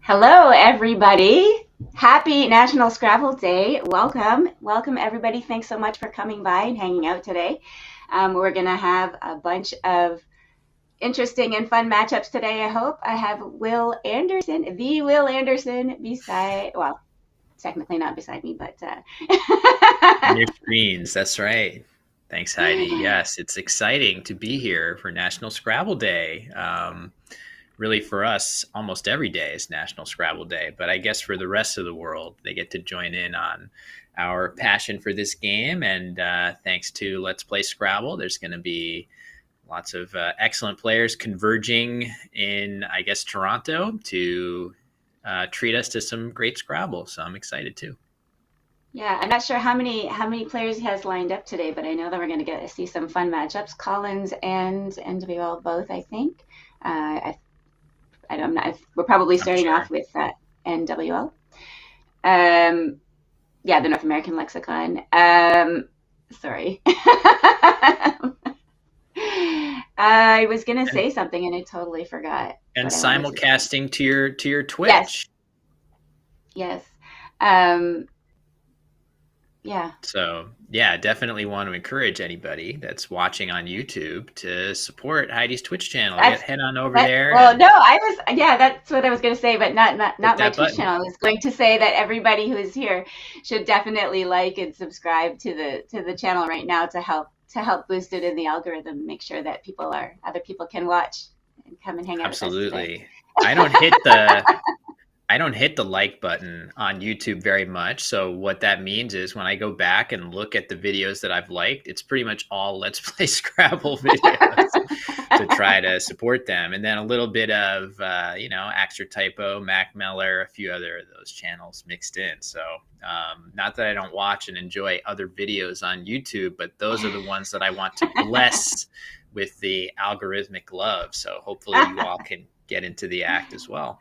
Hello, everybody. Happy National Scrabble Day. Welcome, everybody. Thanks so much for coming by and hanging out today. We're going to have a bunch of interesting and fun matchups today, I hope. I have Will Anderson, the Will Anderson, well, technically not beside me, but. On your screens, that's right. Thanks, Heidi. Yes, it's exciting to be here for National Scrabble Day. Really, for us, almost every day is National Scrabble Day, but I guess for the rest of the world, they get to join in on our passion for this game. And thanks to Let's Play Scrabble, there's going to be lots of excellent players converging in, I guess, Toronto to treat us to some great Scrabble. So I'm excited too. Yeah, I'm not sure how many players he has lined up today, but I know that we're going to get to see some fun matchups. Collins and NWL both, I think. I don't know. We're probably I'm starting sure. off with NWL. Yeah, the North American Lexicon. Sorry. I was gonna And, say something and I totally forgot and what I wanted to say. simulcasting to your Yes, Twitch. yes. Um, yeah. So, yeah, definitely want to encourage anybody that's watching on YouTube to support Heidi's Twitch channel. That's Head on over that. there Well, and no, yeah, that's what I was gonna say, but not hit my that Twitch button. channel. I was going to say that everybody who is here should definitely like and subscribe to the channel right now to help boost it in the algorithm, make sure that other people can watch and come and hang out with us today. Absolutely. I don't hit the I don't hit the like button on YouTube very much. So what that means is when I go back and look at the videos that I've liked, it's pretty much all Let's Play Scrabble videos to try to support them. And then a little bit of, Extra Typo, Mac Miller, a few other of those channels mixed in. So not that I don't watch and enjoy other videos on YouTube, but those are the ones that I want to bless with the algorithmic love. So hopefully you all can get into the act as well.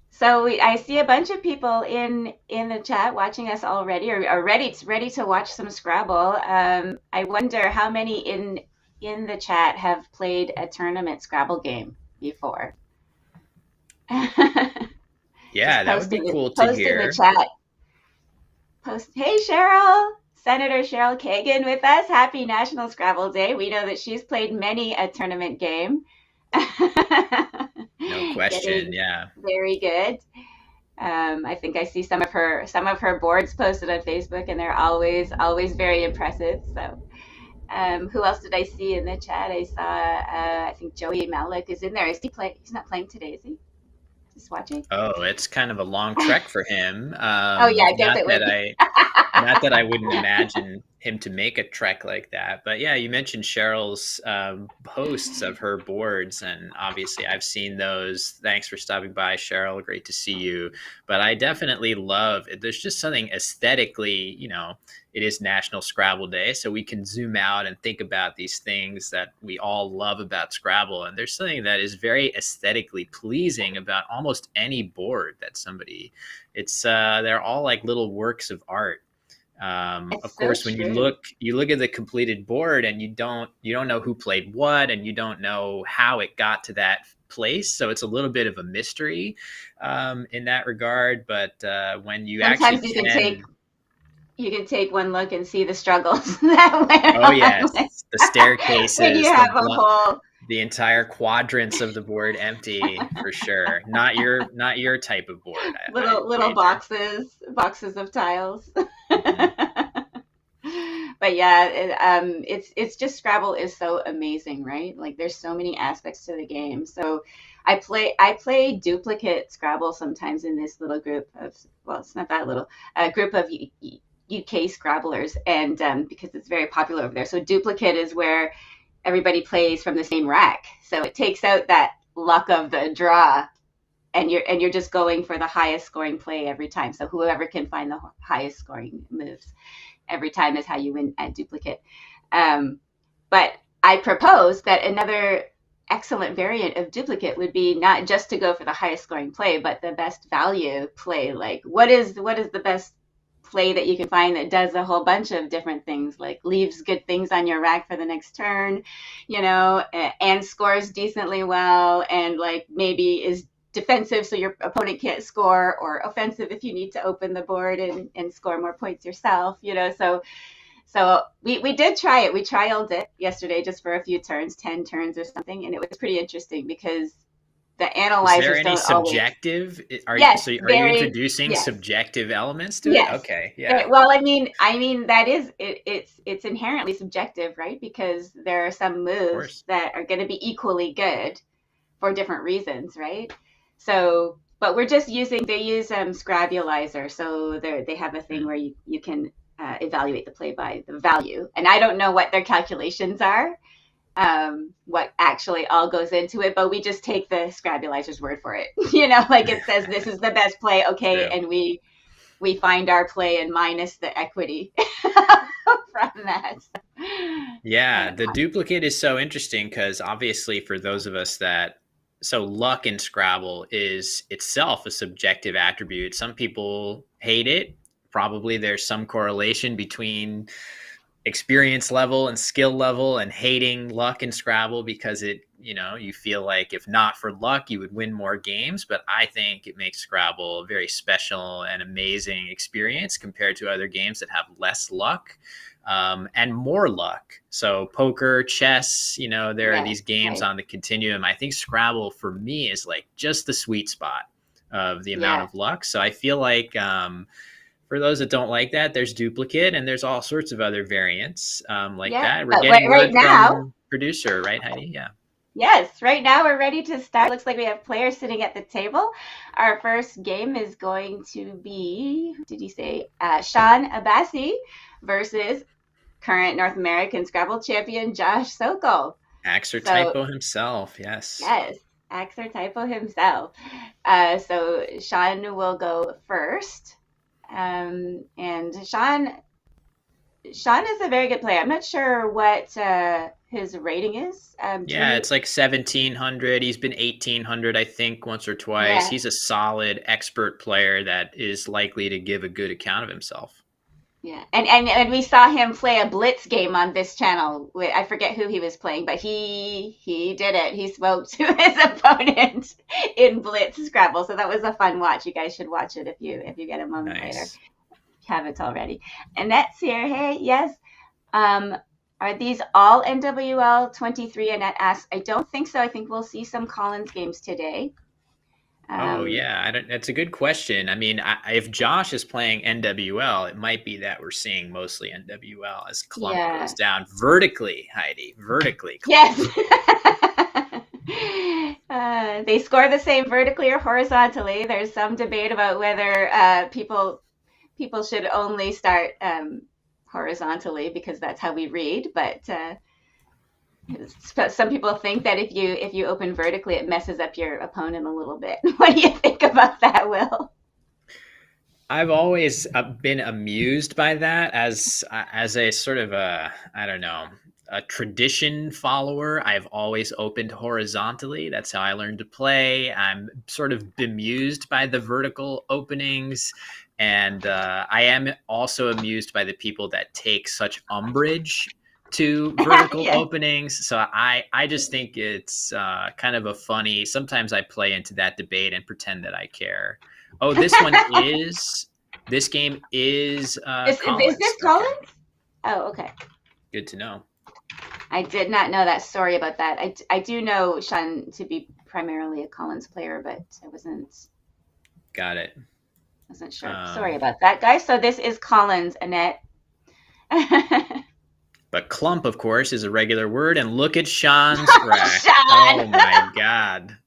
So I see a bunch of people in the chat watching us already, or are ready to watch some Scrabble. I wonder how many in the chat have played a tournament Scrabble game before. Yeah, Just that would post be in the cool to post in the hear. chat. Hey Cheryl, Senator Cheryl Kagan with us. Happy National Scrabble Day. We know that she's played many a tournament game. No question. Getting Yeah. very good. I think I see some of her boards posted on Facebook, and they're always very impressive. So, who else did I see in the chat? I saw I think Joey Malik is in there. Is he play? He's not playing today, is he? Just watching. Oh, it's kind of a long trek for him. Oh yeah, I guess it would be. Not that I wouldn't imagine him to make a trek like that, but yeah, you mentioned Cheryl's posts of her boards, and obviously I've seen those. Thanks for stopping by, Cheryl. Great to see you. But I definitely love. There's just something aesthetically, it is National Scrabble Day, so we can zoom out and think about these things that we all love about Scrabble. And there's something that is very aesthetically pleasing about almost any board that somebody. It's they're all like little works of art. It's Of so course, when true. you look at the completed board and you don't know who played what and you don't know how it got to that place, so it's a little bit of a mystery in that regard. But when you actually Sometimes you can take can, you can take one look and see the struggles that went oh on yes, the when you staircases, have a whole the entire quadrants of the board empty for sure. Not your type of board, I little wager. boxes of tiles. Hmm. But yeah, it's just Scrabble is so amazing, right? Like there's so many aspects to the game. So I play duplicate Scrabble sometimes in this little group of, well, it's not that little, a group of UK Scrabblers, and because it's very popular over there. So duplicate is where everybody plays from the same rack. So it takes out that luck of the draw, and you're just going for the highest scoring play every time. So whoever can find the highest scoring moves every time is how you win at duplicate. But I propose that another excellent variant of duplicate would be not just to go for the highest scoring play, but the best value play. Like what is the best play that you can find that does a whole bunch of different things, like leaves good things on your rack for the next turn, and scores decently well, and like maybe is defensive so your opponent can't score, or offensive if you need to open the board and score more points yourself, so we did try it. We trialed it yesterday just for a few turns, 10 turns or something, and it was pretty interesting because the Is there analyzers any don't always. subjective? Yes, Are you very. introducing Yes. subjective elements to it? Yes. Okay, yeah, Well, I mean that is it's inherently subjective, right? Because there are some of moves course. that are going to be equally good for different reasons, right? So, but we're just using they use Scrabulizer, so they have a thing Hmm. where you can evaluate the play by the value, and I don't know what their calculations are, what actually all goes into it, but we just take the Scrabulizer's word for it. Like it says this is the best play, okay, True. and we find our play and minus the equity from that. Yeah, Uh, the duplicate is so interesting because obviously for those of us that so luck in Scrabble is itself a subjective attribute. Some people hate it. Probably there's some correlation between experience level and skill level and hating luck in Scrabble because you feel like if not for luck, you would win more games. But I think it makes Scrabble a very special and amazing experience compared to other games that have less luck. And more luck. So poker, chess, there are yeah, these games right. on the continuum. I think Scrabble for me is like just the sweet spot of the amount Yeah, of luck. So I feel like for those that don't like that, there's duplicate and there's all sorts of other variants like yeah. that. We're But getting right word now, from producer, right, Heidi? Yeah. yes, right now we're ready to start. Looks like we have players sitting at the table. Our first game is going to be, who did he say? Sean Abassi versus current North American Scrabble champion Josh Sokol. Axer So, Typo himself. Yes. yes, Axer Typo himself. So Sean will go first. And Sean is a very good player. I'm not sure what his rating is. Do Yeah, you? it's like 1700. He's been 1800, I think, once or twice. Yeah, He's a solid expert player that is likely to give a good account of himself. yeah. And we saw him play a blitz game on this channel. I forget who he was playing, but he did it. He spoke to his opponent in blitz Scrabble. So that was a fun watch. You guys should watch it if you get a moment later. If Nice. you haven't already. Annette's here. Hey, yes. Um, are these all NWL 23? Annette asks. I don't think so. I think we'll see some Collins games today. Oh Um, yeah, I don't, that's a good question. I mean, if Josh is playing NWL, it might be that we're seeing mostly NWL as Clump goes yeah. down vertically, Heidi, vertically Clump. Yes. They score the same vertically or horizontally. There's some debate about whether people should only start horizontally because that's how we read. But some people think that if you open vertically, it messes up your opponent a little bit. What do you think about that, Will? I've always been amused by that as a sort of a I don't know a tradition follower. I've always opened horizontally. That's how I learned to play. I'm sort of bemused by the vertical openings, and I am also amused by the people that take such umbrage to vertical Yes. openings. So I just think it's kind of a funny. Sometimes I play into that debate and pretend that I care. Oh, this game is Is Collins. this Okay, Collins? Oh, okay. good to know. I did not know that. Sorry about that. I do know Sean to be primarily a Collins player, but I Got it. wasn't sure. Sorry Um, about that, guys. So this is Collins, Annette. but clump, of course, is a regular word. And look at Sean's rack. Sean. Oh my god.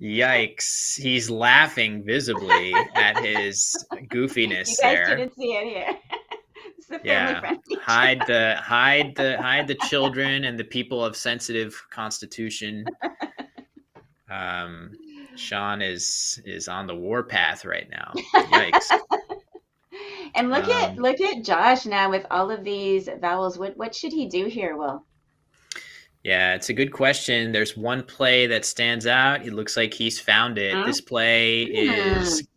Yikes. He's laughing visibly at his You goofiness guys there. shouldn't see it here. This is a family Yeah. friendly Hide the children and the people of sensitive constitution. Um, Sean is on the warpath right now. Yikes. And look at Um, look at Josh now with all of these vowels. What should he do here, Will? yeah, it's a good question. There's one play that stands out. It looks like he's found it. Hmm? This play Hmm. is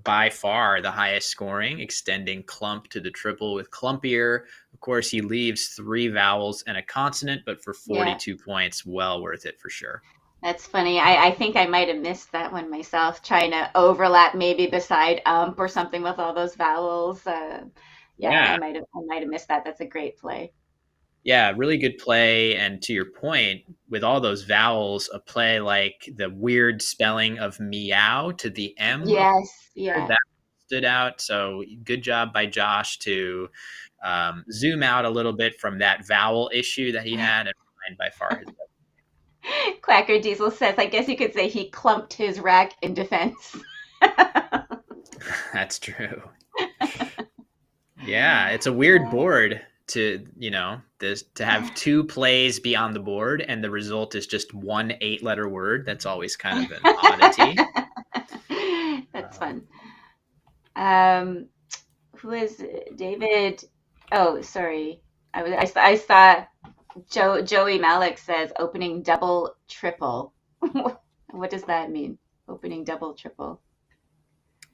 by far the highest scoring, extending clump to the triple with clumpier. Of course, he leaves three vowels and a consonant, but for Yeah. 42 points, well worth it for sure. That's funny. I think I might have missed that one myself, trying to overlap maybe beside or something with all those vowels. Yeah, Yeah. I might have missed that. That's a great play. Yeah, really good play. And to your point, with all those vowels, a play like the weird spelling of meow to the M Yes, yeah. that stood out. So good job by Josh to zoom out a little bit from that vowel issue that he had and find by far his best. Quacker Diesel says, I guess you could say he clumped his rack in defense. That's true. Yeah, it's a weird board to, this to have two plays be on the board and the result is just one 8-letter word. That's always kind of an oddity. That's Um, fun. Who is David? Oh, sorry. I saw Joey Malik says opening double triple. What does that mean? Opening double triple.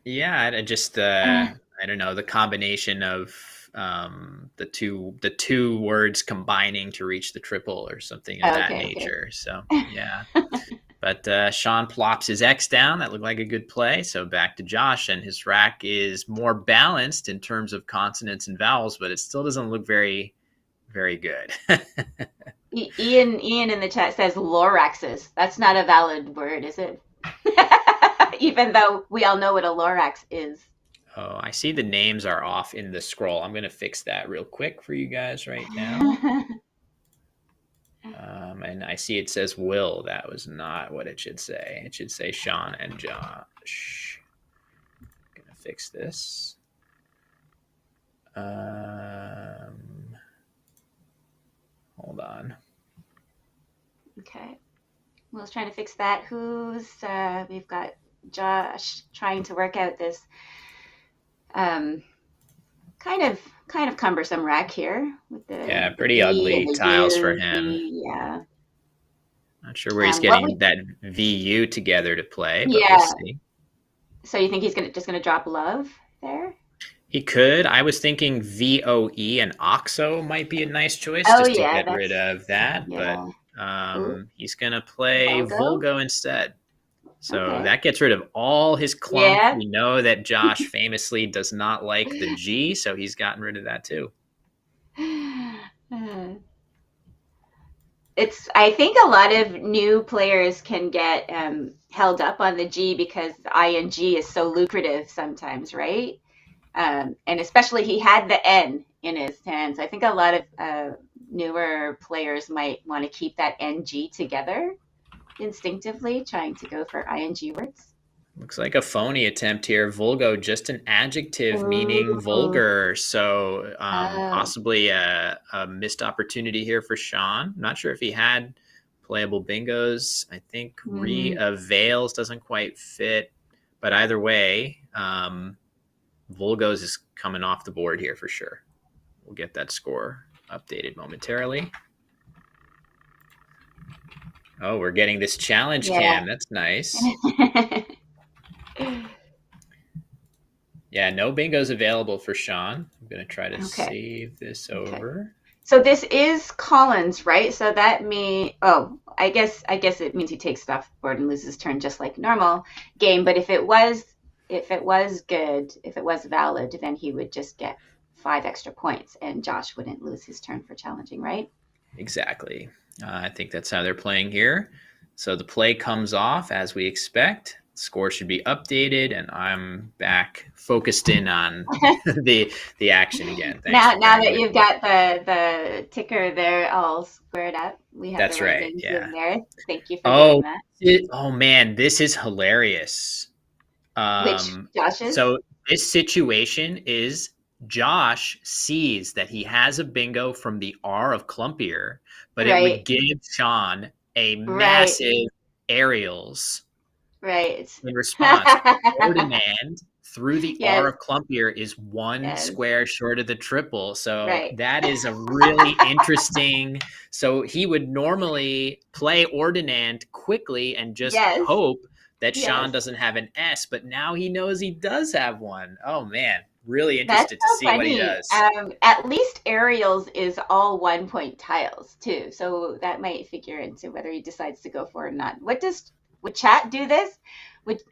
yeah, I just I don't know, the combination of the two words combining to reach the triple or something of that Okay, okay. nature. So yeah. But Sean plops his X down. That looked like a good play. So back to Josh, and his rack is more balanced in terms of consonants and vowels, but it still doesn't look very, very good. Ian in the chat says Loraxes. That's not a valid word, is it? Even though we all know what a Lorax is. Oh, I see the names are off in the scroll. I'm going to fix that real quick for you guys right now. And I see it says Will. That was not what it should say. It should say Sean and Josh. I'm going to fix this. Hold on. Okay. Will's trying to fix that. We've got Josh trying to work out this um, kind of cumbersome rack here with Yeah, the pretty V and ugly the tiles for U. him. Yeah. Not sure where he's What would getting that VU together to play, but we'll yeah. see. So you think he's gonna drop love there? He could. I was thinking VOE and OXO might be a nice choice Oh just to yeah, get rid that's of that, but yeah. Ooh, he's going to play Volgo. Volgo instead. So Okay. that gets rid of all his clump. Yeah. We know that Josh famously does not like the G, so he's gotten rid of that too. It's I think a lot of new players can get held up on the G because ing is so lucrative sometimes, right? And especially he had the N in his hands. I think a lot of newer players might want to keep that NG together instinctively, trying to go for ing words. Looks like a phony attempt here. Vulgo, just an adjective meaning Ooh. vulgar. So Oh. possibly a missed opportunity here for Sean. I'm not sure if he had playable bingos. I think Mhm. Veils doesn't quite fit. But either way, Vulgos is coming off the board here for sure. We'll get that score updated momentarily. Oh, we're getting this challenge Yeah. cam. That's nice. Yeah, no bingos available for Sean. I'm going to try to Okay. save this Okay. over. So this is Collins, right? So that means, oh, I guess it means he takes it off the board and loses turn just like normal game. But if it was good, if it was valid, then he would just get 5 extra points, and Josh wouldn't lose his turn for challenging, right? Exactly. I think that's how they're playing here. So the play comes off as we expect. Score should be updated, and I'm back focused in on the action again. Thanks for Now bearing that with you've me. got the ticker there all squared up, we have the That's right right. names Yeah. in there. Thank you for Oh, doing that. oh man, this is hilarious. Which Josh's? So this situation is Josh sees that he has a bingo from the R of clumpier, but it would Right, give Sean a right, massive aerials right. in response. Ordinand through the R Yes, of clumpier is one yes, square short of the triple. So right. that is a really interesting. So he would normally play Ordinand quickly and just Yes, hope that Sean yes. doesn't have an S, but now he knows he does have one. Oh man. really That's interested to so see what he funny. does. At least aerials is all 1 point tiles too, so that might figure into whether he decides to go for it or not. Would chat do this? Would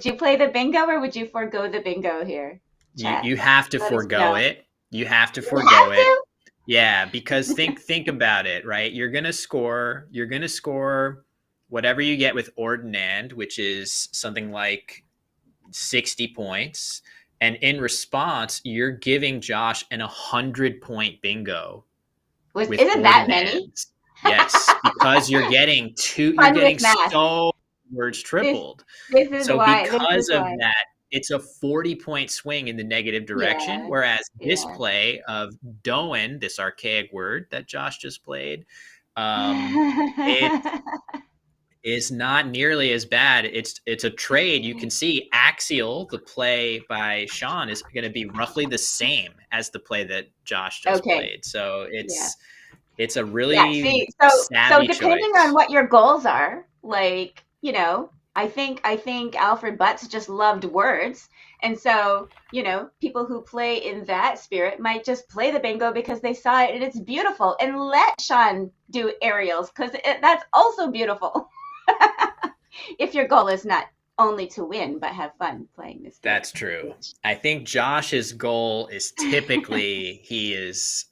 you play the bingo or would you forego the bingo here, chat? You have to Let us forego know. it. You have to You have forego it. to. Yeah, because think about it, right? You're gonna score whatever you get with Ordinand, which is something like 60 points. And in response, you're giving Josh an 100-point bingo with Isn't that many? Ordinands. Yes, because you're Fun with getting math. so words This tripled. this is So why. This because is of why. that, it's a 40-point swing in the negative direction. Yeah. Whereas this Yeah. play of Doen, this archaic word that Josh just played, it is not nearly as bad. It's a trade. You can see Axial, the play by Sean, is going to be roughly the same as the play that Josh just Okay. played. So Yeah. it's a Yeah, really see, so savvy depending on choice. what your goals are, like, I think Alfred Butts just loved words. And so, people who play in that spirit might just play the bingo because they saw it and it's beautiful and let Sean do aerials because that's also beautiful. If your goal is not only to win, but have fun playing this game. That's true. I think Josh's goal is typically he is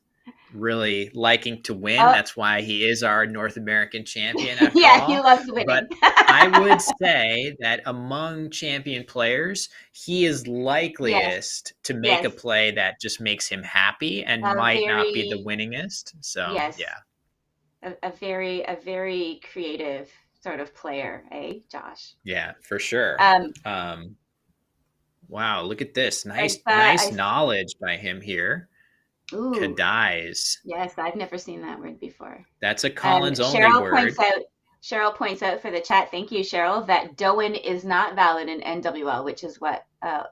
really liking to win. Oh, That's why he is our North American champion after yeah, he all. loves But winning. I would say that among champion players, he is Yes, likeliest to make a yes. play that just makes him happy and A might not be the very, winningest. So, yes, yeah. a very creative sort of player, eh, Josh? Yeah, for sure. Um, Um, wow, look at this. I Nice, saw, nice knowledge by him here. ooh, Kadais. yes, I've never seen that word before. That's a Um, Collins only Cheryl points word. out, Cheryl points out for the chat, thank you, Cheryl, that Doen is not valid in NWL, which is what a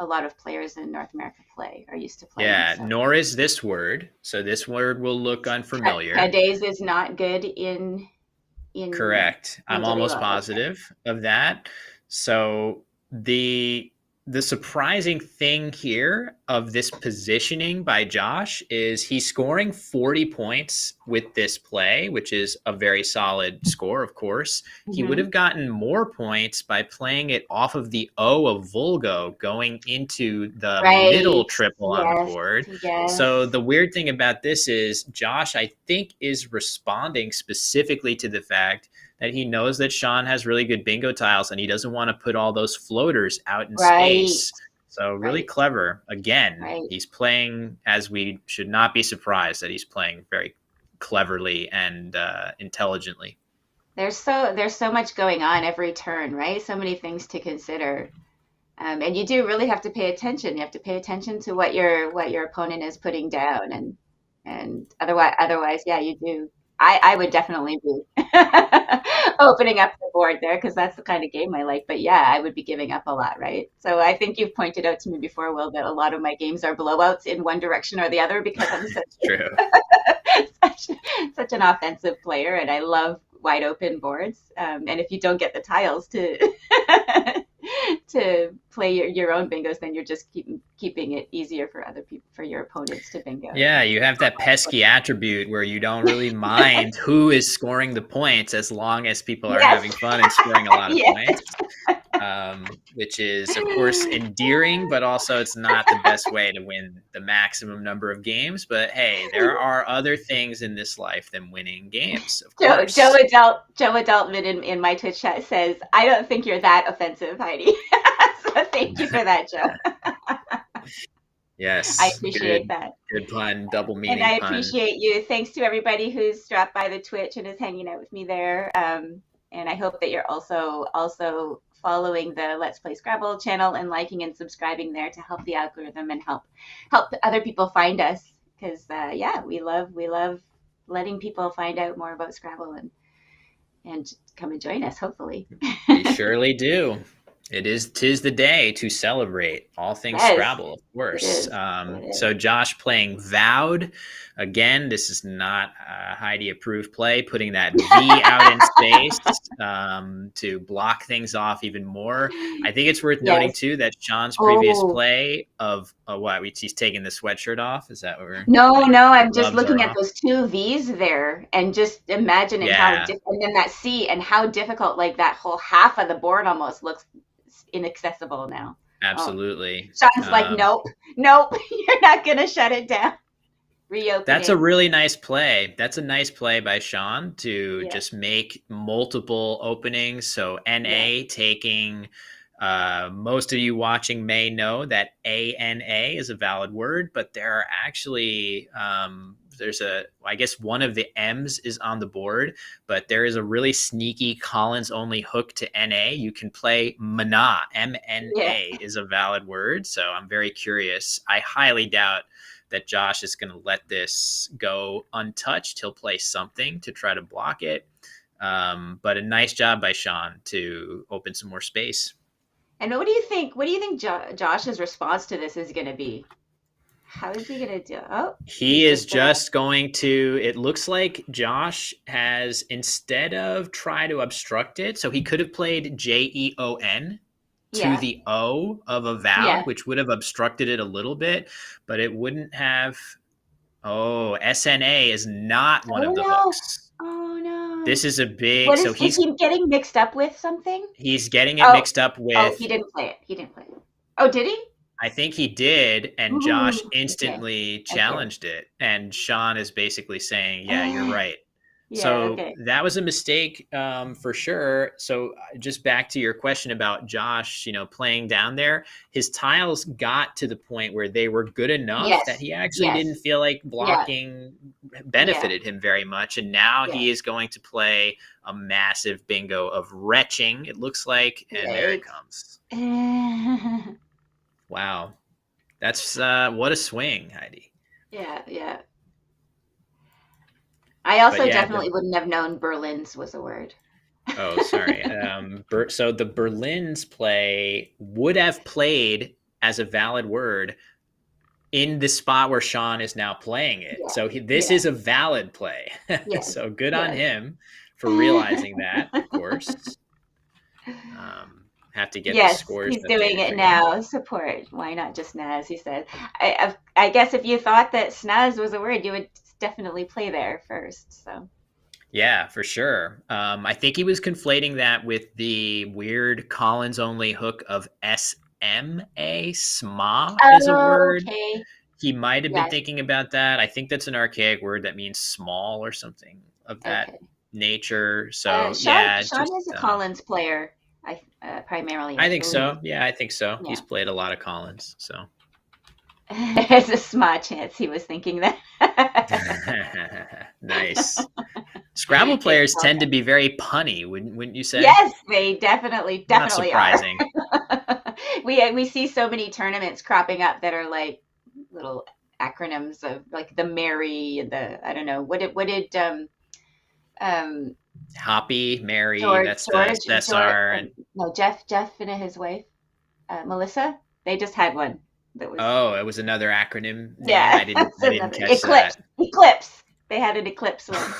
lot of players in North America play or used to play in. Yeah, So nor is this word. So this word will look unfamiliar. Cadaze is not good in Correct. I'm almost NWL. Okay. positive of that. So the surprising thing here of this positioning by Josh is he's scoring 40 points with this play, which is a very solid score, of course. He would Hmm. have gotten more points by playing it off of the O of Volgo going into the middle Right. triple on the Yes. board. So Yes. the weird thing about this is Josh, I think, is responding specifically to the fact that he knows that Sean has really good bingo tiles and he doesn't want to put all those floaters out in Right. space. So really Right. clever. Again, Right. he's playing as we should not be surprised that he's playing very cleverly and intelligently. There's so much going on every turn, right? So many things to consider. And you do really have to pay attention. You have to pay attention to what your opponent is putting down, and otherwise, yeah, you do. I would definitely be opening up the board there because that's the kind of game I like. But yeah, I would be giving up a lot, right? So I think you've pointed out to me before, Will, that a lot of my games are blowouts in one direction or the other because I'm such True. such, such an offensive player, and I love wide open boards. And if you don't get the tiles to to play your own bingos, then you're just keeping it easier for other people, for your opponents to bingo. Yeah, you have that pesky attribute where you don't really mind who is scoring the points as long as people are Yes, having fun and scoring a lot of yes, points. Which is, of course, endearing, but also it's not the best way to win the maximum number of games. But hey, there are other things in this life than winning games, of course. Joe Adultman in my Twitch chat says, "I don't think you're that offensive, Heidi." So thank you for that, Joe. I Yes, appreciate that. good pun, double And meaning I pun. appreciate you. Thanks to everybody who's dropped by the Twitch and is hanging out with me there. And I hope that you're also following the Let's Play Scrabble channel and liking and subscribing there to help the algorithm and help other people find us. Because yeah, we love letting people find out more about Scrabble and come and join us. Hopefully. We surely do. Tis the day to celebrate all things Yes, Scrabble, of it course. is. It So is. Josh playing Vowed, Again, this is not a Heidi approved play, putting that V out in space to block things off even more. I think it's worth noting Yes. too that Sean's previous Oh, play of what he's taking the sweatshirt off. Is that what we're no, no, the I'm just gloves are looking at off? those two V's there and just imagining how, Yeah, and then that C and how difficult, like that whole half of the board almost looks inaccessible now. Oh, absolutely. Sean's like, nope, nope, you're not going to shut it down. That's a Reopening. really nice play. That's a nice play by Sean to Yeah, just make multiple openings. So yeah, NA taking, most of you watching may know that ANA is a valid word, but there are actually, I guess one of the M's is on the board, but there is a really sneaky Collins only hook to NA. You can play MNA. yeah. MNA is a valid word. So I'm very curious. I highly doubt that Josh is going to let this go untouched. He'll play something to try to block it. But a nice job by Sean to open some more space. And what do you think? What do you think Josh's response to this is going to be? How is he going to do? Oh, He he's is just going to. just going to, it looks like Josh has, instead of try to obstruct it, so he could have played JEON to Yeah, the O of avowed, yeah. which would have obstructed it a little bit, but it wouldn't have. Oh, SNA is not one Oh of the no. hooks. Oh no. This is a big, What so is he getting mixed up with something? he's getting it Oh, mixed up oh, he with, didn't play it. He didn't play it. Oh, did he? I think he did, and Josh Ooh, okay. instantly Okay. challenged it. And Sean is basically saying, yeah, you're right. Yeah, So okay. that was a mistake for sure. So just back to your question about Josh, playing down there, his tiles got to the point where they were good enough that Yes. he actually didn't Yes. feel like Yeah. blocking Yeah. benefited him very much. And now Yeah. he is going to play a massive bingo of retching, it looks like. And there it Yikes. comes. Wow. That's what a swing, Heidi. Yeah, yeah. I But also yeah, definitely wouldn't have known Berlin's was a word. oh, sorry. So the Berlin's play would have played as a valid word in the spot where Sean is now playing it. Yeah. So this Yeah. is a valid play. Yes. So good on Yes. him for realizing that, of course. Have to get the Yes, scores he's doing updated it for you. now. Support. Why not just Snaz? He said. I guess if you thought that Snaz was a word, you would definitely play there first. So. Yeah, for sure. I think he was conflating that with the weird Collins only hook of SMA. SMA is a Oh, word. okay. He might have been Yes. thinking about that. I think that's an archaic word that means small or something of that Okay. nature. So Sean yeah, Sean just is a Collins player. Primarily, I I think believe. so. Yeah, I think so. Yeah. He's played a lot of Collins. So There's a small chance he was thinking that. nice. Scrabble It's players all tend to good. be very punny, wouldn't you say? Yes, they definitely Not definitely are. surprising. We see so many tournaments cropping up that are like little acronyms of like the Mary and the I don't know what did um Hoppy, Mary, George that's the George George SR and no Jeff and his wife Melissa, they just had one that was oh, it was another acronym name. yeah I didn't catch eclipse that. they had an eclipse one.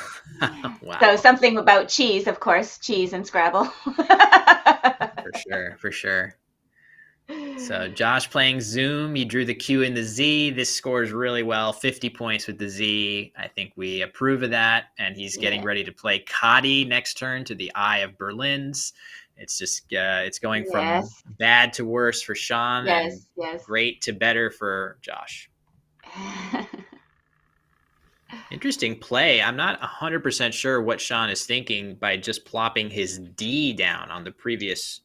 So Wow. something about cheese, of course, cheese and Scrabble. For sure, for sure. So Josh playing Zoom, he drew the Q and the Z. This scores really well, 50 points with the Z. I think we approve of that. And he's getting Yeah. ready to play Cotty next turn to the Eye of Berlin's. It's just it's going from Yes. bad to worse for Sean and Yes. Yes. great to better for Josh. Interesting play. I'm not 100% sure what Sean is thinking by just plopping his D down on the previous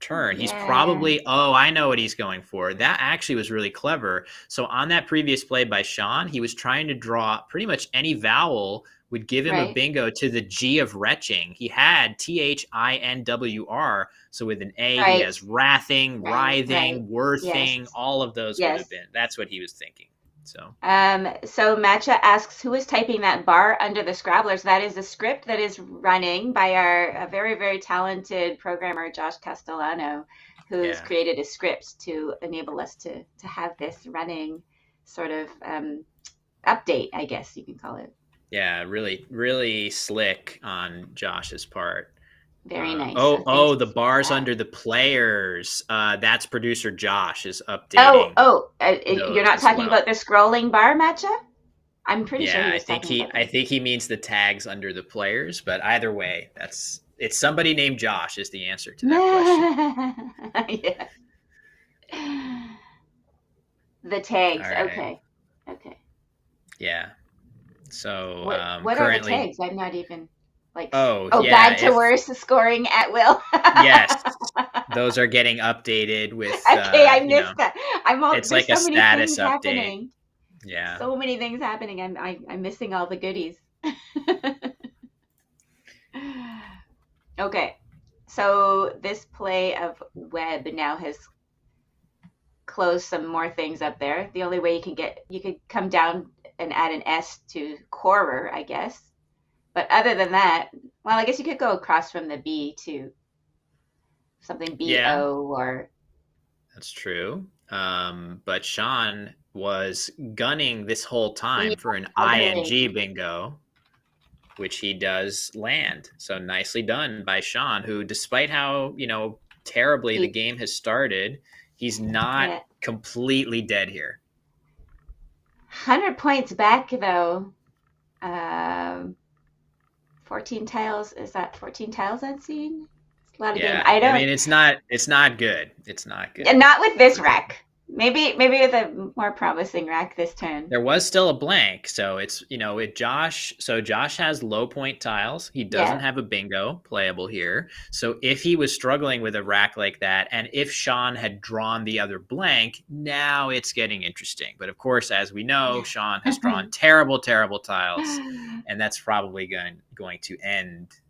turn. He's Yeah. probably, oh, I know what he's going for. That actually was really clever. So on that previous play by Sean, he was trying to draw pretty much any vowel would give him a Right. bingo to the G of retching. He had THINWR. So with an A, he Right. has wrathing, Right. Right. writhing, Yes. worthing. All of those would have Yes. been. That's what he was thinking. So So Matcha asks, who is typing that bar under the Scrabblers? That is a script that is running by our very, very talented programmer, Josh Castellano, who's yeah. created a script to enable us to have this running sort of update, I guess you can call it. Yeah, really, really slick on Josh's part. Very nice. So thanks The for bars that. under the players. That's producer Josh is Oh, updating oh, you're those not as talking well. about the scrolling bar matchup? I'm pretty sure Yeah, he was talking about I this. think he means the tags under the players, but either way, it's somebody named Josh is the answer to that question. Yeah. The All tags. right. Okay. Okay. Yeah. So What are the currently, tags? I'm not even like oh oh, yeah, bad to if worse scoring at will. yes, those are getting updated with Okay, I missed that. it's There's like a so many status things update. happening. Yeah. So many things happening. I'm missing all the goodies. Okay. So this play of web now has closed some more things up there. The only way you could come down and add an S to corer, I guess. But other than that, well, I guess you could go across from the B to something Yeah, BO or that's true. But Sean was gunning this whole yeah, time for an othering. ing bingo, which he does land. So nicely done by Sean, who, despite how terribly the He, game has started, he's not yeah. completely dead here. 100 points back though. Um, 14 tiles. Is that 14 tiles I've seen? It's a lot of game. Yeah, I I don't. mean it's not good. It's not And good. not with this rack. Maybe with a more promising rack this turn. There was still a blank, so it's with Josh. So Josh has low point tiles. He doesn't Yeah. have a bingo playable here. So if he was struggling with a rack like that, and if Sean had drawn the other blank, now it's getting interesting. But of course, as we know, Sean has drawn terrible, terrible tiles, and that's probably going to end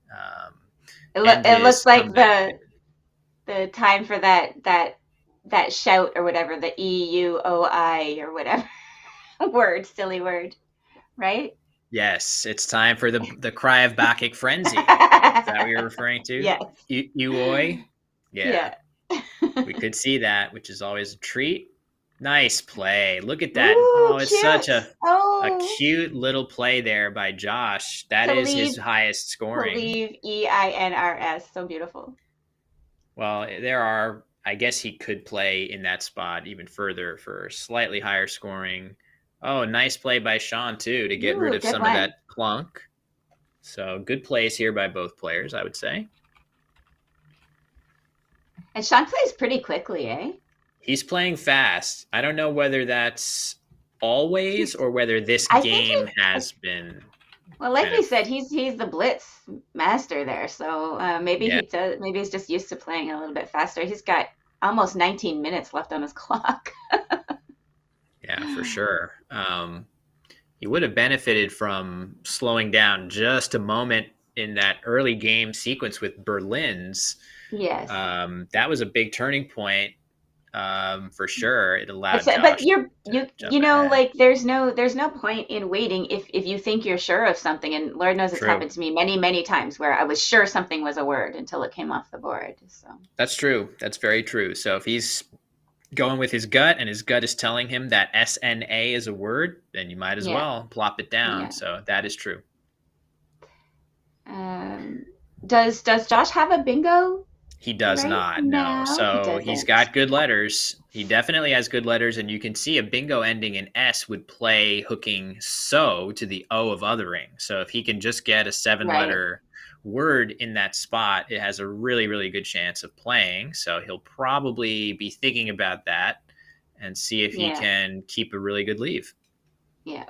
It looks his like comeback here. the time for that shout or whatever, the EUOI or whatever word, silly word, right? Yes, it's time for the cry of Bacchic frenzy. Is that what you're referring to? Yes. Uoi? Yeah, Yeah. we could see that, which is always a treat. Nice play. Look at that. Ooh, Oh, it's such cute. a Oh, cute little play there by Josh. That to is his leave highest scoring. EINRS. So beautiful. Well, there are, I guess he could play in that spot even further for slightly higher scoring. Oh, nice play by Sean, too, to get rid Ooh, of good some of one. that clunk. So good plays here by both players, I would say. And Sean plays pretty quickly, eh? He's playing fast. I don't know whether that's always He's or whether this I think game has been well, like kind we of, said, he's the blitz master there. So maybe yeah, he does. Maybe he's just used to playing a little bit faster. He's got almost 19 minutes left on his clock. yeah, for sure. He would have benefited from slowing down just a moment in that early game sequence with Berlin's. Yes. That was a big turning point for sure. It allowed But Josh to jump you know, ahead. like there's no point in waiting if you think you're sure of something. And Lord knows it's True. happened to me many times where I was sure something was a word until it came off the board. So That's true. That's very true. So if he's going with his gut and his gut is telling him that SNA is a word, then you might as yeah, well plop it down. yeah. So that is true. Um, does Josh have a bingo He does right not, no. now? He So he's doesn't. got good letters. He definitely has good letters, and you can see a bingo ending in S would play hooking so to the O of othering. So if he can just get a seven Right. letter word in that spot, it has a really, really good chance of playing. So he'll probably be thinking about that and see if he Yeah. can keep a really good leave. Yeah.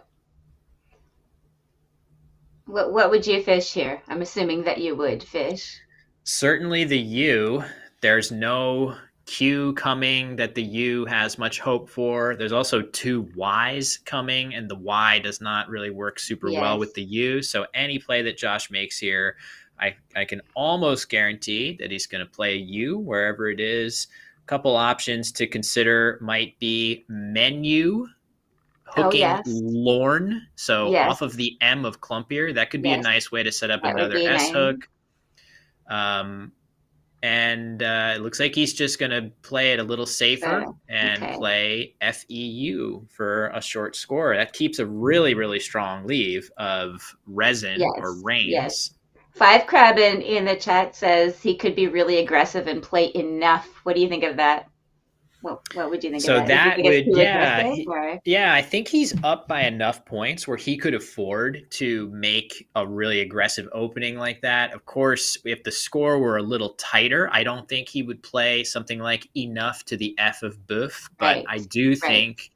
What would you fish here? I'm assuming that you would fish. Certainly the U, there's no Q coming that the U has much hope for. There's also two Ys coming, and the Y does not really work super well Yes. with the U. So any play that Josh makes here, I can almost guarantee that he's going to play a U wherever it is. A couple options to consider might be menu, Oh hooking yes. Lorne. So Yes. off of the M of Clumpier, that could be a Yes. nice way to set up That would another be S nice. hook. Um, And it looks like he's just going to play it a little safer So, and okay. play FEU for a short score. That keeps a really, really strong lead of resin or Yes, yes. reins. Five Crab in the chat says he could be really aggressive and play enough. What do you think of that? What would you think of So that? Do you that think it's would, too yeah, aggressive or yeah, I think he's up by enough points where he could afford to make a really aggressive opening like that. Of course, if the score were a little tighter, I don't think he would play something like enough to the F of Boeuf, but right? I do Right. think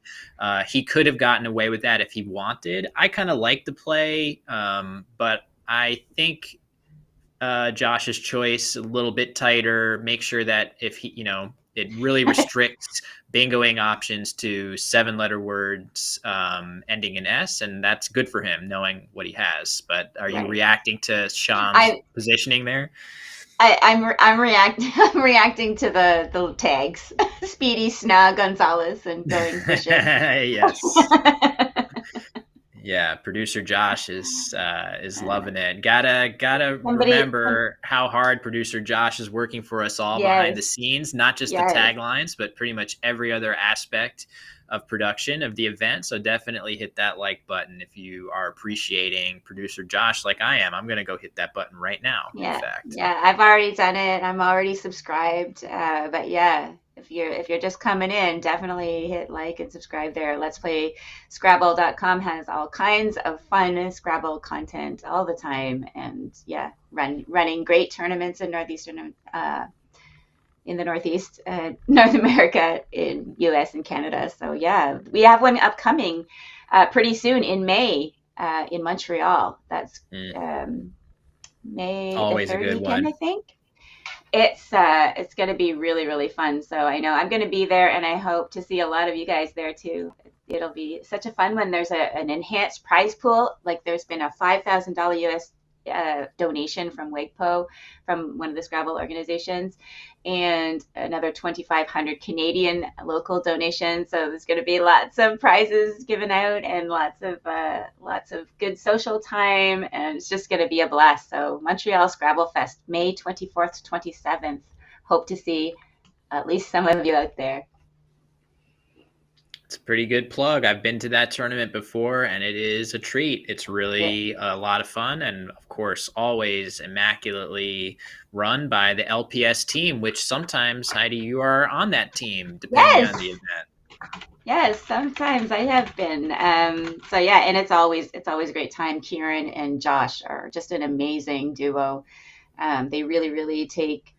he could have gotten away with that if he wanted. I kind of like the play, but I think Josh's choice a little bit tighter. Make sure that if he, it really restricts bingoing options to 7-letter words ending in S, and that's good for him knowing what he has. But are you Right. reacting to Sean's I positioning there? I'm reacting I'm reacting to the tags. Speedy, Snug, Gonzalez, and going fishing. Yes. Yeah, producer Josh is Uh, loving it. Gotta somebody, remember how hard producer Josh is working for us all behind the yes, scenes, not just the yes, taglines, but pretty much every other aspect of production of the event. So definitely hit that like button if you are appreciating producer Josh like I am. I'm gonna go hit that button right now, in yeah, fact. yeah. I've already done it. I'm already subscribed. But yeah, if you're just coming in, definitely hit like and subscribe there. Let's Play Scrabble.com has all kinds of fun Scrabble content all the time, and yeah, running great tournaments in the Northeast, North America, in US and Canada. So yeah, we have one upcoming pretty soon in May in Montreal. That's Mm, um, May the always a third good weekend, I one. think. It's going to be really really fun. So I know I'm going to be there, and I hope to see a lot of you guys there too. It'll be such a fun one. There's an enhanced prize pool. Like there's been a $5,000 US donation from WIGPO, from one of the Scrabble organizations, and another 2,500 Canadian local donations. So there's going to be lots of prizes given out and lots of good social time, and it's just going to be a blast. So Montreal Scrabble Fest, May 24th to 27th. Hope to see at least some of you out there. It's a pretty good plug. I've been to that tournament before, and it is a treat. It's Yeah. really a lot of fun, and of course, always immaculately run by the LPS team. Which sometimes, Heidi, you are on that team, depending Yes. on the event. Yes, sometimes I have been. So yeah, and it's always a great time. Kieran and Josh are just an amazing duo. They really, really take,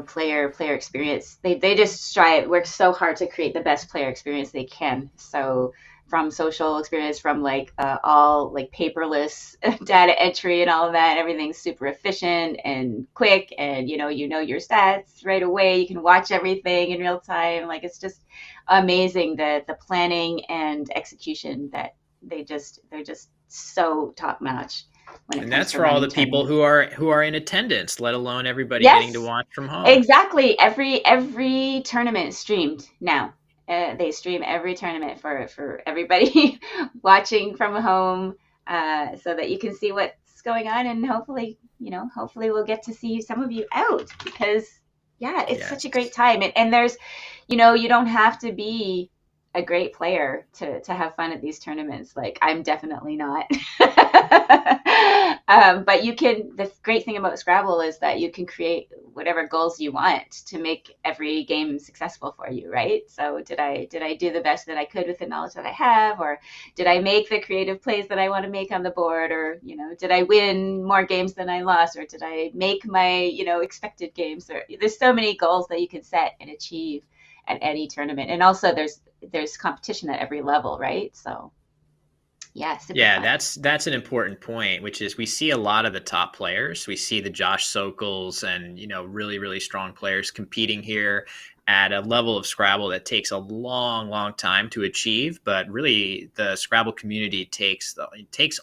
player experience. They just strive, work so hard to create the best player experience they can. So from social experience, from like all like paperless data entry and all of that, everything's super efficient and quick, and you know your stats right away. You can watch everything in real time. Like it's just amazing the planning and execution that they're just so top notch when it And comes that's to for all running the people tournaments. who are in attendance, let alone everybody getting to Yes, watch from home. exactly. Every tournament is streamed now. They stream every tournament for everybody watching from home, so that you can see what's going on, and hopefully we'll get to see some of you out, because yeah, it's such a great Yes. time, and there's, you don't have to be a great player to have fun at these tournaments. Like I'm definitely not. But you can. The great thing about Scrabble is that you can create whatever goals you want to make every game successful for you, right? So did I do the best that I could with the knowledge that I have, or did I make the creative plays that I want to make on the board, or did I win more games than I lost, or did I make my expected games? Or there's so many goals that you can set and achieve at any tournament, and also there's competition at every level, right? So yeah, super Yeah, fun. that's an important point, which is we see a lot of the top players. We see the Josh Sokals and really really strong players competing here at a level of Scrabble that takes a long, long time to achieve. But really, the Scrabble community takes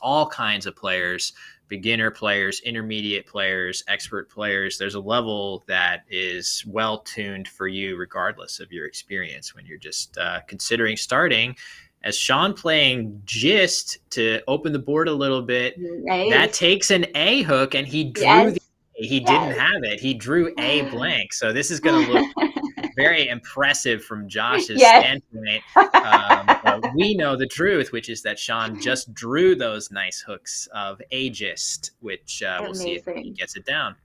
all kinds of players, beginner players, intermediate players, expert players. There's a level that is well tuned for you, regardless of your experience when you're just considering starting as Sean playing Gist to open the board a little bit. That Right. takes an A hook, and he drew the Yes. he didn't Yes. have it. He drew a blank. So this is going to look very impressive from Josh's Yes. standpoint. But we know the truth, which is that Sean just drew those nice hooks of ageist, which we'll see if he Amazing. gets it down.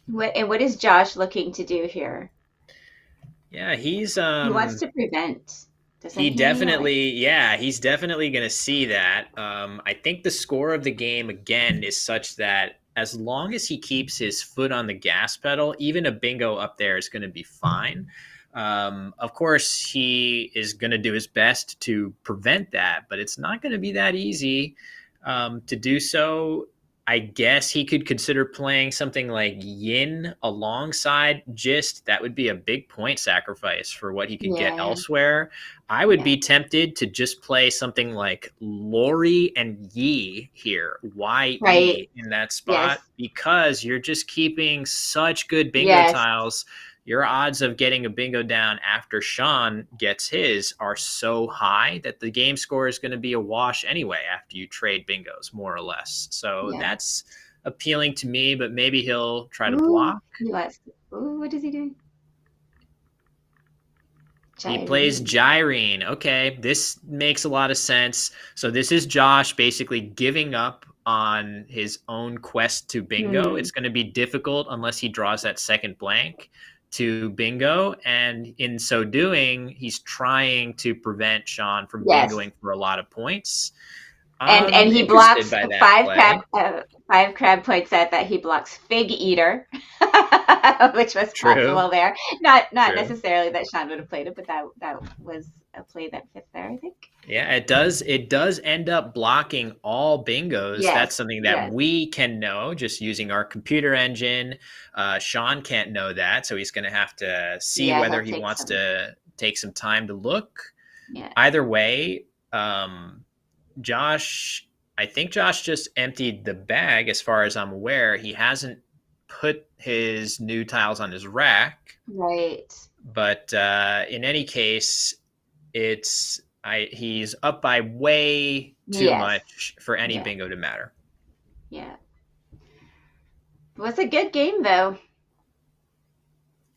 What is Josh looking to do here? Yeah, He wants to prevent, doesn't he he? Like, definitely, yeah, he's definitely going to see that. I think the score of the game again is such that as long as he keeps his foot on the gas pedal, even a bingo up there is going to be fine. Of course, he is going to do his best to prevent that, but it's not going to be that easy to do so. I guess he could consider playing something like Yin alongside Gist. That would be a big point sacrifice for what he could get yeah, elsewhere. I would yeah, be tempted to just play something like Lori and Yi here, right. YE in that Yes, spot, because you're just keeping such good bingo yes, tiles. Your odds of getting a bingo down after Sean gets his are so high that the game score is going to be a wash anyway after you trade bingos, more or less. So yeah. that's appealing to me, but maybe he'll try to Ooh, block. he wants. Ooh, what is he doing? He plays Gyrene. Gyrene. Okay, this makes a lot of sense. So this is Josh basically giving up on his own quest to bingo. Hmm. It's going to be difficult unless he draws that second blank to bingo. And in so doing, he's trying to prevent Sean from Yes, bingoing for a lot of points. and I'm he interested blocks by that play. five crab points at that he blocks Fig Eater, which was True, possible there. Not true. necessarily that Sean would have played it, but that was a play that fit there, I think. Yeah, it does. It does end up blocking all bingos. That's Yes, something that yes, we can know just using our computer engine. Sean can't know that, so he's going to have to see yeah. whether He'll he take wants some. to take some time to look. Yeah. Either way, Josh, I think Josh just emptied the bag. As far as I'm aware, he hasn't put his new tiles on his rack. Right. But in any case, he's up by way too Yes. much for any Yeah. bingo to matter. Yeah. It was a good game though.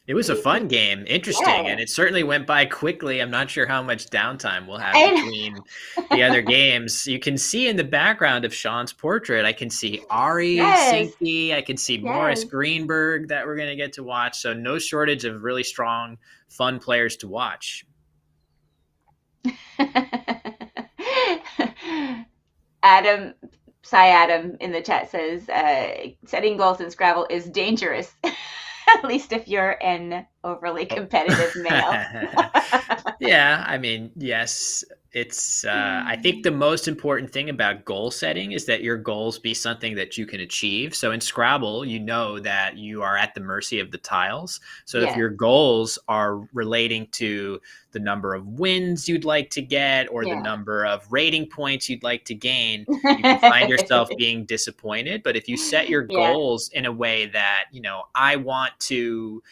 It was a He, fun game, interesting, yeah. and it certainly went by quickly. I'm not sure how much downtime we'll have I, between the other games. You can see in the background of Sean's portrait, I can see Ari yes. Sinky, I can see Morris Yes. Greenberg that we're going to get to watch. So no shortage of really strong, fun players to watch. Adam, Adam in the chat says, setting goals in Scrabble is dangerous, at least if you're an overly Oh. competitive male. Yeah, I mean, yes, it's I think the most important thing about goal setting is that your goals be something that you can achieve. So in Scrabble, you know that you are at the mercy of the tiles. So if Yeah, your goals are relating to the number of wins you'd like to get or the yeah. number of rating points you'd like to gain, you can find yourself being disappointed. But if you set your Yeah. goals in a way that, I want to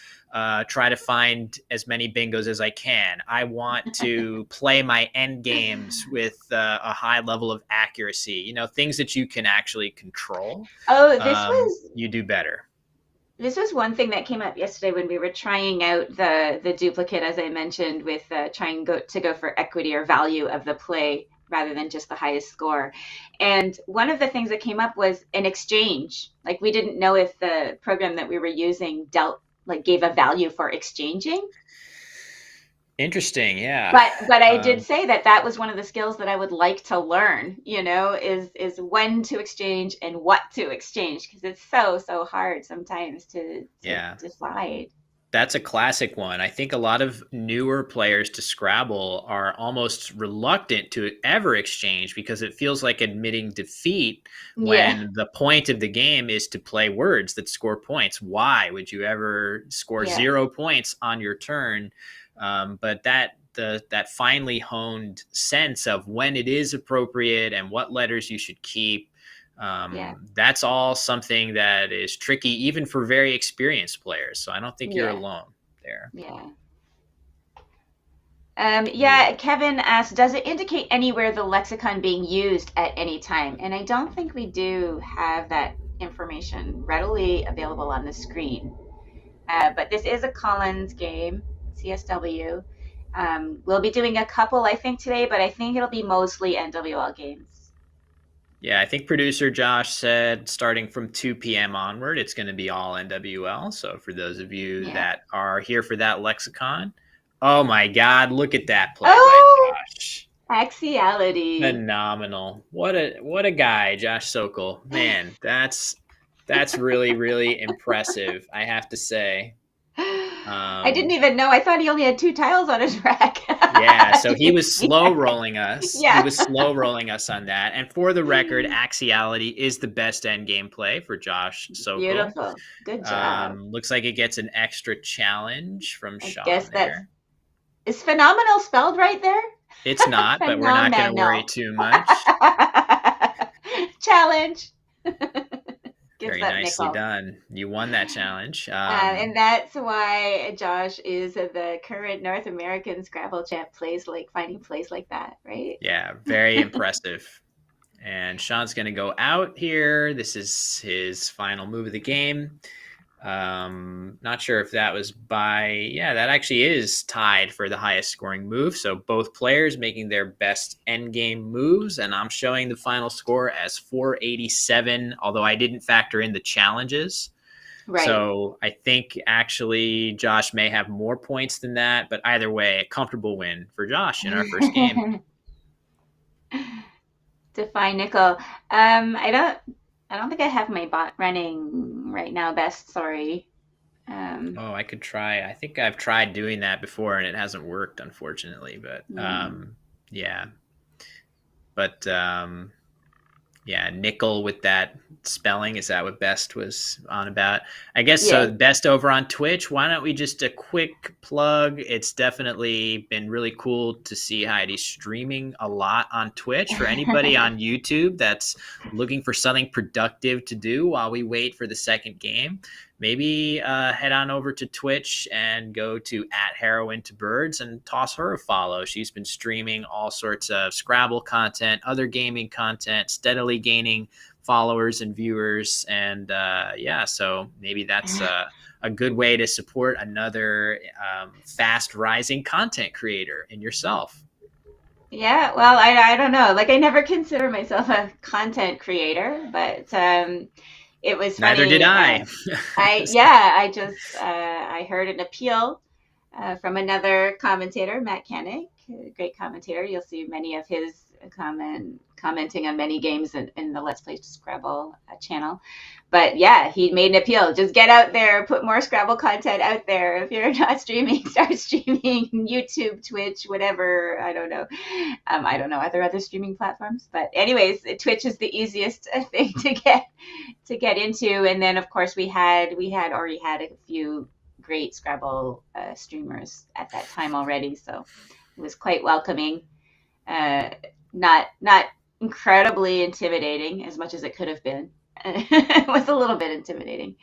try to find as many bingos as I can. I want to play my end games with a high level of accuracy. Things that you can actually control. Oh, You do better. this was one thing that came up yesterday when we were trying out the duplicate, as I mentioned, with trying to go for equity or value of the play rather than just the highest score. And one of the things that came up was an exchange. Like we didn't know if the program that we were using gave a value for exchanging. Interesting, yeah. But I did say that was one of the skills that I would like to learn, is when to exchange and what to exchange, because it's so hard sometimes to Yeah. decide. That's a classic one. I think a lot of newer players to Scrabble are almost reluctant to ever exchange because it feels like admitting defeat Yeah. when the point of the game is to play words that score points. Why would you ever score Yeah. 0 points on your turn? But that finely honed sense of when it is appropriate and what letters you should keep. Yeah. That's all something that is tricky, even for very experienced players. So I don't think you're Yeah. alone there. Yeah. Yeah, Kevin asked, does it indicate anywhere the lexicon being used at any time? And I don't think we do have that information readily available on the screen. But this is a Collins game, CSW. We'll be doing a couple, I think, today, but I think it'll be mostly NWL games. Yeah, I think producer Josh said starting from 2 p.m. onward, it's going to be all NWL. So for those of you Yeah. that are here for that lexicon, oh my God, look at that play by Oh, Josh. axiality. Phenomenal. What a guy, Josh Sokol. Man, that's really, really impressive, I have to say. I didn't even know. I thought he only had 2 tiles on his rack. Yeah, so Did he you was see slow that? rolling us. He Yeah. was slow rolling us on that. And for the record, axiality is the best end game play for Josh Sokol. Beautiful. Good job. Looks like it gets an extra challenge from I Sean guess that's there. is phenomenal spelled right there? It's not, but we're not going to worry Phenomenal. too much. Challenge. Gives Very that nicely nickel. done. You won that challenge. And that's why Josh is the current North American Scrabble champ. Finding plays like that, right? Yeah, very impressive. And Sean's going to go out here. This is his final move of the game. Not sure if that was that actually is tied for the highest scoring move. So both players making their best end game moves. And I'm showing the final score as 487, although I didn't factor in the challenges. Right. So I think actually Josh may have more points than that, but either way, a comfortable win for Josh in our first game. Define nickel. I don't think I have my bot running right now, Best. Sorry. I could try. I think I've tried doing that before and it hasn't worked, unfortunately. But yeah. But yeah, nickel with that spelling. Is that what Best was on about? I guess Yeah. so. Best over on Twitch. Why don't we just a quick plug? It's definitely been really cool to see Heidi streaming a lot on Twitch. For anybody on YouTube that's looking for something productive to do while we wait for the second game, maybe head on over to Twitch and go to @HeroineToBirds and toss her a follow. She's been streaming all sorts of Scrabble content, other gaming content, steadily gaining followers and viewers. And so maybe that's a good way to support another fast rising content creator in yourself. Yeah, well, I don't know. Like, I never consider myself a content creator, but it was funny. Neither did I. I heard an appeal from another commentator, Matt Koenig, a great commentator. You'll see many of his commenting on many games in the Let's Play Scrabble channel. But yeah, he made an appeal. Just get out there, put more Scrabble content out there. If you're not streaming, start streaming. YouTube, Twitch, whatever. I don't know. I don't know. Are there other streaming platforms? But anyways, Twitch is the easiest thing to get into. And then of course we had already had a few great Scrabble streamers at that time already, so it was quite welcoming. Not incredibly intimidating as much as it could have been. It was a little bit intimidating.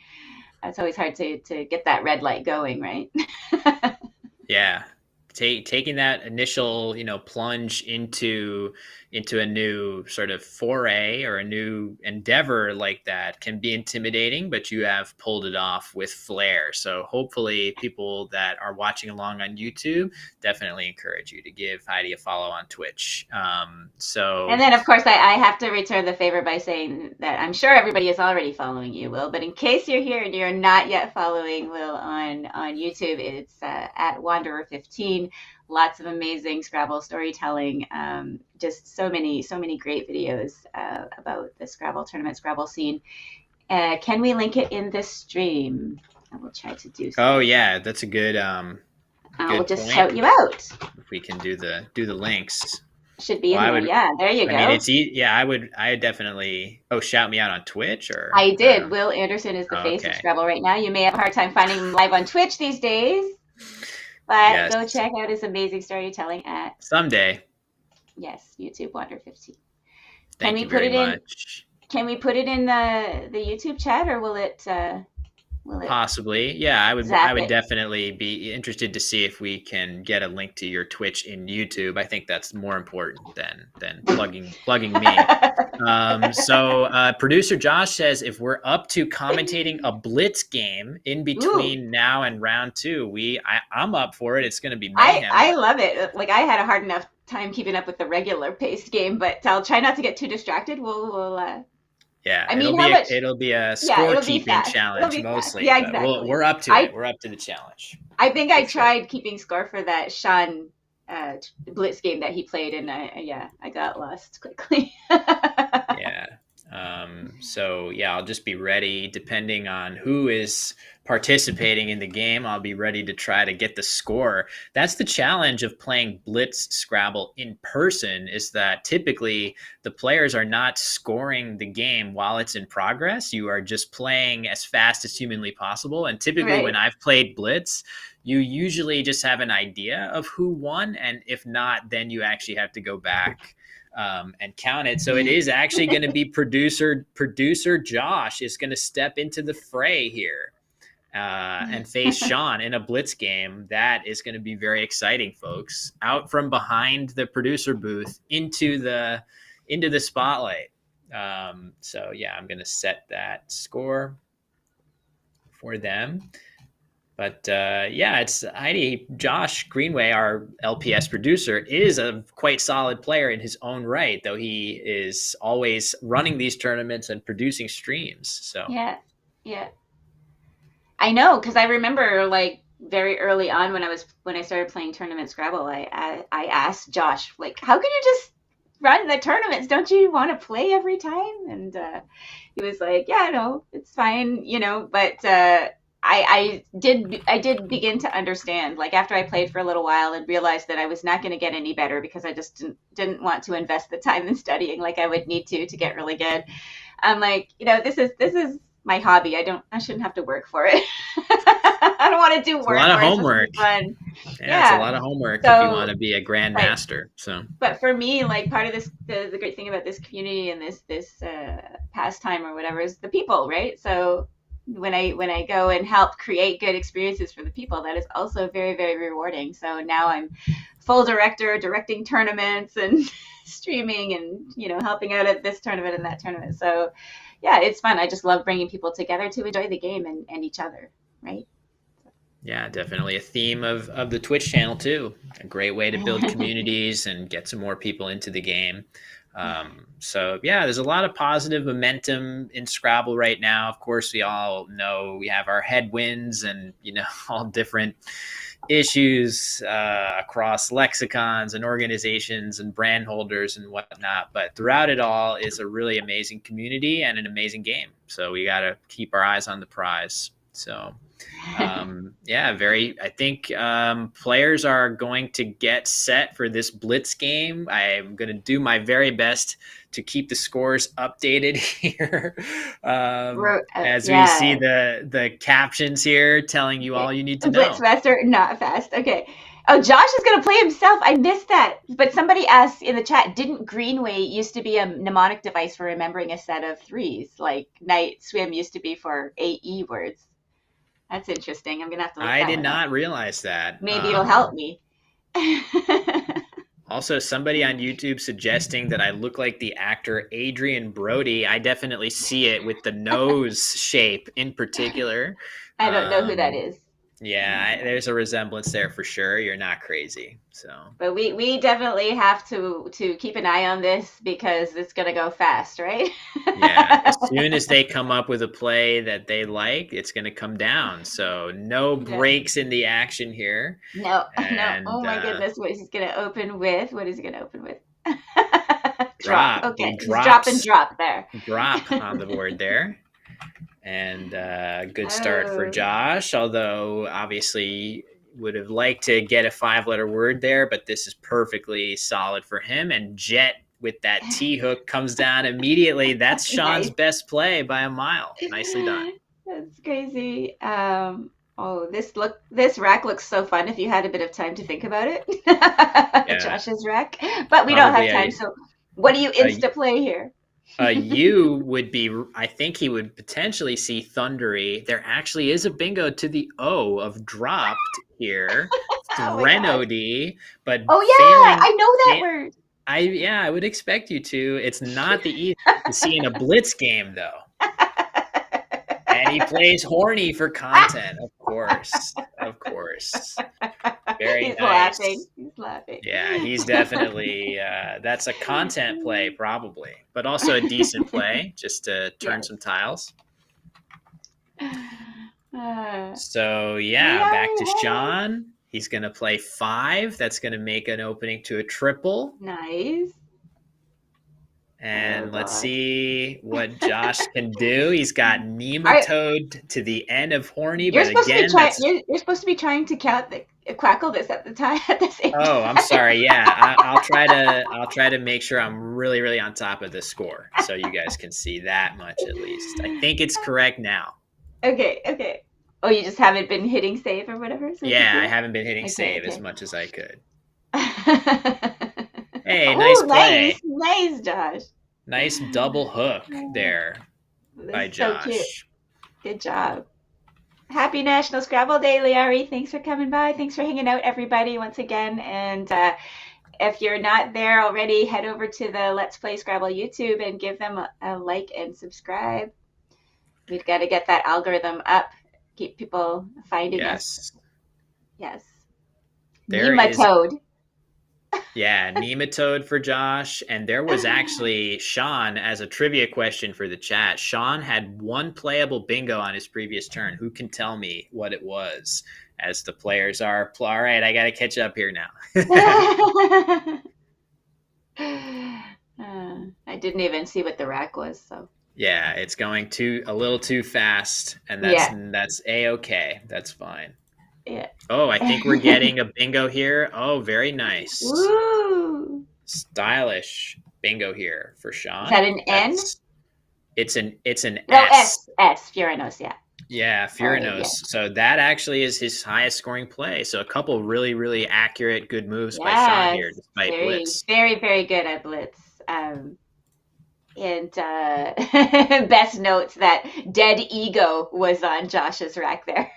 It's always hard to get that red light going, right? Yeah. Taking that initial, plunge into a new sort of foray or a new endeavor like that can be intimidating, but you have pulled it off with flair. So hopefully people that are watching along on YouTube definitely encourage you to give Heidi a follow on Twitch. And then of course I have to return the favor by saying that I'm sure everybody is already following you, Will, but in case you're here and you're not yet following Will on YouTube, it's at Wanderer15. Lots of amazing Scrabble storytelling, just so many great videos about the Scrabble tournament, Scrabble scene. Can we link it in this stream? I will try to do so. Oh yeah, that's a good We'll just shout you out. If we can do the links. Should be in there. Yeah, there you go. I mean, I definitely. Oh, shout me out on Twitch or I did. Will Anderson is the face of Scrabble right now. You may have a hard time finding him live on Twitch these days. But go check out his amazing storytelling at someday. Yes, YouTube Wander 15. Thank you very much. Can we put it in the YouTube chat, or will it Will it Possibly. Yeah, I zap would it? definitely be interested to see if we can get a link to your Twitch in YouTube. I think that's more important than plugging me. Producer Josh says if we're up to commentating a blitz game in Ooh, between now and round two, I'm up for it. It's going to be I mayhem. I love it. Like I had a hard enough time keeping up with the regular paced game, but I'll try not to get too distracted. We'll Yeah, I mean, how much? it'll be a Yeah, it'll be scorekeeping fast. It'll challenge be fast. mostly, Yeah, but exactly. we're up to it. I We're up to the challenge I think for I sure. tried keeping score for that Sean blitz game that he played, and I got lost quickly. Yeah. I'll just be ready depending on who is participating in the game. I'll be ready to try to get the score. That's the challenge of playing Blitz Scrabble in person, is that typically the players are not scoring the game while it's in progress. You are just playing as fast as humanly possible. And typically when Right. I've played Blitz, you usually just have an idea of who won. And if not, then you actually have to go back and count it. So it is actually going to be producer Josh is going to step into the fray here and face Sean in a blitz game. That is going to be very exciting, folks. Out from behind the producer booth into the spotlight. I'm going to set that score for them. But it's Heidi. Josh Greenway, our LPS producer, is a quite solid player in his own right, though he is always running these tournaments and producing streams. So Yeah. Yeah. I know, because I remember like very early on when I started playing tournament Scrabble, I asked Josh like, how can you just run the tournaments? Don't you want to play every time? And he was like, yeah, no, it's fine, But I did begin to understand, like after I played for a little while and realized that I was not going to get any better because I just didn't want to invest the time in studying like I would need to get really good. I'm like, this is my hobby. I shouldn't have to work for it. I don't want to do it's a work lot of where it's supposed to homework. be fun. Yeah, it's a Yeah. lot of homework if you want So, to be a but grandmaster. So but for me, like part of this, the great thing about this community and this pastime or whatever is the people, right? So when I go and help create good experiences for the people, that is also very very rewarding. So now I'm full director, directing tournaments and streaming and helping out at this tournament and that tournament. So yeah, it's fun. I just love bringing people together to enjoy the game and each other, right? yeah, definitely a theme of the Twitch channel too. A great way to build communities and get some more people into the game. There's a lot of positive momentum in Scrabble right now. Of course, we all know we have our headwinds and all different issues across lexicons and organizations and brand holders and whatnot. But throughout it all is a really amazing community and an amazing game. So we got to keep our eyes on the prize. So I think players are going to get set for this blitz game. I'm going to do my very best to keep the scores updated here as we see Yeah. the captions here telling you all you need to know. Blitzmaster, not fast. Okay. Oh, Josh is going to play himself. I missed that. But somebody asked in the chat, didn't Greenway used to be a mnemonic device for remembering a set of threes? Like night swim used to be for AE words. That's interesting. I'm going to have to look I that did one up. not realize that. Maybe it'll help me. Also, somebody on YouTube suggesting that I look like the actor Adrian Brody. I definitely see it with the nose shape in particular. I don't know who that is. Yeah, there's a resemblance there for sure. You're not crazy. So, but we definitely have to keep an eye on this because it's gonna go fast, right? Yeah, as soon as they come up with a play that they like, it's gonna come down. So no breaks in the action here. No. Oh my goodness, what is he gonna open with? Drop. Okay, drop and drop there. Drop on the board there. And good start for Josh, although obviously would have liked to get a 5-letter word there, but this is perfectly solid for him. And Jet with that T hook comes down immediately. That's Sean's best play by a mile. Nicely done. That's crazy. This rack looks so fun if you had a bit of time to think about it. Yeah. Josh's rack. But we don't have time, so what do you insta play here? You would be, I think he would potentially see Thundery. There actually is a bingo to the O of dropped here. Oh my God. Threnody, but Oh yeah, failing. I know that word. I would expect you to. It's not the easy to see in a Blitz game, though. And he plays horny for content, of course. Of course. Very He's laughing. nice. He's laughing. Yeah, he's definitely that's a content play probably, but also a decent play just to turn Yes. some tiles. Uh, So yeah, back to Sean. He's gonna play 5. That's gonna make an opening to a triple. Nice. And Oh, let's God. see what Josh can do. He's got nematode to the end of horny, You're but supposed again, to be trying. that's You're supposed to be trying to count the quackle this at the time at the same oh, time. I'm sorry. Yeah, I'll try to make sure I'm really, really on top of the score, so you guys can see that much at least. I think it's correct now. Okay. Okay. Oh, you just haven't been hitting save or whatever. So Yeah, I haven't been hitting save as much as I could. Hey, nice play. Nice, Josh. Nice double hook there by Josh. So cute. Good job. Happy National Scrabble Day, Liari. Thanks for coming by. Thanks for hanging out, everybody, once again. And if you're not there already, head over to the Let's Play Scrabble YouTube and give them a like and subscribe. We've got to get that algorithm up. Keep people finding us. Yes. There Nematode. Yeah, nematode for Josh. And there was actually Sean as a trivia question for the chat. Sean had 1 playable bingo on his previous turn. Who can tell me what it was? As the players are, all right, I got to catch up here now. I didn't even see what the rack was, so. Yeah, it's going a little too fast, and that's A-okay. That's fine. Yeah. Oh, I think we're getting a bingo here. Oh, very nice. Woo! Stylish bingo here for Sean. Is that an N? It's an no, S. S, Furinos, yeah. Yeah, Furinos. Yeah. So that actually is his highest scoring play. So a couple really, really accurate, good moves by Sean here, despite Blitz. Very, very good at Blitz. And best notes that Dead Ego was on Josh's rack there.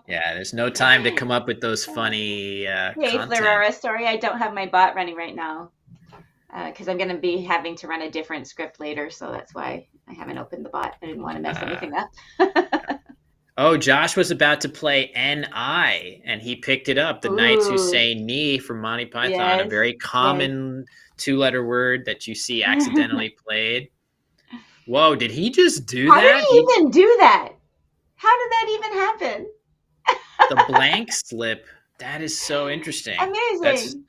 Yeah, there's no time to come up with those funny Hey, content. Florora, sorry I don't have my bot running right now because I'm going to be having to run a different script later, so that's why I haven't opened the bot. I didn't want to mess anything up. Oh, Josh was about to play N-I, and he picked it up. The Knights Who Say Ni from Monty Python, a very common 2-letter word that you see accidentally played. Whoa, did he just do that? How did he even do that? How did that even happen? The blank slip. That is so interesting. Amazing.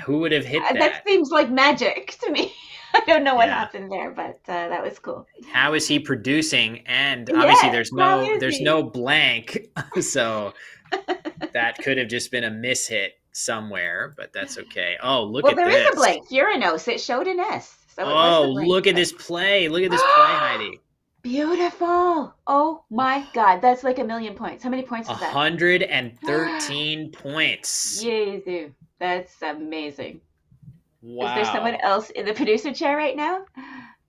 Who would have hit that? That seems like magic to me. I don't know what happened there, but that was cool. How is he producing? And obviously there's no blank, so that could have just been a mishit somewhere, but that's okay. Oh, look at this. Well, there is a blank. Furinos. It showed an S. So look at this play. Look at this play, Heidi. Beautiful. Oh my God. That's like 1,000,000 points. How many points is that? 113 points. Yezu. That's amazing. Wow. Is there someone else in the producer chair right now?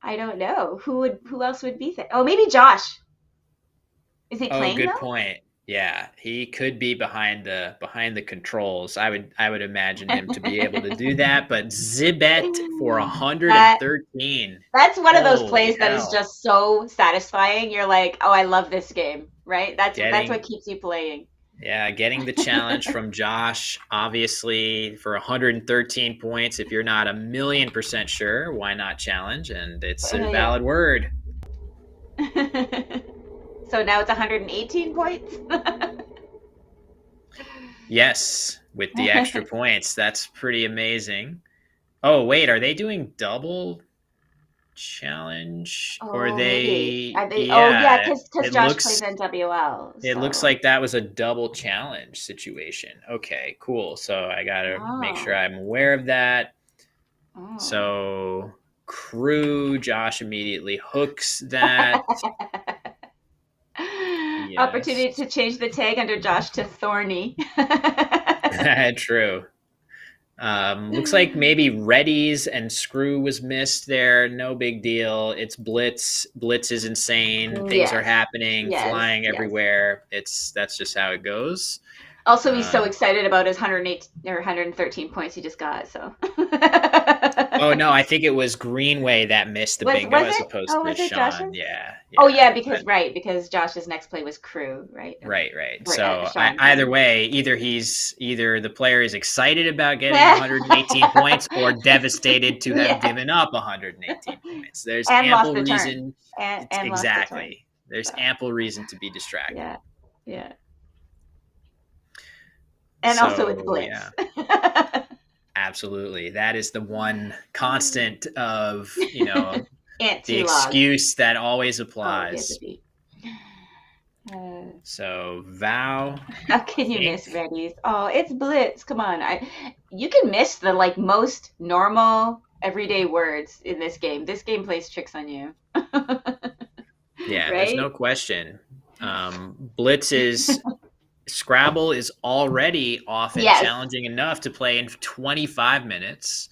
I don't know. Who else would be there? Oh, maybe Josh. Is he playing? Oh, good point. Yeah, he could be behind the controls. I would imagine him to be able to do that, but Zibet for 113. That's one of those plays that is just so satisfying. You're like, oh, I love this game, right? That's what keeps you playing. Yeah, getting the challenge from Josh, obviously, for 113 points. If you're not 1,000,000% sure, why not challenge? And it's a valid word. So now it's 118 points? Yes, with the extra points. That's pretty amazing. Oh, wait, are they doing double challenge? Or are they... Yeah, because Josh plays NWL. So. It looks like that was a double challenge situation. Okay, cool. So I got to make sure I'm aware of that. Oh. So crew, Josh immeditely hooks that. Yes. Opportunity to change the tag under Josh to Thorny. True. Looks like maybe Reddy's and Screw was missed there. No big deal. It's Blitz. Blitz is insane. Things are Yes, happening, yes, flying yes. everywhere. That's just how it goes. Also, he's so Um, excited about his 108 or 113 points he just got. So oh no, I think it was Greenway that missed the bingo was as it? opposed Oh, to was it Sean. Josh's? Yeah, Oh yeah. yeah, But because Josh's next play was Crew, right? right, right. So Sean, yeah. either way, either the player is excited about getting 118 points or devastated to have Yeah, given up 118 points. There's and lost ample the turn, reason. It's and lost the turn. exactly. There's So ample reason to be distracted. yeah, yeah, and also it's So yeah, Blitz. absolutely. That is the one constant of Ant the two log. excuse that always Oh, he has a applies. beat. Uh, So Vow, how I can you think. miss Reddy's? Oh, it's Blitz. Come on, you can miss the like most normal everyday words in this game. This game plays tricks on you, Yeah, there's no right? question. Blitz is Scrabble is already often Yes, challenging enough to play in 25 minutes.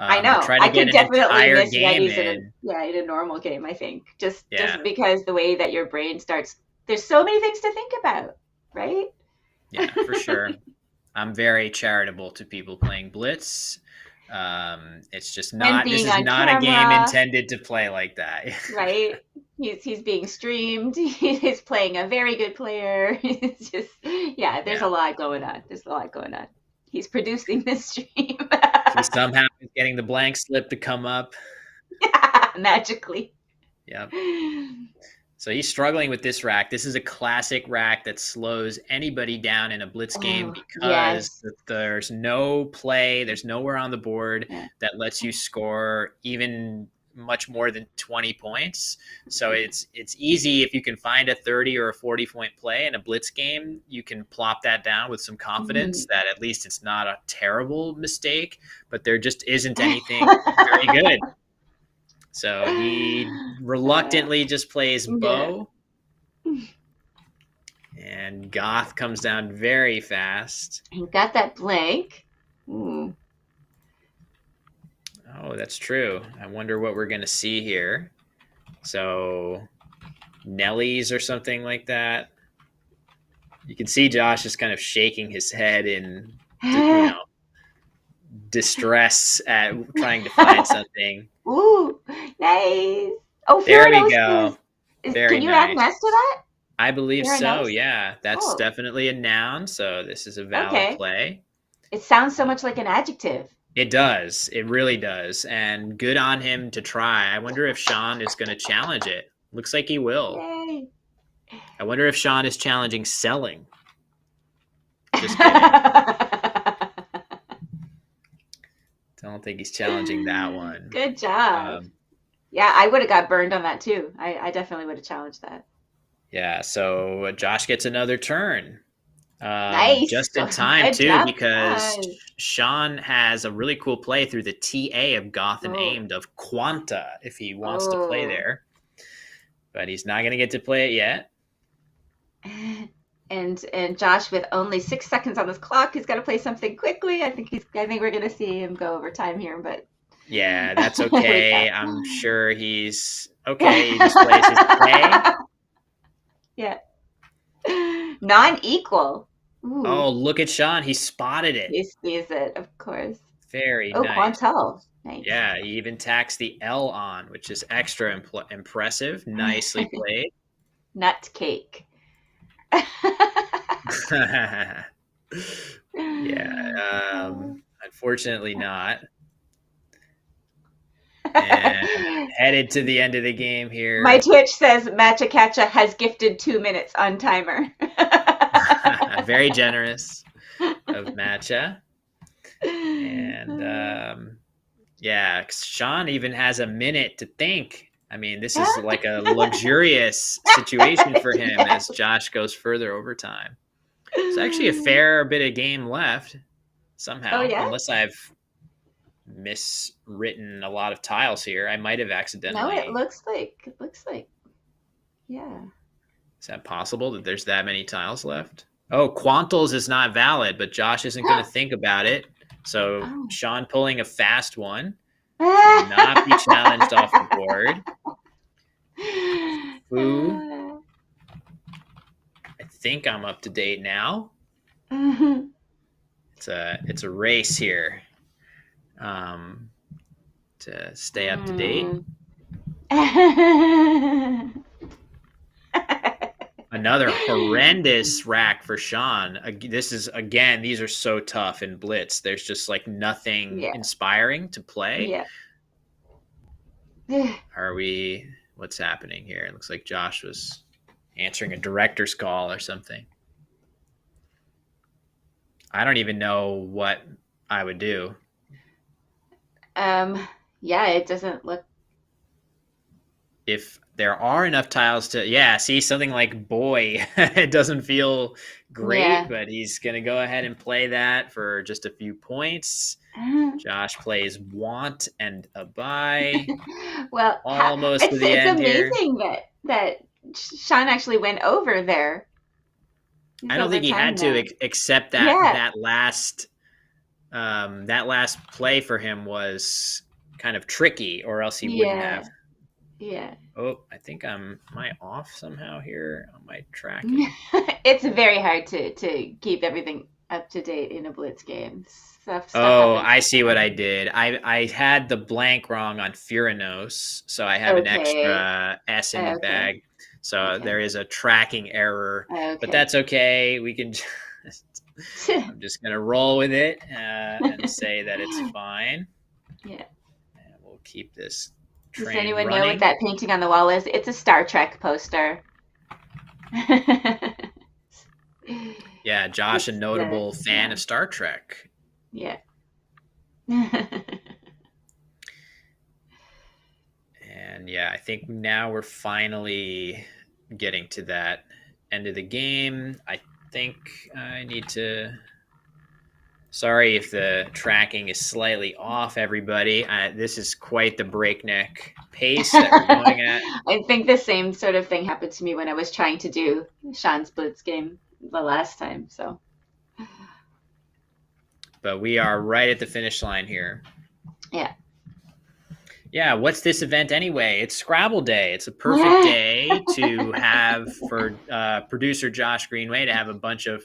I To know. try I to get could an definitely entire miss game Reddy's in. in a normal game, I think. Yeah, Just because the way that your brain starts there's so many things to think about, right? yeah, for sure. I'm very charitable to people playing Blitz. It's just And not. This being is on not a game camera, intended to play like that. right? He's being streamed. He's playing a very good player. It's just yeah, there's a Yeah, lot going on. There's a lot going on. He's producing this stream he somehow is getting the blank slip to come up. magically. Yep. So he's struggling with this rack. This is a classic rack that slows anybody down in a blitz game Oh, because yes. there's no play, there's nowhere on the board Yeah. that lets you score even much more than 20 points. So it's easy if you can find a 30 or a 40 point play in a blitz game, you can plop that down with some confidence Mhm. that at least it's not a terrible mistake, but there just isn't anything very good. So he reluctantly just plays Yeah. bow, and Goth comes down very fast. He got that blank. Ooh. Oh, that's true. I wonder what we're going to see here. So Nellies or something like that. You can see Josh is kind of shaking his head in, distress at trying to find something. Ooh, nice. Oh, There we Theranos go. Very can you add nice. nest to that? I believe so. Theranos? Yeah, that's Oh, definitely a noun. So this is a valid okay. play. It sounds so much like an adjective. It does. It really does. And good on him to try. I wonder if Sean is going to challenge it. Looks like he will. Yay. I wonder if Sean is challenging selling. Just kidding. Don't think he's challenging that one. Good job. Yeah, I would have got burned on that too. I definitely would have challenged that. Yeah, so Josh gets another turn. Nice. Just in time, Good too, job, because guys. Sean has a really cool play through the TA of Goth and Oh, Aimed of Quanta if he wants to play oh. there. But he's not going to get to play it yet. And Josh, with only 6 seconds on this clock, he's got to play something quickly. I think we're gonna see him go over time here, but Yeah, that's there we okay. go. I'm sure he's okay. He just plays his play. Yeah, non-equal. Ooh, Oh, look at Sean. He spotted it. he sees it, of course. Very Oh, nice. Quantel, nice. Yeah, he even tacks the L on, which is extra impressive. Nicely played. Nut cake. Yeah, unfortunately not. And headed to the end of the game here. My Twitch says Matcha Catcha has gifted 2 minutes on timer. Very generous of Matcha. And yeah, Sean even has a minute to think. I mean, this is like a luxurious situation for him as Josh goes further overtime. It's actually a fair bit of game left somehow, Oh yeah? unless I've miswritten a lot of tiles here. I might have No, accidentally. it looks like yeah. Is that possible that there's that many tiles left? Oh, Quantles is not valid, but Josh isn't going to think about it. So Oh. Sean pulling a fast one to not be challenged off the board. Foo, I think I'm up to date now. It's a race here to stay up to date. Another horrendous rack for Sean. This is, again, these are so tough in Blitz. There's just like nothing inspiring to play. Yeah. What's happening here? It looks like Josh was answering a director's call or something. I don't even know what I would do. Yeah, it doesn't look. If there are enough tiles to, see, something like boy, it doesn't feel great, but he's going to go ahead and play that for just a few points. Josh plays want and a buy. Well, almost to the end here. It's amazing that Sean actually went over there. I don't think he had to, except that last play for him was kind of tricky, or else he wouldn't have. Yeah. Oh, I think am I off somehow here on my tracking? It's very hard to keep everything up to date in a Blitz game. Stuff happens. I see what I did. I had the blank wrong on Furanos, so I have an extra S in the bag. So there is a tracking error, but that's okay. We can I'm just going to roll with it and say that it's fine. Yeah. And we'll keep this train Does anyone running. Know what that painting on the wall is? It's a Star Trek poster. Yeah, Josh, a notable fan of Star Trek. Yeah. And I think now we're finally getting to that end of the game. I think I need to... Sorry if the tracking is slightly off, everybody. This is quite the breakneck pace that we're going at. I think the same sort of thing happened to me when I was trying to do Sean's Blitz game the last time. So, but we are right at the finish line here. Yeah. Yeah, what's this event anyway? It's Scrabble Day. It's a perfect day to have for producer Josh Greenway to have a bunch of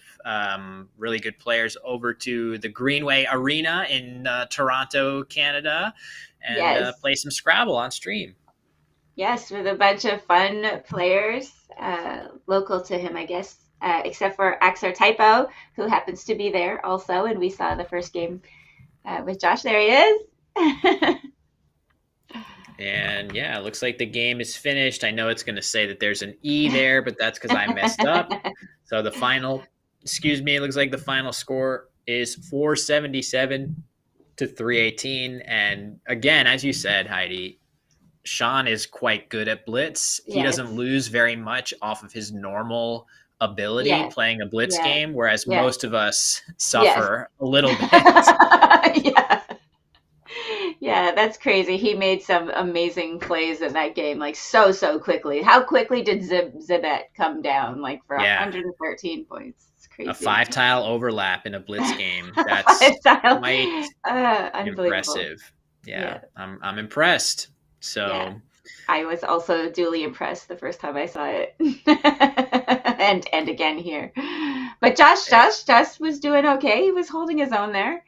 really good players over to the Greenway Arena in Toronto, Canada, and play some Scrabble on stream. Yes, with a bunch of fun players local to him, I guess, except for Axar Typo, who happens to be there also, and we saw the first game with Josh. There he is. And it looks like the game is finished. I know it's going to say that there's an E there, but that's because I messed up. So it looks like the final score is 477 to 318. And again, as you said, Heidi, Sean is quite good at Blitz. He doesn't lose very much off of his normal ability playing a Blitz game, whereas most of us suffer a little bit. Yeah, that's crazy. He made some amazing plays in that game, like so quickly. How quickly did Zibet come down, like for 113 points? It's crazy. A 5-tile overlap in a Blitz game. That's quite impressive. Yeah. I'm impressed. So I was also duly impressed the first time I saw it, and again here. But Josh was doing okay. He was holding his own there.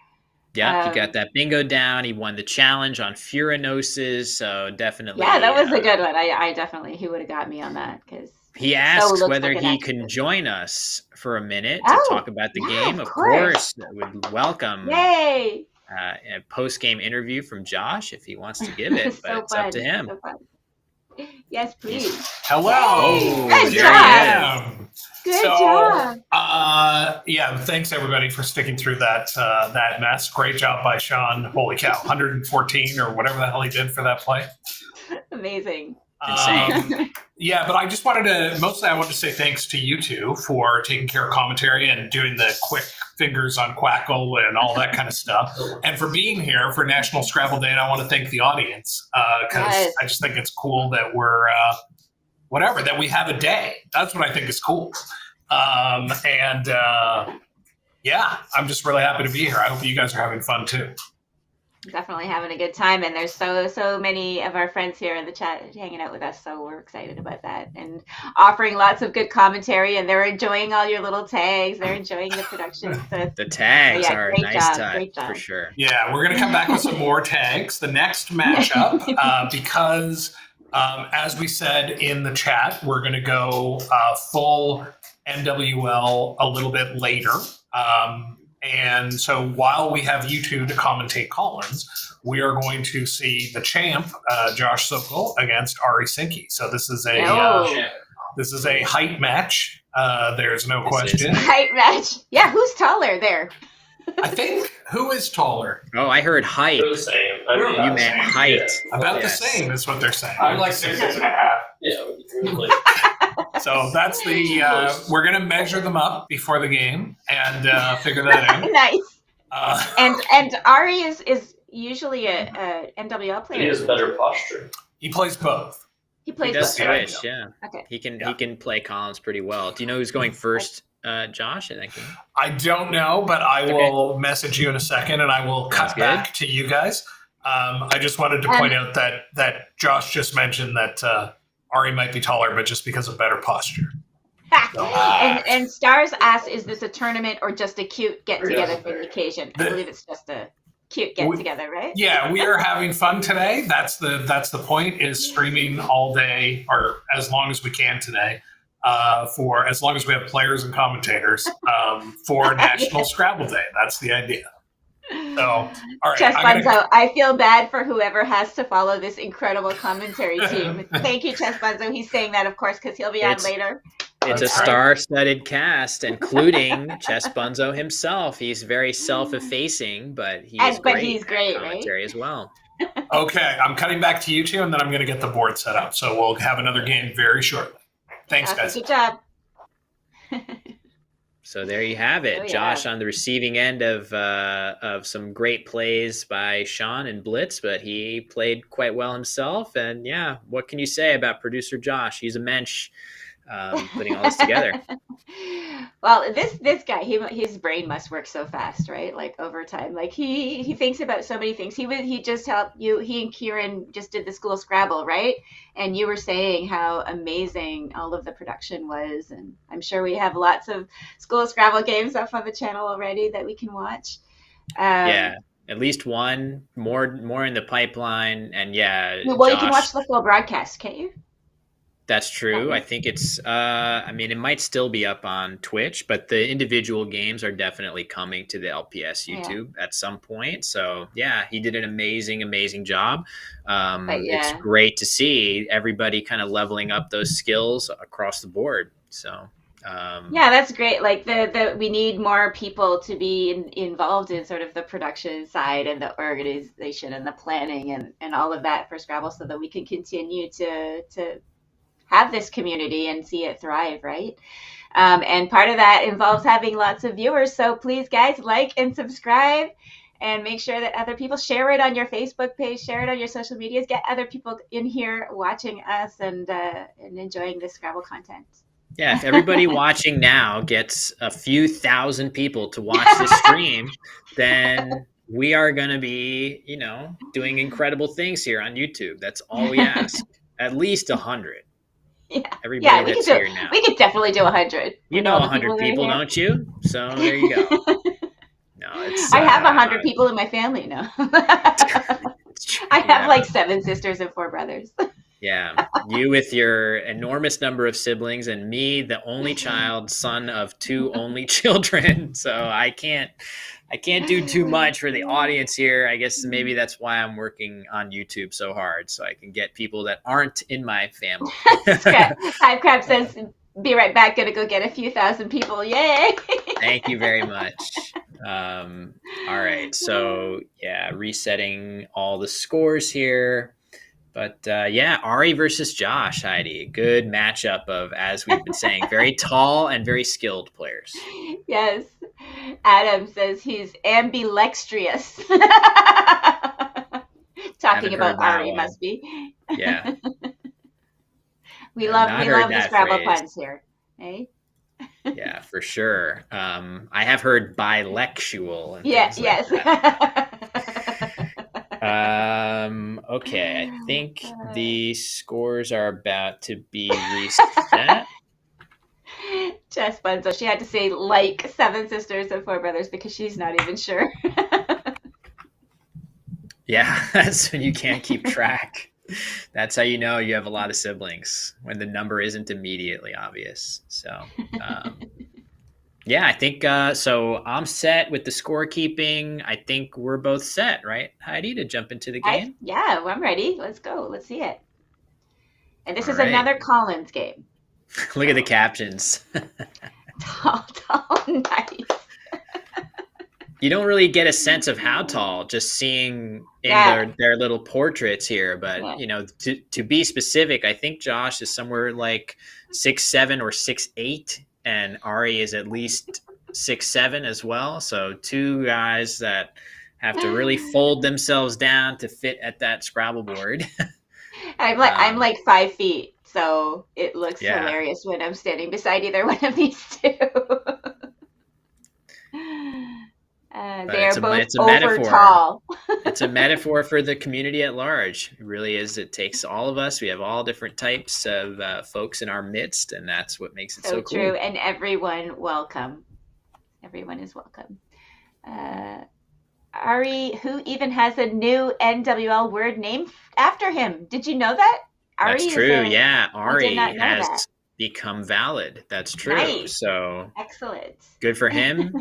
Yeah, he got that bingo down. He won the challenge on Furanosis, so definitely. Yeah, that was a good one. I definitely, he would have got me on that because he asks whether he can join us for a minute to talk about the game. Of course, would welcome. Yay! A post-game interview from Josh if he wants to give it, but it's up to him. So fun. Yes, please. Hello. Good job. Good job. Thanks everybody for sticking through that mess. Great job by Sean. Holy cow, 114 or whatever the hell he did for that play. Amazing. Insane. But I just wanted to say thanks to you two for taking care of commentary and doing the quick fingers on Quackle and all that kind of stuff, and for being here for National Scrabble Day. And I want to thank the audience because I just think it's cool that we're that we have a day. That's what I think is cool. Yeah, I'm just really happy to be here. I hope you guys are having fun too. Definitely having a good time, and there's so many of our friends here in the chat hanging out with us, so we're excited about that and offering lots of good commentary, and they're enjoying all your little tags. They're enjoying the production. So The tags are a great nice job, touch great job. for sure. Yeah, we're going to come back with some more tags. The next matchup, because as we said in the chat, we're going to go full NWL a little bit later. And so while we have you two to commentate Collins, we are going to see the champ, Josh Sokol, against Ari Sinke. So this is a height match. There's no question. Height match. Yeah, who's taller there? I think who is taller? Oh, I heard height. They're the same. You meant height. Yeah. About the same is what they're saying. I'm like 6.5. Yeah. Really. So that's the. We're gonna measure them up before the game and figure that out. Nice. And Ari is usually a NWL player. He has better posture. He plays both. He plays He does both. switch, yeah. Okay. He can play Collins pretty well. Do you know who's going first, Josh, in that game? I don't know, but I will message you in a second, and I will cut back to you guys. I just wanted to point out that Josh just mentioned that Ari might be taller, but just because of better posture. And Stars asked, is this a tournament or just a cute get-together for the occasion? I believe it's just a cute get-together, right? Yeah, we are having fun today. That's the point, is streaming all day, or as long as we can today, for as long as we have players and commentators for National Scrabble Day. That's the idea. So, all right. Chess Bunzo, I feel bad for whoever has to follow this incredible commentary team. Thank you, Chess Bunzo. He's saying that, of course, because he'll be on later. It's a star-studded cast, including Chess Bunzo himself. He's very self-effacing, but he's great commentary as well. Okay, I'm cutting back to you two, and then I'm going to get the board set up. So we'll have another game very shortly. Thanks, guys. Good job. So there you have it. Oh, yeah. Josh on the receiving end of some great plays by Sean and Blitz, but he played quite well himself. And yeah, what can you say about producer Josh? He's a mensch. Putting all this together. Well, this guy, his brain must work so fast, right? Like over time, like he thinks about so many things. He just helped you. He and Kieran just did the school Scrabble, right? And you were saying how amazing all of the production was, and I'm sure we have lots of school Scrabble games up on the channel already that we can watch. Yeah. At least one more in the pipeline, and yeah. Well, you can watch the full broadcast, can't you? That's true. I think it's, I mean, it might still be up on Twitch, but the individual games are definitely coming to the LPS YouTube at some point. So, yeah, he did an amazing job. It's great to see everybody kind of leveling up those skills across the board. So, yeah, that's great. Like we need more people to be involved in sort of the production side and the organization and the planning and all of that for Scrabble, so that we can continue to have this community and see it thrive, right? And part of that involves having lots of viewers. So please, guys, like and subscribe, and make sure that other people share it on your Facebook page, share it on your social medias, get other people in here watching us and enjoying this Scrabble content. Yeah, if everybody watching now gets a few thousand people to watch this stream, then we are going to be, doing incredible things here on YouTube. That's all we ask. At least 100. Yeah, everybody that's here now. We could definitely do 100. You know 100 people, don't you? So there you go. No, it's. I have 100 people in my family now. I have like 7 sisters and 4 brothers. Yeah, you with your enormous number of siblings, and me, the only child, son of 2 only children. So I can't do too much for the audience here. I guess maybe that's why I'm working on YouTube so hard, so I can get people that aren't in my family. Hive Crab says, be right back, gonna go get a few thousand people. Yay! Thank you very much. All right, so yeah, resetting all the scores here. But yeah, Ari versus Josh, Heidi. Good matchup of, as we've been saying, very tall and very skilled players. Yes. Adam says he's ambidextrous. Talking about Ari, must be. Yeah. we love the Scrabble puns here. Eh? Yeah, for sure. I have heard bilectual and Yeah, things like yes. that. Okay, I think the scores are about to be reset. Jess Bunzo, she had to say like seven sisters and four brothers because she's not even sure. Yeah, that's when you can't keep track. That's how you know you have a lot of siblings, when the number isn't immediately obvious. So, yeah, I think so. I'm set with the scorekeeping. I think we're both set, right, Heidi, to jump into the game? Yeah, well, I'm ready. Let's go. Let's see it. And this All is right. another Collins game. Look at the captions. Tall, nice. You don't really get a sense of how tall just seeing in their little portraits here. But, you know, to be specific, I think Josh is somewhere like 6'7" or 6'8", and Ari is at least 6'7" as well. So two guys that have to really fold themselves down to fit at that Scrabble board. I'm like 5 feet, so it looks hilarious when I'm standing beside either one of these two. They're both over tall. It's a metaphor for the community at large. It really is. It takes all of us. We have all different types of folks in our midst, and that's what makes it so cool. True, and everyone welcome. Everyone is welcome. Ari, who even has a new NWL word named after him. Did you know that? Ari That's true. Yeah, Ari has become valid. That's true. Nice. So excellent. Good for him.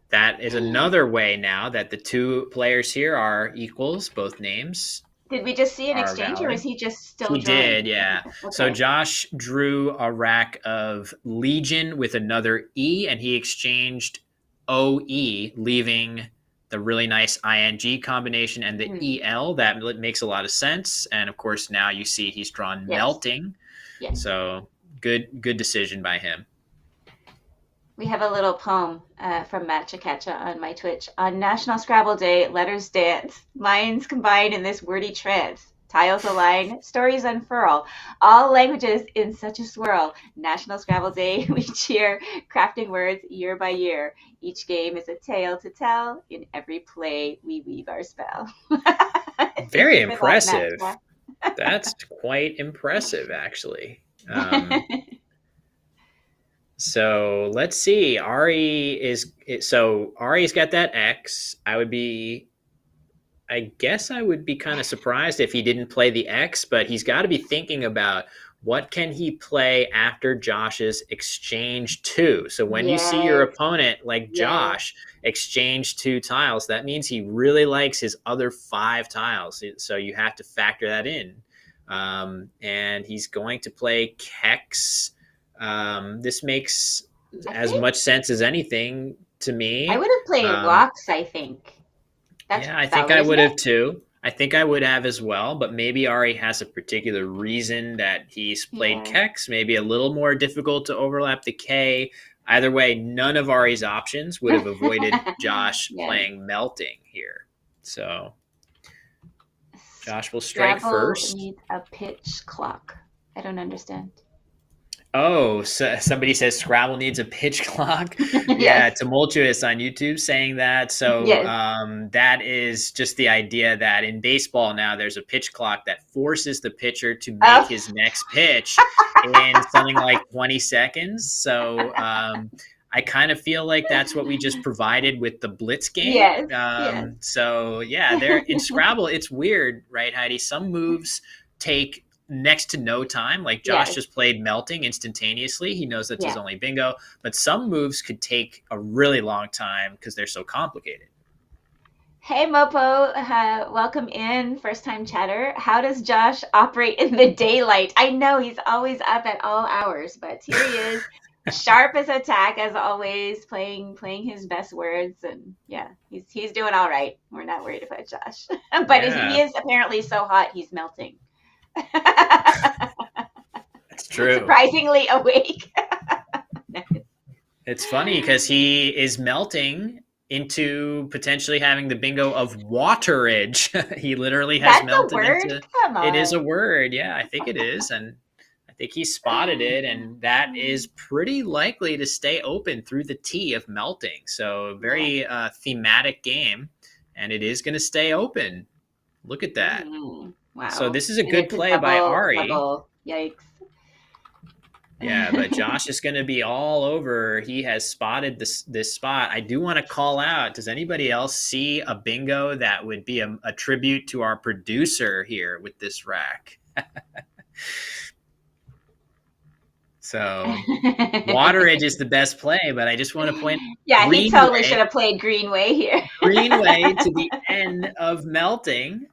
That is another way now that the two players here are equals, both names. Did we just see an exchange, or was he just still He drawing? did, yeah. Okay. So Josh drew a rack of Legion with another E, and he exchanged OE, leaving the really nice ING combination and the EL. That makes a lot of sense. And, of course, now you see he's drawn Melting. Yes. So good decision by him. We have a little poem from Matt Chakacha on my Twitch. On National Scrabble Day, letters dance, minds combine in this wordy trance. Tiles align, stories unfurl, all languages in such a swirl. National Scrabble Day, we cheer, crafting words year by year. Each game is a tale to tell. In every play, we weave our spell. Very impressive. That's quite impressive, actually. So let's see. Ari's got that X. I guess I would be kind of surprised if he didn't play the X, but he's got to be thinking about what can he play after Josh's exchange 2. So when you see your opponent like Josh exchange 2 tiles, that means he really likes his other 5 tiles. So you have to factor that in. And he's going to play Kex. This makes as much sense as anything to me. I would have played Rocks, I think. I think I would have too. I think I would have as well, but maybe Ari has a particular reason that he's played Kex, maybe a little more difficult to overlap the K. Either way, none of Ari's options would have avoided Josh playing Melting here. So Josh will strike first. Needs a pitch clock. I don't understand. Oh, so somebody says Scrabble needs a pitch clock. Yeah, Tumultuous on YouTube saying that. So that is just the idea that in baseball now there's a pitch clock that forces the pitcher to make his next pitch in something like 20 seconds. So I kind of feel like that's what we just provided with the Blitz game. So there in Scrabble, it's weird, right, Heidi? Some moves take next to no time. Like Josh just played Melting instantaneously. He knows that's his only bingo. But some moves could take a really long time because they're so complicated. Hey, Mopo. Welcome in. First time chatter. How does Josh operate in the daylight? I know he's always up at all hours, but here he is. Sharp as a tack, as always, playing his best words. And he's doing all right. We're not worried about Josh. But he is apparently so hot, he's melting. That's true. Surprisingly awake. It's funny because he is melting into potentially having the bingo of waterage. He literally has melted into. Come on. It is a word. Yeah, I think it is, and I think he spotted it, and that is pretty likely to stay open through the T of melting. So very thematic game, and it is going to stay open. Look at that. Wow. So this is a good play by Ari. Yikes. Yeah, but Josh is going to be all over. He has spotted this spot. I do want to call out, does anybody else see a bingo that would be a tribute to our producer here with this rack? So Wateridge is the best play, but I just want to point out. Yeah, he totally should have played Greenway here. Greenway to the end of melting.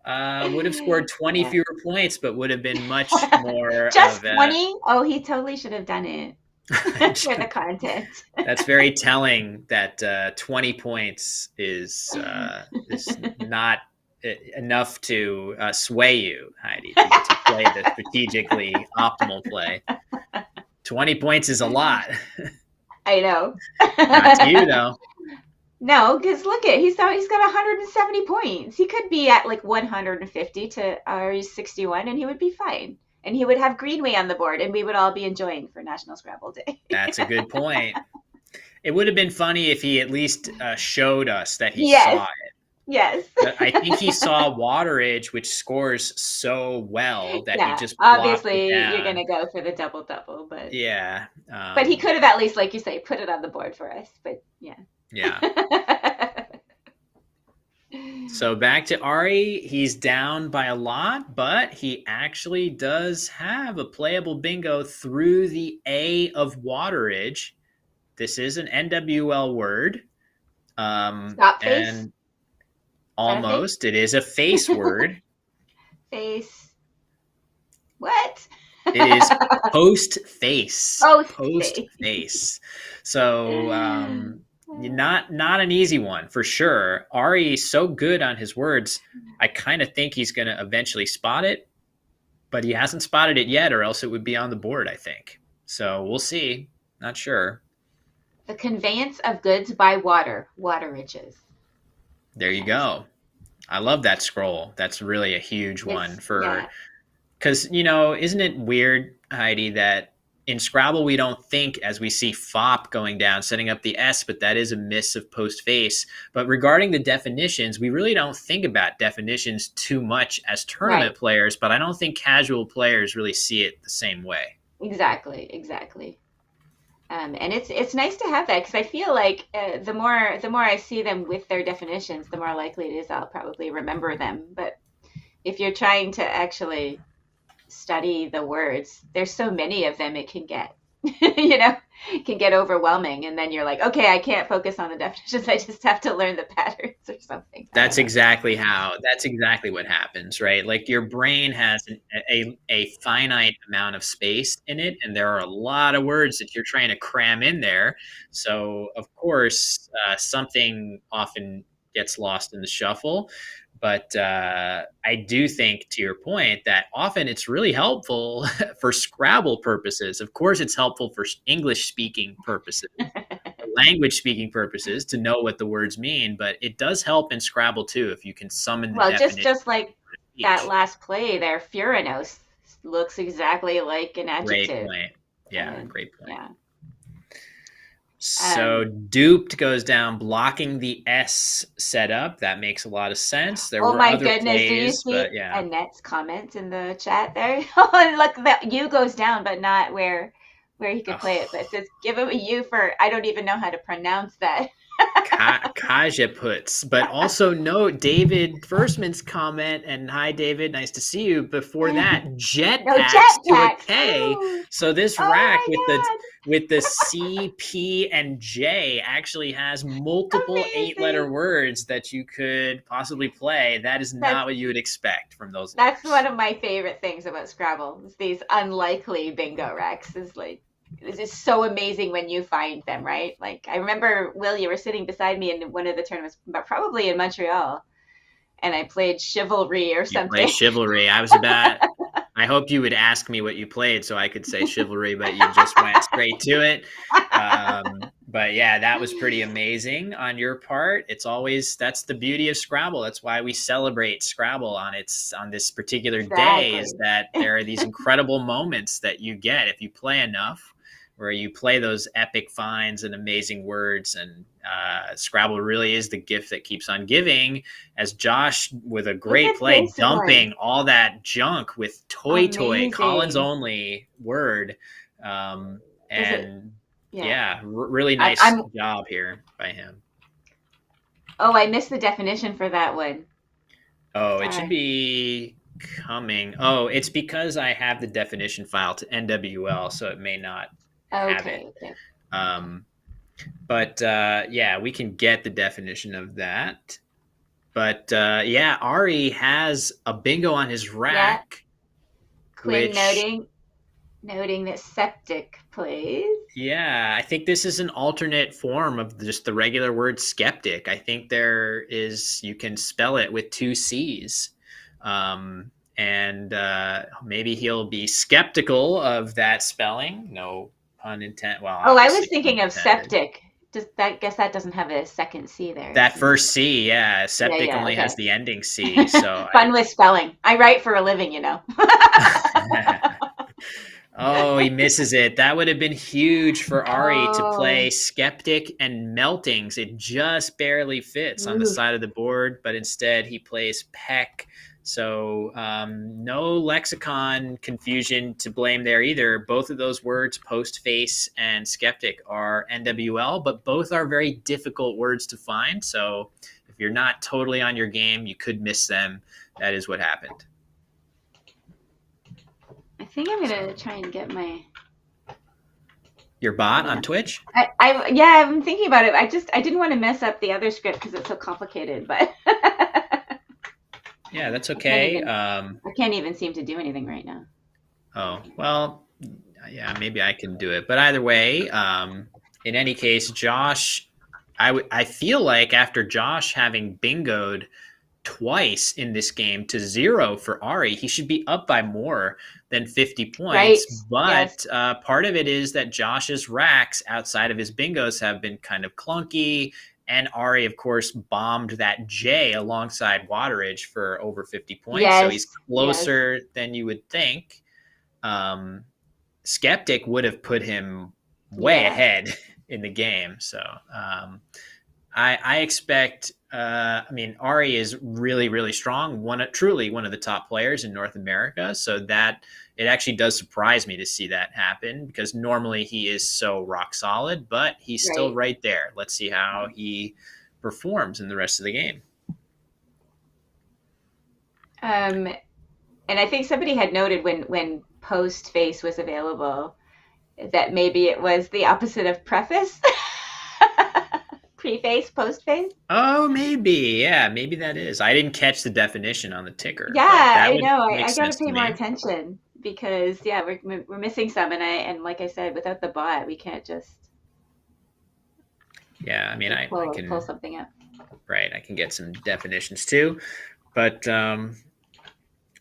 Would have scored 20 fewer points, but would have been much more. Just 20? Oh, he totally should have done it for the content. That's very telling that 20 points is not enough to sway you, Heidi, to play the strategically optimal play. 20 points is a lot. I know. Not to you, though. No, because look he's got 170 points. He could be at like 150 to Ari's 61, and he would be fine. And he would have Greenway on the board, and we would all be enjoying for National Scrabble Day. That's a good point. It would have been funny if he at least showed us that he saw it. Yes. But I think he saw Wateridge, which scores so well that he just obviously you're gonna go for the double, but but he could have at least, like you say, put it on the board for us. But yeah. So back to Ari. He's down by a lot, but he actually does have a playable bingo through the A of Wateridge. This is an NWL word. Stop face? And almost. It is a face word. Face. What? It is post-face. Post-face. So not an easy one for sure. Ari's so good on his words. I kind of think he's going to eventually spot it, but he hasn't spotted it yet, or else it would be on the board, I think. So we'll see. Not sure. The conveyance of goods by water. Wateridges. There you go. I love that scroll. That's really a huge one because, isn't it weird, Heidi, that in Scrabble, we don't think as we see FOP going down, setting up the S, but that is a miss of post-face. But regarding the definitions, we really don't think about definitions too much as tournament players, but I don't think casual players really see it the same way. Exactly. And it's nice to have that, because I feel like the more I see them with their definitions, the more likely it is I'll probably remember them. But if you're trying to actually study the words, there's so many of them, it can get can get overwhelming, and then you're like, okay, I can't focus on the definitions, I just have to learn the patterns or something. That's exactly what happens, right? Like your brain has a finite amount of space in it, and there are a lot of words that you're trying to cram in there, so of course something often gets lost in the shuffle. But I do think, to your point, that often it's really helpful for Scrabble purposes. Of course, it's helpful for English-speaking purposes, language-speaking purposes, to know what the words mean. But it does help in Scrabble, too, if you can summon the definition. Just like that last play there, Furinos looks exactly like an adjective. Great point. Yeah, great point. Yeah. So duped goes down, blocking the S setup. That makes a lot of sense. There were other goodness, plays, do you see but yeah. Annette's comment in the chat there? Oh, look, that U goes down, but not where he could play it. But it says, give him a U for, I don't even know how to pronounce that. Kaja puts, but also note David Firstman's comment, and hi David, nice to see you. Before that, jetpacks to a K. Ooh. So this rack with the C, P, and J actually has multiple Amazing. 8-letter words that you could possibly play. That is not what you would expect from those. That's one of my favorite things about Scrabble. Is these unlikely bingo racks. It's just so amazing when you find them, right? Like, I remember, Will, you were sitting beside me in one of the tournaments, but probably in Montreal, and I played Chivalry or something. You played Chivalry. I hope you would ask me what you played so I could say Chivalry, but you just went straight to it. But yeah, that was pretty amazing on your part. That's the beauty of Scrabble. That's why we celebrate Scrabble on this particular day, is Exactly. that there are these incredible moments that you get if you play enough, where you play those epic finds and amazing words. And Scrabble really is the gift that keeps on giving, as Josh, with a Look great at play, this one. dumping all that junk with Toy, Collins Amazing. only word. Um, Does it? and Yeah. yeah, really I, nice I'm. job here by him. Oh, I missed the definition for that one. Oh, it should Darn. be coming. Oh, it's because I have the definition file to NWL, so it may not have it. Okay. Okay. Um, but yeah, we can get the definition of that. But yeah, Ari has a bingo on his Yeah. rack, Quinn which, noting that septic, please. yeah, I think this is an alternate form of just the regular word skeptic. I think you can spell it with two C's. And maybe he'll be skeptical of that spelling. No pun intended. Well, Oh, I was obviously pun thinking of intended. septic. Does that guess that doesn't have a second C there? That So first C, yeah, yeah, septic yeah, only has okay. the ending C. So Fun with spelling. I write for a living, you know. oh, he misses it. That would have been huge for Ari to Oh, play skeptic and meltings. It just barely fits on the oof. side of the board, but instead he plays peck. So no lexicon confusion to blame there either. Both of those words, post-face and skeptic, are NWL, but both are very difficult words to find. So if you're not totally on your game, you could miss them. That is what happened. I think I'm So gonna try and get my. your bot Yeah. on Twitch? Yeah, I'm thinking about it. I didn't want to mess up the other script because it's so complicated, but Yeah, that's I can't okay. even. I can't even seem to do anything right now. Oh, well, yeah, maybe I can do it. But either way, in any case, Josh, I feel like after Josh having bingoed twice in this game to 0 for Ari, he should be up by more than 50 Right. points. Yes. But part of it is that Josh's racks outside of his bingos have been kind of clunky. And Ari, of course, bombed that J alongside Wateridge for over 50 points. So Yes. he's Yes. closer than you would think. um, Skeptic would have put him way Yeah. ahead in the game. So I expect. I mean, Ari is really, really strong. Truly one of the top players in North America. So that it actually does surprise me to see that happen, because normally he is so rock solid, but he's still Right. right there. Let's see how he performs in the rest of the game. And I think somebody had noted when post face was available that maybe it was the opposite of preface. Preface, post face. Oh, maybe. Yeah, maybe that is. I didn't catch the definition on the ticker, Yeah, but that I would know. make I got to sense pay to more me. attention because yeah, we're missing some, and like I said, without the bot, we can't just Yeah, I mean, I pull can, something up. right, I can get some definitions too. But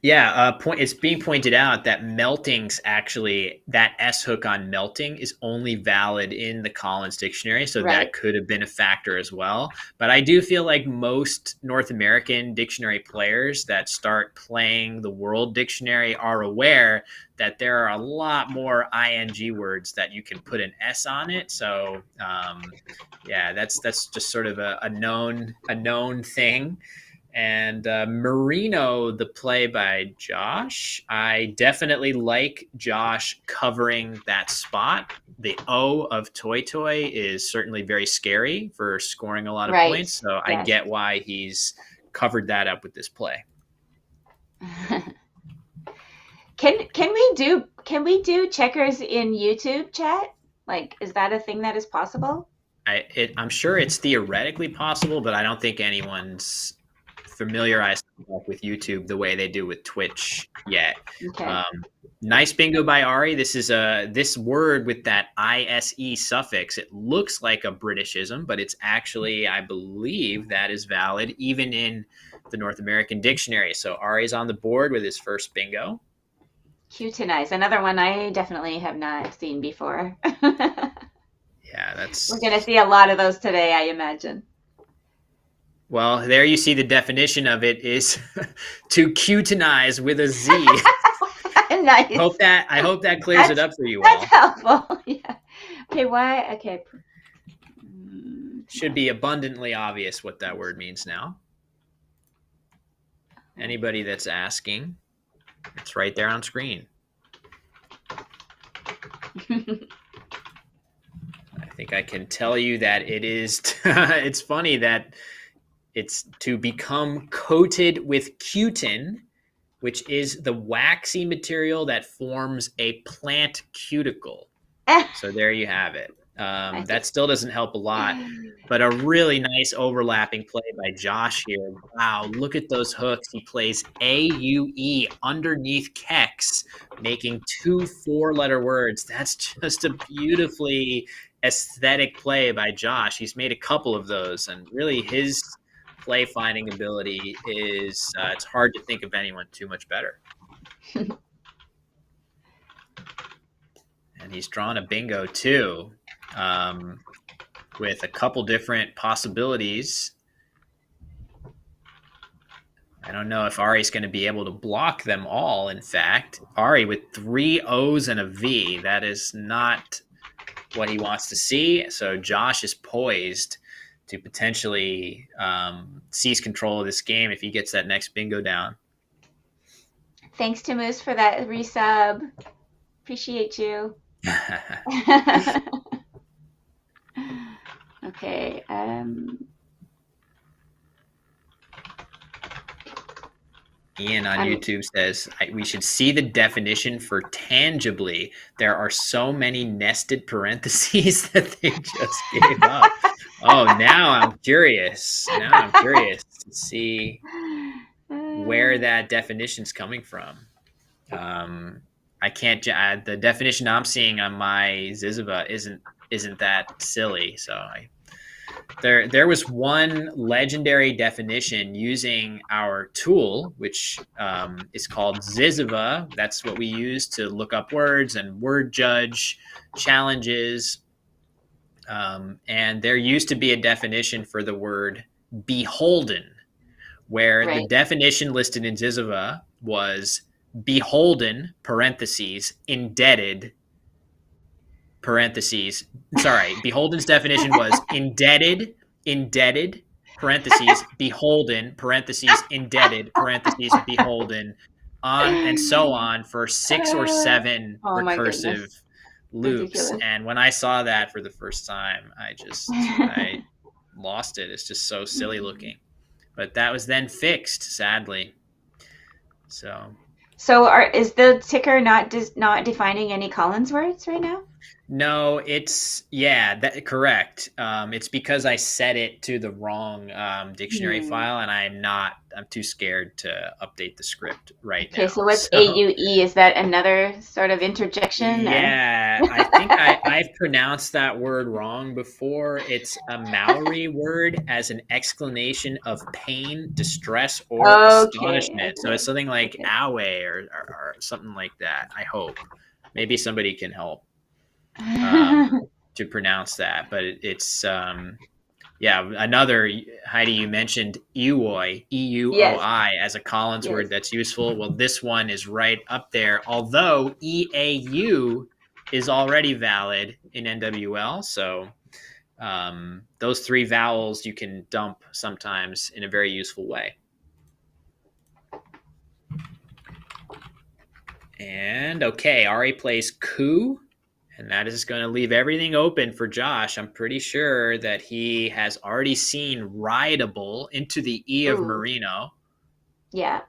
yeah, it's being pointed out that meltings, actually, that S hook on melting is only valid in the Collins dictionary. So that Right. could have been a factor as well. But I do feel like most North American dictionary players that start playing the World Dictionary are aware that there are a lot more ing words that you can put an S on it. So yeah, that's just sort of a known thing. And Marino, the play by Josh, I definitely like Josh covering that spot. The O of Toy is certainly very scary for scoring a lot of Right. points. So I Yes. get why he's covered that up with this play. Can we do checkers in YouTube chat? Like, is that a thing that is possible? I'm sure it's theoretically possible, but I don't think anyone's familiarized with YouTube the way they do with Twitch yet. Okay. Nice bingo by Ari. This word with that ISE suffix. It looks like a Britishism, but it's actually, I believe, that is valid even in the North American dictionary. So Ari's on the board with his first bingo. Cutinize, another one I definitely have not seen before. Yeah, that's... We're going to see a lot of those today, I imagine. Well, there you see the definition of it is to cutinize with a Z. Nice. I hope that clears it up for you all. That's helpful. Yeah. Okay, why? Okay. Should be abundantly obvious what that word means now. Anybody that's asking, it's right there on screen. I think I can tell you that it is, it's funny that it's to become coated with cutin, which is the waxy material that forms a plant cuticle. So there you have it. That still doesn't help a lot, but a really nice overlapping play by Josh here. Wow, look at those hooks. He plays AUE underneath Kex, making 2 4-letter words. That's just a beautifully aesthetic play by Josh. He's made a couple of those, and really his play finding ability is, it's hard to think of anyone too much better. And he's drawn a bingo too, with a couple different possibilities. I don't know if Ari's going to be able to block them all. In fact, Ari with 3 O's and a V, that is not what he wants to see. So Josh is poised to potentially seize control of this game if he gets that next bingo down. Thanks to Moose for that resub. Appreciate you. Okay. Ian on YouTube says, we should see the definition for tangibly. There are so many nested parentheses that they just gave up. Oh, now I'm curious. Now I'm curious to see where that definition's coming from. I can't. The definition I'm seeing on my Ziziva isn't that silly. So there was one legendary definition using our tool, which is called Ziziva. That's what we use to look up words and word judge challenges. And there used to be a definition for the word beholden, where the definition listed in Ziziva was beholden, parentheses, indebted, parentheses. Sorry, beholden's definition was indebted, parentheses, beholden, parentheses, indebted, parentheses, beholden, on and so on for 6 or 7 recursive loops. Ridiculous. And when I saw that for the first time, I lost it. It's just so silly looking. But that was then fixed, sadly. So is the ticker not defining any Collins words right now? No, it's correct. It's because I set it to the wrong dictionary file, and I'm too scared to update the script right now. Okay, so what's AUE? Is that another sort of interjection? Yeah, I think I've pronounced that word wrong before. It's a Maori word as an exclamation of pain, distress, or astonishment. So it's something like awe or something like that, I hope. Maybe somebody can help to pronounce that. But it's another, Heidi, you mentioned EUOI, EUOI as a Collins word that's useful. Well, this one is right up there, although EAU is already valid in NWL. So those 3 vowels you can dump sometimes in a very useful way. And okay, Ari plays coup. And that is going to leave everything open for Josh. I'm pretty sure that he has already seen rideable into the E of Merino. Yeah.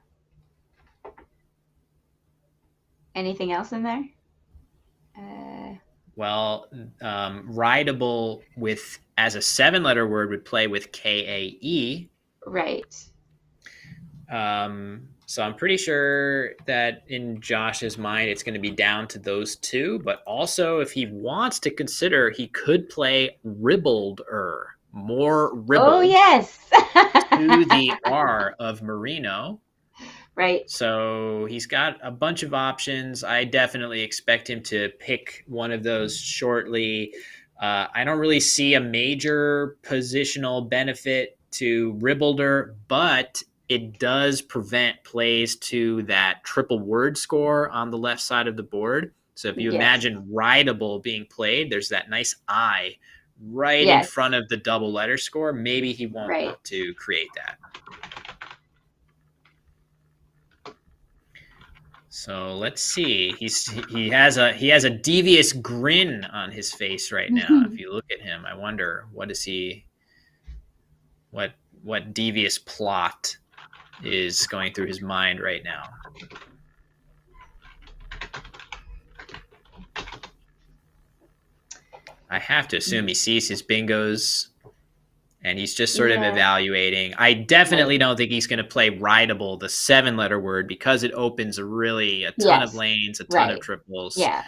Anything else in there? Well, rideable with as a 7-letter word would play with KAE. Right. So I'm pretty sure that in Josh's mind, it's going to be down to those 2. But also, if he wants to consider, he could play ribbled-er, more ribbled. Oh, yes. to the R of merino. Right. So he's got a bunch of options. I definitely expect him to pick one of those shortly. I don't really see a major positional benefit to Ribolder, but it does prevent plays to that triple word score on the left side of the board. So if you Yes. imagine Rideable being played, there's that nice I right in Yes. front of the double letter score. Maybe he won't Right. want to create that. So let's see. He has a devious grin on his face right now. If you look at him, I wonder what devious plot is going through his mind right now. I have to assume he sees his bingos and he's just sort of evaluating. I definitely don't think he's going to play Rideable, the 7-letter word, because it opens a ton of lanes, a ton of triples. Yeah.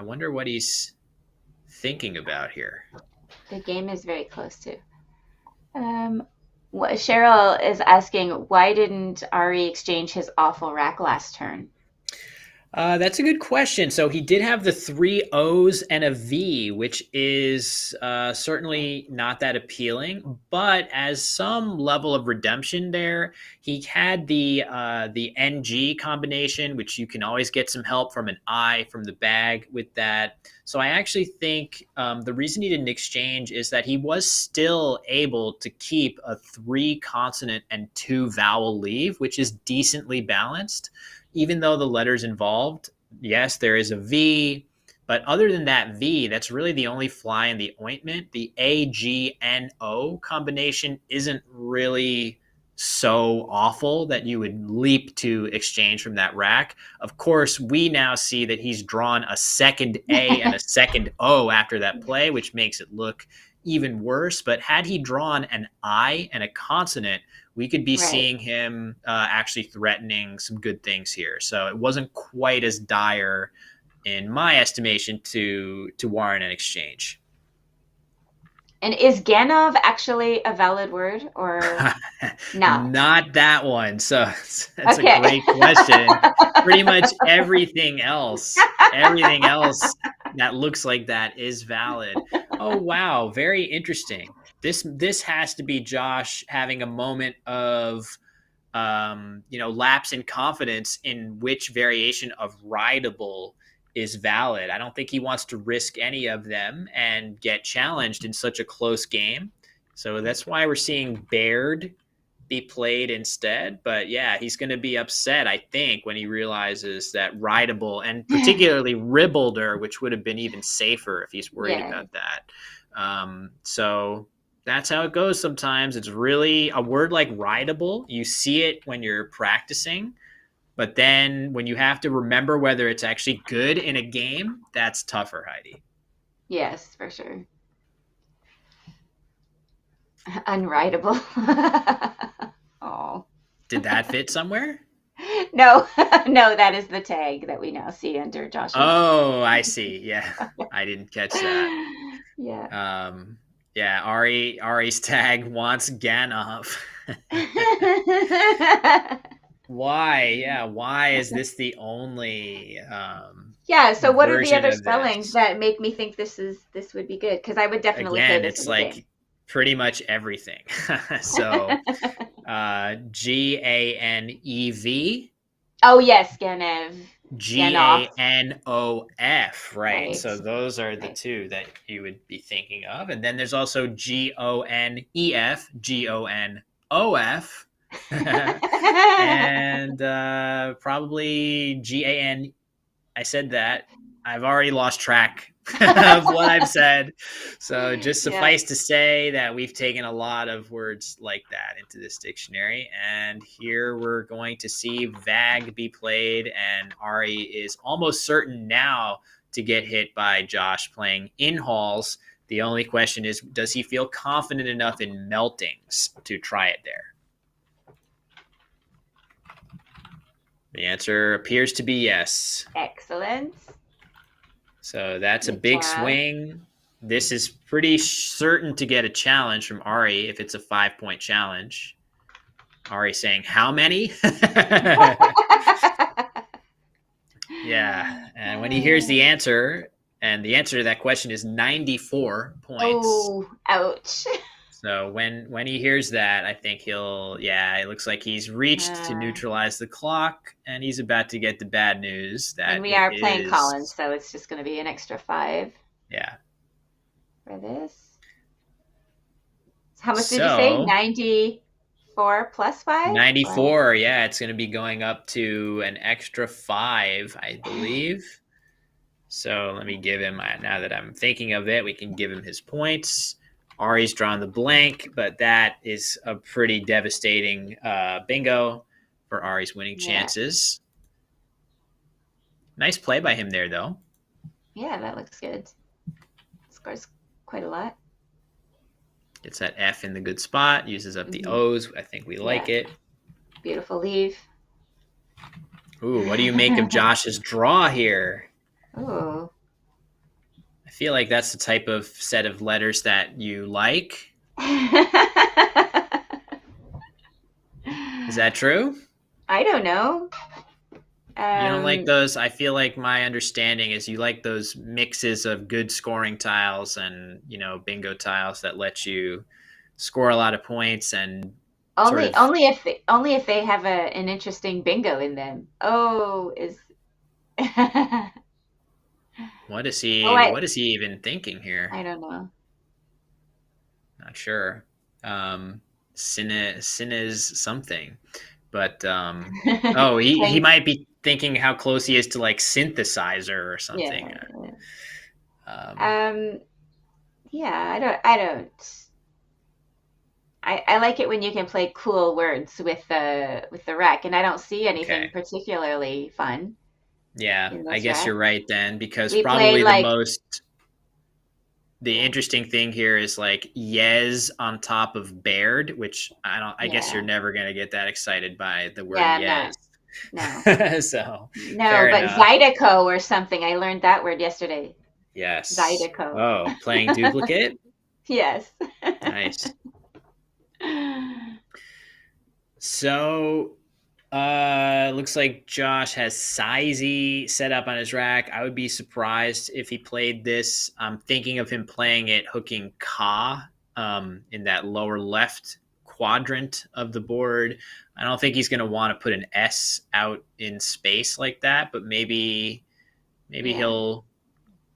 I wonder what he's thinking about here. The game is very close too. Cheryl is asking, why didn't Ari exchange his awful rack last turn? That's a good question. So he did have the 3 O's and a V, which is certainly not that appealing. But as some level of redemption there, he had the NG combination, which you can always get some help from an I from the bag with that. So I actually think the reason he didn't exchange is that he was still able to keep a 3 consonant and 2 vowel leave, which is decently balanced. Even though the letters involved, yes, there is a V, but other than that V, that's really the only fly in the ointment. The A-G-N-O combination isn't really so awful that you would leap to exchange from that rack. Of course, we now see that he's drawn a second A and a second O after that play, which makes it look even worse. But had he drawn an I and a consonant, we could be seeing him actually threatening some good things here. So it wasn't quite as dire, in my estimation, to warrant an exchange. And is Ganov actually a valid word or not? Not that one. So that's a great question. Pretty much everything else that looks like that is valid. Oh, wow. Very interesting. This has to be Josh having a moment of lapse in confidence in which variation of Rideable is valid. I don't think he wants to risk any of them and get challenged in such a close game. So that's why we're seeing Baird be played instead. But yeah, he's going to be upset, I think, when he realizes that Rideable, and particularly Ribolder, which would have been even safer if he's worried about that. So that's how it goes sometimes. It's really a word like Rideable. You see it when you're practicing. But then when you have to remember whether it's actually good in a game, that's tougher, Heidi. Yes, for sure. Unwritable. Oh. Did that fit somewhere? No, that is the tag that we now see under Josh's. Oh, I see. Yeah, I didn't catch that. Yeah. Yeah, Ari's tag wants Ganov. Why? Yeah, why is this the only so what are the other version of spellings this? that make me think this would be good? Because I would definitely play this it's in the like game. pretty much everything. So Ganev. Oh yes, Ganev. Ganof, right? So those are the two that you would be thinking of. And then there's also Gonef, Gonof. And probably GAN. I said that. I've already lost track of what I've said. So just suffice to say that we've taken a lot of words like that into this dictionary. And here we're going to see VAG be played. And Ari is almost certain now to get hit by Josh playing in halls. The only question is, does he feel confident enough in meltings to try it there? The answer appears to be yes. Excellent. So that's a big swing. This is pretty certain to get a challenge from Ari if it's a 5-point challenge. Ari saying, how many? Yeah. And when he hears the answer, And the answer to that question is 94 points. Oh, ouch. So when he hears that, I think it looks like he's reached to neutralize the clock, and he's about to get the bad news that and we are playing Collins, so it's just going to be an extra 5. Yeah. For this. How much did you say? 94 plus 5? 94, yeah. It's going to be going up to an extra 5, I believe. So let me give him, now that I'm thinking of it, we can give him his points. Ari's drawn the blank, but that is a pretty devastating bingo for Ari's winning chances. Nice play by him there, though. Yeah, that looks good. Scores quite a lot. Gets that F in the good spot, uses up the O's. I think we like it. Beautiful leave. Ooh, what do you make of Josh's draw here? Ooh. I feel like that's the type of set of letters that you like. Is that true? I don't know. You don't like those? I feel like my understanding is you like those mixes of good scoring tiles and, bingo tiles that let you score a lot of points and only if they have an interesting bingo in them. Oh, is What is he even thinking here? I don't know. Not sure. Sin is something. But he might be thinking how close he is to like synthesizer or something. I like it when you can play cool words with the rack, and I don't see anything particularly fun. Yeah, I guess you're right then, because we probably the interesting thing here is like Yes on top of Baird, which I guess you're never going to get that excited by the word Yes. No. So no, but enough. Zydeco or something. I learned that word yesterday. Yes. Zydeco. Oh, playing duplicate? Yes. Nice. So looks like Josh has Sizey set up on his rack. I would be surprised if he played this. I'm thinking of him playing it hooking Ka in that lower left quadrant of the board. I don't think he's going to want to put an S out in space like that, but maybe he'll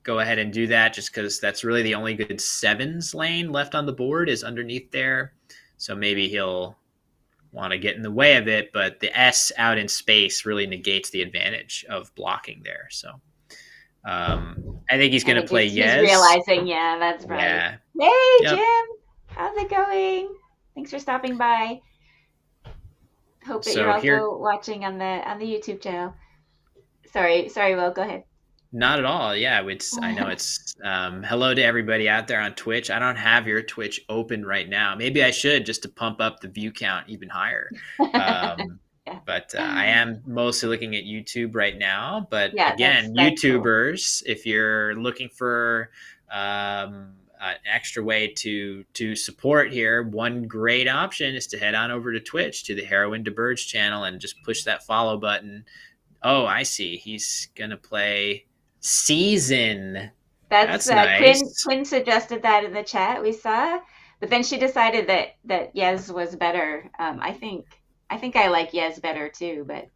go ahead and do that just because that's really the only good sevens lane left on the board is underneath there. So maybe he'll want to get in the way of it, but the S out in space really negates the advantage of blocking there. So I think he's going to play Yes. He's realizing, that's right. Yeah. Hey, Jim. How's it going? Thanks for stopping by. Hope that you're also watching on the YouTube channel. Sorry, Will, go ahead. Not at all. Yeah, I know it's hello to everybody out there on Twitch. I don't have your Twitch open right now. Maybe I should just to pump up the view count even higher. But I am mostly looking at YouTube right now. But again, that's YouTubers, cool. If you're looking for an extra way to support here, one great option is to head on over to Twitch to the Heroin DeBurge channel and just push that follow button. Oh, I see. He's gonna play Season. That's nice. Quinn suggested that in the chat we saw, but then she decided that Yes was better. I think I like Yes better too, but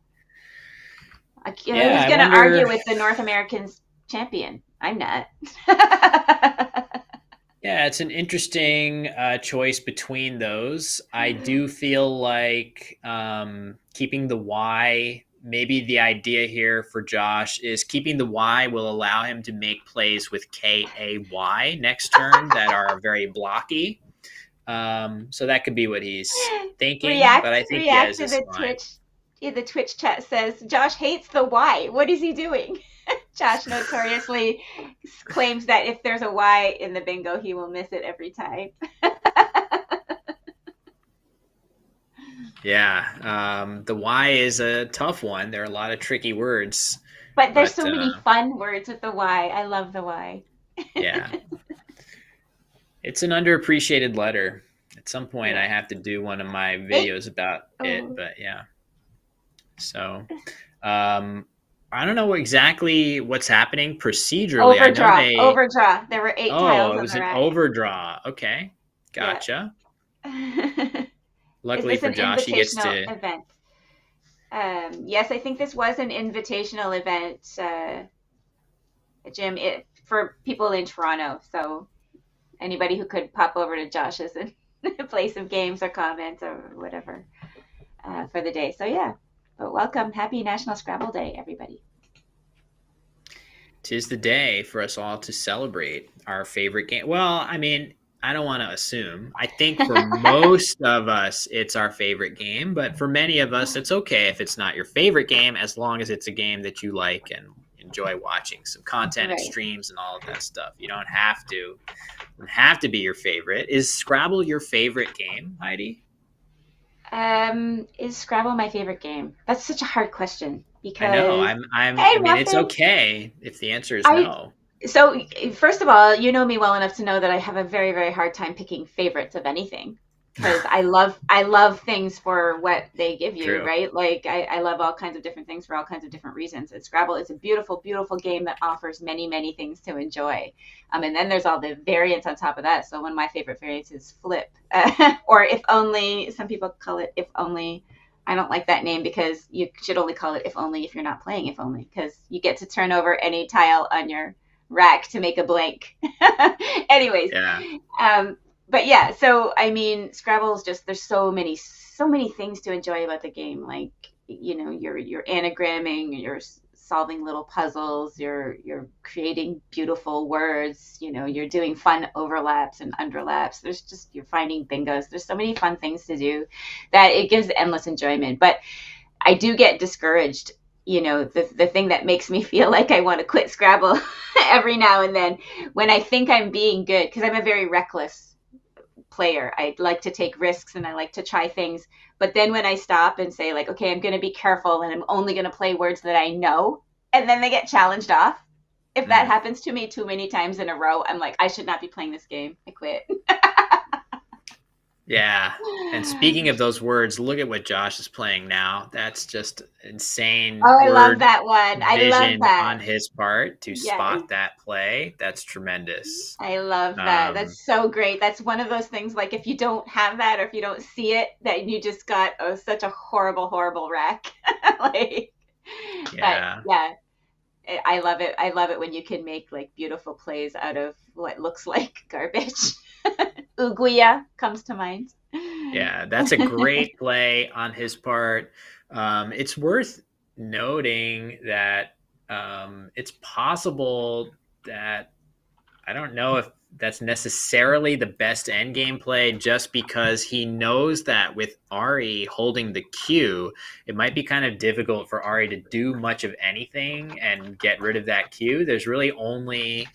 who's going to argue with the North American champion? I'm not. Yeah, it's an interesting choice between those. I do feel like keeping the Y. Maybe the idea here for Josh is keeping the Y will allow him to make plays with KAY next turn that are very blocky. So that could be what he's thinking. But I think Yes is fine. Twitch. Yeah, the Twitch chat says Josh hates the Y. What is he doing? Josh notoriously claims that if there's a Y in the bingo, he will miss it every time. Yeah, the Y is a tough one. There are a lot of tricky words. But there's so many fun words with the Y. I love the Y. Yeah. It's an underappreciated letter. At some point, I have to do one of my videos about it. But yeah. So I don't know exactly what's happening procedurally. I know Overdraw, they. overdraw. There were 8 Oh, tiles it on was the an rack. overdraw. Okay, Yeah. gotcha. Is Luckily this for an Josh, he gets invitational to. event? Yes, I think this was an invitational event, Jim, for people in Toronto. So anybody who could pop over to Josh's and play some games or comments or whatever for the day. So yeah, but welcome. Happy National Scrabble Day, everybody. 'Tis the day for us all to celebrate our favorite game. Well, I mean, I don't want to assume. I think for most of us, it's our favorite game, but for many of us, it's okay if it's not your favorite game, as long as it's a game that you like and enjoy watching some content and Right. streams and all of that stuff. You don't have to. It doesn't have to be your favorite. Is Scrabble your favorite game, Heidi? Is Scrabble my favorite game? That's such a hard question I know. because I hey, mean, it's Muffin, okay if the answer is I no. so first of all, you know me well enough to know that I have a very, very hard time picking favorites of anything because I love things for what they give you, True. right? Like I love all kinds of different things for all kinds of different reasons. And Scrabble is a beautiful, beautiful game that offers many, many things to enjoy. And then there's all the variants on top of that. So one of my favorite variants is Flip, or If Only. Some people call it If Only. I don't like that name because you should only call it If Only if you're not playing If Only, because you get to turn over any tile on your rack to make a blank. Anyways, Yeah. but yeah, so I mean, Scrabble's just there's so many things to enjoy about the game. Like you're anagramming, you're solving little puzzles, you're creating beautiful words. You're doing fun overlaps and underlaps. You're finding bingos. There's so many fun things to do that it gives endless enjoyment. But I do get discouraged. The thing that makes me feel like I want to quit Scrabble every now and then when I think I'm being good, because I'm a very reckless player. I like to take risks and I like to try things. But then when I stop and say, like, okay, I'm going to be careful and I'm only going to play words that I know, and then they get challenged off. If that happens to me too many times in a row, I'm like, I should not be playing this game. I quit. Yeah. And speaking of those words, look at what Josh is playing now. That's just insane. Oh, I love word that one. I love vision that. on his part to Yes. spot that play. That's tremendous. I love that. Um, That's so great. That's one of those things, like if you don't have that or if you don't see it, that you just got such a horrible, horrible rack. Like, Yeah. but yeah, I love it. I love it when you can make like beautiful plays out of what looks like garbage. Uguia comes to mind. Yeah, that's a great play on his part. It's worth noting that it's possible that I don't know if that's necessarily the best endgame play, just because he knows that with Ari holding the Q, it might be kind of difficult for Ari to do much of anything and get rid of that Q. There's really only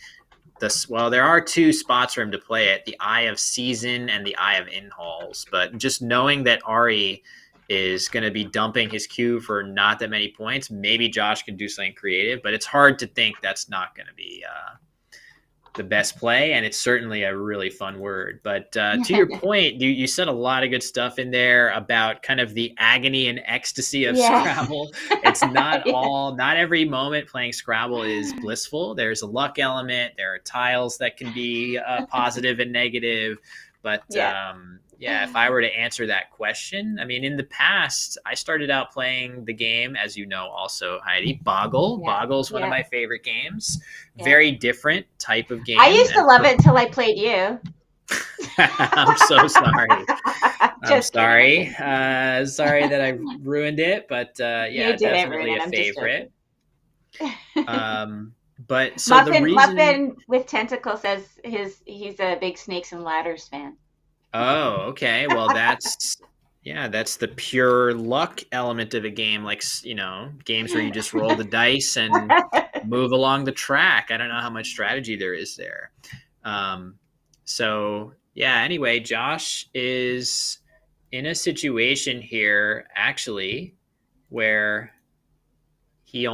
there are two spots for him to play it: the Eye of Season and the Eye of Inhalls. But just knowing that Ari is going to be dumping his Q for not that many points, maybe Josh can do something creative. But it's hard to think that's not going to be the best play, and it's certainly a really fun word. But to your point, you said a lot of good stuff in there about kind of the agony and ecstasy of Scrabble. It's not not every moment playing Scrabble is blissful. There's a luck element. There are tiles that can be positive and negative. But if I were to answer that question, I mean, in the past, I started out playing the game, as you know, also, Heidi, Boggle. Yeah. Boggle's one of my favorite games. Yeah. Very different type of game. I used to love it until I played you. I'm so sorry. I'm sorry. Kidding. Sorry that I ruined it, but You definitely a favorite. But so Muffin with Tentacle says he's a big Snakes and Ladders fan. Oh, okay. Well, that's the pure luck element of a game, like, games where you just roll the dice and move along the track. I don't know how much strategy there is there. Anyway, Josh is in a situation here, actually, where I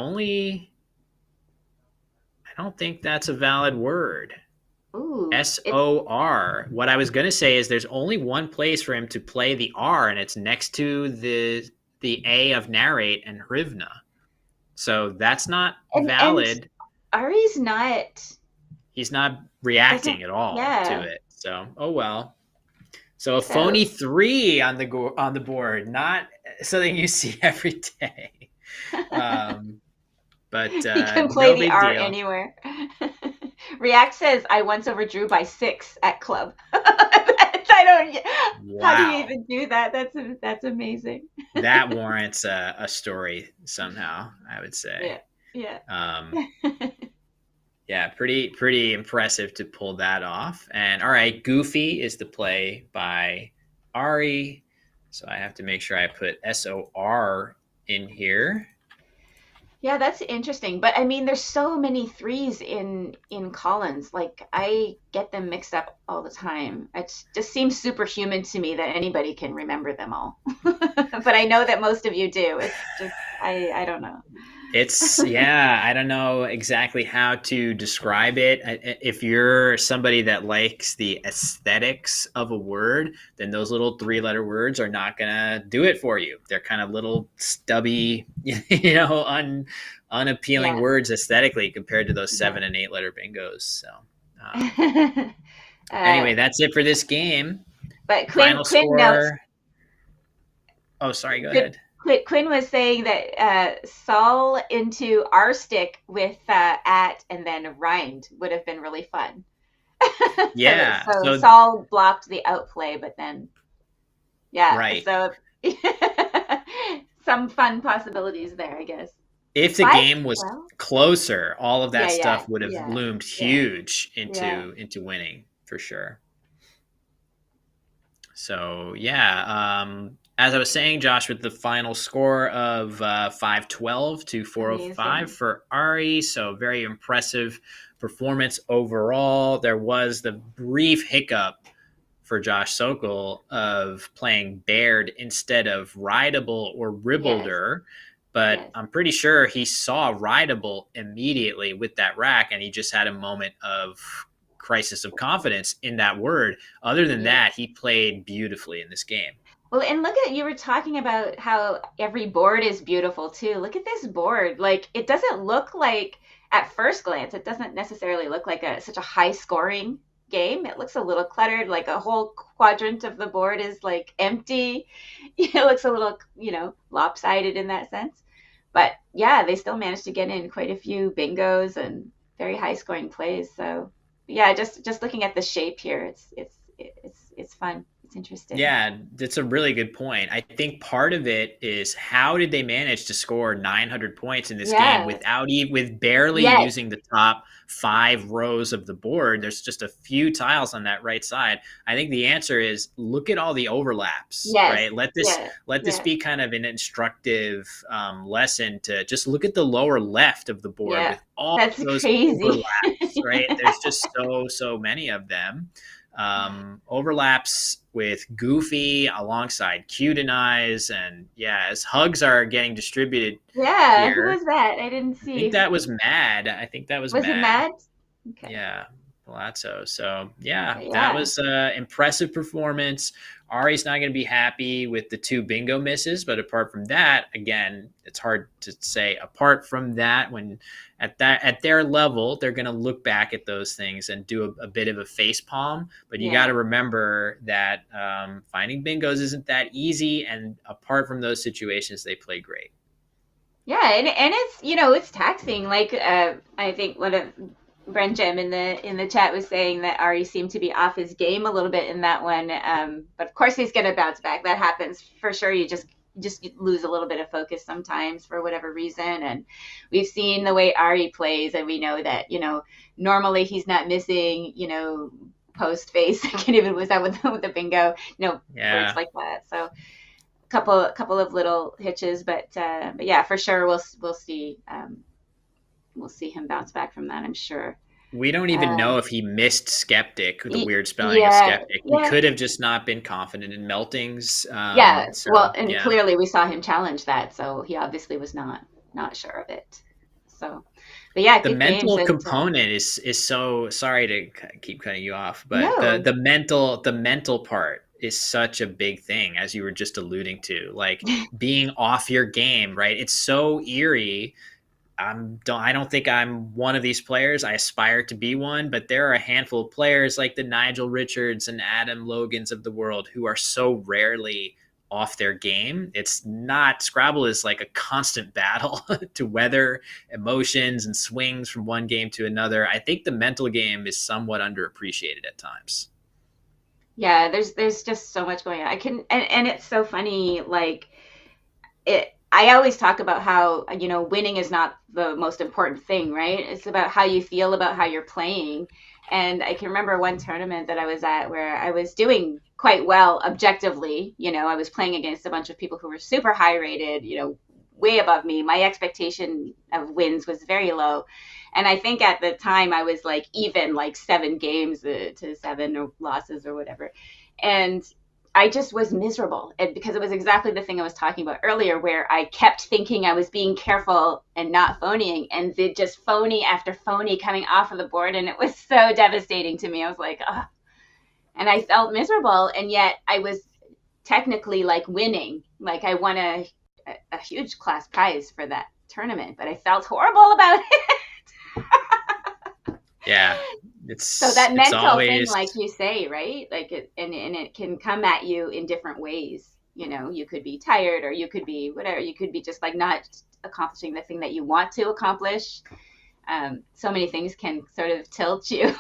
don't think that's a valid word. Ooh, SOR. What I was going to say is there's only one place for him to play the R, and it's next to the A of narrate and Hrivna. So that's not And valid. Ari's not. He's not reacting at all to Yeah. it. So, oh well. So a phony 3 on the board, not something you see every day. But He can play no the big R deal. anywhere. React says, I once overdrew by 6 at club. I don't. Wow. How do you even do that? That's amazing. That warrants a story somehow, I would say. Yeah. Yeah, pretty impressive to pull that off. And all right, Goofy is the play by Ari. So I have to make sure I put SOR in here. Yeah, that's interesting. But I mean, there's so many 3s in Collins. Like, I get them mixed up all the time. It just seems superhuman to me that anybody can remember them all. But I know that most of you do. It's just, I don't know. It's, yeah, I don't know exactly how to describe it. If you're somebody that likes the aesthetics of a word, then those little 3-letter words are not going to do it for you. They're kind of little stubby, unappealing words aesthetically compared to those 7 and 8-letter bingos. So anyway, that's it for this game. But Quinn score. Notes. Oh, sorry, go ahead. Quinn was saying that Sol into R stick with at and then rhymed would have been really fun. Yeah. So Sol blocked the outplay, but then, yeah. Right. So some fun possibilities there, I guess. If the game was closer, all of that stuff would have loomed huge into winning for sure. So, as I was saying, Josh, with the final score of 512 to 405 for Ari. So very impressive performance overall. There was the brief hiccup for Josh Sokol of playing Baird instead of Rideable or Ribbelder. But I'm pretty sure he saw Rideable immediately with that rack, and he just had a moment of crisis of confidence in that word. Other than that, he played beautifully in this game. Well, and look at, you were talking about how every board is beautiful too. Look at this board. Like, it doesn't look like, at first glance, it doesn't necessarily look like such a high scoring game. It looks a little cluttered, like a whole quadrant of the board is like empty. It looks a little, lopsided in that sense. But yeah, they still managed to get in quite a few bingos and very high scoring plays. So yeah, just looking at the shape here, it's fun. It's interesting. Yeah, that's a really good point. I think part of it is, how did they manage to score 900 points in this game with barely using the top 5 rows of the board? There's just a few tiles on that right side. I think the answer is, look at all the overlaps, right? Let this be kind of an instructive lesson to just look at the lower left of the board with all those overlaps, right? There's just so many of them. Overlaps with Goofy alongside Cute and Eyes, and as hugs are getting distributed. Yeah, here. Who was that? I didn't see. I think that was Mad. Was it Mad? Okay. Yeah, Palazo. So that was an impressive performance. Ari's not going to be happy with the 2 bingo misses, but apart from that, again, it's hard to say. Apart from that, when at their level, they're going to look back at those things and do a bit of a face palm. But you got to remember that finding bingos isn't that easy, and apart from those situations, they play great. Yeah, and it's it's taxing. Like I think one of Brent Jem in the chat was saying that Ari seemed to be off his game a little bit in that one. But of course he's going to bounce back. That happens for sure. You just lose a little bit of focus sometimes for whatever reason. And we've seen the way Ari plays, and we know that, normally he's not missing, post face. I can't even, was that with the bingo, words like that. So a couple of little hitches, but yeah, for sure we'll see him bounce back from that, I'm sure. We don't even know if he missed Skeptic, the weird spelling of Skeptic. He could have just not been confident in meltings. Clearly we saw him challenge that, so he obviously was not sure of it. So, but yeah, the mental component is so, sorry to keep cutting you off, but the mental part is such a big thing, as you were just alluding to, like being off your game, right? It's so eerie I don't think I'm one of these players. I aspire to be one, but there are a handful of players like the Nigel Richards and Adam Logans of the world who are so rarely off their game. It's not, Scrabble is like a constant battle to weather emotions and swings from one game to another. I think the mental game is somewhat underappreciated at times. Yeah, there's just so much going on. And it's so funny, like I always talk about how, winning is not the most important thing, right? It's about how you feel about how you're playing. And I can remember one tournament that I was at where I was doing quite well objectively. I was playing against a bunch of people who were super high rated, way above me. My expectation of wins was very low. And I think at the time I was like even like 7 games to 7 or losses or whatever. And I just was miserable, because it was exactly the thing I was talking about earlier, where I kept thinking I was being careful and not phoning, and just phony after phony coming off of the board. And it was so devastating to me. I was like, oh, and I felt miserable. And yet I was technically like winning. Like I won a huge class prize for that tournament, but I felt horrible about it. Yeah. So that mental thing, like you say, right? Like it can come at you in different ways. You could be tired, or you could be whatever. You could be just like not accomplishing the thing that you want to accomplish. So many things can sort of tilt you.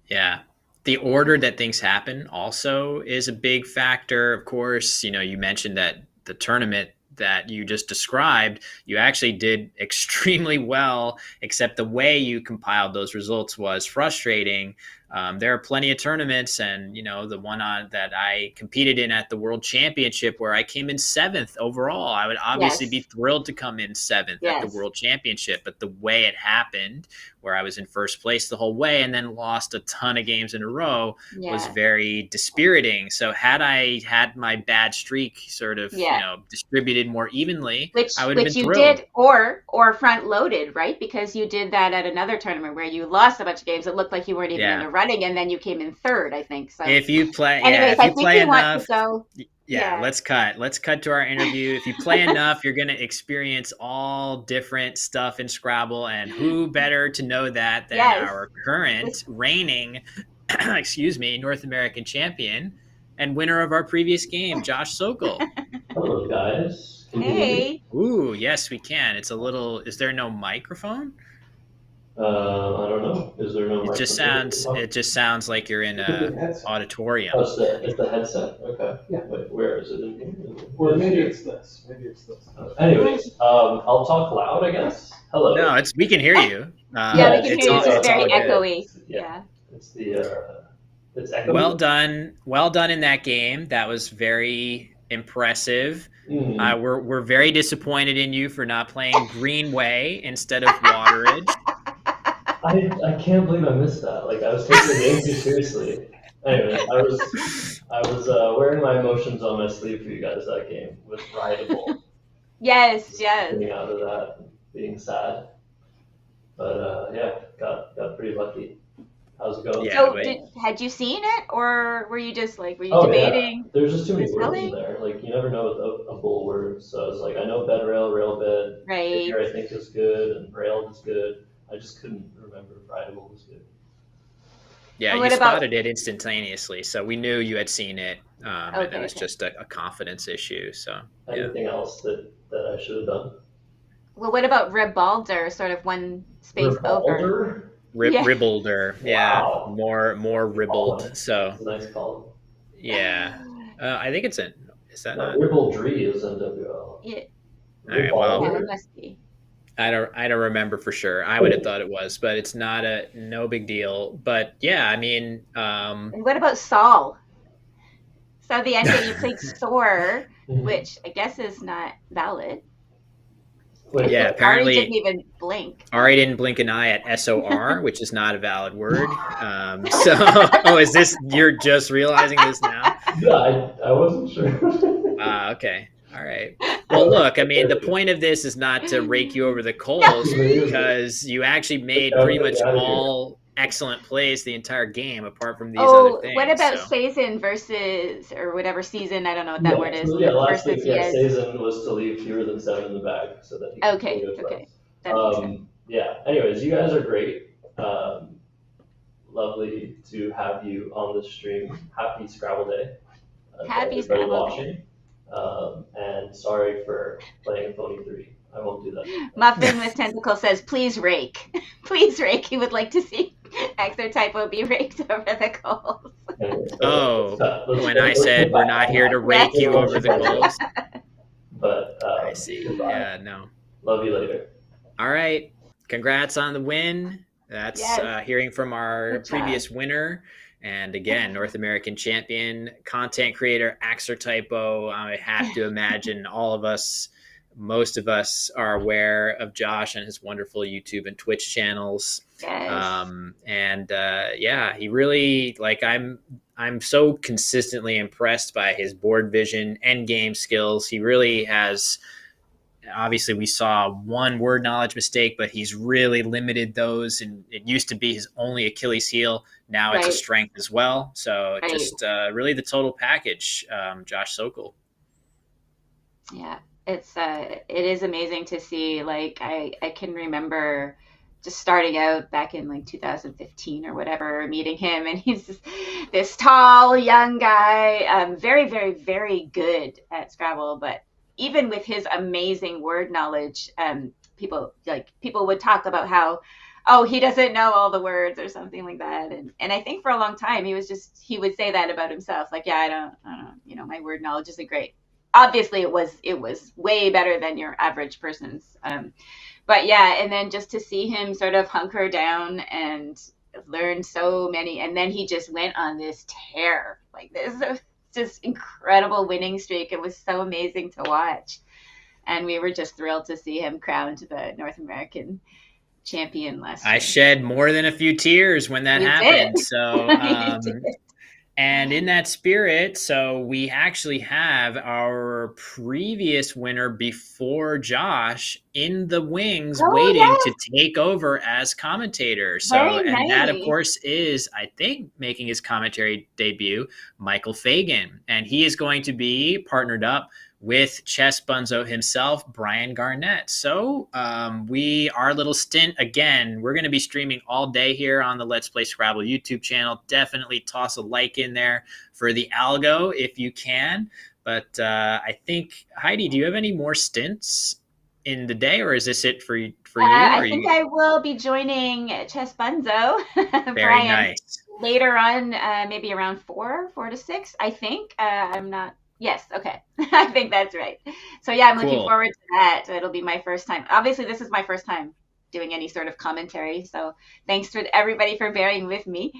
Yeah. The order that things happen also is a big factor. Of course, you mentioned that the tournament that you just described, you actually did extremely well, except the way you compiled those results was frustrating. There are plenty of tournaments, and the one that I competed in at the World Championship, where I came in 7th overall. I would obviously be thrilled to come in 7th at the World Championship, but the way it happened, where I was in first place the whole way and then lost a ton of games in a row, was very dispiriting. So had I had my bad streak sort of distributed more evenly, I would have been thrilled. Did, or front loaded, right? Because you did that at another tournament where you lost a bunch of games. It looked like you weren't even in the running, and then you came in 3rd, I think. So if you play, anyways, if you play enough, Yeah. Let's cut to our interview. If you play enough, you're going to experience all different stuff in Scrabble, and who better to know that than our current reigning, North American champion and winner of our previous game, Josh Sokol. Hello, guys. Hey. Ooh, yes, we can. It's a little. Is there no microphone? I don't know. Is there no? It just sounds like you're in an auditorium. Oh, it's the headset. Okay. Yeah. Wait, where is it in here? Or maybe it's this. Anyways, I'll talk loud, I guess. Hello. No, we can hear you. We can hear you. It's very echoey. Yeah. It's it's echoey. Well done in that game. That was very impressive. We're very disappointed in you for not playing Greenway instead of Wateridge. I can't believe I missed that. Like, I was taking the game too seriously. Anyway, I was wearing my emotions on my sleeve for you guys that game with Rideable. Yes. Getting out of that, being sad. But got pretty lucky. How's it going? Yeah, so had you seen it, or were you just like, were you debating? Yeah. There's just too many words in there. Like, you never know with a bull word. So I was like, I know bed rail, bed. Right. Figure I think is good, and rail is good. I just couldn't remember if Rideable was good. Yeah, you spotted it instantaneously, so we knew you had seen it, and it was just a confidence issue. So anything else that I should have done? Well, what about Ribalder, sort of one space over? Ribalder, yeah, wow. more ribbled. So that's a nice call. Yeah, I think it's is that not? Ribaldry is NWL. Yeah. All right, well, it must be. I don't remember for sure. I would have thought it was, but it's not no big deal. But yeah, I mean, and what about Saul? So the end game you played Soar, which I guess is not valid. Wait, yeah, apparently Ari didn't even blink. Ari didn't blink an eye at SOR, which is not a valid word. Is this, you're just realizing this now? Yeah, I wasn't sure. Okay. All right. Well, look, I mean, the point of this is not to rake you over the coals, because you actually made pretty much all excellent plays the entire game, apart from these other Oh, what things. about So season versus or whatever season? I don't know what that Yeah, word is. so yeah, last week, Versus yeah, yes. Sazen was to leave fewer than 7 in the bag so that he could Okay, go okay, twice. that makes sense. Yeah, anyways, you guys are great. Lovely to have you on the stream. Happy Scrabble Day to Happy everybody Scrabble Day. watching. And sorry for playing Phony 3. I won't do that. Muffin with Tentacle says, please rake. Please rake. He would like to see Exotypo be raked over the coals. Anyways, oh, when I let's said get we're back not on here that. to Yes. rake you over the coals. But I see. goodbye. Yeah, no. Love you later. All right. Congrats on the win. That's Yes. hearing from our Good job. previous winner. And again, North American champion, content creator, Axer I have to imagine all of us, most of us are aware of Josh and his wonderful YouTube and Twitch channels. Yes. Yeah, he really, like, I'm so consistently impressed by his board vision and game skills. He really has. Obviously, we saw one word knowledge mistake, but he's really limited those. And it used to be his only Achilles heel. Now it's a Right. strength as well. So Right. just really the total package, Josh Sokol. Yeah, it is amazing to see. Like I can remember just starting out back in like 2015 or whatever, meeting him, and he's just this tall young guy, very very very good at Scrabble. But even with his amazing word knowledge, people would talk about how, oh, he doesn't know all the words or something like that. And I think for a long time he would say that about himself, like, yeah, I don't, my word knowledge isn't great. Obviously it was way better than your average person's, but yeah, and then just to see him sort of hunker down and learn so many, and then he just went on this tear, like this just incredible winning streak. It was so amazing to watch, and we were just thrilled to see him crowned the North American champion last year. I shed more than a few tears when that happened. So and in that spirit, so we actually have our previous winner before Josh in the wings, waiting yes. to take over as commentator. So, Very and that, of nice. course, is, I think, making his commentary debut, Michael Fagan. And he is going to be partnered up with Chess Bunzo himself, Brian Garnett. So our little stint, again, we're going to be streaming all day here on the Let's Play Scrabble YouTube channel. Definitely toss a like in there for the algo if you can. But I think, Heidi, do you have any more stints in the day, or is this it for you? I think I will be joining Chess Bunzo. Very Brian, nice. Later on, maybe around 4 to 6, I think. I'm not. Yes, okay. I think that's right. So yeah, I'm looking forward to that. It'll be my first time. Obviously, this is my first time doing any sort of commentary. So thanks to everybody for bearing with me.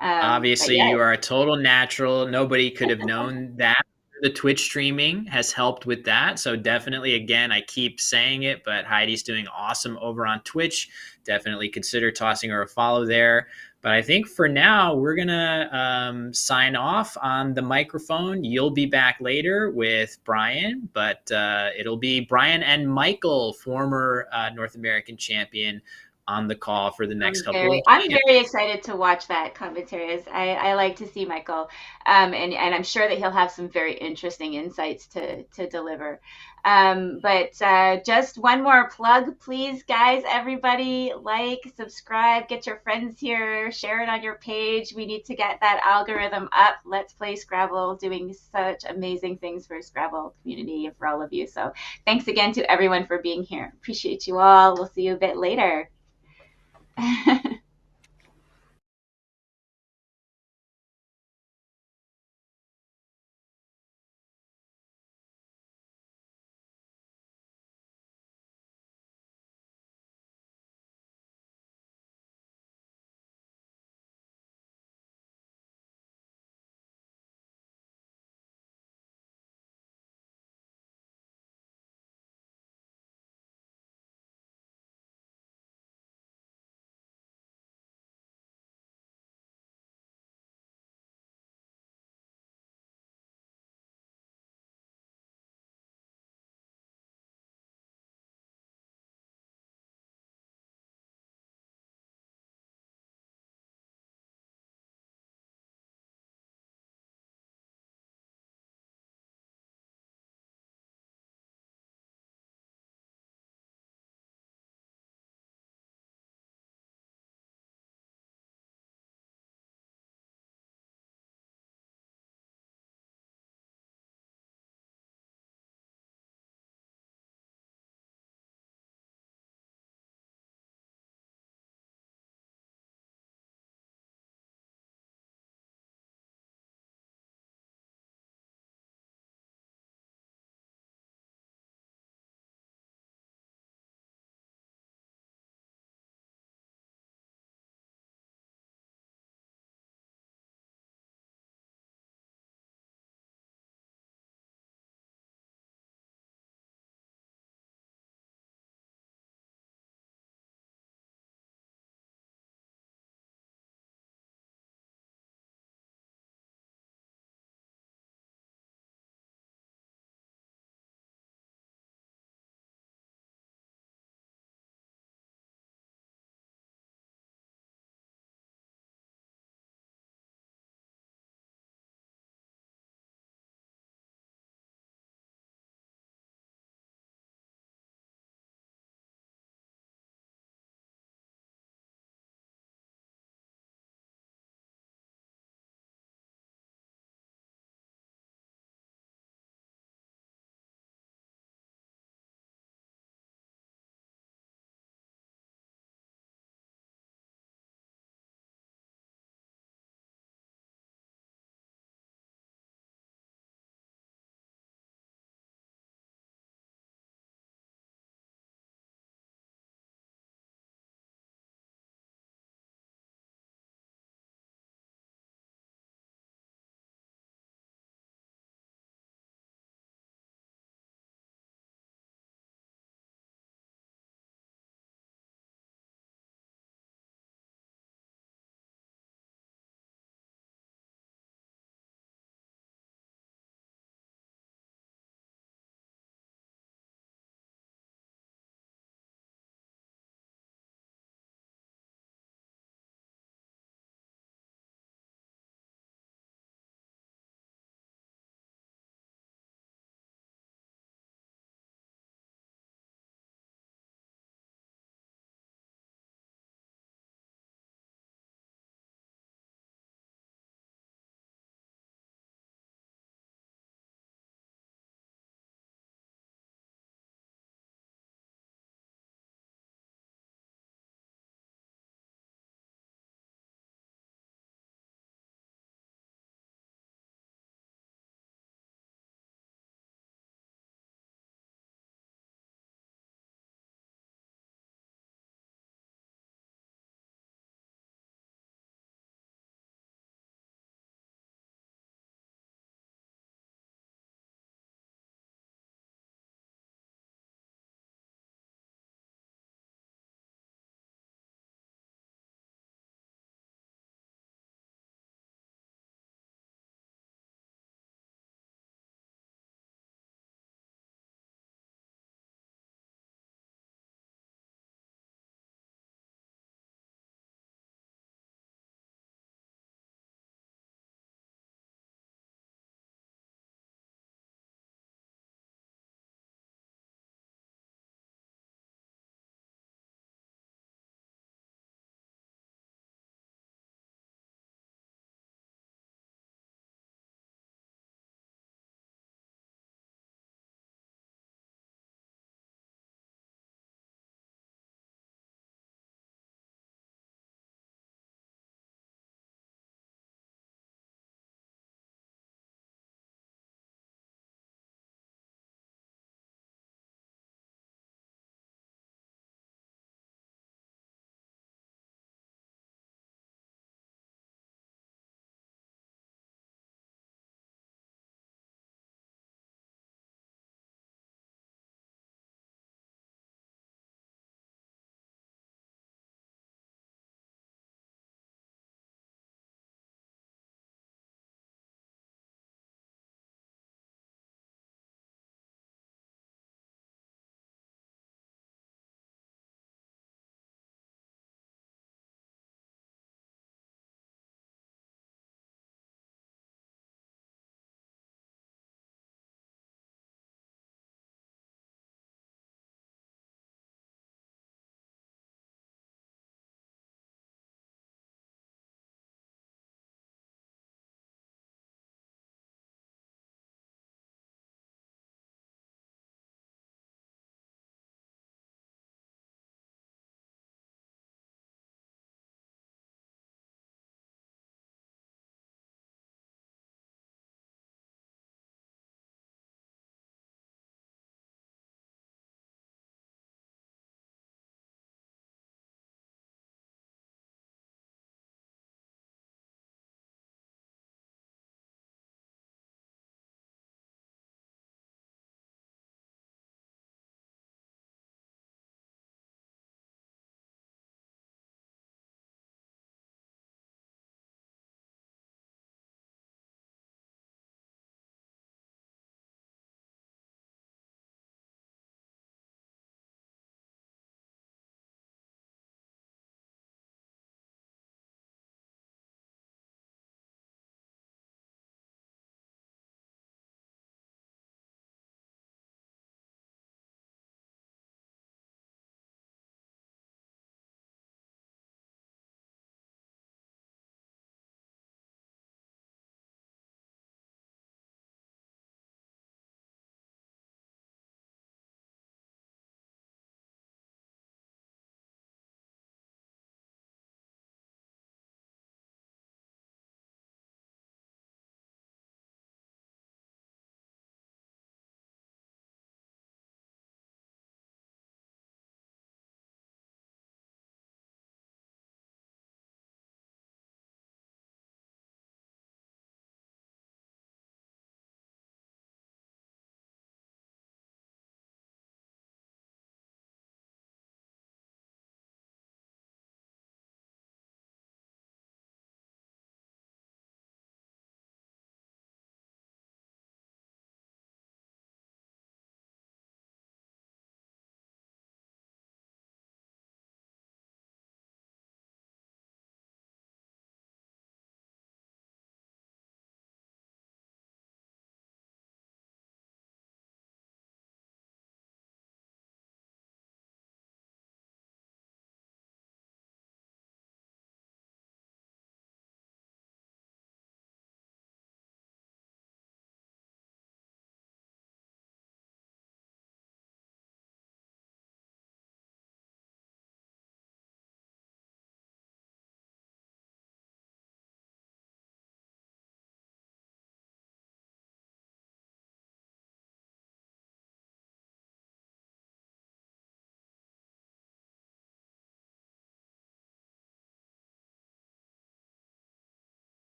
Obviously, you are a total natural. Nobody could have known that. The Twitch streaming has helped with that. So definitely, again, I keep saying it, but Heidi's doing awesome over on Twitch. Definitely consider tossing her a follow there. But I think for now, we're going to sign off on the microphone. You'll be back later with Brian, but it'll be Brian and Michael, former North American champion, on the call for the next couple of games. I'm very excited to watch that commentary. As I like to see Michael, and I'm sure that he'll have some very interesting insights to deliver. But just one more plug, please, guys. Everybody, like, subscribe, get your friends here, share it on your page. We need to get that algorithm up. Let's Play Scrabble, doing such amazing things for Scrabble community and for all of you. So thanks again to everyone for being here. Appreciate you all. We'll see you a bit later.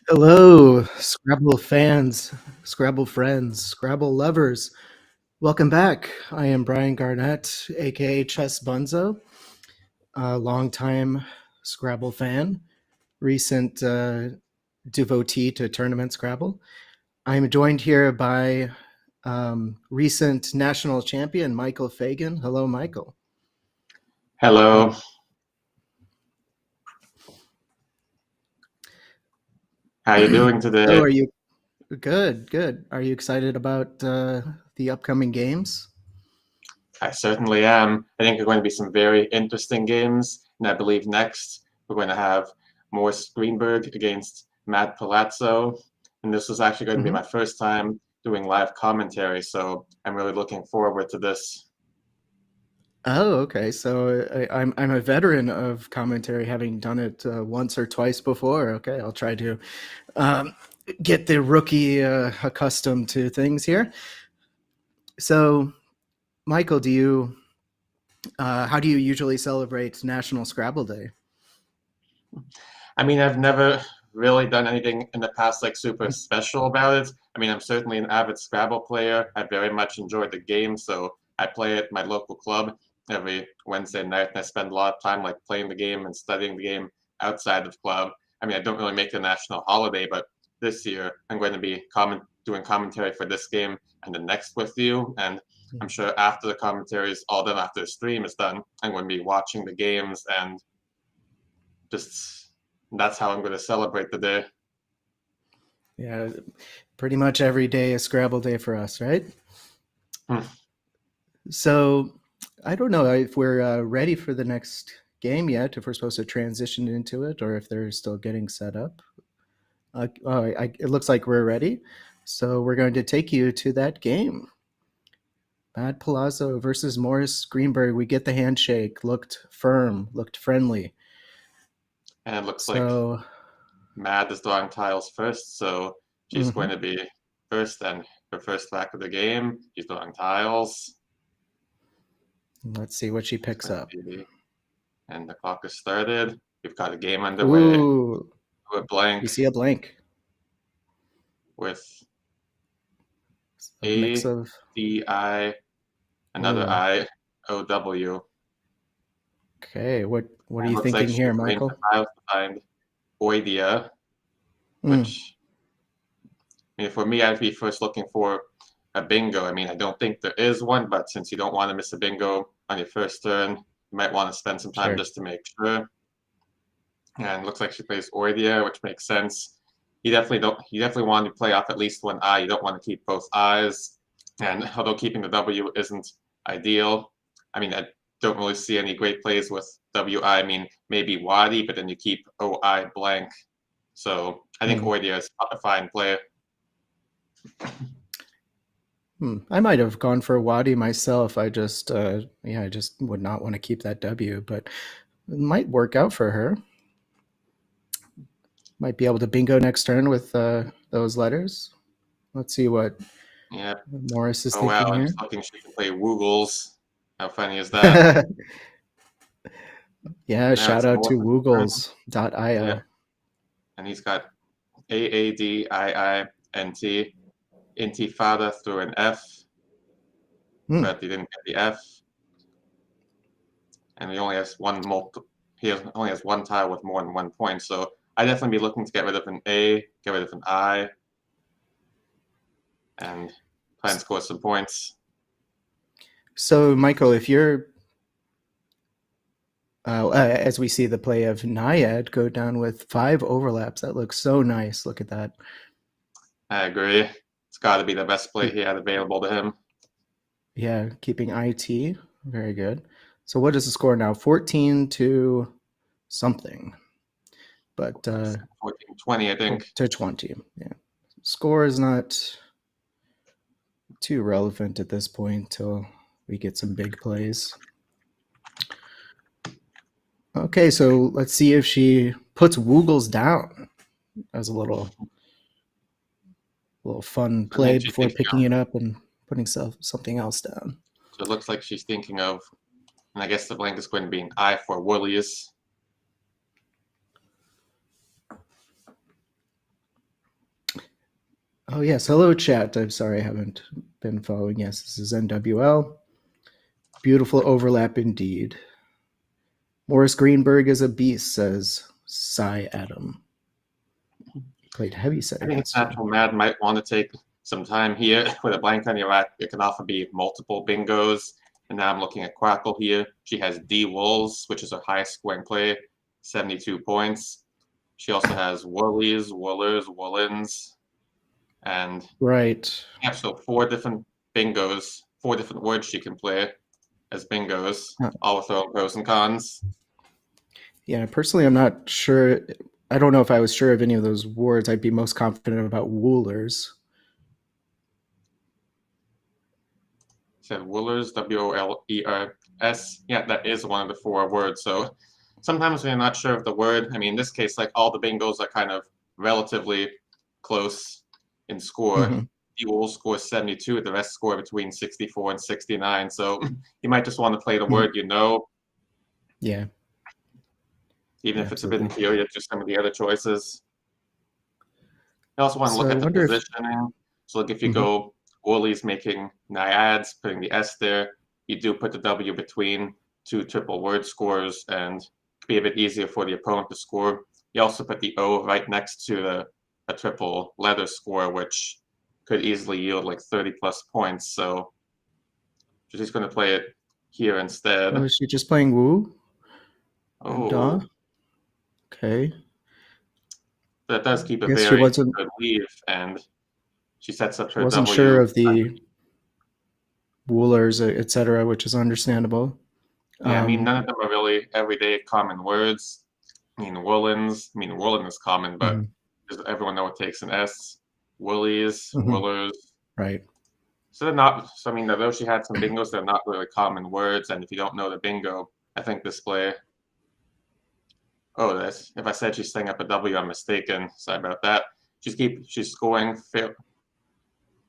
Hello, Scrabble fans, Scrabble friends, Scrabble lovers. Welcome back. I am Brian Garnett, aka Chess Bunzo, a longtime Scrabble fan, recent devotee to tournament Scrabble. I'm joined here by recent national champion Michael Fagan. Hello, Michael. Hello. How you doing today? So, are you good? Good. Are you excited about the upcoming games? I certainly am. I think there are going to be some very interesting games, and I believe next we're going to have Morris Greenberg against Matt Palazzo, and this was actually going to be my first time doing live commentary, so I'm really looking forward to this. Oh, okay. So I'm a veteran of commentary, having done it once or twice before. Okay, I'll try to get the rookie accustomed to things here. So, Michael, how do you usually celebrate National Scrabble Day? I mean, I've never really done anything in the past like super special about it. I mean, I'm certainly an avid Scrabble player. I very much enjoy the game, so I play at my local club every Wednesday night, and I spend a lot of time like playing the game and studying the game outside of club. I mean, I don't really make it a national holiday, but this year I'm going to be doing commentary for this game and the next with you, and I'm sure after the commentary is all done, after the stream is done, I'm going to be watching the games and just that's how I'm going to celebrate the day. Yeah, pretty much every day is Scrabble Day for us, right? So I don't know if we're ready for the next game yet, if we're supposed to transition into it, or if they're still getting set up. It looks like we're ready. So we're going to take you to that game. Matt Palazo versus Morris Greenberg. We get the handshake. Looked firm. Looked friendly. And it looks like Matt is drawing tiles first, so she's going to be first, and her first back of the game. She's drawing tiles. Let's see what she picks up. And the clock has started. We've got a game underway. Ooh. A blank. You see a blank. With a mix of D-I, another I, O-W. Okay, what are you thinking here, Michael? Tiles behind Oidia, which, I mean, for me, I'd be first looking for a bingo. I mean, I don't think there is one, but since you don't want to miss a bingo on your first turn, you might want to spend some time just to make sure. And it looks like she plays Oidia, which makes sense. You definitely want to play off at least one eye. You don't want to keep both eyes. And although keeping the W isn't ideal, I mean, I don't really see any great plays with WI. I mean, maybe Wadi, but then you keep OI blank. So I think Oidia is a fine play. I might have gone for Wadi myself. I just would not want to keep that W, but it might work out for her. Might be able to bingo next turn with those letters. Let's see what Morris is thinking here. I'm just thinking she can play Woogles. How funny is that? Yeah, shout out to Woogles.io. Yeah. And he's got AADIINT, Intifada through an F, but he didn't get the F. And he only has he only has one tile with more than 1 point, so I'd definitely be looking to get rid of an A, get rid of an I, and try and score some points. So, Michael, if you're, as we see the play of Naiad go down with 5 overlaps, that looks so nice. Look at that. I agree. It's got to be the best play he had available to him. Yeah, keeping IT. Very good. So what is the score now? 14 to something. But 14-20, I think. To 20, yeah. Score is not too relevant at this point until we get some big plays. Okay, so let's see if she puts Woogles down as a little fun play before picking it up and putting something else down. So it looks like she's thinking of, and I guess the blank is going to be an I for Woolies. Oh, yes. Hello, chat. I'm sorry I haven't been following. Yes, this is NWL. Beautiful overlap indeed. Morris Greenberg is a beast, says Cy Adam. He played heavy set I think against you. Natural Mad might want to take some time here with a blank on your rack. It can often be multiple bingos. And now I'm looking at Quackle here. She has D Wolves, which is her highest scoring play, 72 points. She also has Woolies, Woolers, Woolens, and Right. yeah, so 4 different bingos, 4 different words she can play as bingos, all with their own pros and cons. Yeah, personally, I'm not sure. I don't know if I was sure of any of those words. I'd be most confident about Woolers. Said Woolers, Wolers. Yeah, that is one of the 4 words. So sometimes we're not sure of the word. I mean, in this case, like all the bingos are kind of relatively close in score. Mhm. The Wolves score 72, the rest score between 64 and 69. So you might just want to play the word you know, Yeah. even if it's a bit Absolutely. inferior to some of the other choices. You also want to So look I at the wonder if- positioning. So like if you Mhm. go Woolies making naiads, putting the S there, you do put the W between 2 triple word scores and it could be a bit easier for the opponent to score. You also put the O right next to a triple letter score, which could easily yield like 30 plus points. So she's going to play it here instead. Oh, is she just playing Woo? And Da? Oh, Okay. that does keep a Guess she very wasn't good lead, and she sets up her wasn't W. sure of the Woolers, etc., which is understandable. Yeah, I mean, none of them are really everyday common words. I mean, woolens. I mean, woolen is common, but Mhm. does everyone know it takes an S? Woolies, Mhm. woolers. Right. So they're not. So I mean, although she had some bingos, they're not really common words. And if you don't know the bingo, I think this play. Oh, this. If I said she's setting up a W, I'm mistaken. Sorry about that. She's scoring.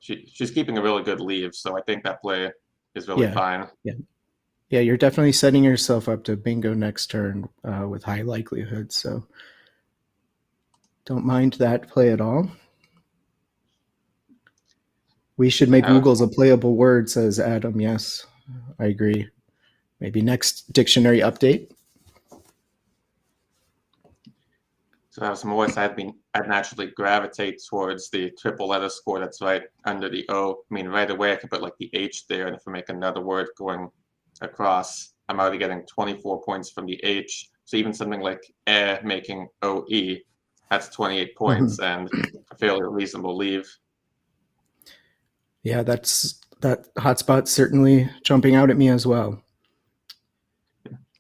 She's keeping a really good lead, so I think that play is really Yeah. fine. Yeah, you're definitely setting yourself up to bingo next turn with high likelihood. So don't mind that play at all. We should make Google's a playable word, says Adam. Yes, I agree. Maybe next dictionary update. So as Morris, I'd naturally gravitate towards the triple letter score that's right under the O. I mean, right away I could put like the H there, and if I make another word going across, I'm already getting 24 points from the H. So even something like making OE, that's 28 points and a fairly reasonable leave. Yeah, that hotspot certainly jumping out at me as well.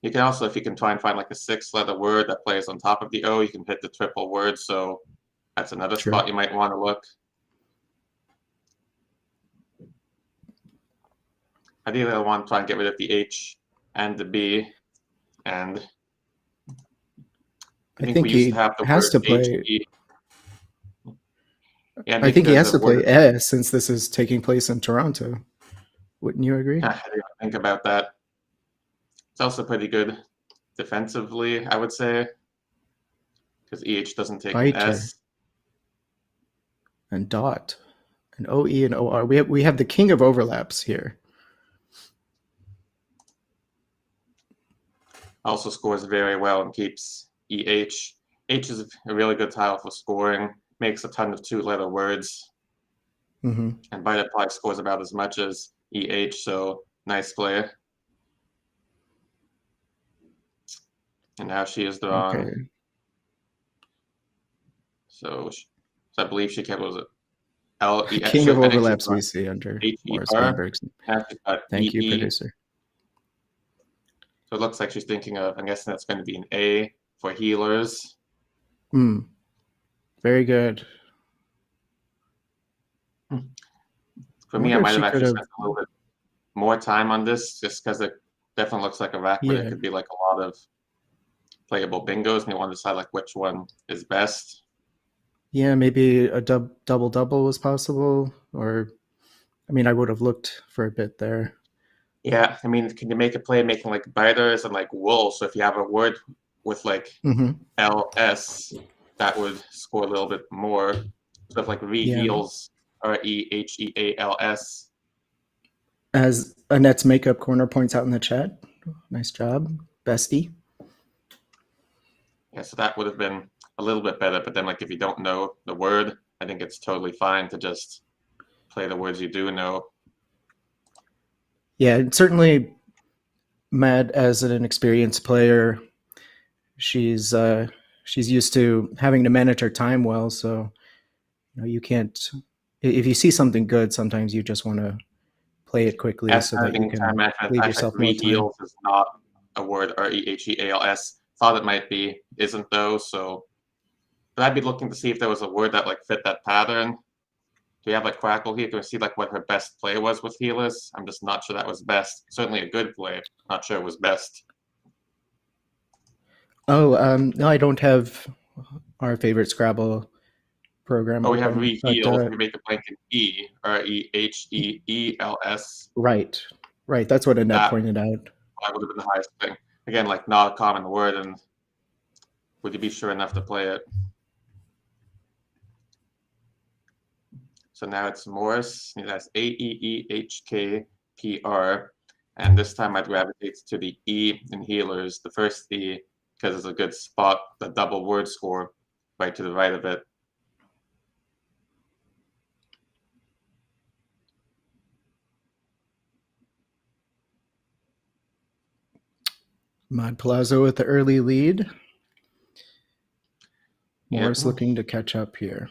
You can also, if you can try and find like a 6-letter word that plays on top of the O, you can hit the triple word. So that's another spot you might want to look. Ideally, I want to try and get rid of the H and the B, and I think he has to play. Yeah, I think he has to play S since this is taking place in Toronto. Wouldn't you agree? I didn't think about that. It's also pretty good defensively, I would say, because EH doesn't take an S. And dot, and OE and OR. We have the king of overlaps here. Also scores very well and keeps EH. H is a really good tile for scoring. Makes a ton of 2-letter words. Mm-hmm. And by that probably scores about as much as EH, so nice play. And now she is drawn. Okay. So I believe she kept, was it? King of overlaps we see under Morris Greenberg. Thank you, producer. So it looks like she's thinking of, I'm guessing that's going to be an A for healers. Very good. For me, I might have actually spent a little bit more time on this just because it definitely looks like a rack where there could be like a lot of playable bingos and you want to decide like which one is best. Yeah, maybe a double was possible, or I mean, I would have looked for a bit there. Yeah, I mean, can you make a play making like biters and like wool? So if you have a word with like LS, that would score a little bit more. Stuff like Yeah. reheals, Reheals. As Annette's makeup corner points out in the chat. Nice job, bestie. Yeah, so that would have been a little bit better. But then, like, if you don't know the word, I think it's totally fine to just play the words you do know. Yeah, certainly Matt, as an experienced player, she's used to having to manage her time well. So you can't. If you see something good, sometimes you just want to play it quickly As so that you having time can management, leave I think yourself more time. reheals is not a word, Reheals. Thought it might be, isn't though. So, but I'd be looking to see if there was a word that like fit that pattern. Do we have like Crackle here? Can we see like what her best play was with healers? I'm just not sure that was best. Certainly a good play. Not sure it was best. Oh, no, I don't have our favorite Scrabble program. Oh, we have open, reheals. We make a blank in E, Reheels. Right. That's what Annette pointed out. That would have been the highest thing. Again, like not a common word, and would you be sure enough to play it? So now it's Morris. That's AEEHKPR. And this time I'd gravitate to the E in healers, the first E, because it's a good spot, the double word score right to the right of it. Mod Palazo with the early lead. Morris Yeah. looking to catch up here.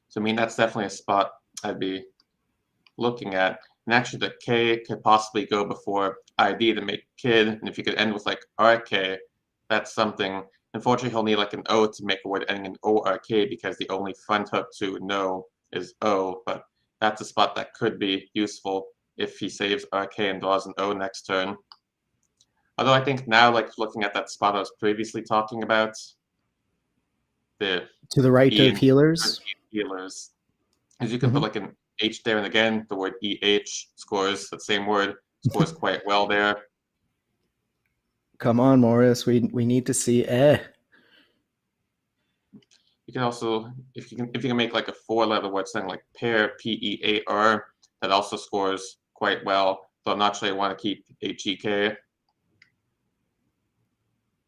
So I mean, that's definitely a spot I'd be looking at. And actually the K could possibly go before ID to make kid. And if you could end with like RK, that's something. Unfortunately, he'll need like an O to make a word ending in ORK because the only front hook to no is O. But that's a spot that could be useful if he saves RK and draws an O next turn. Although I think now, like looking at that spot I was previously talking about, the to the right of healers. Healers. As you can put like an H there, and again, the word EH scores, that same word, scores quite well there. Come on, Morris. We need to see You can also, if you can make like a 4-letter word something like pair, PEAR, that also scores quite well. Though I'm not sure I want to keep HEK. You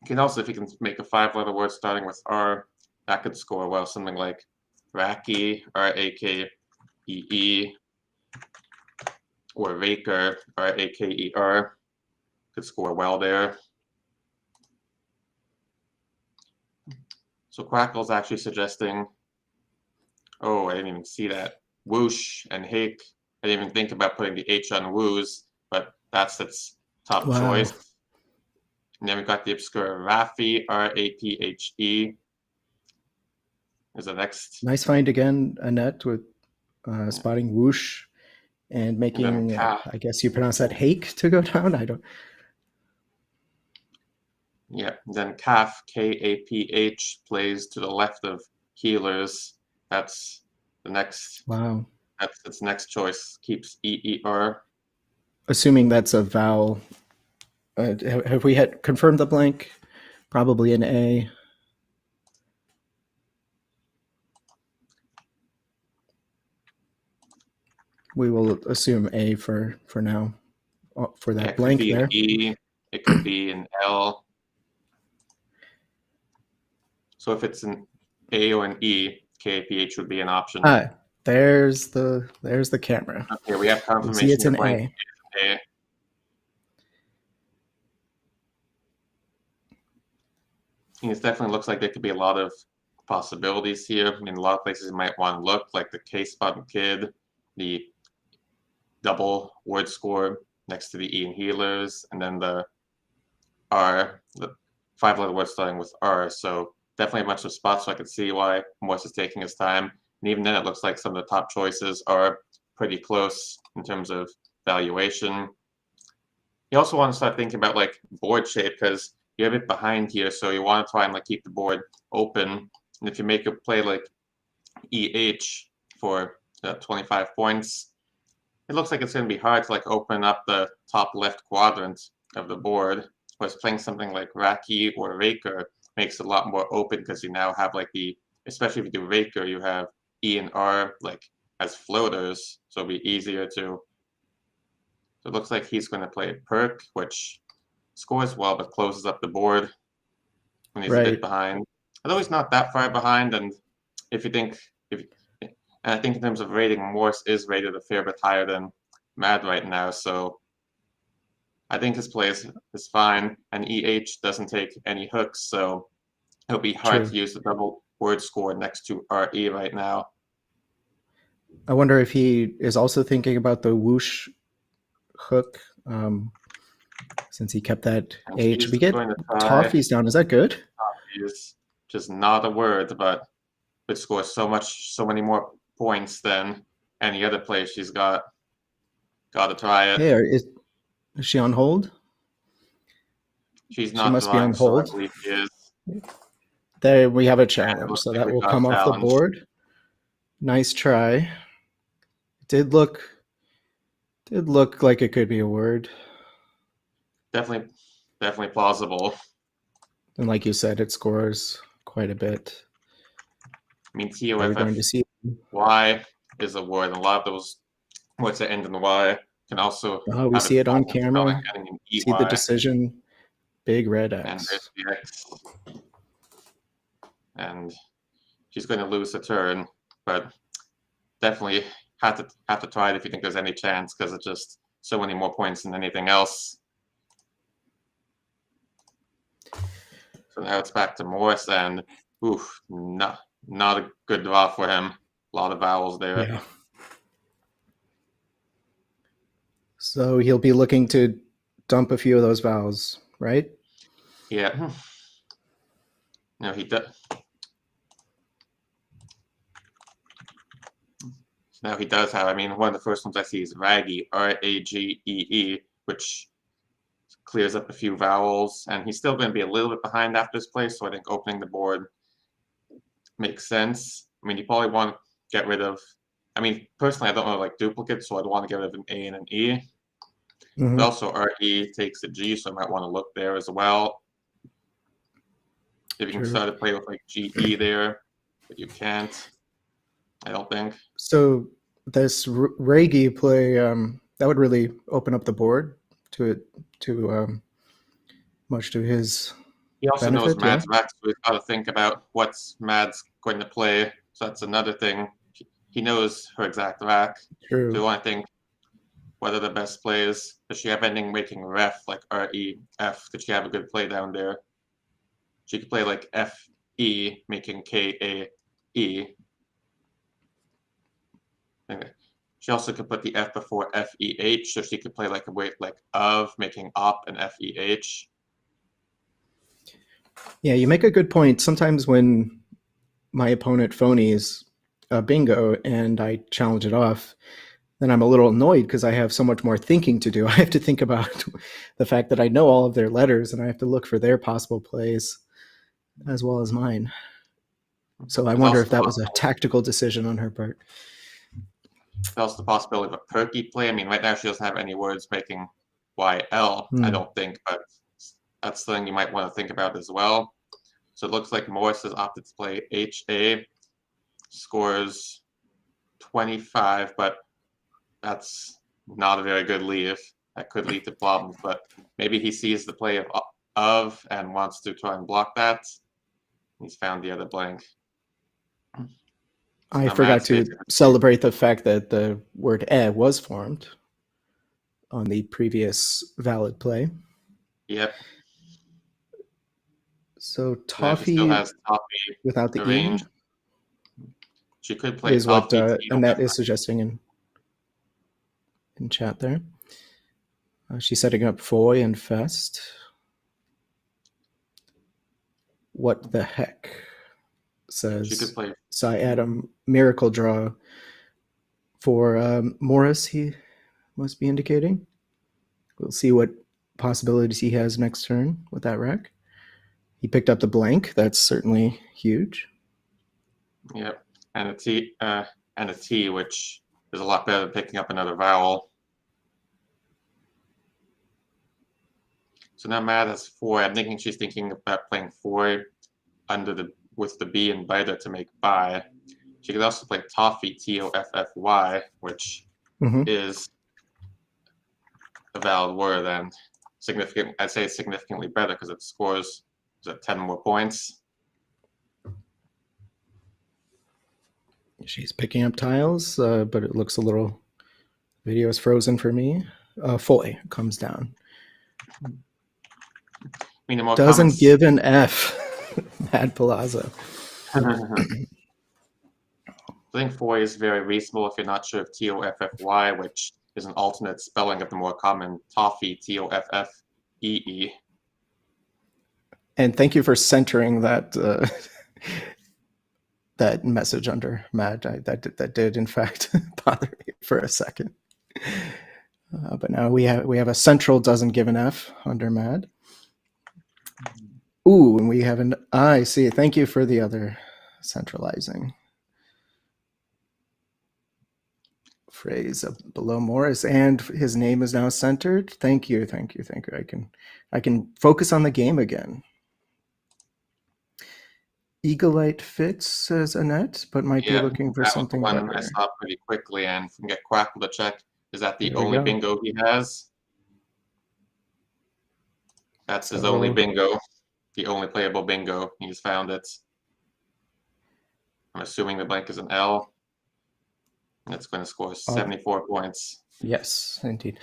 can also, if you can make a 5-letter word starting with R, that could score well. Something like Raki, RAKEE, or Raker, RAKER, could score well there. So Crackle's actually suggesting, oh, I didn't even see that, whoosh and hake. I didn't even think about putting the H on wooz, but that's its top choice. And then we got the obscure Raffi, RAPHE. Is the next. Nice find again, Annette, with spotting whoosh and making, I guess you pronounce that hake to go down. I don't. Yeah, then Kaf, KAPH, plays to the left of healers. That's the next. Wow. That's its next choice. Keeps EER. Assuming that's a vowel. Have we had confirmed the blank? Probably an A. We will assume A for now. For that blank there. It could be an E. It could be an L. So if it's an A or an E, KAPH would be an option. There's the camera. Okay, we have confirmation. See, it's an A. It definitely looks like there could be a lot of possibilities here. I mean, a lot of places you might want to look, like the K-spot and kid, the double word score next to the E in healers, and then the R, the 5-letter word starting with R. So definitely a bunch of spots, so I could see why Morse is taking his time. And even then, it looks like some of the top choices are pretty close in terms of valuation. You also want to start thinking about like board shape, because you have it behind here, so you want to try and like keep the board open. And if you make a play like EH for 25 points, it looks like it's going to be hard to like open up the top left quadrant of the board. Whereas playing something like Raki or Raker makes it a lot more open, because you now have like the especially if you do Raker, you have E and R like as floaters, so it'll be easier to. So it looks like he's going to play Perk, which scores well but closes up the board when he's a bit behind. Although he's not that far behind, and if you think, and I think in terms of rating, Morse is rated a fair bit higher than Mad right now, so I think his play is fine, and EH doesn't take any hooks, so it'll be hard to use the double word score next to RE right now. I wonder if he is also thinking about the whoosh hook, since he kept that H. We get Toffees down. Is that good? Toffee is just not a word, but it scores so many more points than any other play she's got. Gotta try it. Hey, is she on hold? She's not. She must be on hold. So I believe she is. There we have a challenge, so that will come off the board. Nice try. Did look like it could be a word. Definitely plausible. And like you said, it scores quite a bit. I mean, Y is a word, and a lot of those words that end in Y can also. Oh, we see it on camera. See the decision. Big red X. And there's the X. And she's going to lose the turn, but definitely have to try it if you think there's any chance, because it's just so many more points than anything else. So now it's back to Morris, and not a good draw for him. A lot of vowels there. Yeah. So he'll be looking to dump a few of those vowels, right? Yeah. No, he does. Now he does have, I mean, one of the first ones I see is Raggy, R-A-G-E-E, which clears up a few vowels, and he's still going to be a little bit behind after this play, so I think opening the board makes sense. I mean, you probably want to get rid of, I mean, personally, I don't really like duplicates, so I'd want to get rid of an A and an E. Mm-hmm. But also R-E takes a G, so I might want to look there as well. If you can start to play with like G-E there, but you can't, I don't think. So this Raggy play, that would really open up the board to much to his He also benefit, knows Mad's back, so he's got to think about what's Mad's going to play. So that's another thing. He knows her exact rack. True. So you want to think, what are the best plays? Does she have anything making ref, like R-E-F? Could she have a good play down there? She could play like F-E, making K-A-E. She also could put the F before F-E-H, so she could play like a weight like of, making op and F-E-H. Yeah, you make a good point. Sometimes when my opponent phonies a bingo and I challenge it off, then I'm a little annoyed because I have so much more thinking to do. I have to think about the fact that I know all of their letters and I have to look for their possible plays as well as mine. So I wonder if that was a tactical decision on her part. There's also the possibility of a perky play. I mean, right now she doesn't have any words making YL, I don't think, but that's something you might want to think about as well. So it looks like Morris has opted to play HA, scores 25, but that's not a very good leave. That could lead to problems, but maybe he sees the play of and wants to try and block that. He's found the other blank. I forgot to celebrate the fact that the word was formed on the previous valid play. Yep. So Toffee still has Toffee without the arranged. E. She could play is Toffee. What Annette is suggesting in chat there. She's setting up Foy and Fest. What the heck? Says Cy Adam miracle draw for Morris, he must be indicating. We'll see what possibilities he has next turn with that rack. He picked up the blank. That's certainly huge. Yep, and a T, which is a lot better than picking up another vowel. So now Matt has 4. I'm thinking she's thinking about playing 4 under the with the B and beta to make buy. She could also play toffee, Toffy, which is a valid word and significant. I'd say it's significantly better because it scores 10 more points. She's picking up tiles, but it looks a little. Video is frozen for me. Foy comes down. Doesn't give an F. Mad Palazo. I think Foy is very reasonable if you're not sure of Toffy, which is an alternate spelling of the more common toffee, Toffee. And thank you for centering that that message under Mad. That did in fact bother me for a second. But now we have a central doesn't give an F under Mad. Ooh, and we have an I see. Thank you for the other centralizing phrase below Morris, and his name is now centered. Thank you. I can focus on the game again. Eaglite fits, says Annette, but might be looking for something better. I saw pretty quickly, and can get Quackle to check. Is that the only bingo he has? That's his only bingo. The only playable bingo. He's found it. I'm assuming the blank is an L. And it's going to score 74 points. Yes, indeed.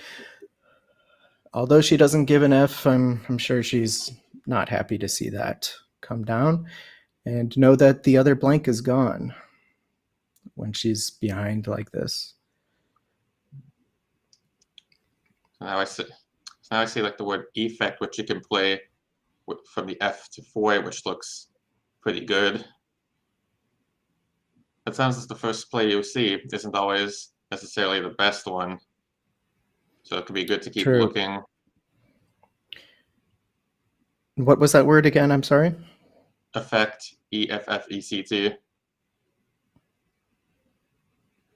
Although she doesn't give an F, I'm sure she's not happy to see that come down. And know that the other blank is gone when she's behind like this. So now I see like the word effect, which you can play from the F to Foy, which looks pretty good. That sounds like the first play you see isn't always necessarily the best one. So it could be good to keep looking. What was that word again? I'm sorry. Effect, EFFECT.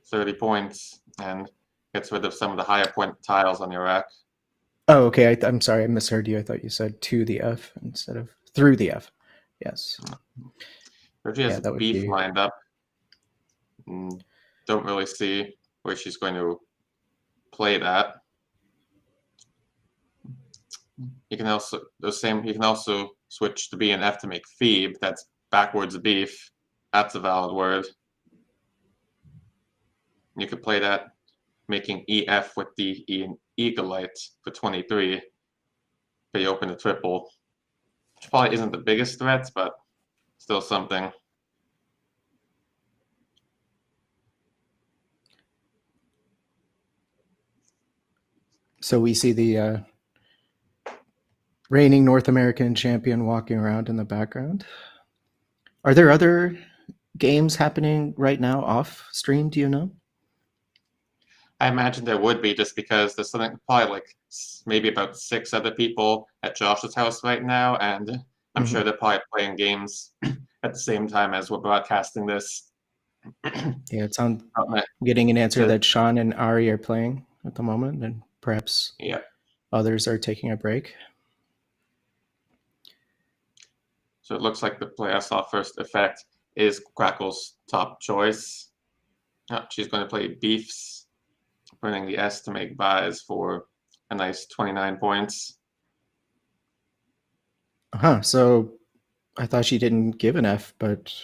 30 points and gets rid of some of the higher point tiles on your rack. Oh, okay. I'm sorry. I misheard you. I thought you said to the F instead of through the F. Yes. If she has beef lined up, don't really see where she's going to play that. You can also switch to B and F to make Phoebe. That's backwards beef. That's a valid word. You could play that, making EF with the E and Eaglite for 23. But you open a triple, which probably isn't the biggest threat, but still something. So we see the reigning North American champion walking around in the background. Are there other games happening right now off stream? Do you know? I imagine there would be, just because there's something probably like maybe about 6 other people at Josh's house right now, and I'm sure they're probably playing games at the same time as we're broadcasting this. Yeah, it sounds getting an answer that Sean and Ari are playing at the moment, and perhaps others are taking a break. So it looks like the play I saw first effect is Crackle's top choice. She's going to play Beefs, printing the S to make buys for a nice 29 points. So I thought she didn't give an F, but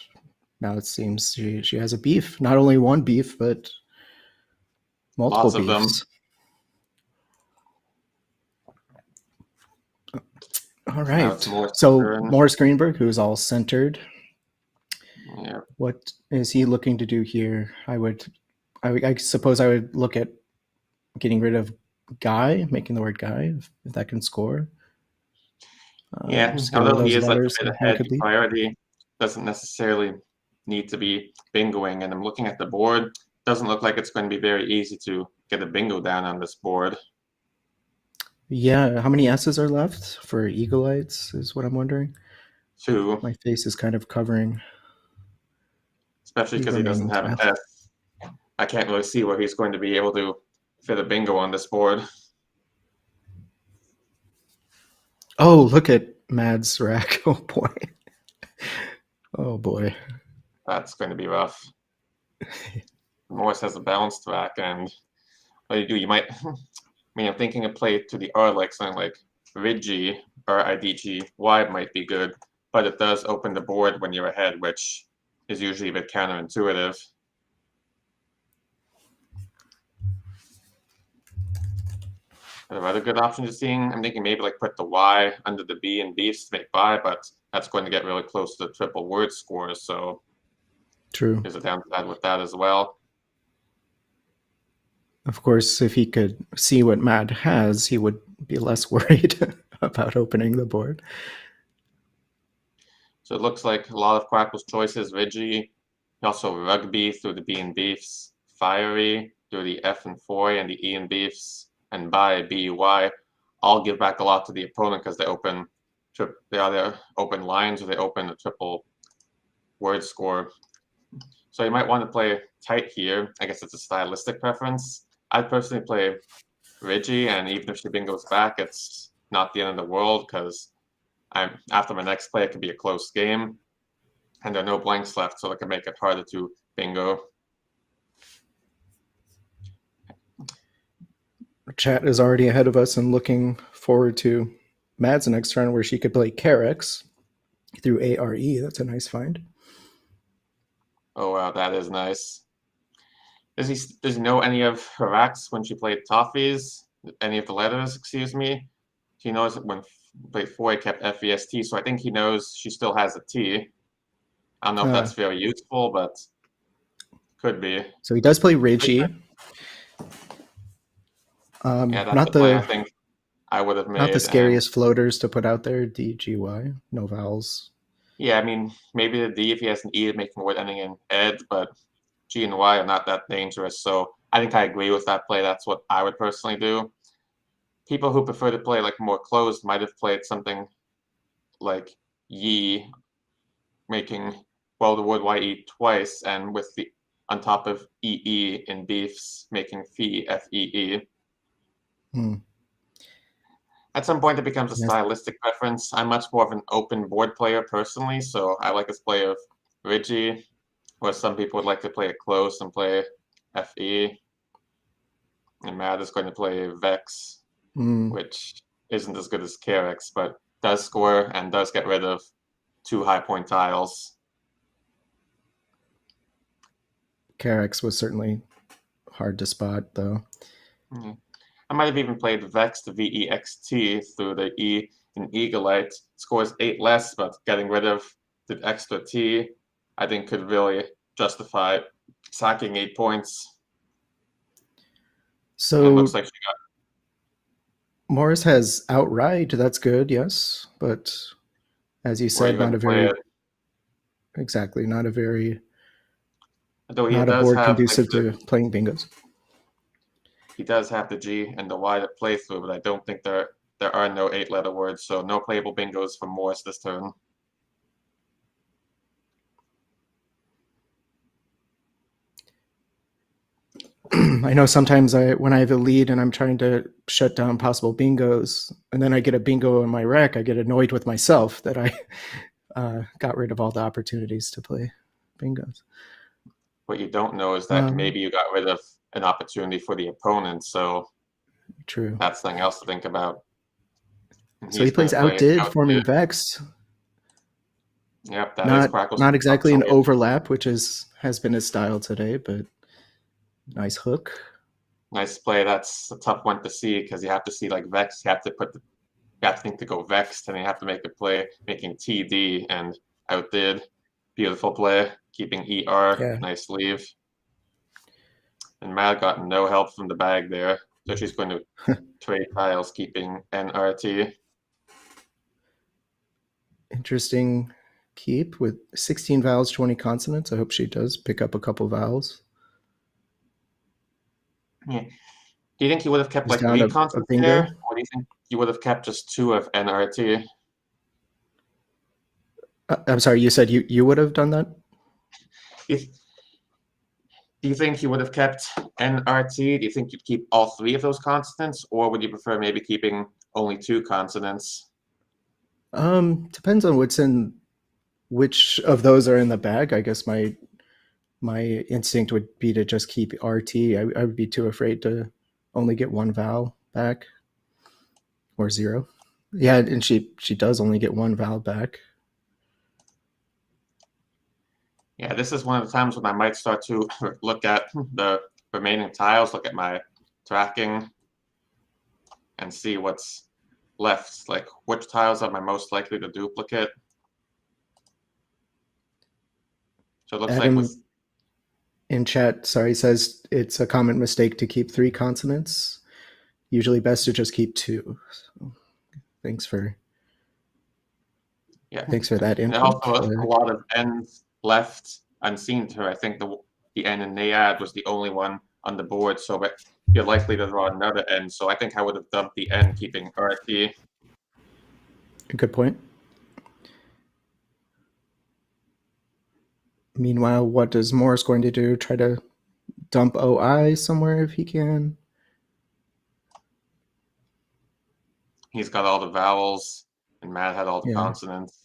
now it seems she has a beef. Not only one beef, but multiple beefs. All right. So Morris Greenberg, who's all centered. Yeah. What is he looking to do here? I suppose I would look at getting rid of Guy, making the word Guy, if that can score. Although he is like a bit ahead, priority doesn't necessarily need to be bingoing. And I'm looking at the board. Doesn't look like it's going to be very easy to get a bingo down on this board. Yeah, how many S's are left for Eaglites is what I'm wondering. 2. My face is kind of covering. Especially because he doesn't have an S. I can't really see where he's going to be able to fit a bingo on this board. Oh, look at Mad's rack. Oh, boy. Oh boy. That's going to be rough. Morris has a balanced rack, and what do? You might. I mean, I'm thinking a play to the R like something like Ridgy or IDG Y might be good, but it does open the board when you're ahead, which is usually a bit counterintuitive. Are there other good options you're seeing? I'm thinking maybe like put the Y under the B and beefs to make buy, but that's going to get really close to the triple word score, so True. there's a downside with that as well. Of course, if he could see what Matt has, he would be less worried about opening the board. So it looks like a lot of Quackle's choices, Ridgy, also Rugby through the B and beefs, Fiery through the F and Foy and the E and beefs, and by BUY, all give back a lot to the opponent because they either open lines or they open a triple word score. So you might want to play tight here. I guess it's a stylistic preference. I'd personally play Ridgy, and even if she bingoes back, it's not the end of the world because after my next play, it could be a close game, and there are no blanks left, so it can make it harder to bingo. Chat is already ahead of us and looking forward to Mad's next turn where she could play Carex through ARE. That's a nice find. Oh wow, that is nice. Does he know any of her racks when she played Toffees? Any of the letters, excuse me? He knows that when played Foy kept FEST, so I think he knows she still has a T. I don't know if that's very useful, but could be. So he does play Ridgy. Yeah, that's not the play the I think I would have made. not the scariest floaters to put out there. DGY, no vowels. Yeah, I mean maybe the D if he has an E making a word ending in ed, but G and Y are not that dangerous. So I think I agree with that play. That's what I would personally do. People who prefer to play like more closed might have played something like Yi, making the word YE twice, and with the on top of EE in beefs, making Fee FEE. At some point, it becomes a stylistic preference. I'm much more of an open board player personally, so I like this play of Ridgy, where some people would like to play it close and play FE. And Matt is going to play Vex, which isn't as good as Carex, but does score and does get rid of 2 high point tiles. Carex was certainly hard to spot, though. I might have even played Vex to VEXT through the E in Eaglite. Scores 8 less, but getting rid of the extra T, I think could really justify sacking 8 points. So and it looks like she got. Morris has outright. That's good, yes, but as you said, not a very exactly not a very not a board conducive to playing bingos. He does have the G and the Y to play through, but I don't think there are no 8-letter words, so no playable bingos for Morris this turn. I know sometimes when I have a lead and I'm trying to shut down possible bingos, and then I get a bingo in my rack, I get annoyed with myself that I got rid of all the opportunities to play bingos. What you don't know is that maybe you got rid of an opportunity for the opponent, so true. That's something else to think about. So he plays Outdid, forming Vex. Yep, that is Crackle's not exactly an overlap, which has been his style today, but nice hook. Nice play. That's a tough one to see because you have to see like Vex. You have to think to go Vexed, and you have to make a play making TD and Outdid. Beautiful play, keeping ER. Yeah. Nice leave. And Mad got no help from the bag there, so she's going to trade tiles, keeping NRT. Interesting keep with 16 vowels, 20 consonants. I hope she does pick up a couple vowels. Yeah. Do you think you would have kept like 3 consonants there, or do you think you would have kept just 2 of NRT? I'm sorry, you said you would have done that? Do you think you would have kept NRT? Do you think you'd keep all 3 of those consonants, or would you prefer maybe keeping only 2 consonants? Depends on what's in which of those are in the bag. I guess my instinct would be to just keep RT. I would be too afraid to only get one vowel back or 0. Yeah, and she does only get one vowel back. Yeah, this is one of the times when I might start to look at the remaining tiles, look at my tracking, and see what's left. Like, which tiles am I most likely to duplicate? So it looks Adam like with in chat, sorry, says it's a common mistake to keep 3 consonants. Usually best to just keep 2. So thanks for that and input. also a lot of N's left unseen to her. I think the N in Naiad was the only one on the board, so you're likely to draw another N. So I think I would have dumped the N, keeping RT. Good point. Meanwhile, what is Morris going to do? Try to dump OI somewhere if he can? He's got all the vowels, and Matt had all the consonants.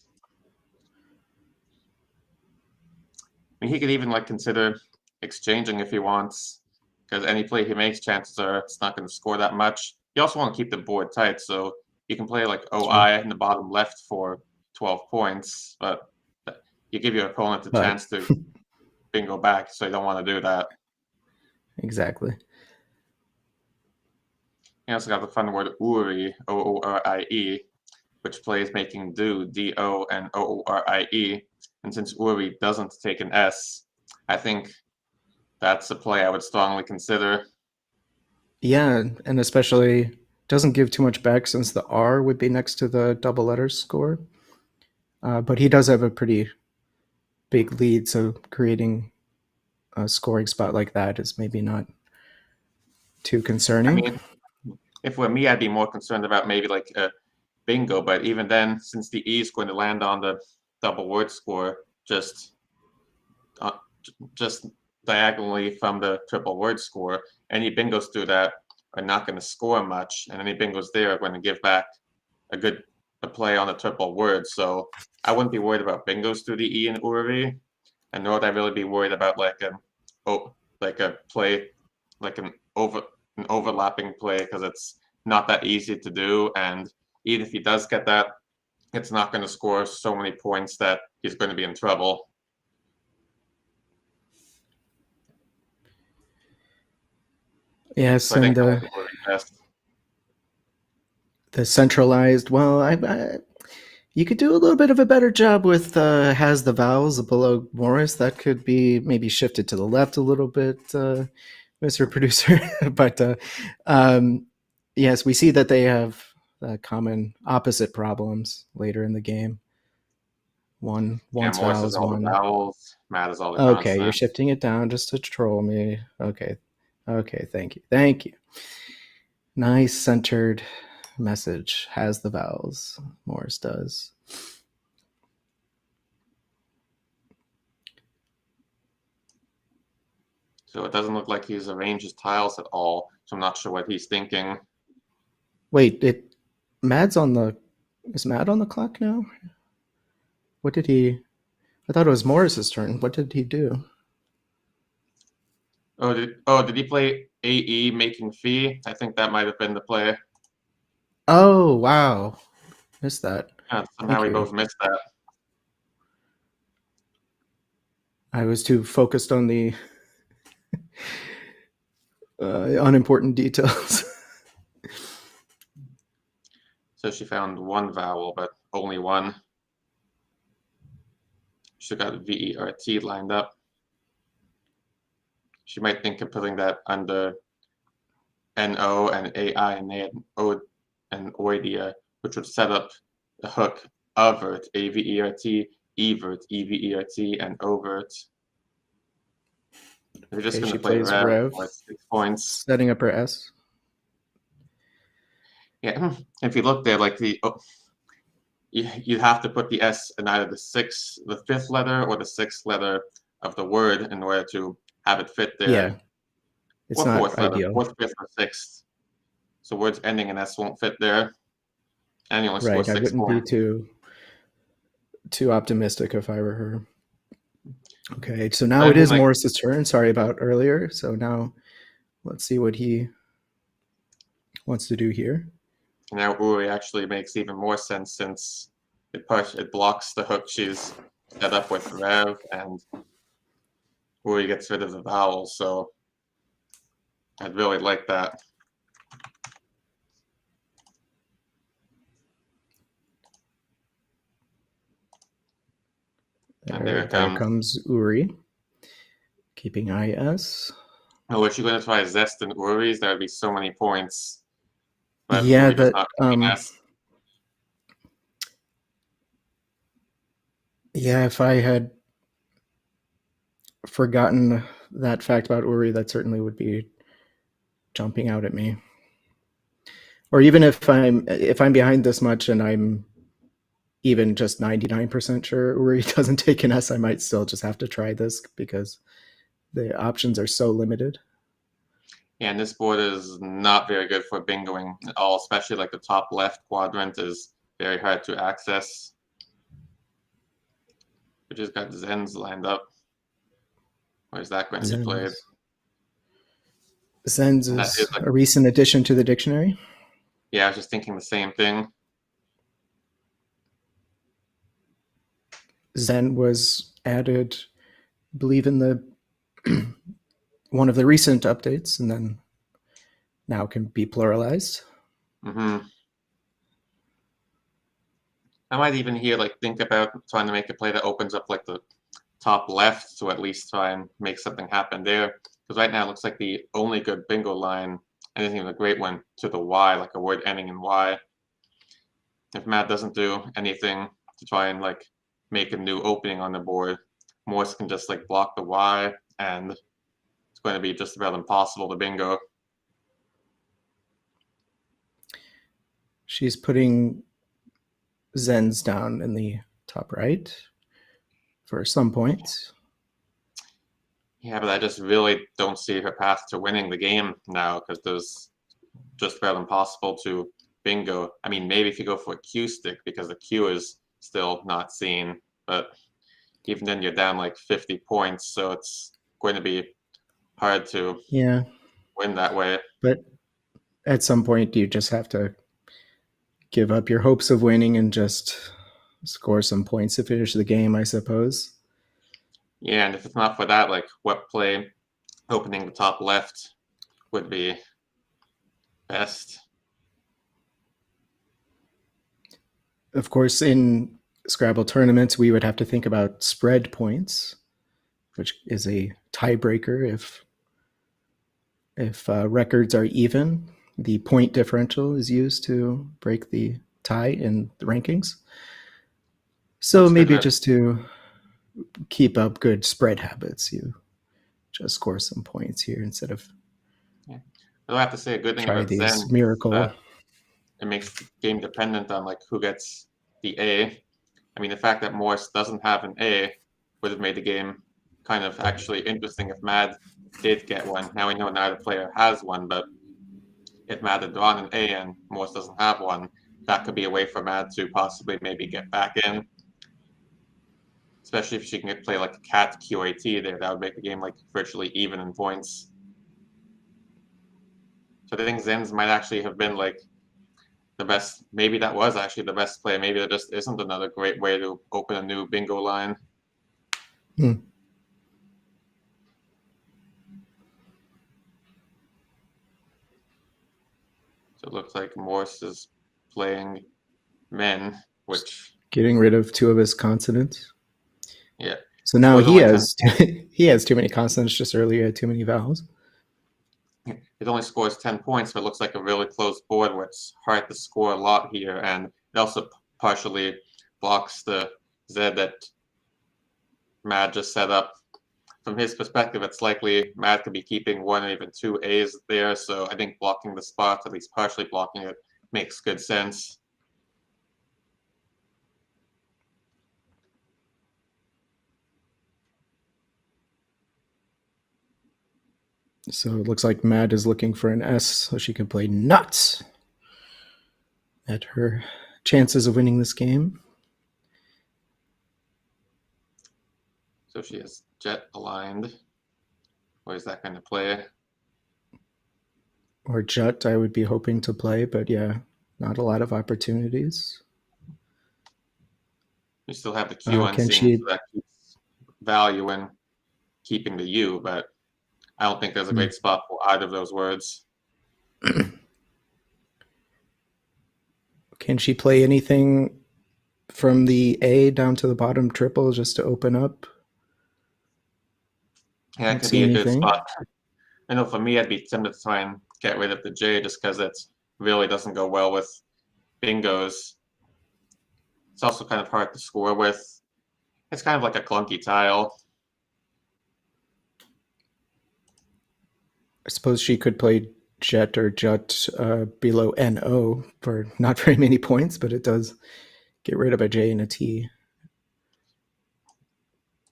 I mean, he could even consider exchanging if he wants, because any play he makes, chances are it's not going to score that much. You also want to keep the board tight, so you can play OI in the bottom left for 12 points, but you give your opponent a chance to bingo back, so you don't want to do that. Exactly. You also got the fun word Uri, O-O-R-I-E, which plays making do, D-O and O-O-R-I-E. And since Uri doesn't take an S, I think that's a play I would strongly consider. Yeah, and especially doesn't give too much back since the R would be next to the double letters score. But he does have a pretty big lead, so creating a scoring spot like that is maybe not too concerning. I mean, if it were me, I'd be more concerned about maybe a bingo, but even then, since the E is going to land on the double word score just diagonally from the triple word score, any bingos through that are not going to score much, and any bingos there are going to give back a play on the triple word. So I wouldn't be worried about bingos through the E and Uri, and nor would I really be worried about a play an overlapping play, because it's not that easy to do, and even if he does get that, it's not going to score so many points that he's going to be in trouble. Yes, so and the centralized. Well, you could do a little bit of a better job with has the vowels below Morris. That could be maybe shifted to the left a little bit, Mr. Producer. But yes, we see that they have common opposite problems later in the game. One's Morris is all the vowels. Matt is all the Okay, consonants. you're shifting it down just to troll me. Okay, thank you. Nice centered message. Has the vowels. Morris does. So it doesn't look like he's arranged his tiles at all. So I'm not sure what he's thinking. Wait, is Matt on the clock now? What did he? I thought it was Morris's turn. What did he do? Did he play AE making fee? I think that might have been the play. Oh, wow. Missed that. Somehow we both missed that. I was too focused on the unimportant details. So she found one vowel, but only one. She got VERT lined up. She might think of putting that under NO and AI and O and Oidia, which would set up the hook avert, AVERT, evert, EVERT, and overt. We're just going to play Rev for 6 points. Setting up her S. Yeah, if you look there, you have to put the S in either the fifth letter or the sixth letter of the word in order to have it fit there. Yeah, it's or not fourth ideal. Letter, fourth, fifth, or sixth. So words ending in S won't fit there. And you only Right, score 6 points. I wouldn't be too optimistic if I were her. Okay, so now I it mean, is like, Morris's turn. Sorry about earlier. So now let's see what he wants to do here. now Uri actually makes even more sense since it blocks the hook she's set up with Rev, and Uri gets rid of the vowel, so I'd really like that. And there it There comes. comes Uri, keeping IS. Oh, was she going to try Zest and Uri's? That would be so many points. But Yeah, Uri does that not finesse. yeah. If I had forgotten that fact about Uri, that certainly would be jumping out at me. Or even if I'm behind this much and I'm even just 99% sure Uri doesn't take an S, I might still just have to try this because the options are so limited. Yeah, and this board is not very good for bingoing at all, especially like the top left quadrant is very hard to access. We just got Zens lined up. Where's that going to be played? Zens And that is is like, a recent addition to the dictionary. yeah, I was just thinking the same thing. Zen was added, I believe, in the one of the recent updates, and then now can be pluralized. I might even here like think about trying to make a play that opens up like the top left to at least try and make something happen there. Because right now it looks like the only good bingo line, and isn't even a great one, to the Y, like a word ending in Y. If Matt doesn't do anything to try and like make a new opening on the board, Morse can just like block the Y, and it's going to be just about impossible to bingo. She's putting Zens down in the top right for some points. Yeah, but I just really don't see her path to winning the game now because there's just about impossible to bingo. I mean, maybe if you go for a Q stick because the Q is still not seen, but even then you're down like 50 points, so it's going to be hard to win that way. But at some point, you just have to give up your hopes of winning and just score some points to finish the game, I suppose. Yeah, and if it's not for that, like what play opening the top left would be best? Of course, in Scrabble tournaments, we would have to think about spread points, which is a tiebreaker if records are even. The point differential is used to break the tie in the rankings. So That's maybe good. just to keep up good spread habits, you just score some points here instead of I'll have to say a good thing try about these Zen. miracle. It makes the game dependent on like who gets the A. I mean, the fact that Morse doesn't have an A would have made the game kind of actually interesting if Mad did get one. Now we know neither player has one, but if Mad had drawn an A and Morse doesn't have one, that could be a way for Mad to possibly maybe get back in. Especially if she can play like a cat QAT there, that would make the game like virtually even in points. So I think Zen's might actually have been like the best. Maybe that was actually the best play. Maybe there just isn't another great way to open a new bingo line. So it looks like Morse is playing men, which Getting rid of two of his consonants. Yeah. So now he has he has too many consonants. Just earlier, he had too many vowels. It only scores 10 points, but it looks like a really close board where it's hard to score a lot here, and it also partially blocks the Z that Mad just set up. From his perspective, it's likely Mad could be keeping one or even two A's there, so I think blocking the spot, at least partially blocking it, makes good sense. So it looks like Mad is looking for an S so she can play nuts at her chances of winning this game. So she has jet aligned. Or is that going to play? Or Jut, I would be hoping to play, but yeah, not a lot of opportunities. You still have the Q Can unseen, she? so that keeps value in keeping the U, but I don't think there's a great spot for either of those words. Can she play anything from the A down to the bottom triple just to open up? Yeah, that could be a good spot. I know for me, I'd be tempted to try and get rid of the J just because it really doesn't go well with bingos. It's also kind of hard to score with. It's kind of like a clunky tile. I suppose she could play Jet or Jut below NO for not very many points, but it does get rid of a J and a T.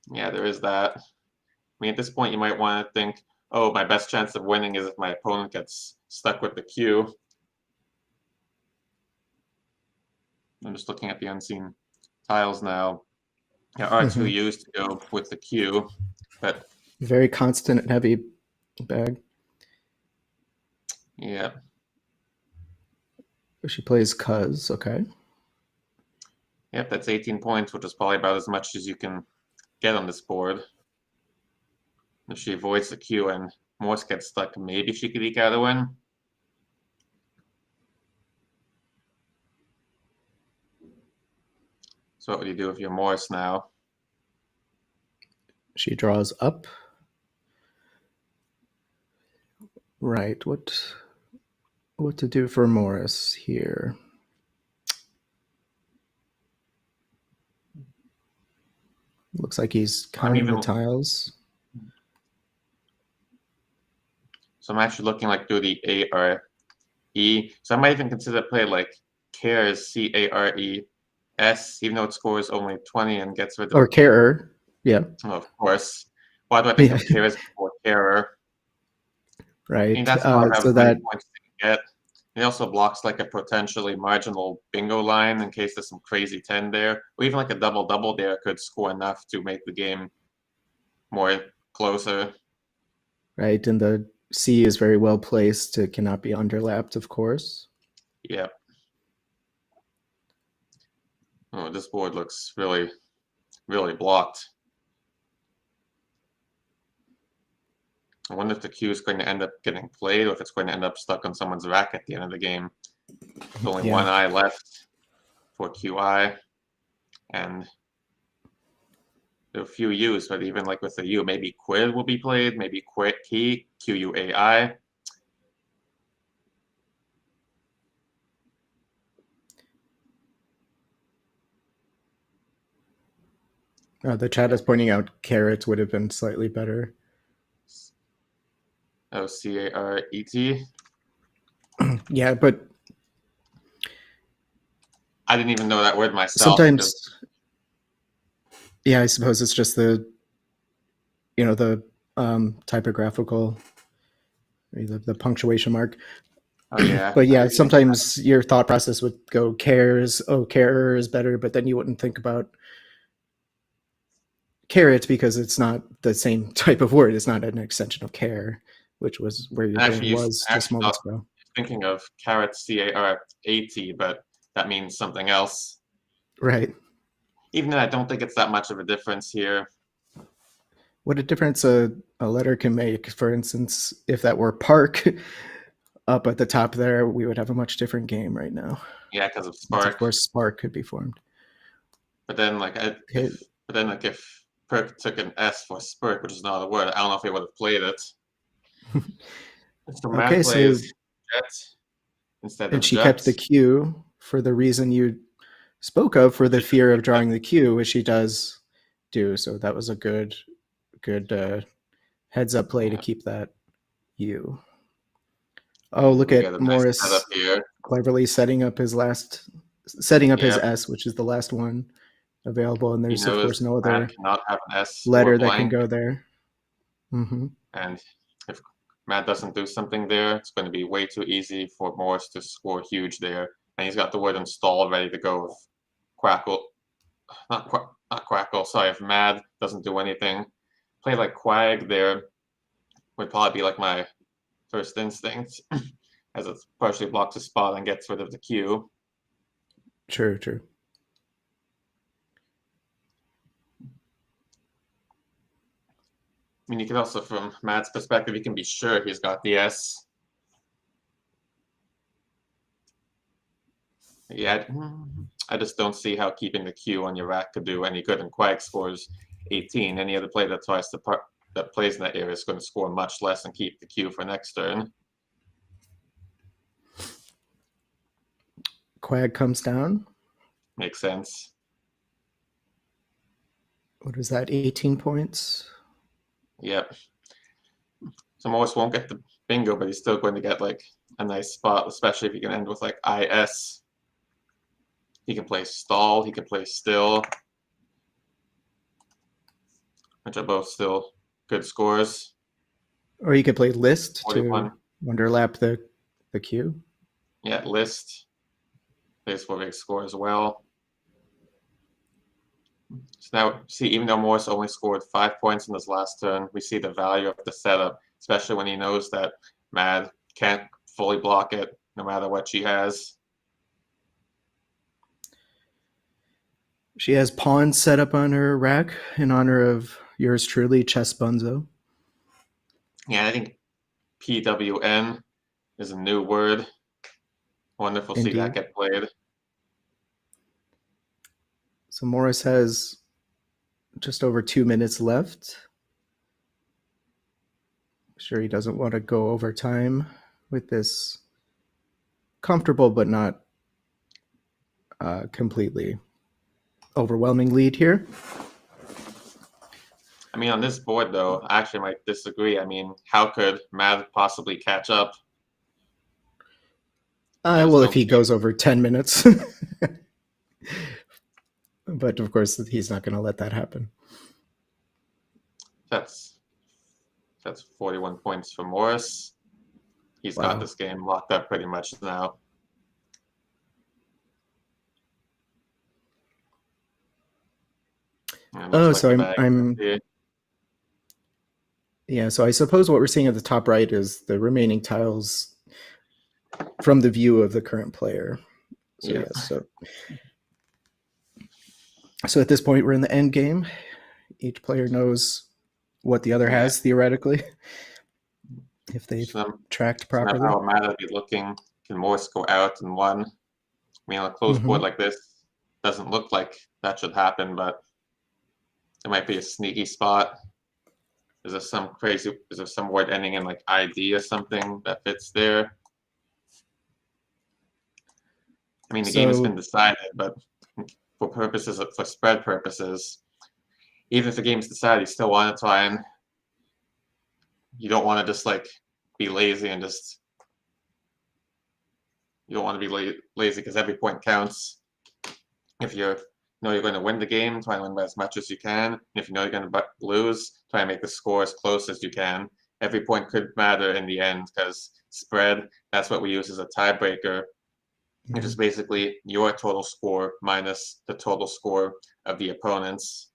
Yeah, there is that. I mean, at this point, you might want to think, oh, my best chance of winning is if my opponent gets stuck with the Q. I'm just looking at the unseen tiles now. There are two U's to go with the Q, but very constant and heavy bag. Yeah. She plays Cuz, okay. Yep, that's 18 points, which is probably about as much as you can get on this board. If she avoids the Q and Morse gets stuck, maybe she could eke out a win. So what would you do if you're Morse now? She draws up. Right, what to do for Morris here? Looks like he's counting the tiles. So I'm actually looking like do the A or E. So I might even consider play like Cares, C-A-R-E-S, even though it scores only 20 and gets rid of. Or Carer, yeah. Oh, of course. Why do I think of Cares before Carer? Right. I mean, that's about how many points you get. It also blocks like a potentially marginal bingo line in case there's some crazy 10 there. Or even like a double-double there could score enough to make the game more closer. Right, and the C is very well placed. It cannot be underlapped, of course. Yep. Oh, this board looks really, really blocked. I wonder if the Q is going to end up getting played or if it's going to end up stuck on someone's rack at the end of the game. There's only one eye left for QI. And there are a few U's, but even like with the U, maybe Quid will be played, maybe Quid Key, QUAI. The chat is pointing out Carrots would have been slightly better. Oh, C-A-R-E-T? Yeah, but I didn't even know that word myself. Sometimes, yeah, I suppose it's just the, the typographical, the punctuation mark. Oh, yeah. But yeah, sometimes your thought process would go cares, carer is better, but then you wouldn't think about carrot because it's not the same type of word. It's not an extension of care, which was where your brain was just moments ago. Thinking of carrot, C-A-R-A-T, but that means something else. Right. Even though I don't think it's that much of a difference here. What a difference a letter can make. For instance, if that were park up at the top there, we would have a much different game right now. Yeah, because of spark. Of course, spark could be formed. But then, if Perk took an S for Spurk, which is not a word, I don't know if he would have played it. So okay, so Jet instead of and she Jet. kept the Q for the reason you spoke of, for the fear of drawing the Q, which she does do. So that was a good heads up play to keep that U. Oh, look at Morris cleverly setting up his his S, which is the last one available, and there's of course no other cannot have an S letter that can go there. And if Matt doesn't do something there, it's going to be way too easy for Morris to score huge there. And he's got the word installed ready to go with Quackle. Not not Quackle, sorry, if Mad doesn't do anything. Play like Quag there would probably be like my first instinct, as it partially blocks the spot and gets rid of the Q. True. I mean, you can also, from Mad's perspective, you can be sure he's got the S. Yeah, I just don't see how keeping the Q on your rack could do any good. And Quag scores 18. Any other player that tries to that plays in that area is going to score much less and keep the Q for next turn. Quag comes down. Makes sense. What is that? 18 points. Yep. So Morris won't get the bingo, but he's still going to get like a nice spot, especially if he can end with like IS. He can play stall, he can play still, which are both still good scores. Or you could play list 41. to underlap the Q. Yeah, list plays for a big score as well. So now, see, even though Morris only scored 5 points in his last turn, we see the value of the setup, especially when he knows that Mad can't fully block it no matter what she has. She has pawns set up on her rack in honor of yours truly, Chess Bunzo. Yeah, I think PWN is a new word. Wonderful to see that Indeed. get played. So Morris has just over 2 minutes left. Sure, he doesn't want to go over time with this comfortable but not completely overwhelming lead here. I mean, on this board, though, I actually might disagree. I mean, how could Mad possibly catch up? Well, if he goes over 10 minutes. But of course, he's not going to let that happen. That's 41 points for Morris. He's got this game locked up pretty much now. So yeah, so I suppose what we're seeing at the top right is the remaining tiles from the view of the current player. So Yeah. So at this point, we're in the end game. Each player knows what the other has, theoretically, if they've tracked properly. So now how Mad would be looking. Can Morris go out in one? I mean, on a close board like this, doesn't look like that should happen, but it might be a sneaky spot. Is there some word ending in like ID or something that fits there? I mean, the game has been decided, but for spread purposes, even if the game's decided, you still want to try and you don't want to just like be lazy and just you don't want to be lazy because every point counts. If you know you're going to win the game, try and win by as much as you can. And if you know you're going to lose, try and make the score as close as you can. Every point could matter in the end because spread, that's what we use as a tiebreaker, which is basically your total score minus the total score of the opponents.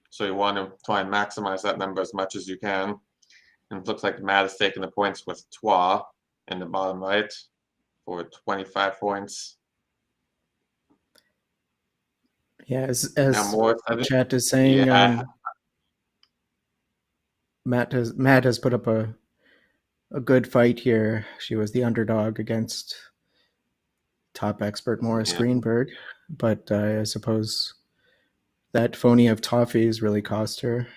So you want to try and maximize that number as much as you can. And it looks like Matt is taking the points with Trois in the bottom right for 25 points. Yeah, as chat is saying, Matt has put up a good fight here. She was the underdog against top expert Morris Greenberg, but I suppose that phony of toffees really cost her.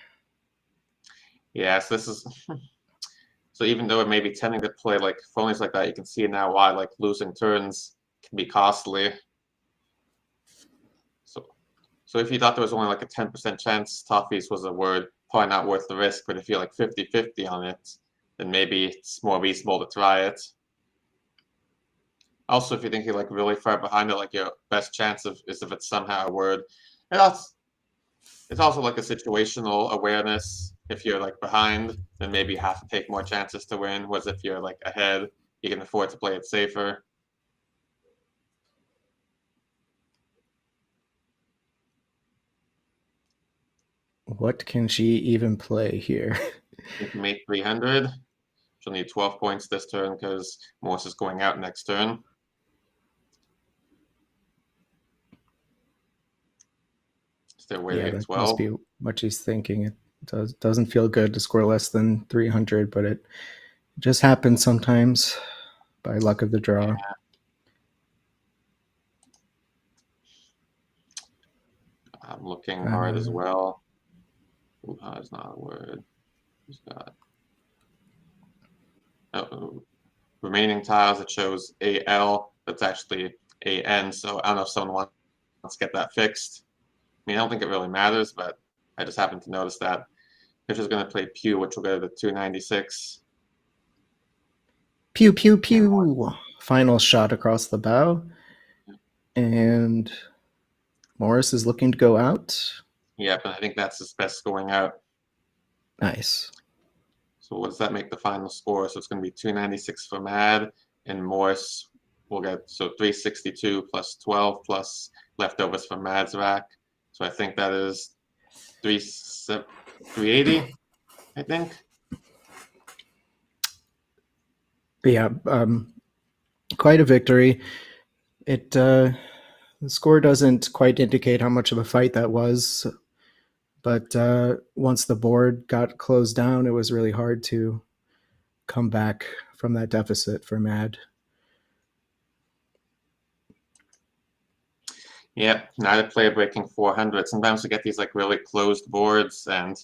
Yes, this is so even though it may be tending to play like phonies like that, you can see now why like losing turns can be costly. So if you thought there was only like a 10% chance toffees was a word, probably not worth the risk, but if you're like 50-50 on it, then maybe it's more reasonable to try it. Also, if you think you're like really far behind it, like your best chance is if it's somehow a word. And it's also like a situational awareness. If you're like behind, then maybe you have to take more chances to win. Whereas if you're like ahead, you can afford to play it safer. What can she even play here? You can make 300. She'll need 12 points this turn because Morse is going out next turn. Still waiting at That 12. must be what she's thinking. It doesn't feel good to score less than 300, but it just happens sometimes by luck of the draw. Yeah. I'm looking hard as well. Is not a word. Who's got? Oh, remaining tiles, it shows AL. That's actually AN. So I don't know if someone wants to get that fixed. I mean, I don't think it really matters, but I just happened to notice that. Fisher's going to play Pew, which will go to the 296. Pew, pew, pew. Final shot across the bow. And Morris is looking to go out. Yeah, but I think that's his best going out. Nice. So what does that make the final score? So it's going to be 296 for Mad, and Morris will get 362 plus 12 plus leftovers from Mad's rack. So I think that is 380, I think. But yeah, quite a victory. The score doesn't quite indicate how much of a fight that was, but once the board got closed down, it was really hard to come back from that deficit for Mad. Yeah, neither player breaking 400. Sometimes we get these like really closed boards, and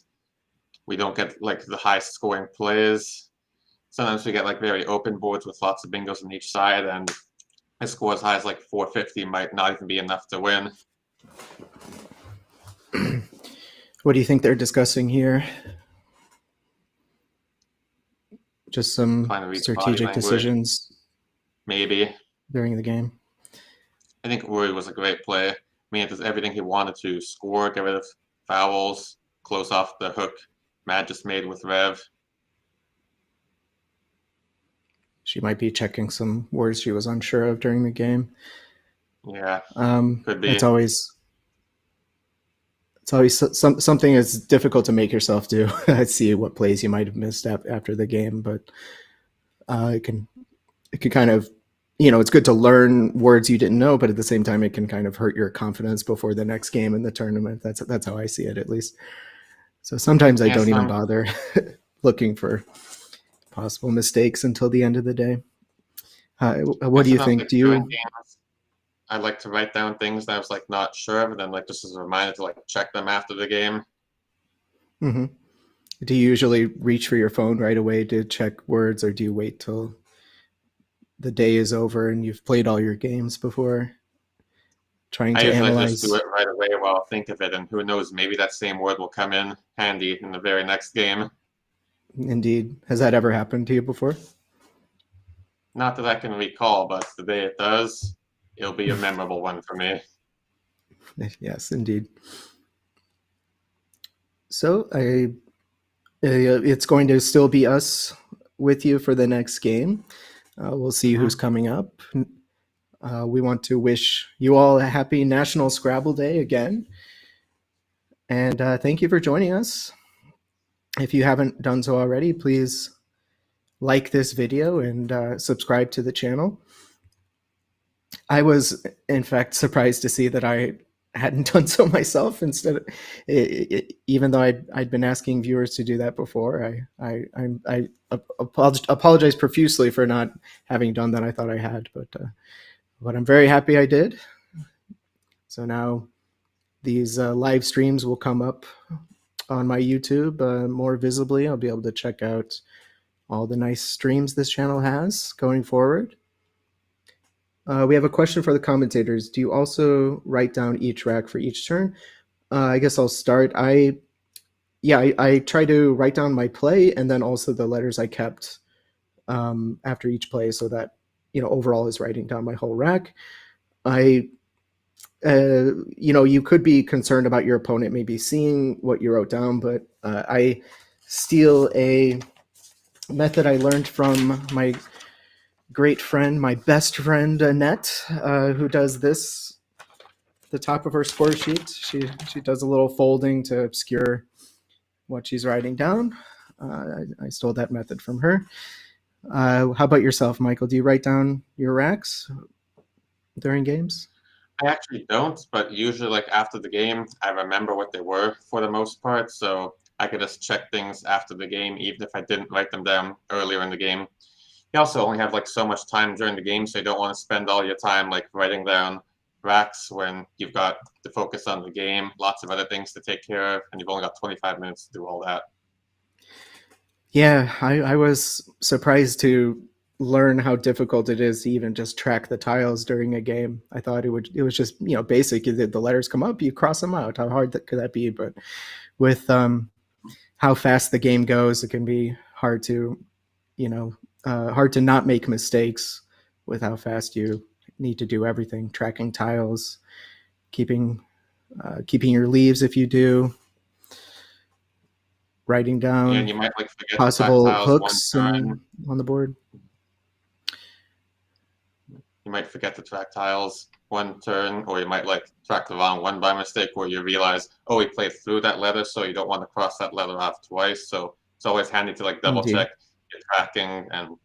we don't get like the high scoring plays. Sometimes we get like very open boards with lots of bingos on each side, and a score as high as like 450 might not even be enough to win. What do you think they're discussing here? Just some strategic decisions maybe during the game. I think Rory was a great play. I mean, it does everything he wanted to: score, get rid of fouls, close off the hook Matt just made with Rev. She might be checking some words she was unsure of during the game. Yeah, could be. It's always something that's difficult to make yourself do. I see what plays you might have missed after the game, but it can kind of, it's good to learn words you didn't know, but at the same time, it can kind of hurt your confidence before the next game in the tournament. That's how I see it, at least. So sometimes I don't even bother looking for possible mistakes until the end of the day. What do you think? Do you? I like to write down things that I was like not sure of, and then like just as a reminder to like check them after the game. Mm-hmm. Do you usually reach for your phone right away to check words, or do you wait till the day is over and you've played all your games before trying to analyze? I just do it right away while I think of it, and who knows, maybe that same word will come in handy in the very next game. Indeed. Has that ever happened to you before? Not that I can recall, but the day it does, it'll be a memorable one for me. Yes, indeed. So it's going to still be us with you for the next game. We'll see who's coming up. We want to wish you all a happy National Scrabble Day again. And thank you for joining us. If you haven't done so already, please like this video and subscribe to the channel. I was, in fact, surprised to see that I hadn't done so myself. Instead, even though I'd been asking viewers to do that before, I apologize profusely for not having done that. I thought I had, but I'm very happy I did. So now these live streams will come up on my YouTube more visibly. I'll be able to check out all the nice streams this channel has going forward. We have a question for the commentators. Do you also write down each rack for each turn? I guess I'll start. I try to write down my play and then also the letters I kept after each play, so that overall is writing down my whole rack. You could be concerned about your opponent maybe seeing what you wrote down, but I steal a method I learned from my great friend, my best friend, Annette, who does this, the top of her score sheet. She does a little folding to obscure what she's writing down. I stole that method from her. How about yourself, Michael? Do you write down your racks during games? I actually don't, but usually like after the game, I remember what they were for the most part, so I could just check things after the game, even if I didn't write them down earlier in the game. You also only have like so much time during the game, so you don't want to spend all your time like writing down racks when you've got to focus on the game, lots of other things to take care of, and you've only got 25 minutes to do all that. Yeah, I was surprised to learn how difficult it is to even just track the tiles during a game. I thought it was just, basic. The letters come up, you cross them out. How hard could that be? But with how fast the game goes, it can be hard to, hard to not make mistakes with how fast you need to do everything, tracking tiles, keeping your leaves if you do, writing down And you might like forget possible to track tiles hooks one time. on the board. You might forget to track tiles one turn, or you might like track the wrong one by mistake, where you realize, oh, we played through that letter, so you don't want to cross that letter off twice. So it's always handy to like double check your tracking. And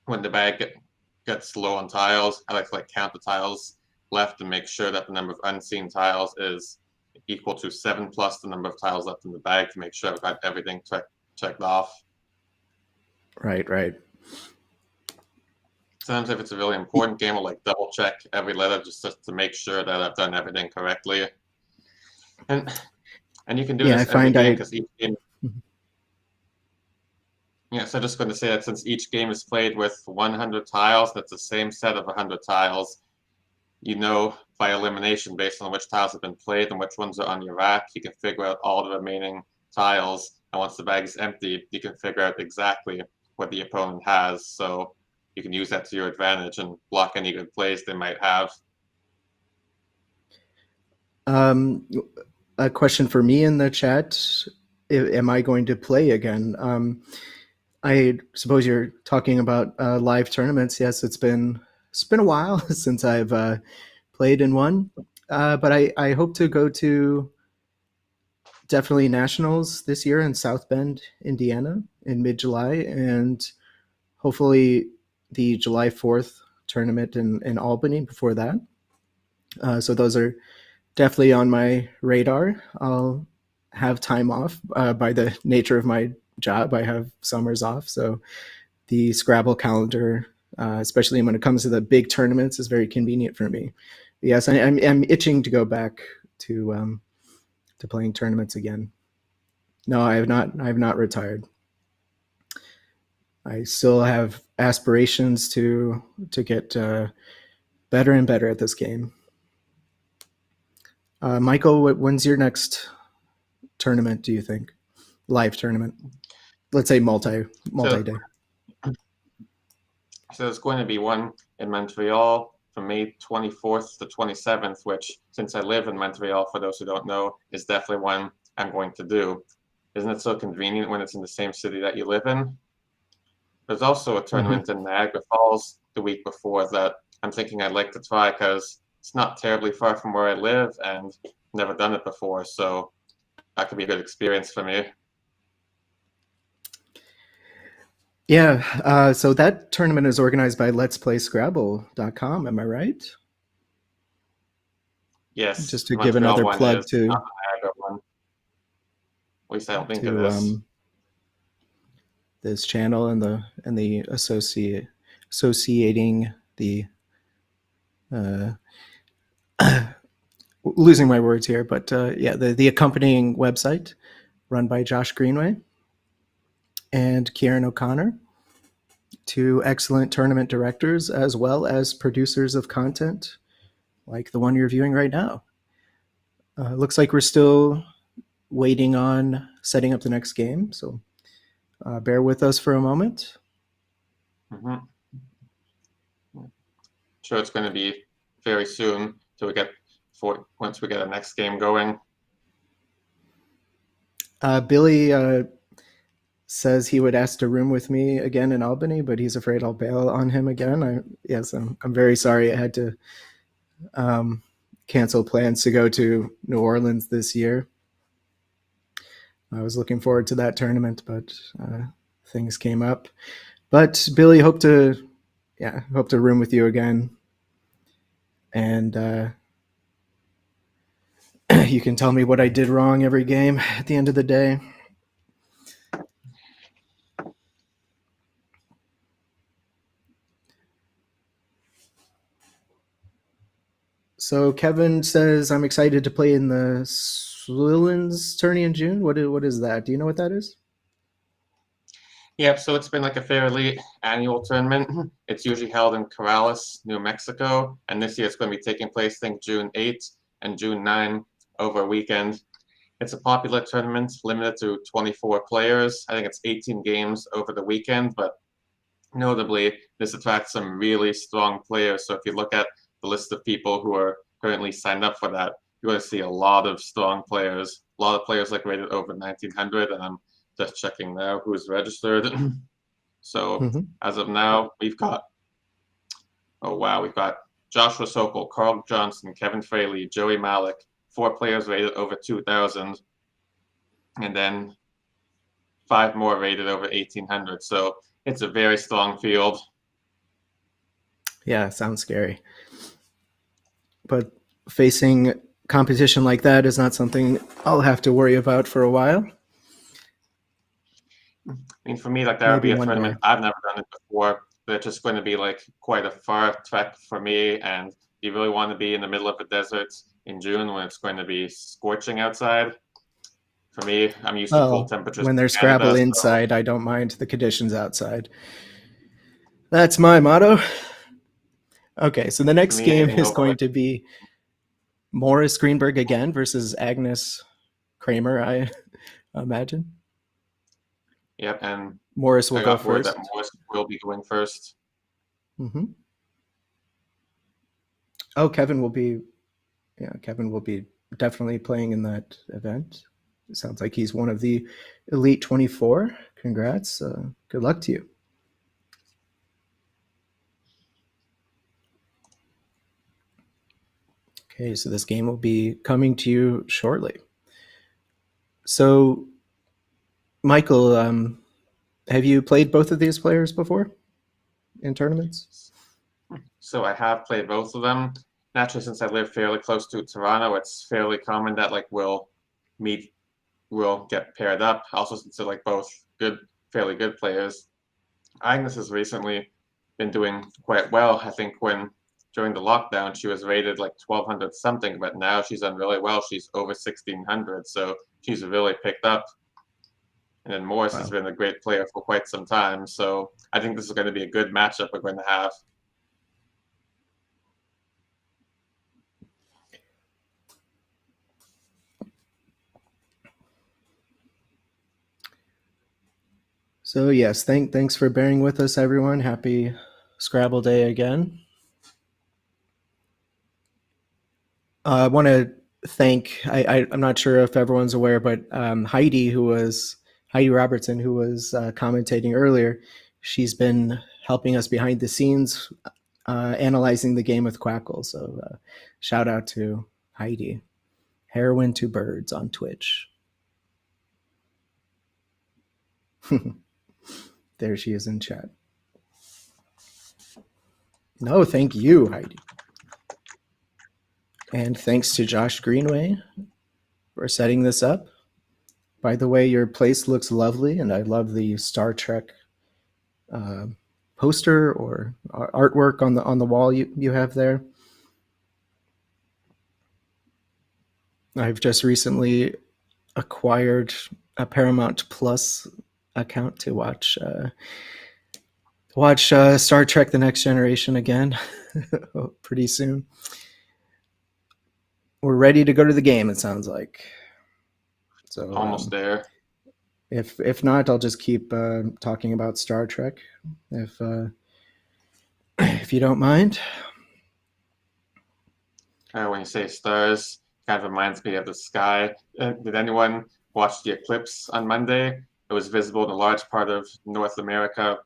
when the bag gets low on tiles, I like to like count the tiles left and make sure that the number of unseen tiles is equal to 7 plus the number of tiles left in the bag to make sure I've got everything checked off. Right. Sometimes if it's a really important game, I'll like double check every letter just to make sure that I've done everything correctly. And you can do this every game because each game. Yeah, so I'm just going to say that since each game is played with 100 tiles, that's the same set of 100 tiles. You know by elimination based on which tiles have been played and which ones are on your rack. You can figure out all the remaining tiles, and once the bag is empty, you can figure out exactly what the opponent has. So you can use that to your advantage and block any good plays they might have. A question for me in the chat: am I going to play again? I suppose you're talking about live tournaments. Yes, it's been a while since I've played in one, but I hope to go to definitely nationals this year in South Bend, Indiana, in mid-July, and hopefully the July 4th tournament in Albany before that. So those are definitely on my radar. I'll have time off by the nature of my job. I have summers off, so the Scrabble calendar, especially when it comes to the big tournaments, is very convenient for me. Yes, I'm itching to go back to playing tournaments again. No, I have not retired. I still have aspirations to get better and better at this game. Michael, when's your next tournament, do you think? Live tournament? Let's say multi-day. So there's going to be one in Montreal from May 24th to 27th, which, since I live in Montreal, for those who don't know, is definitely one I'm going to do. Isn't it so convenient when it's in the same city that you live in? There's also a tournament in Niagara Falls the week before that I'm thinking I'd like to try because it's not terribly far from where I live and never done it before, so that could be a good experience for me. Yeah, so that tournament is organized by letsplayscrabble.com, am I right? Yes. Just to give another plug to not the Niagara one. At least I don't think it is. This channel and the associating the losing my words here, but the accompanying website run by Josh Greenway and Kieran O'Connor, two excellent tournament directors as well as producers of content like the one you're viewing right now. Looks like we're still waiting on setting up the next game, so bear with us for a moment. Sure, it's going to be very soon once we get the next game going. Billy says he would ask to room with me again in Albany, but he's afraid I'll bail on him again. I'm very sorry I had to cancel plans to go to New Orleans this year. I was looking forward to that tournament, but things came up. But Billy, hope to room with you again, and you can tell me what I did wrong every game at the end of the day. So Kevin says, I'm excited to play in the Swillens tourney in June. What is that? Do you know what that is? Yep, so it's been like a fairly annual tournament. It's usually held in Corrales, New Mexico, and this year it's going to be taking place, I think, June 8th and June 9 over a weekend. It's a popular tournament, limited to 24 players. I think it's 18 games over the weekend, but notably, this attracts some really strong players. So if you look at the list of people who are currently signed up for that, you're going to see a lot of strong players. A lot of players like rated over 1900, and I'm just checking now who's registered. So as of now, we've got Joshua Sokol, Carl Johnson, Kevin Fraley, Joey Malik, 4 players rated over 2000, and then 5 more rated over 1800. So it's a very strong field. Yeah, sounds scary. But facing competition like that is not something I'll have to worry about for a while. I mean, for me, like that would be a tournament. I've never done it before, but it's just going to be like quite a far trek for me. And you really want to be in the middle of the desert in June when it's going to be scorching outside. For me, I'm used to cold temperatures. When there's Scrabble inside, I don't mind the conditions outside. That's my motto. Okay, so the next game is going to be Morris Greenberg again versus Agnes Kramer, I imagine. Yep, and Morris will go first. That Morris will be going first. Oh, Kevin will be definitely playing in that event. It sounds like he's one of the Elite 24. Congrats. Good luck to you. Okay, so this game will be coming to you shortly. So, Michael, have you played both of these players before in tournaments? So I have played both of them. Naturally, since I live fairly close to Toronto, it's fairly common that like we'll get paired up. Also, since they're like both fairly good players. Agnes has recently been doing quite well. I think during the lockdown, she was rated like 1200 something, but now she's done really well. She's over 1600, so she's really picked up. And then Morris has been a great player for quite some time, so I think this is going to be a good matchup we're going to have. So yes, thanks for bearing with us, everyone. Happy Scrabble Day again. I want to thank, I'm not sure if everyone's aware, but Heidi Robertson, who was commentating earlier, she's been helping us behind the scenes, analyzing the game with Quackle. So shout out to Heidi. Heroin to Birds on Twitch. There she is in chat. No, thank you, Heidi. And thanks to Josh Greenway for setting this up. By the way, your place looks lovely, and I love the Star Trek poster or artwork on the wall you have there. I've just recently acquired a Paramount Plus account to watch Star Trek: The Next Generation again pretty soon. We're ready to go to the game, it sounds like. So almost there. If not, I'll just keep talking about Star Trek, if you don't mind. When you say stars, kind of reminds me of the sky. Did anyone watch the eclipse on Monday? It was visible in a large part of North America,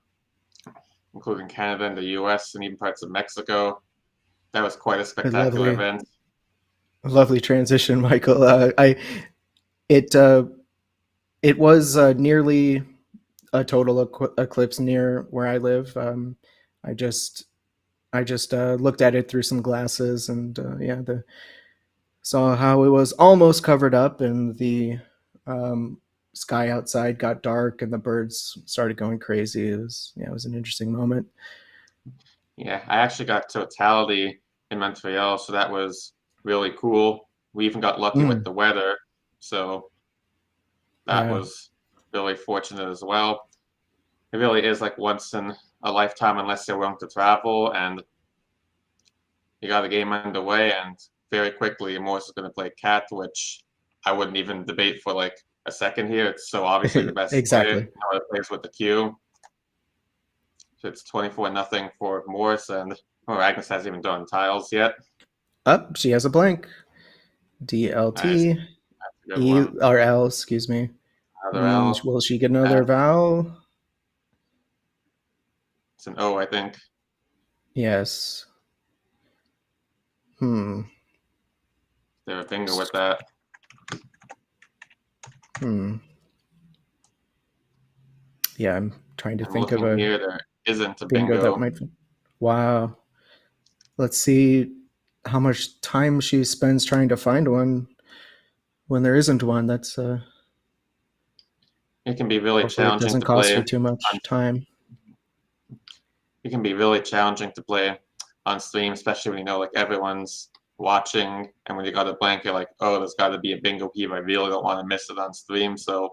including Canada and the US and even parts of Mexico. That was quite a spectacular event. Lovely transition, Michael. It was nearly a total eclipse near where I live. I just looked at it through some glasses, and saw how it was almost covered up, and the sky outside got dark, and the birds started going crazy. It was an interesting moment. Yeah, I actually got totality in Montreal, so that was really cool. We even got lucky with the weather, so that was really fortunate as well. It really is like once in a lifetime unless you're willing to travel, and you got a game underway, and very quickly Morris is going to play Cat, which I wouldn't even debate for like a second here. It's so obviously the best Exactly. play. How it plays with the Q. So it's 24-0 for Morris, and Agnes hasn't even done tiles yet. She has a blank. DLT. Nice. That's a good one. or L, excuse me. Another L. Will she get another vowel? It's an O, I think. Yes. They're a bingo with that. Yeah, I'm trying to I'm think of looking a here, there isn't a bingo. that might. Wow. Let's see how much time she spends trying to find one when there isn't one. That's It can be really hopefully it challenging doesn't to cost play. her too much time. It can be really challenging to play on stream, especially when you know like everyone's watching, and when you got a blank, you're like, oh, there's got to be a bingo here. I really don't want to miss it on stream, so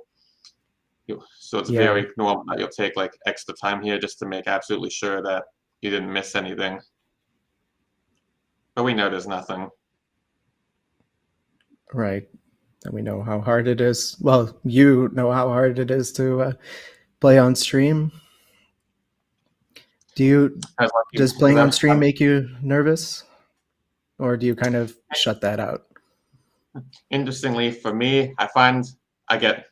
it's very normal that you'll take like extra time here just to make absolutely sure that you didn't miss anything. But we know there's nothing. Right. And we know how hard it is. Well, you know how hard it is to play on stream. Does playing on stream make you nervous? Or do you kind of shut that out? Interestingly, for me, I get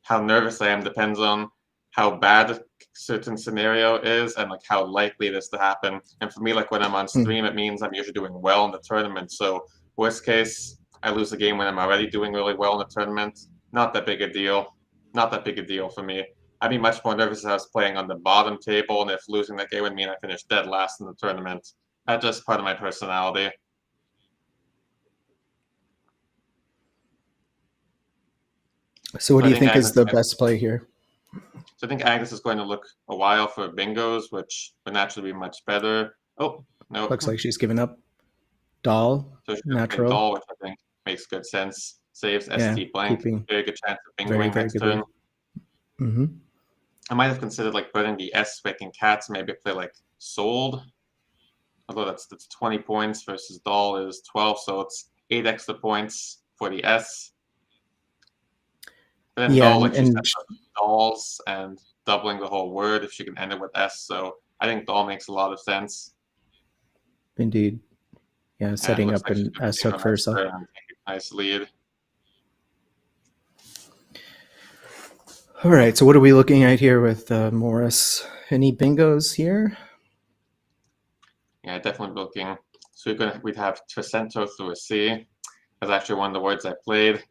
how nervous I am depends on how bad a certain scenario is and like how likely it is to happen. And for me, like when I'm on stream, it means I'm usually doing well in the tournament. So worst case, I lose a game when I'm already doing really well in the tournament. Not that big a deal. Not that big a deal for me. I'd be much more nervous if I was playing on the bottom table, and if losing that game would mean I finished dead last in the tournament. That's just part of my personality. So what do you think is the best play here? So I think Agnes is going to look a while for bingos, which would naturally be much better. Oh, no. Looks like she's given up. Doll, so natural. Doll, which I think makes good sense. Saves ST blank. Very good chance of bingoing next turn. I might have considered like putting the S making Cats, maybe play like Sold. Although that's 20 points versus Doll is 12, so it's 8 extra points for the S. But then Doll, like she said, dolls and doubling the whole word if she can end it with S. So I think Doll makes a lot of sense. Indeed. Yeah, setting up an S hook for herself. Nice lead. All right, so what are we looking at here with Morris? Any bingos here? Yeah, definitely looking. So we'd have Trecento through a C. That's actually one of the words I played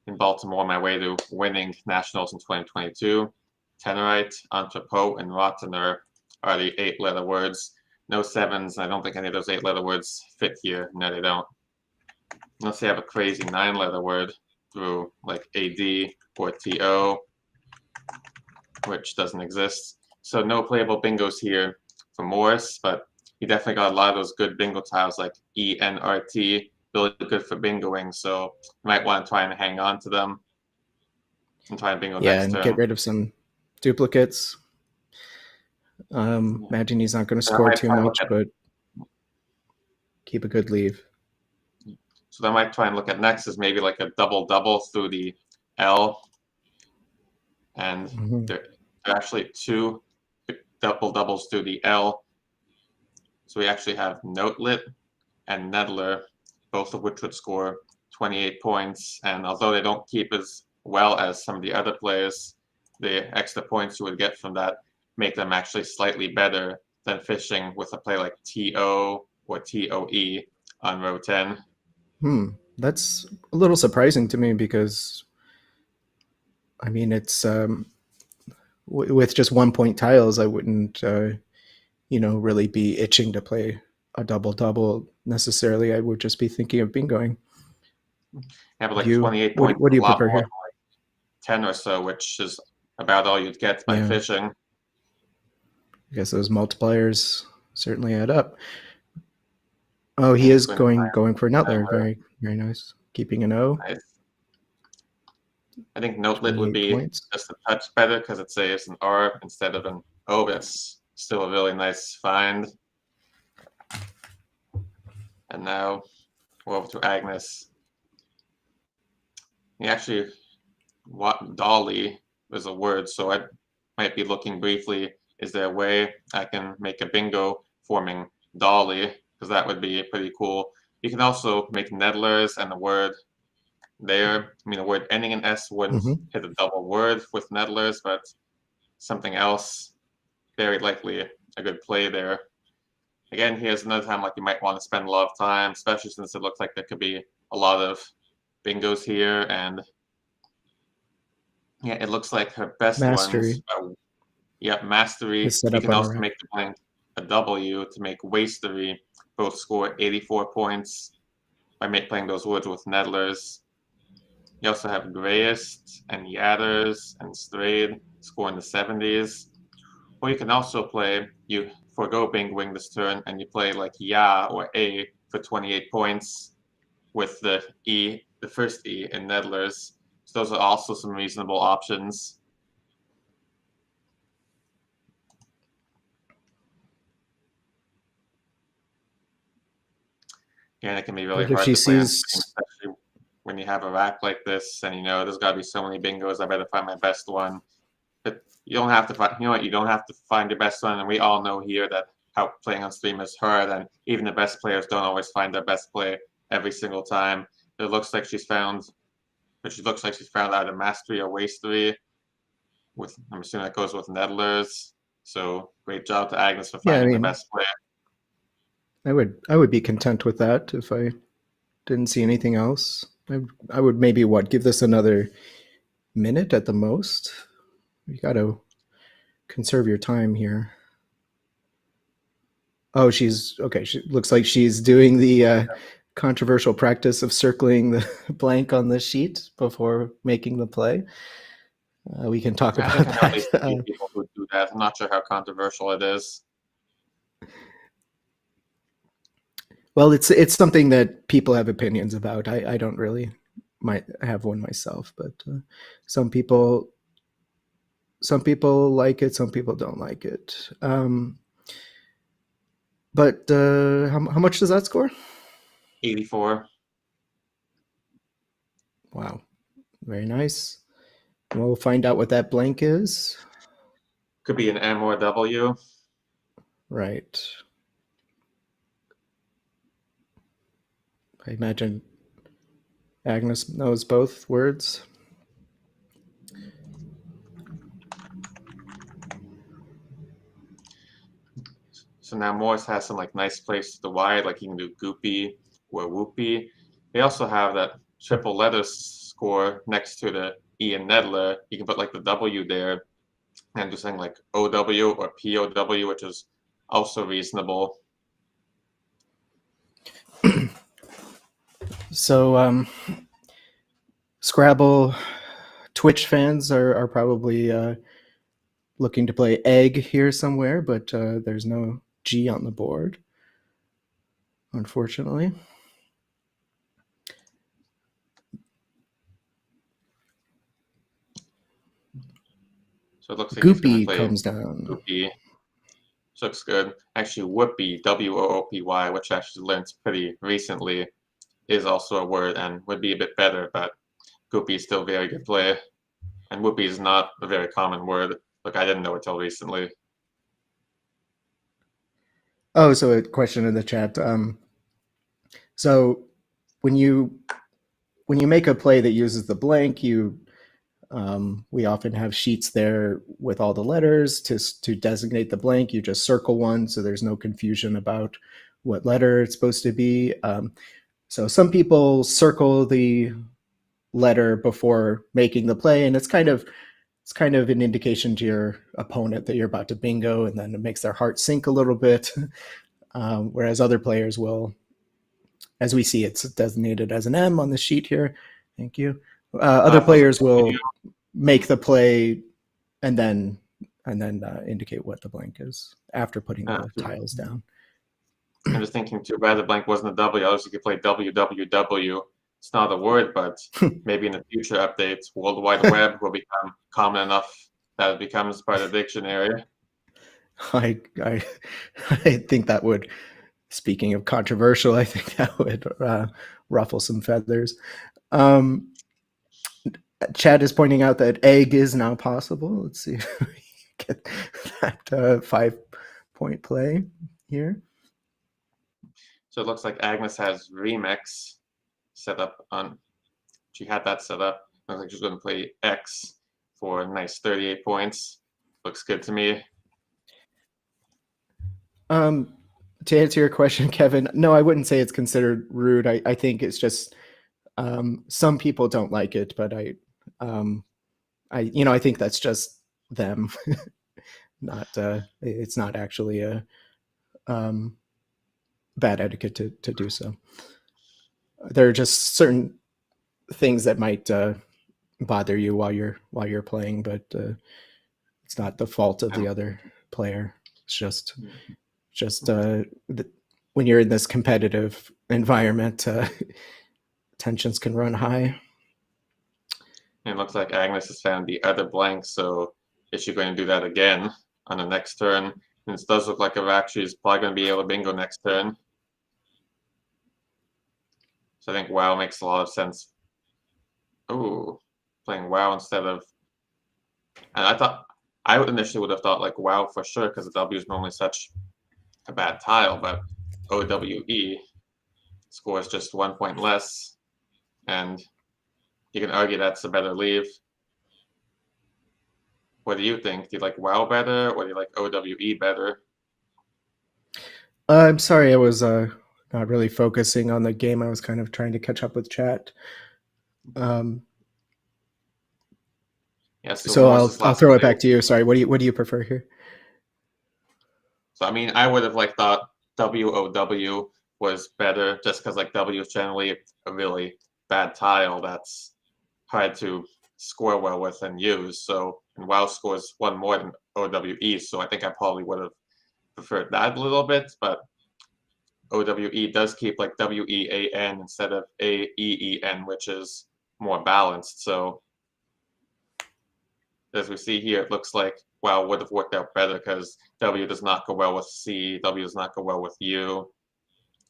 in Baltimore on my way to winning nationals in 2022. Tenorite, Entrepot, and Rottener are the 8-letter words. No 7s. I don't think any of those 8-letter words fit here. No, they don't. Unless they have a crazy 9-letter word through like AD or TO, which doesn't exist. So no playable bingos here for Morris, but he definitely got a lot of those good bingo tiles like ENRT, really good for bingoing. So you might want to try and hang on to them and try and bingo next turn. Get rid of some duplicates. Imagine he's not going to score too much, but keep a good leave. So I might try and look at next is maybe like a double-double through the L. And there are actually 2 double-doubles through the L. So we actually have Notelit and Nedler, both of which would score 28 points. And although they don't keep as well as some of the other players, the extra points you would get from that make them actually slightly better than fishing with a play like TO or TOE on row 10. That's a little surprising to me because I mean, it's with just 1 point tiles, I wouldn't, really be itching to play a double necessarily. I would just be thinking of bingoing. Yeah, but like You, 28 what, points what do is you a lot prefer more here? than like 10 or so, which is about all you'd get by Yeah. fishing. I guess those multipliers certainly add up. Oh, he is going for Nutler. Very, very nice. Keeping an O. Nice. I think Notelet would 28 be points. just a touch better because it saves an R instead of an O. That's still a really nice find. And now we're over to Agnes. He actually, what Dolly is a word, so I might be looking briefly. Is there a way I can make a bingo forming Dolly? Because that would be pretty cool. You can also make Nedlers and the word there. I mean, a word ending in S wouldn't hit a double word with Nedlers, but something else, very likely a good play there. Again, here's another time like you might want to spend a lot of time, especially since it looks like there could be a lot of bingos here. And yeah, it looks like her best Mastery. ones are, Mastery. Is set You up can on a also rack. make the blank a W to make Wastery. Both score 84 points by playing those words with Nedlers. You also have Grayest and Yadders and Strayed score in the 70s. Or you can also play, you forgo bingoing this turn and you play like Ya or A for 28 points with the E, the first E in Nedlers. So those are also some reasonable options. And it can be really But if hard she to play on sees, stream, especially when you have a rack like this and you know there's got to be so many bingos. I better find my best one. But you don't have to find. You know what? You don't have to find your best one. And we all know here that how playing on stream is hard, and even the best players don't always find their best play every single time. It looks like she's found, but she looks like she's found either Mastery or Wastery. With I'm assuming that goes with Nedlers. So great job to Agnes for yeah, I finding the mean, best play. I would be content with that if I didn't see anything else. I would maybe give this another minute at the most. You got to conserve your time here. Oh, she's okay. She looks like she's doing the controversial practice of circling the blank on the sheet before making the play. We can talk I about think I know that. at least people who do that. I'm not sure how controversial it is. Well, it's something that people have opinions about. I don't really might have one myself, but some people like it, some people don't like it. But how much does that score? 84. Wow, very nice. We'll find out what that blank is. Could be an M or a W. Right. I imagine Agnes knows both words. So now Morris has some like nice places to the wide, like you can do Goopy or Whoopy. They also have that triple letter score next to the E in Nedler. You can put like the W there and do something like OW or POW, which is also reasonable. So Scrabble Twitch fans are probably looking to play egg here somewhere, but there's no G on the board, unfortunately. So it looks like he's going to Goopy play comes down. Goopy. Looks good. Actually, Whoopy, WOOPY, which I actually learned pretty recently, is also a word and would be a bit better, but Goopy is still a very good play. And Whoopy is not a very common word. Look, I didn't know it till recently. Oh, so a question in the chat. So when you make a play that uses the blank, we often have sheets there with all the letters to designate the blank. You just circle one, so there's no confusion about what letter it's supposed to be. So some people circle the letter before making the play, and it's kind of an indication to your opponent that you're about to bingo, and then it makes their heart sink a little bit. Whereas other players will, as we see, it's designated as an M on the sheet here. Thank you. Other players will make the play and then indicate what the blank is after putting the tiles down. I'm just thinking too bad the blank wasn't a W. Otherwise, you could play WWW. It's not a word, but maybe in the future updates, World Wide Web will become common enough that it becomes part of the dictionary. I think that would, speaking of controversial, I think that would ruffle some feathers. Chad is pointing out that egg is now possible. Let's see if we get that 5-point play here. So it looks like Agnes has Remix set up on. She had that set up. Looks like she's going to play X for a nice 38 points. Looks good to me. To answer your question, Kevin, no, I wouldn't say it's considered rude. I think it's just some people don't like it, but I think that's just them. It's not actually a bad etiquette to do so. There are just certain things that might bother you while you're playing, but it's not the fault of the other player. It's just when you're in this competitive environment, tensions can run high. It looks like Agnes has found the other blank, so is she going to do that again on the next turn? And it does look like Avakshi is probably going to be able to bingo next turn. So I think WoW makes a lot of sense. Ooh, playing WoW instead of... And I initially would have thought like WoW for sure, because the W is normally such a bad tile, but OWE scores just 1 point less, and you can argue that's a better leave. What do you think? Do you like WoW better, or do you like OWE better? I'm sorry, I was not really focusing on the game. I was kind of trying to catch up with chat. Yeah, so I'll throw it back to you. Sorry, what do you prefer here? So I mean, I would have like thought WOW was better, just because like W is generally a really bad tile that's hard to score well with and use. So and WoW scores one more than OWE, so I think I probably would have preferred that a little bit. But OWE does keep like WEAN instead of AEEN, which is more balanced. So as we see here, it looks like WoW would have worked out better because W does not go well with C, W does not go well with U,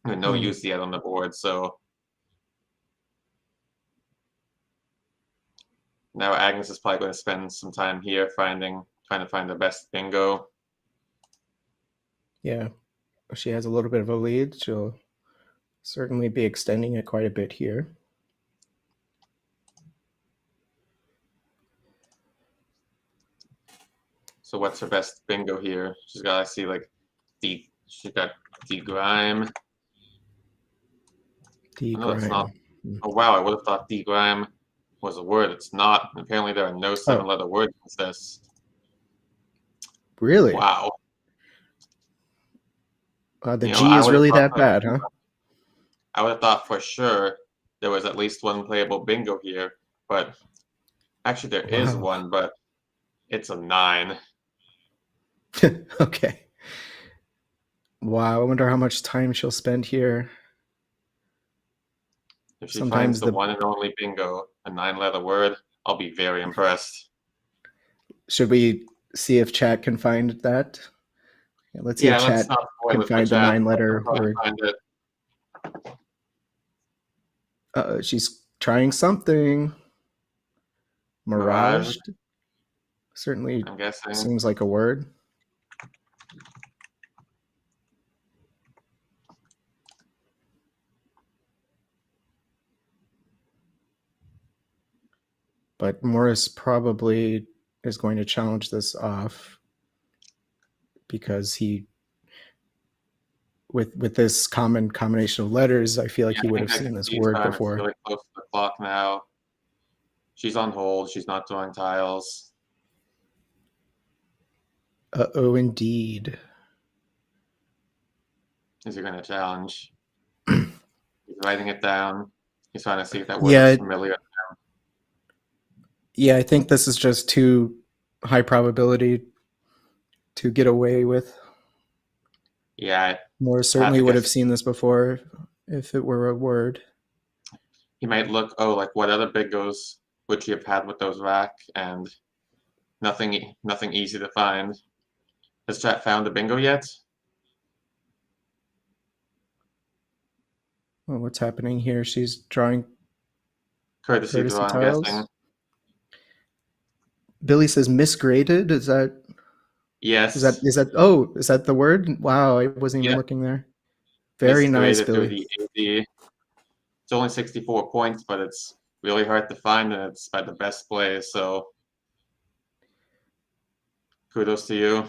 and no UC yet on the board. So now Agnes is probably going to spend some time here trying to find the best bingo. Yeah, she has a little bit of a lead. She'll certainly be extending it quite a bit here. So what's her best bingo here? She's got, I see, like she's got D-Grime. No, it's not. Oh wow, I would have thought D-Grime was a word. It's not. Apparently there are no 7-letter words in this. Really? Wow. The G is really that bad, huh? I would have thought for sure there was at least one playable bingo here, but actually there is one, but it's a 9. Okay. Wow, I wonder how much time she'll spend here. If she finds the one and only bingo, a 9-letter word, I'll be very impressed. Should we see if chat can find that? Yeah, let's see if chat can find the 9-letter word. She's trying something. Mirage? Certainly I'm guessing. Seems like a word. But Morris probably is going to challenge this off because he, with this combination of letters, I feel like he would have seen this word before. Really close to the clock now. She's on hold. She's not drawing tiles. Uh-oh, indeed. Is he going to challenge? He's writing it down. He's trying to see if that word is familiar. Yeah, I think this is just too high probability to get away with. Yeah. Morris certainly would have seen this before if it were a word. He might look, oh, like what other bingos would you have had with those rack? And nothing easy to find. Has chat found a bingo yet? Well, what's happening here? She's drawing Courtesy draw, I'm tiles. guessing. Billy says misgraded. Is that? Yes. Is that the word? Wow, I wasn't even looking there. Very nice, Billy. It's only 64 points, but it's really hard to find, and it's by the best players. So kudos to you.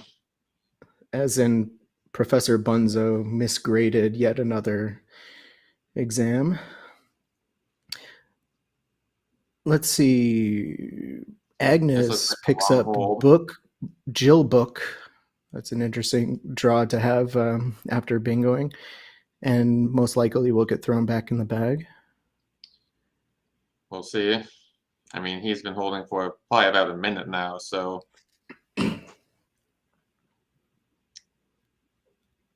As in Professor Bunzo misgraded yet another exam. Let's see. Agnes picks up Jill book. That's an interesting draw to have after bingoing, and most likely will get thrown back in the bag. We'll see. I mean, he's been holding for probably about a minute now, so.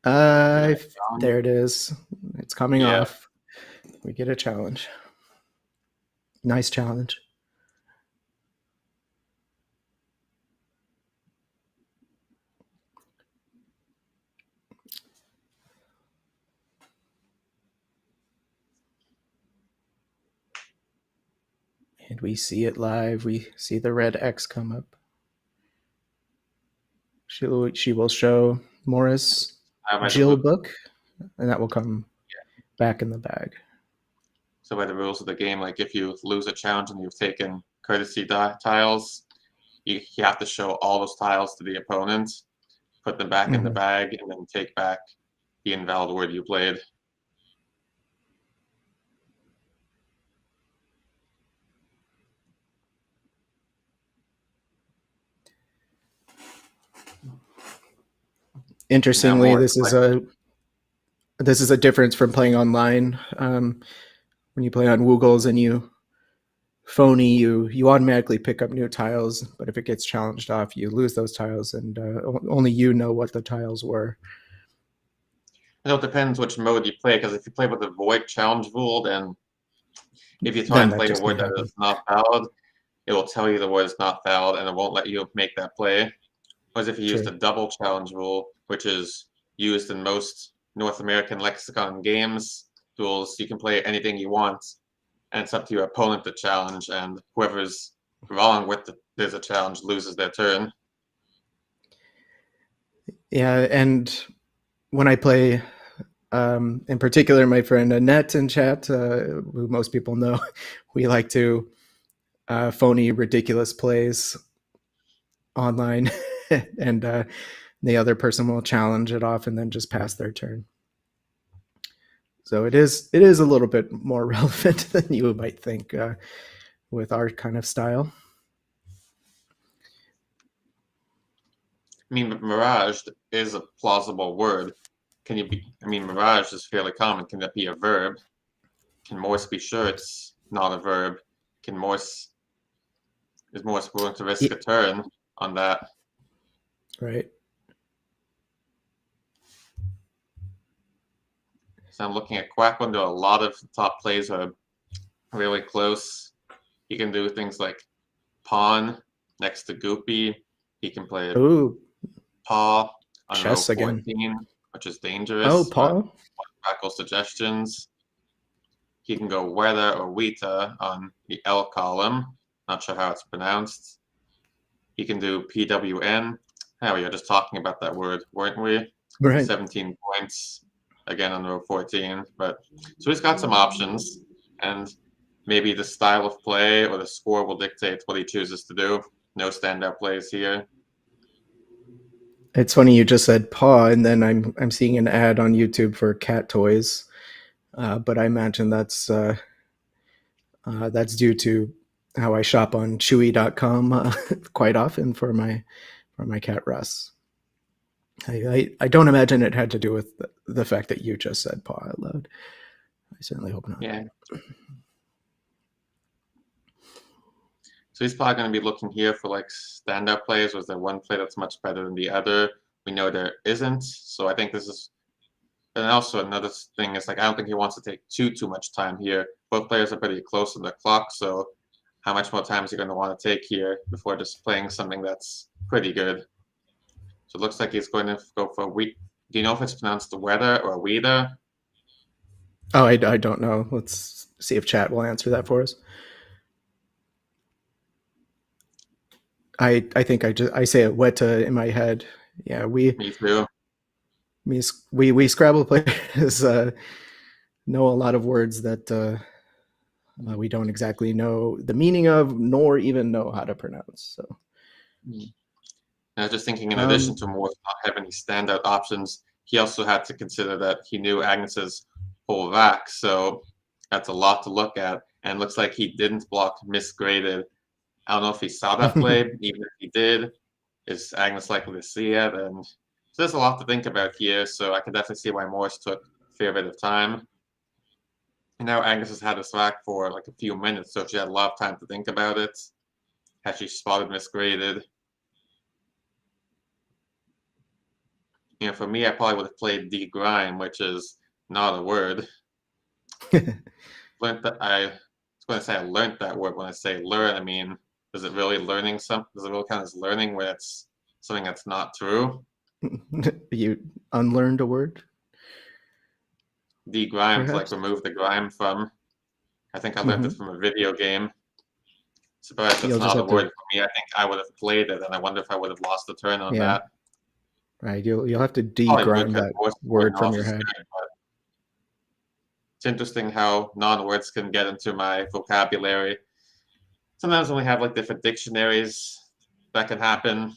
There it is. It's coming off. We get a challenge. Nice challenge. And we see it live. We see the red X come up. She will show Morris Jill book, and that will come back in the bag. So by the rules of the game, like if you lose a challenge and you've taken courtesy tiles, you have to show all those tiles to the opponent, put them back in the bag, and then take back the invalid word you played. Interestingly, this is a difference from playing online. When you play on Woogles and you phony, you automatically pick up new tiles, but if it gets challenged off, you lose those tiles, and only you know what the tiles were. It depends which mode you play, because if you play with the void challenge rule, then if you try and play a word that is not valid, it will tell you the word is not valid, and it won't let you make that play. Whereas if you use the double challenge rule, which is used in most North American lexicon games rules, you can play anything you want, and it's up to your opponent to challenge, and whoever's wrong with there's a challenge loses their turn. Yeah, and when I play, in particular, my friend Annette in chat, who most people know, we like to phony ridiculous plays online, and the other person will challenge it off and then just pass their turn. So it is a little bit more relevant than you might think with our kind of style. I mean, mirage is a plausible word. Mirage is fairly common. Can that be a verb? Can Morse be sure it's not a verb? Is Morse willing to risk a turn on that? Right. So I'm looking at Quack Window. A lot of top plays are really close. He can do things like pawn next to Goopy. He can play paw on chess row 14, again, which is dangerous. Oh, paw. Quackle suggestions. He can go Weta or Weta on the L column. Not sure how it's pronounced. He can do PWN. We were just talking about that word, weren't we? Right. 17 points again on row 14. But so he's got some options, and maybe the style of play or the score will dictate what he chooses to do. No standout plays here. It's funny you just said paw, and then I'm seeing an ad on YouTube for cat toys, but I imagine that's due to how I shop on Chewy.com quite often for my cat Russ. I don't imagine it had to do with the fact that you just said paw out loud. I certainly hope not. Yeah. So he's probably going to be looking here for like standout plays. Was there one play that's much better than the other? We know there isn't. So I think this is, and also another thing is like I don't think he wants to take too much time here. Both players are pretty close to the clock, so how much more time is he going to want to take here before just playing something that's pretty good? So it looks like he's going to go for wheat. Do you know if it's pronounced weather or weather? Oh, I don't know. Let's see if chat will answer that for us. I think I say it weta in my head. Yeah, Me too. we Scrabble players know a lot of words that we don't exactly know the meaning of, nor even know how to pronounce. So, I was just thinking, in addition to Morse not having any standout options, he also had to consider that he knew Agnes's whole rack, so that's a lot to look at. And it looks like he didn't block misgraded. I don't know if he saw that play. Even if he did, is Agnes likely to see it? And so there's a lot to think about here. So I can definitely see why Morse took a fair bit of time. And now Agnes has had this rack for like a few minutes, so she had a lot of time to think about it. Had she spotted misgraded? You know, for me, I probably would have played de-grime, which is not a word. Learned that I was going to say I learned that word. When I say learn, I mean, is it really learning something? Does it really count as learning when it's something that's not true? You unlearned a word? De-grime, to like remove the grime from. I think I learned it from a video game. Surprised that's not a word for me. I think I would have played it, and I wonder if I would have lost the turn on that. Right, you'll have to de-grime that word from your head. It's interesting how non-words can get into my vocabulary. Sometimes when we have like different dictionaries, that can happen.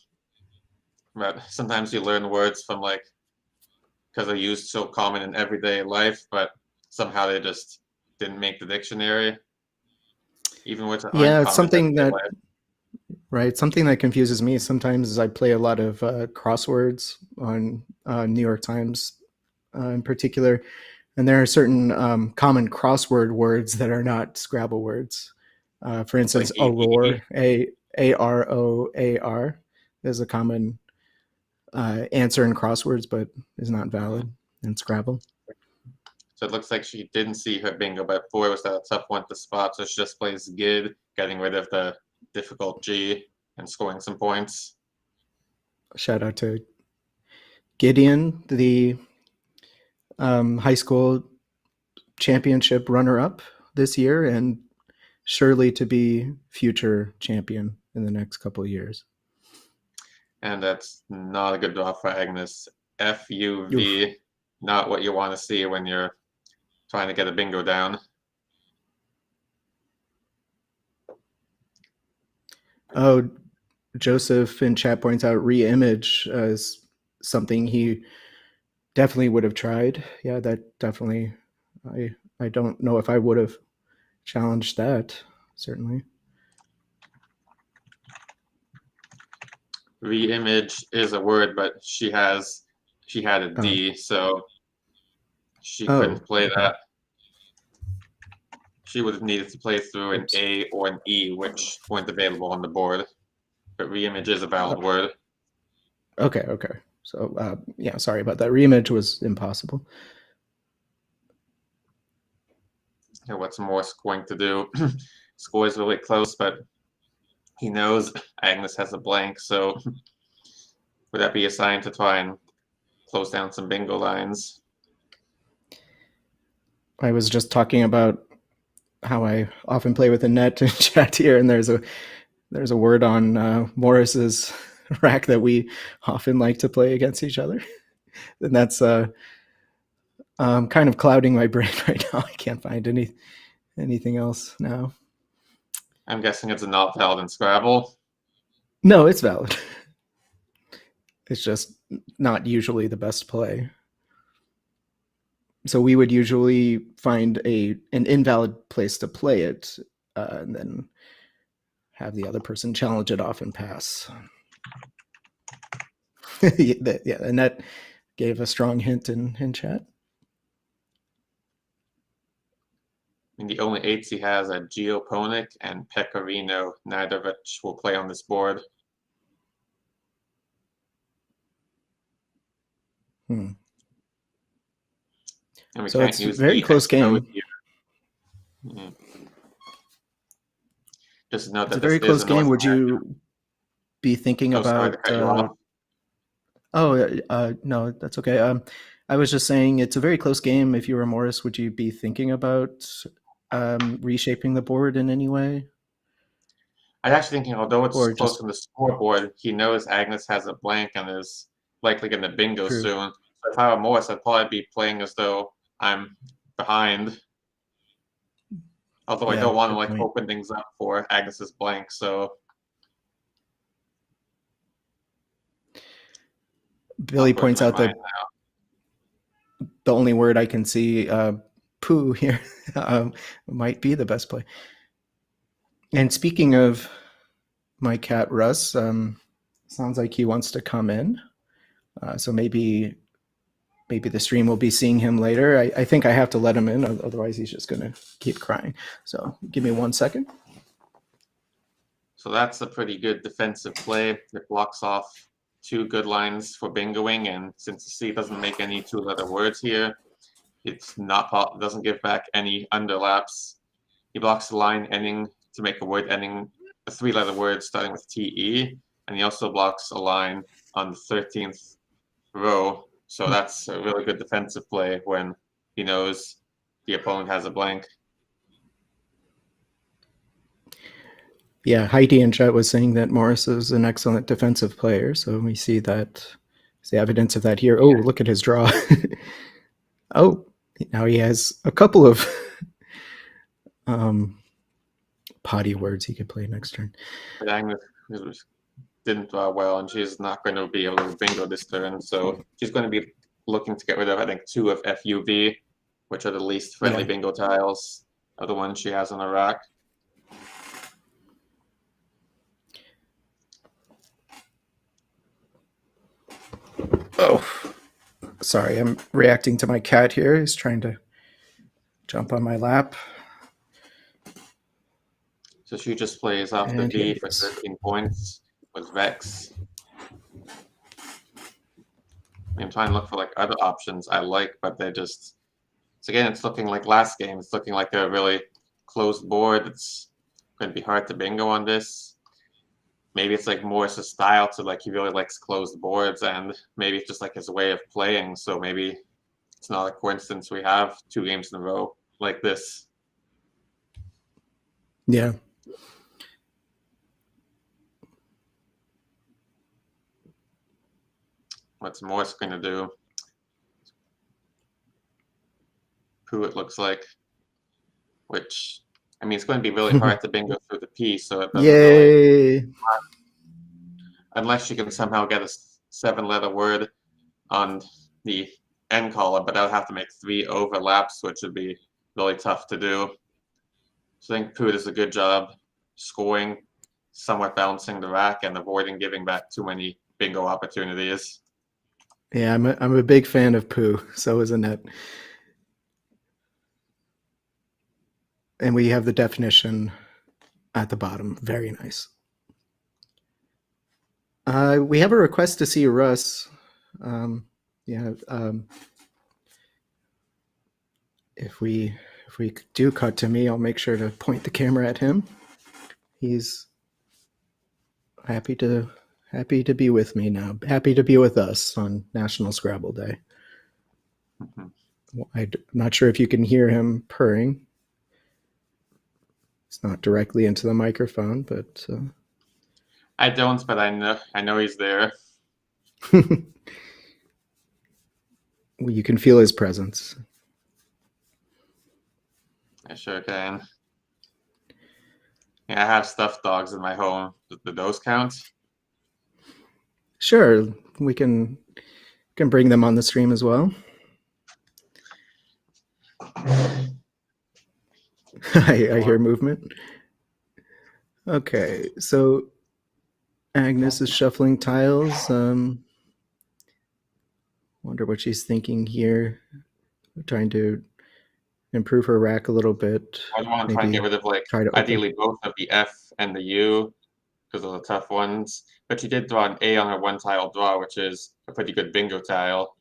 But sometimes you learn words from like, because they're used so common in everyday life, but somehow they just didn't make the dictionary. Even words that aren't it's something that life. Right, something that confuses me sometimes is I play a lot of crosswords on New York Times in particular, and there are certain common crossword words that are not Scrabble words. For instance, like aroar, AROAR, is a common answer in crosswords, but is not valid in Scrabble. So it looks like she didn't see her bingo, but boy, was that a tough one to spot. So she just plays Gid, getting rid of the difficult G and scoring some points. Shout out to Gideon, the high school championship runner-up this year, and surely to be future champion in the next couple of years. And that's not a good draw for Agnes. FUV, not what you want to see when you're trying to get a bingo down. Oh, Joseph in chat points out re-image as something he definitely would have tried. Yeah, that definitely, I don't know if I would have challenged that, certainly. Re-image is a word, but she had a D, so she couldn't play that. She would have needed to play through an A or an E, which weren't available on the board. But re-image is a valid word. Okay. So, yeah, sorry about that. Re-image was impossible. And what's Morse going to do? Score is really close, but he knows Agnes has a blank, so would that be a sign to try and close down some bingo lines? I was just talking about how I often play with a net in chat here, and there's a word on Morris's rack that we often like to play against each other, and that's kind of clouding my brain right now. I can't find anything else now. I'm guessing it's not valid in Scrabble. No, it's valid. It's just not usually the best play. So we would usually find an invalid place to play it, and then have the other person challenge it off and pass. Yeah, and that gave a strong hint in chat. I mean, the only 8s he has are Geoponic and Pecorino, neither of which will play on this board. Hmm. And we So can't it's use very the close XO game. here. Mhm. Just note It's a that this very is close a game. North Would American. you be thinking Oh, sorry to about? cut you off. No, that's okay. I was just saying it's a very close game. If you were Morris, would you be thinking about reshaping the board in any way? I'm actually thinking, although it's Or close just on the scoreboard, he knows Agnes has a blank and is likely going to bingo true? soon. So if I were Morris, I'd probably be playing as though I'm behind. Although I Yeah, don't want to good like point. open things up for Agnes's blank, so Billy I'll put it in points my out that mind now. the only word I can see, poo here, might be the best play. And speaking of my cat Russ, sounds like he wants to come in. So maybe the stream will be seeing him later. I think I have to let him in, otherwise he's just going to keep crying. So give me 1 second. So that's a pretty good defensive play. It blocks off 2 good lines for bingoing, and since the C doesn't make any 2-letter words here, it's not doesn't give back any underlaps. He blocks the line ending to make a word ending a 3-letter word starting with TE, and he also blocks a line on the 13th row. So that's a really good defensive play when he knows the opponent has a blank. Yeah, Heidi in chat was saying that Morris is an excellent defensive player, so we see that. The evidence of that here. Oh, look at his draw. Oh, now he has a couple of potty words he could play next turn. But Agnes didn't draw well, and she's not going to be able to bingo this turn, so she's going to be looking to get rid of, I think, 2 of FUV, which are the least friendly bingo tiles of the ones she has on her rack. Oh, sorry, I'm reacting to my cat here. He's trying to jump on my lap. So she just plays off the And V for 13 points with Vex. I'm trying to look for like other options I like, but they're just. So again, it's looking like last game. It's looking like a really closed board. It's going to be hard to bingo on this. Maybe it's like Morris's style to like he really likes closed boards, and maybe it's just like his way of playing. So maybe it's not a coincidence we have 2 games in a row like this. Yeah. What's Morris going to do? Who it looks like. Which, I mean, it's going to be really hard to bingo through the P, so it doesn't really. Unless you can somehow get a 7-letter word on the end column, but that would have to make 3 overlaps, which would be really tough to do. So I think Poo does a good job scoring, somewhat balancing the rack, and avoiding giving back too many bingo opportunities. Yeah, I'm a big fan of Poo. So is Annette. And we have the definition at the bottom. Very nice. We have a request to see Russ. If we do cut to me, I'll make sure to point the camera at him. He's happy to be with me now. Happy to be with us on National Scrabble Day. I'm not sure if you can hear him purring. It's not directly into the microphone, but I don't, but I know he's there. You can feel his presence. I sure can. Yeah, I have stuffed dogs in my home. Do those count? Sure, we can bring them on the stream as well. I hear movement. Okay, so Agnes is shuffling tiles. Wonder what she's thinking here. Trying to improve her rack a little bit. I want to try and get rid of try to ideally both of the F and the U because those are tough ones. But she did draw an A on her one tile draw, which is a pretty good bingo tile.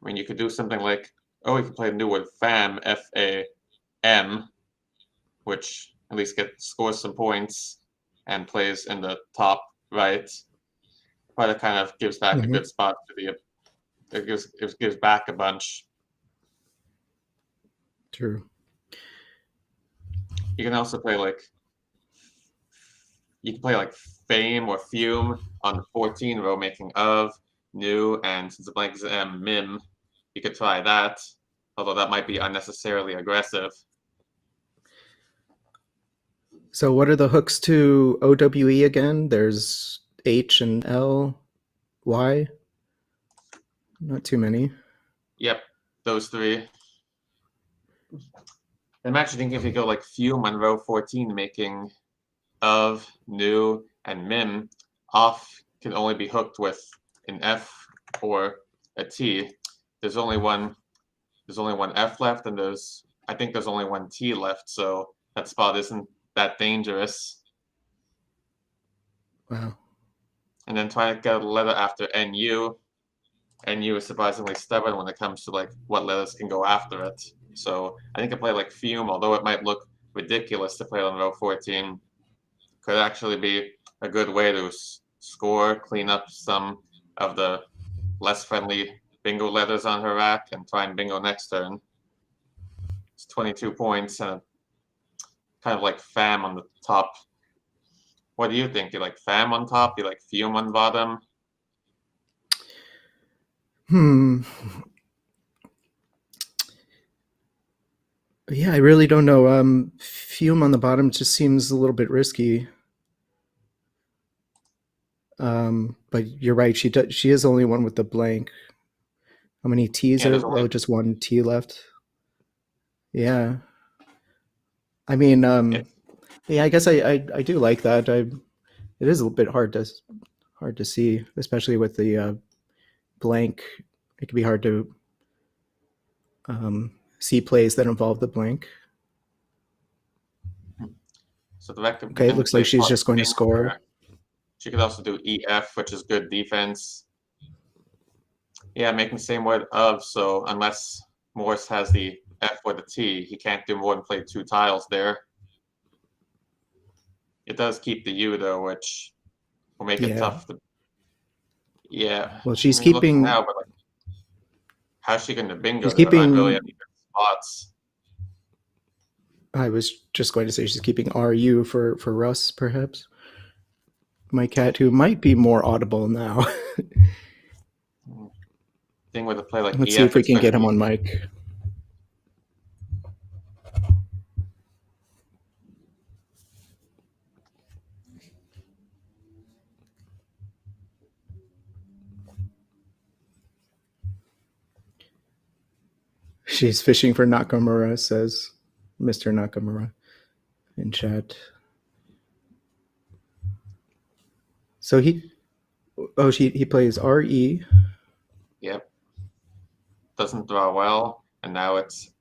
I mean, you could do something like, oh, you could play a new word, FAM, F-A-M, which at least scores some points and plays in the top right. But it kind of gives back a good spot to the. It gives back a bunch. True. You can also play like. You can play like Fame or Fume on the 14 row, making of, new, and since the blank is Mim, you could try that. Although that might be unnecessarily aggressive. So what are the hooks to OWE again? There's H and L, Y. Not too many. Yep, those three. I'm actually thinking if you go like Fume on row 14, making of, new, and Mim, off can only be hooked with an F or a T. There's only one F left, and I think there's only one T left, so that spot isn't that dangerous. Wow. And then trying to get a letter after NU. NU is surprisingly stubborn when it comes to like what letters can go after it. So I think I play like Fume, although it might look ridiculous to play on row 14, could actually be a good way to score, clean up some of the less friendly bingo letters on her rack, and try and bingo next turn. It's 22 points and kind of like FAM on the top. What do you think? You like FAM on top? You like Fume on bottom? Yeah, I really don't know. Fume on the bottom just seems a little bit risky. But you're right. She is only one with the blank. How many T's are? Oh, just one T left. Yeah. I mean, yeah. I guess I do like that. It is a little bit hard to see, especially with the blank. It can be hard to see plays that involve the blank. So the record. Okay, it looks like she's just going to score. She could also do EF, which is good defense. Yeah, making the same word of, so unless Morse has the F or the T, he can't do more than play 2 tiles there. It does keep the U, though, which will make it tough. Yeah. Well, she's keeping... now, but like, how's she going to bingo? She's keeping... Not really any good spots. I was just going to say she's keeping RU for Russ, perhaps. My cat, who might be more audible now. Thing with a play like Let's EF, see if we can get him on mic. She's fishing for Nakamura, says Mr. Nakamura in chat. So he plays RE. Yep. Doesn't draw well, and now it's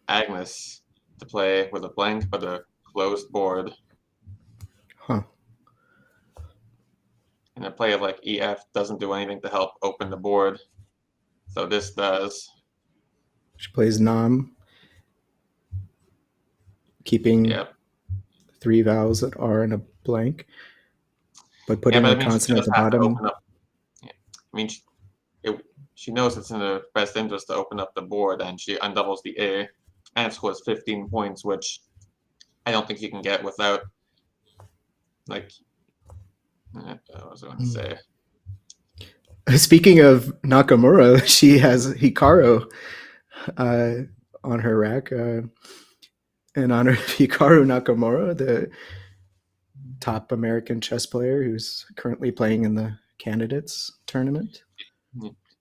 Agnes to play with a blank but a closed board. Huh. And a play of like EF doesn't do anything to help open the board. So this does. She plays Nam, keeping 3 vowels that are in a blank, but putting a consonant at the bottom. I mean, she knows it's in her best interest to open up the board, and she undoubles the A, and scores 15 points, which I don't think you can get without, like, what was I going to say? Speaking of Nakamura, she has Hikaru on her rack. In honor of Hikaru Nakamura, the top American chess player who's currently playing in the candidates tournament.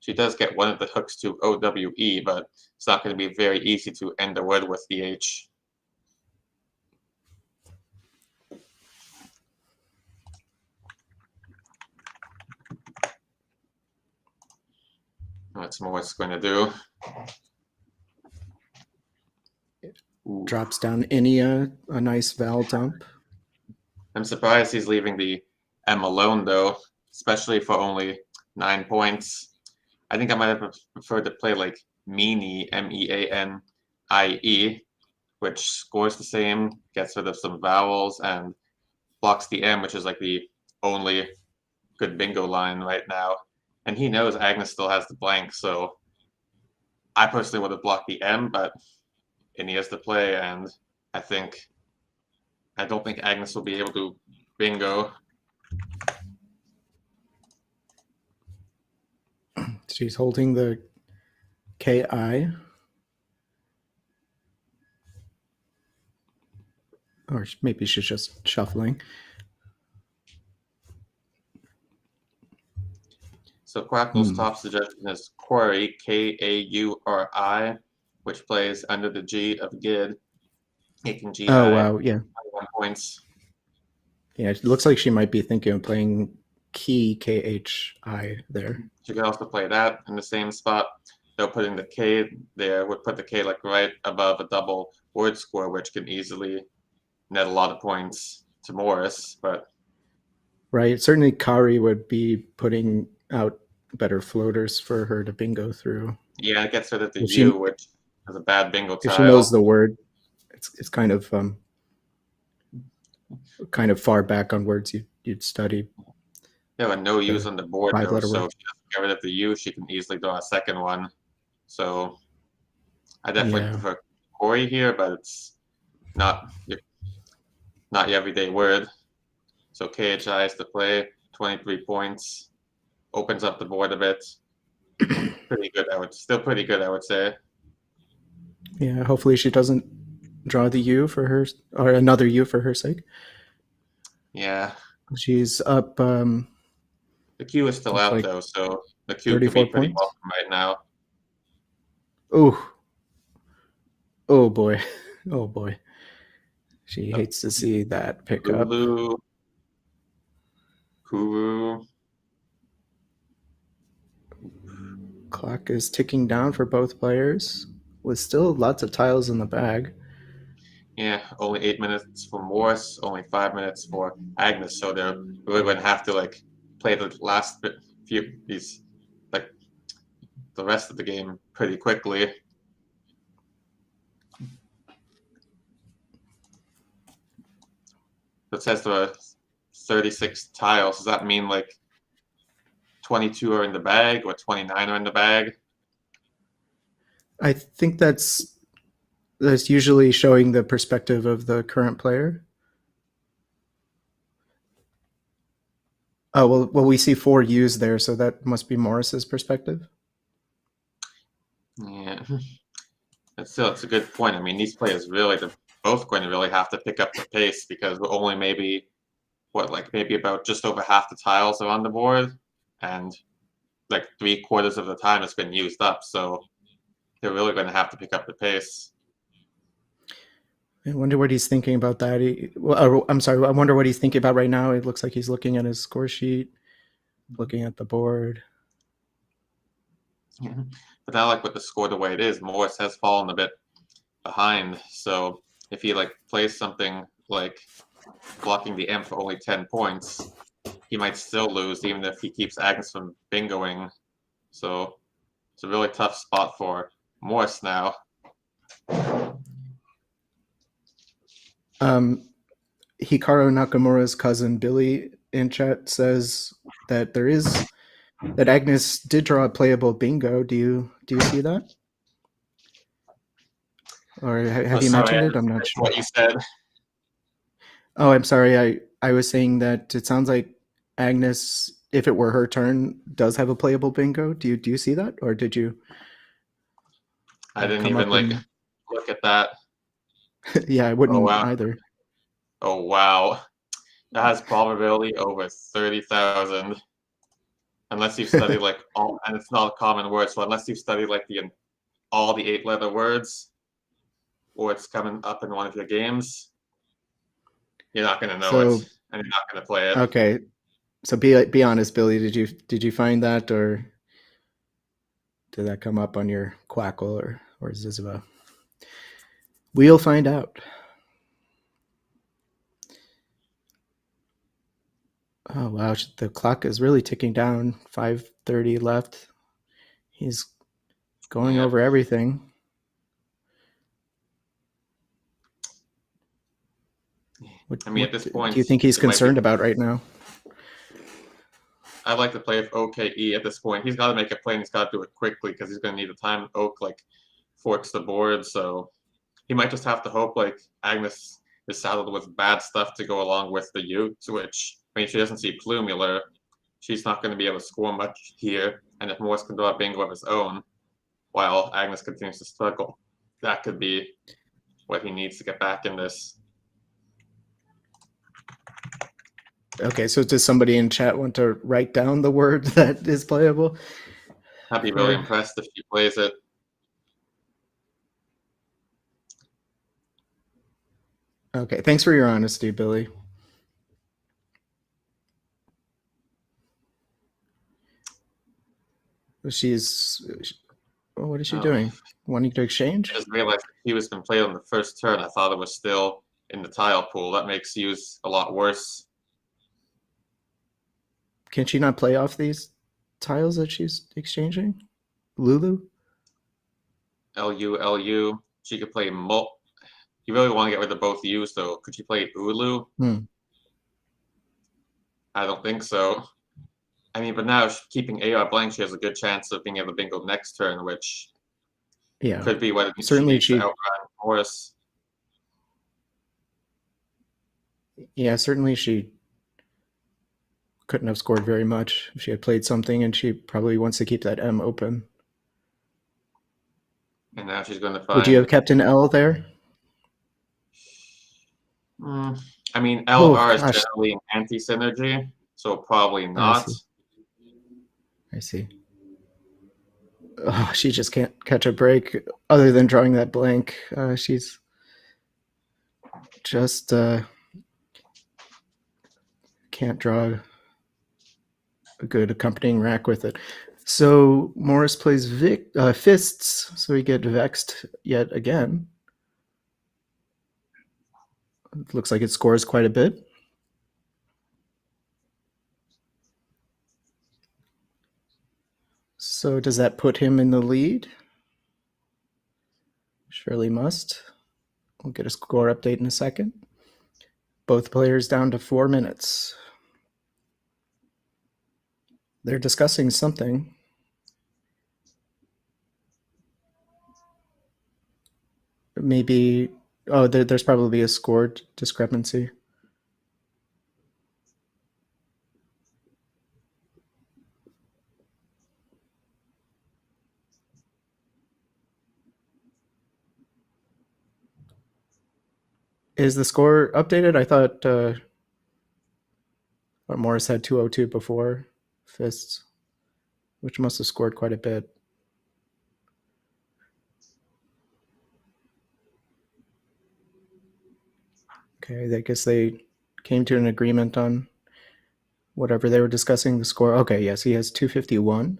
She does get one of the hooks to OWE, but it's not going to be very easy to end the word with EH. That's Morris going to do. Ooh. Drops down Inia, a nice Val dump. I'm surprised he's leaving the M alone, though, especially for only 9 points. I think I might have preferred to play like Meanie, Meanie, which scores the same, gets rid of some vowels, and blocks the M, which is like the only good bingo line right now. And he knows Agnes still has the blank, so I personally would have blocked the M, but Innie has to play, and I don't think Agnes will be able to bingo. She's holding the KI. Or maybe she's just shuffling. So Quackle's top suggestion is Quarry, Kauri, which plays under the G of Gid, making GI. Oh, wow, yeah. 21 points. Yeah, it looks like she might be thinking of playing Key, KHI there. She could also play that in the same spot. Though putting the K there would put the K like right above a double word score, which can easily net a lot of points to Morris. But right, certainly Kari would be putting out better floaters for her to bingo through. Yeah, it gets rid of the If U, which is a bad bingo tile. If she knows the word, it's kind of far back on words you'd study. Yeah, and no U's on the board, though, so word. if she doesn't get rid of the U, she can easily draw a second one. So I definitely prefer Corey here, but it's not your everyday word. So KHI is to play, 23 points, opens up the board a bit. Pretty good, still pretty good, I would say. Yeah, hopefully she doesn't draw the U for her, or another U for her sake. Yeah. She's up. The Q is still out, though, so the Q could be pretty welcome right now. Oh boy. Oh boy. She hates to see that pick up. Kuru. Clock is ticking down for both players, with still lots of tiles in the bag. Yeah, only 8 minutes for Morris, only 5 minutes for Agnes, so they're really going to have to play the last the rest of the game pretty quickly. It says there are 36 tiles. Does that mean 22 are in the bag or 29 are in the bag? I think that's usually showing the perspective of the current player. Oh, well, we see 4 U's there, so that must be Morris's perspective. Yeah, but still, it's a good point. I mean, these players they're both going to really have to pick up the pace because we're only maybe about just over half the tiles are on the board, and 3/4 of the time it's been used up. So they're really going to have to pick up the pace. I wonder what he's thinking about that. I'm sorry. I wonder what he's thinking about right now. It looks like he's looking at his score sheet, looking at the board. Yeah. But now, with the score the way it is, Morris has fallen a bit behind. So if he plays something like blocking the M for only 10 points, he might still lose even if he keeps Agnes from bingoing. So it's a really tough spot for Morris now. Hikaru Nakamura's cousin Billy in chat says that that Agnes did draw a playable bingo. Do you see that? Or have you mentioned it? I'm not sure. What you said. Oh, I'm sorry. I was saying that it sounds like Agnes, if it were her turn, does have a playable bingo. Do you see that, or did you? I didn't even look at that. Yeah, I wouldn't either. Oh wow, that has probability over 30,000. unless you've studied like all, and it's not a common word. So unless you've studied like all the 8-letter words, or it's coming up in one of your games, you're not going to know it, and you're not going to play it. Okay, so be honest, Billy. Did you find that, or did that come up on your Quackle or Zizva? We'll find out. Oh wow, the clock is really ticking down. 5:30 left. He's going over everything. At this point, do you think he's concerned about right now? I'd like to play with OKE at this point. He's got to make a play, and he's got to do it quickly because he's going to need the time. Oak forks the board, so he might just have to hope Agnes is saddled with bad stuff to go along with the Utes, which if she doesn't see Plumular, she's not going to be able to score much here. And if Morris can draw a bingo of his own, while Agnes continues to struggle, that could be what he needs to get back in this. Okay, so does somebody in chat want to write down the word that is playable? I'd be really impressed if he plays it. Okay, thanks for your honesty, Billy. What is she doing? Wanting to exchange? I just realized he was been played on the first turn. I thought it was still in the tile pool. That makes use a lot worse. Can she not play off these tiles that she's exchanging? Lulu? LU. She could play You really want to get rid of both U's, though. Could she play Ulu? I don't think so. But now keeping AR blank, she has a good chance of being able to bingo next turn, which could be what it means. Certainly she outrun Morris. Yeah, certainly she couldn't have scored very much if she had played something, and she probably wants to keep that M open. And now she's going to find... Would you have kept an L there? LR is generally an anti-synergy, so probably not. I see. Oh, she just can't catch a break other than drawing that blank. She's just can't draw a good accompanying rack with it. So Morris plays fists, so we get vexed yet again. It looks like it scores quite a bit. So does that put him in the lead? Surely must. We'll get a score update in a second. Both players down to 4 minutes. They're discussing something. Maybe, there's probably a score discrepancy. Is the score updated? I thought Morris had 202 before fists, which must have scored quite a bit. Okay, I guess they came to an agreement on whatever they were discussing, the score. Okay, yes, he has 251.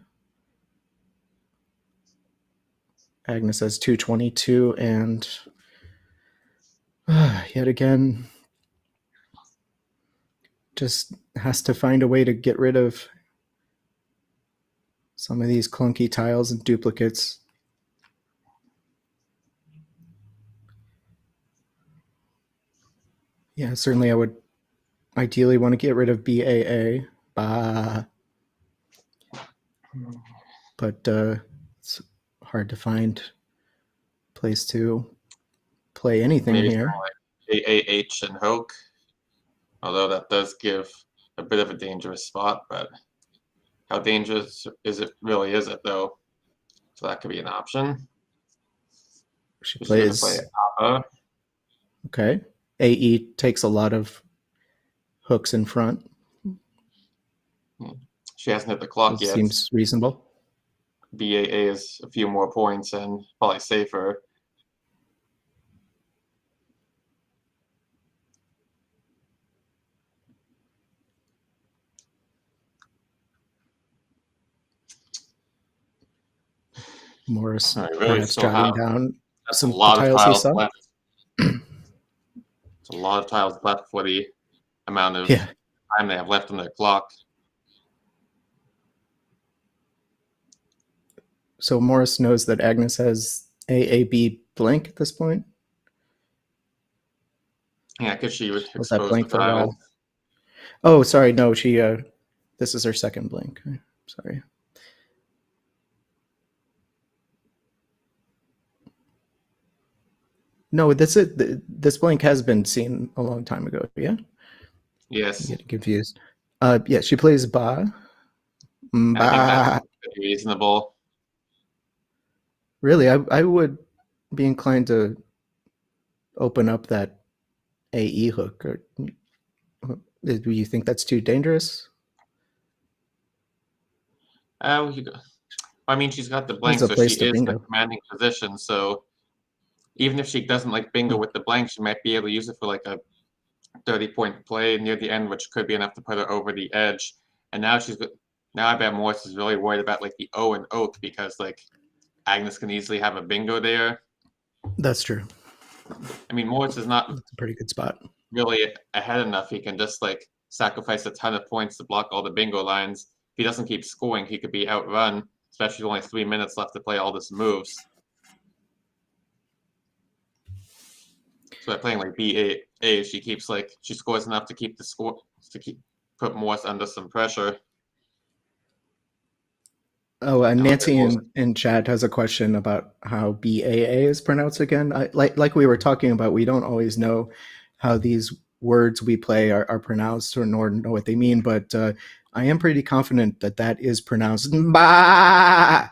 Agnes has 222, and yet again, just has to find a way to get rid of some of these clunky tiles and duplicates. Yeah, certainly I would ideally want to get rid of BAA. But it's hard to find a place to play anything here. Like AAH and Hoke, although that does give a bit of a dangerous spot, but how dangerous is it though? So that could be an option. She plays play Abba. Okay. AE takes a lot of hooks in front. She hasn't hit the clock yet. Seems reasonable. BAA is a few more points and probably safer. Morris I really perhaps still jotting have down some a lot of tiles he tiles saw. left. There's a lot of tiles left for the amount of Yeah. time they have left on their clock. So Morris knows that Agnes has AAB blank at this point. Yeah, because she would Was that expose blank the for a tiles. while? Oh, sorry. No, she. This is her second blank. Sorry. No, this blank has been seen a long time ago. Yeah. Yes. I'm getting confused. Yeah, she plays Ba. I think that's Ba. pretty reasonable. Really, I would be inclined to open up that AE hook. Or do you think that's too dangerous? I mean, she's got the This blank, is a so place she to is in a bingo. commanding position. So even if she doesn't like bingo with the blank, she might be able to use it for like a 30-point play near the end, which could be enough to put her over the edge. And now I bet Morris is really worried about like the O and oak because like Agnes can easily have a bingo there. That's true. I mean, Morris is not That's a pretty good spot. really ahead enough. He can just like sacrifice a ton of points to block all the bingo lines. If he doesn't keep scoring, he could be outrun, especially with only 3 minutes left to play all this moves. So by playing like BAA, she scores enough to keep the score put Morris under some pressure. Oh, and Nancy in chat has a question about how BAA is pronounced again. Like we were talking about, we don't always know how these words we play are pronounced or nor know what they mean, but I am pretty confident that is pronounced ba.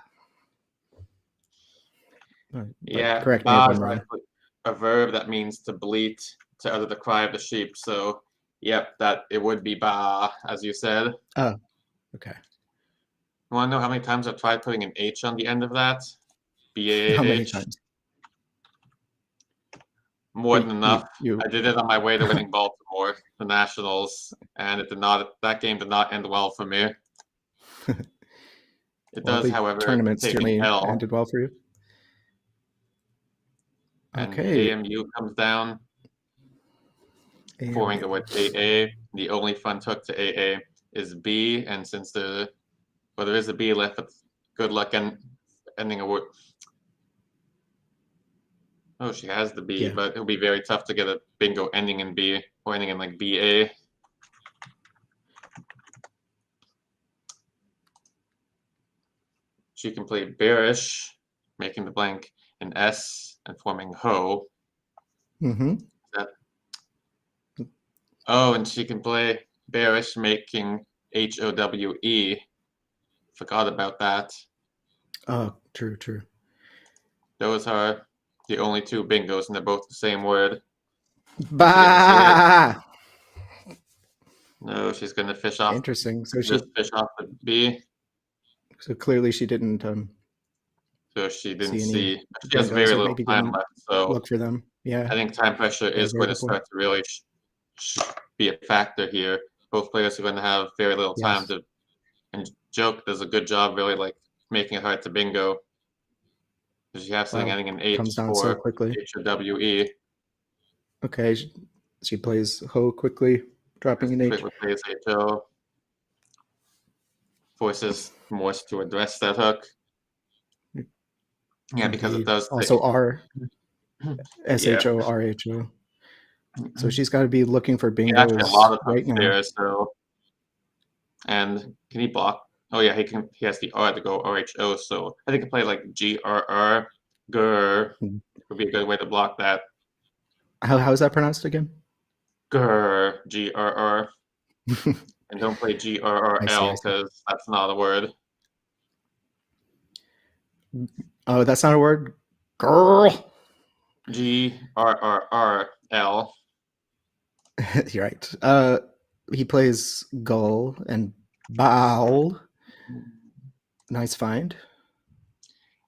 Yeah, correct me if I'm is wrong. a verb that means to bleat, to utter the cry of the sheep. So, yep, that it would be ba, as you said. Oh, okay. You want to know how many times I've tried putting an H on the end of that? B-A-H? How many times? More than enough. You I did it on my way to winning Baltimore, the Nationals, and that game did not end well for me. It does, however, tournament take certainly L. ended well for you. And Okay. AMU comes down, forming the word AA. The only front hook to AA is B, and since there is a B left, but good luck ending a word. Oh, she has the B, but it'll be very tough to get a bingo ending in B or ending in like BA. She can play bearish, making the blank an S and forming ho. Mm-hmm. Oh, and she can play bearish, making HOWE. Forgot about that. Oh, true. Those are the only two bingos, and they're both the same word. Bah! No, she's gonna fish off. Interesting. So fish off the B. So clearly she didn't. So she didn't see. She has bingos, very or little maybe time didn't left. So look for them. Yeah. I think time pressure is going to start to really be a factor here. Both players are going to have very little time to. And Joke does a good job, really like making it hard to bingo. Because you have something ending in H comes down for so quickly. HOWE. Okay, she plays ho quickly, dropping an H. Quickly plays HO. Forces Morse to address that hook. Yeah, because it does also R. SHO. So she's got to be looking for bingos a lot of right now. there, so. And can he block? Oh yeah, he can. He has the R to go RHO, so I think he can play like GRR. Grr would be a good way to block that. How is that pronounced again? Grr, GRR. And don't play GRRL because that's not a word. Oh, that's not a word? Girl. GRRL. You're right. He plays gull and Baal. Nice find.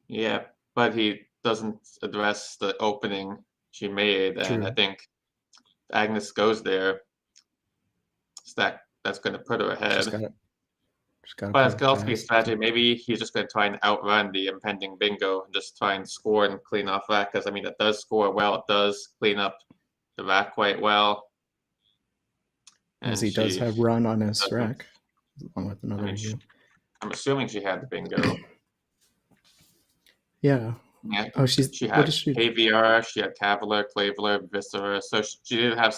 Yeah, but he doesn't address the opening she made, and True. I think Agnes goes there. That's going to put her Just ahead. gotta But play it could also be a fast. strategy. Maybe he's just going to try and outrun the impending bingo, and just try and score and clean off rack. Because I mean, it does score well. It does clean up the rack quite well. As And he does have run on his rack, along with another U. I'm assuming she had the bingo. Yeah. Yeah. Oh, she what had is she? KVR, she had Cavalier, Claveler, Viscera. So she did have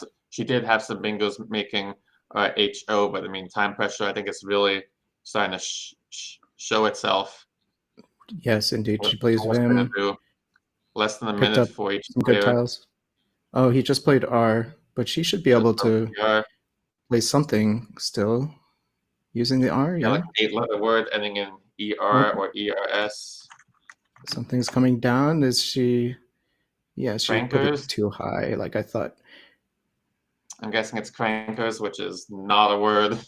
some bingos making HO, but I mean, time pressure, I think it's really starting to show itself. Yes, indeed. She plays Almost Vim. do less than a Picked minute up for each some good player. tiles. Oh, he just played R, but she should be able to play something still using the R. Yeah. Like an 8-letter word ending in ER or ERS. Something's coming down. Is she? Yeah, she put it Crankers? too high. Like I thought. I'm guessing it's crankers, which is not a word.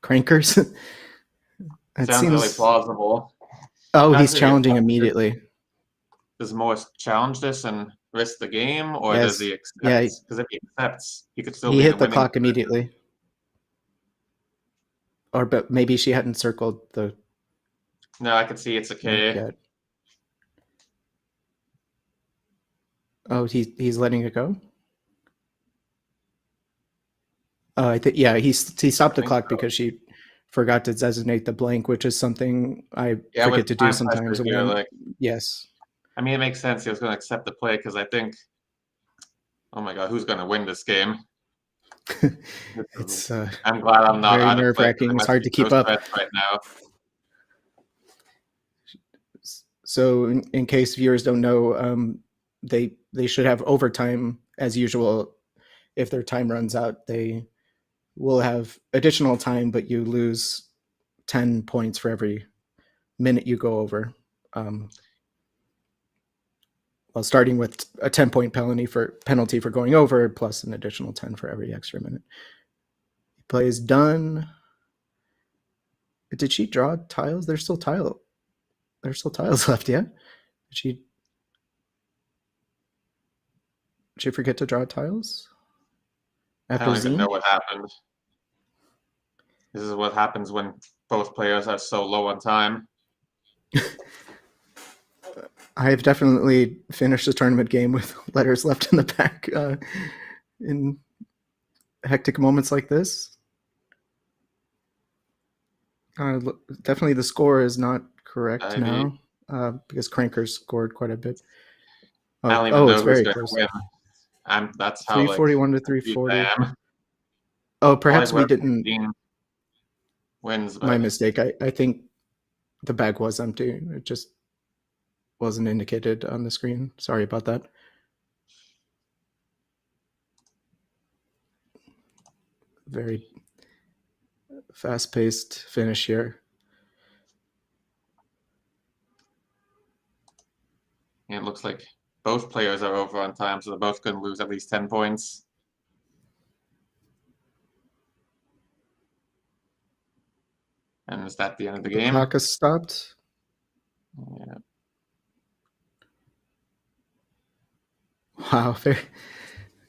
Crankers. It Sounds seems really plausible. Oh, he's challenging immediately. Does Morris challenge this and risk the game, or Yes. does he accept? Yeah. Because if he accepts, he could still He be hit the winning clock immediately. Or but maybe she hadn't circled the. No, I can see it's a K. Yet. Oh, he's letting it go. Oh, I think he stopped the clock because she forgot to designate the blank, which is something I forget to do sometimes. Here, yes. I mean, it makes sense. He was going to accept the play because I think, oh my God, who's going to win this game? It's I'm glad I'm not very out of play. nerve-wracking. It's hard to keep up right now. So, in case viewers don't know, they should have overtime as usual. If their time runs out, they will have additional time, but you lose 10 points for every minute you go over. Well, starting with a 10-point penalty for going over, plus an additional 10 for every extra minute. Play is done. Did she draw tiles? There's still tiles left, yeah? Did she forget to draw tiles? I don't even know what happened. This is what happens when both players are so low on time. I've definitely finished a tournament game with letters left in the back in hectic moments like this. Definitely the score is not correct now because Cranker scored quite a bit. I don't even know it's who's very going close. to win. That's how 341 to 340. Oh, perhaps we didn't. Wins. My mistake. I think the bag was empty. It just wasn't indicated on the screen. Sorry about that. Very fast-paced finish here. It looks like both players are over on time, so they're both going to lose at least 10 points. And is that the end of the game? The clock has stopped. Yeah. Wow, very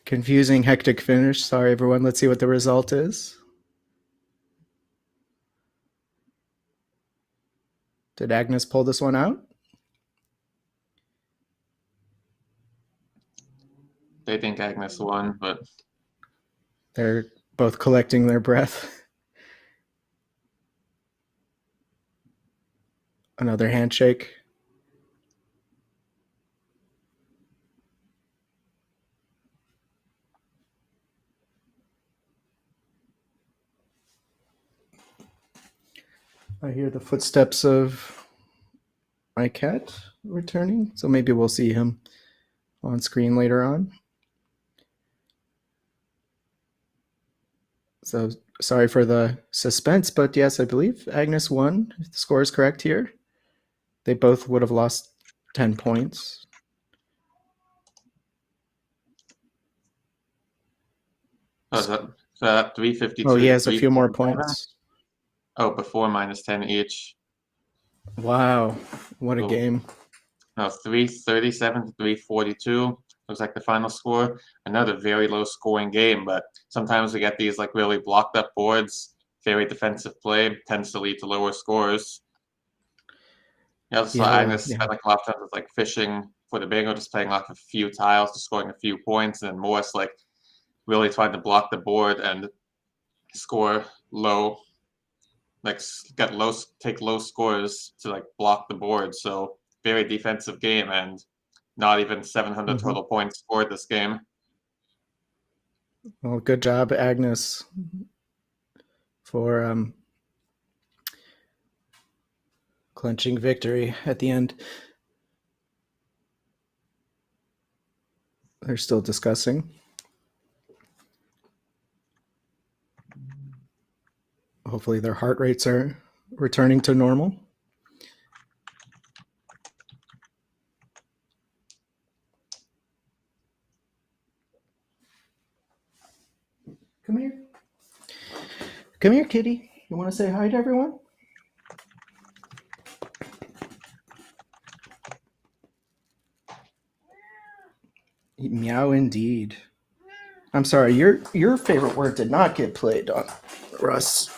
confusing, hectic finish. Sorry, everyone. Let's see what the result is. Did Agnes pull this one out? They think Agnes won, but they're both collecting their breath. Another handshake. I hear the footsteps of my cat returning, so maybe we'll see him on screen later on. So sorry for the suspense, but yes, I believe Agnes won. If the score is correct here, they both would have lost 10 points. so that 352. Oh, he has a few more points. Oh, before -10 each. Wow, what a Oh. game. No, 337 to 342 looks like the final score. Another very low scoring game, but sometimes we get these like really blocked up boards. Very defensive play tends to lead to lower scores. I also saw Agnes spend like a lot of time with like fishing for the bingo, just playing like a few tiles, just scoring a few points, and then Morris like really trying to block the board and score low, like take low scores to like block the board. So very defensive game, and not even 700 total points scored this game. Well, good job, Agnes, for clinching victory at the end. They're still discussing. Hopefully their heart rates are returning to normal. Come here. Come here, kitty. You want to say hi to everyone? Meow indeed. I'm sorry, your favorite word did not get played on Russ.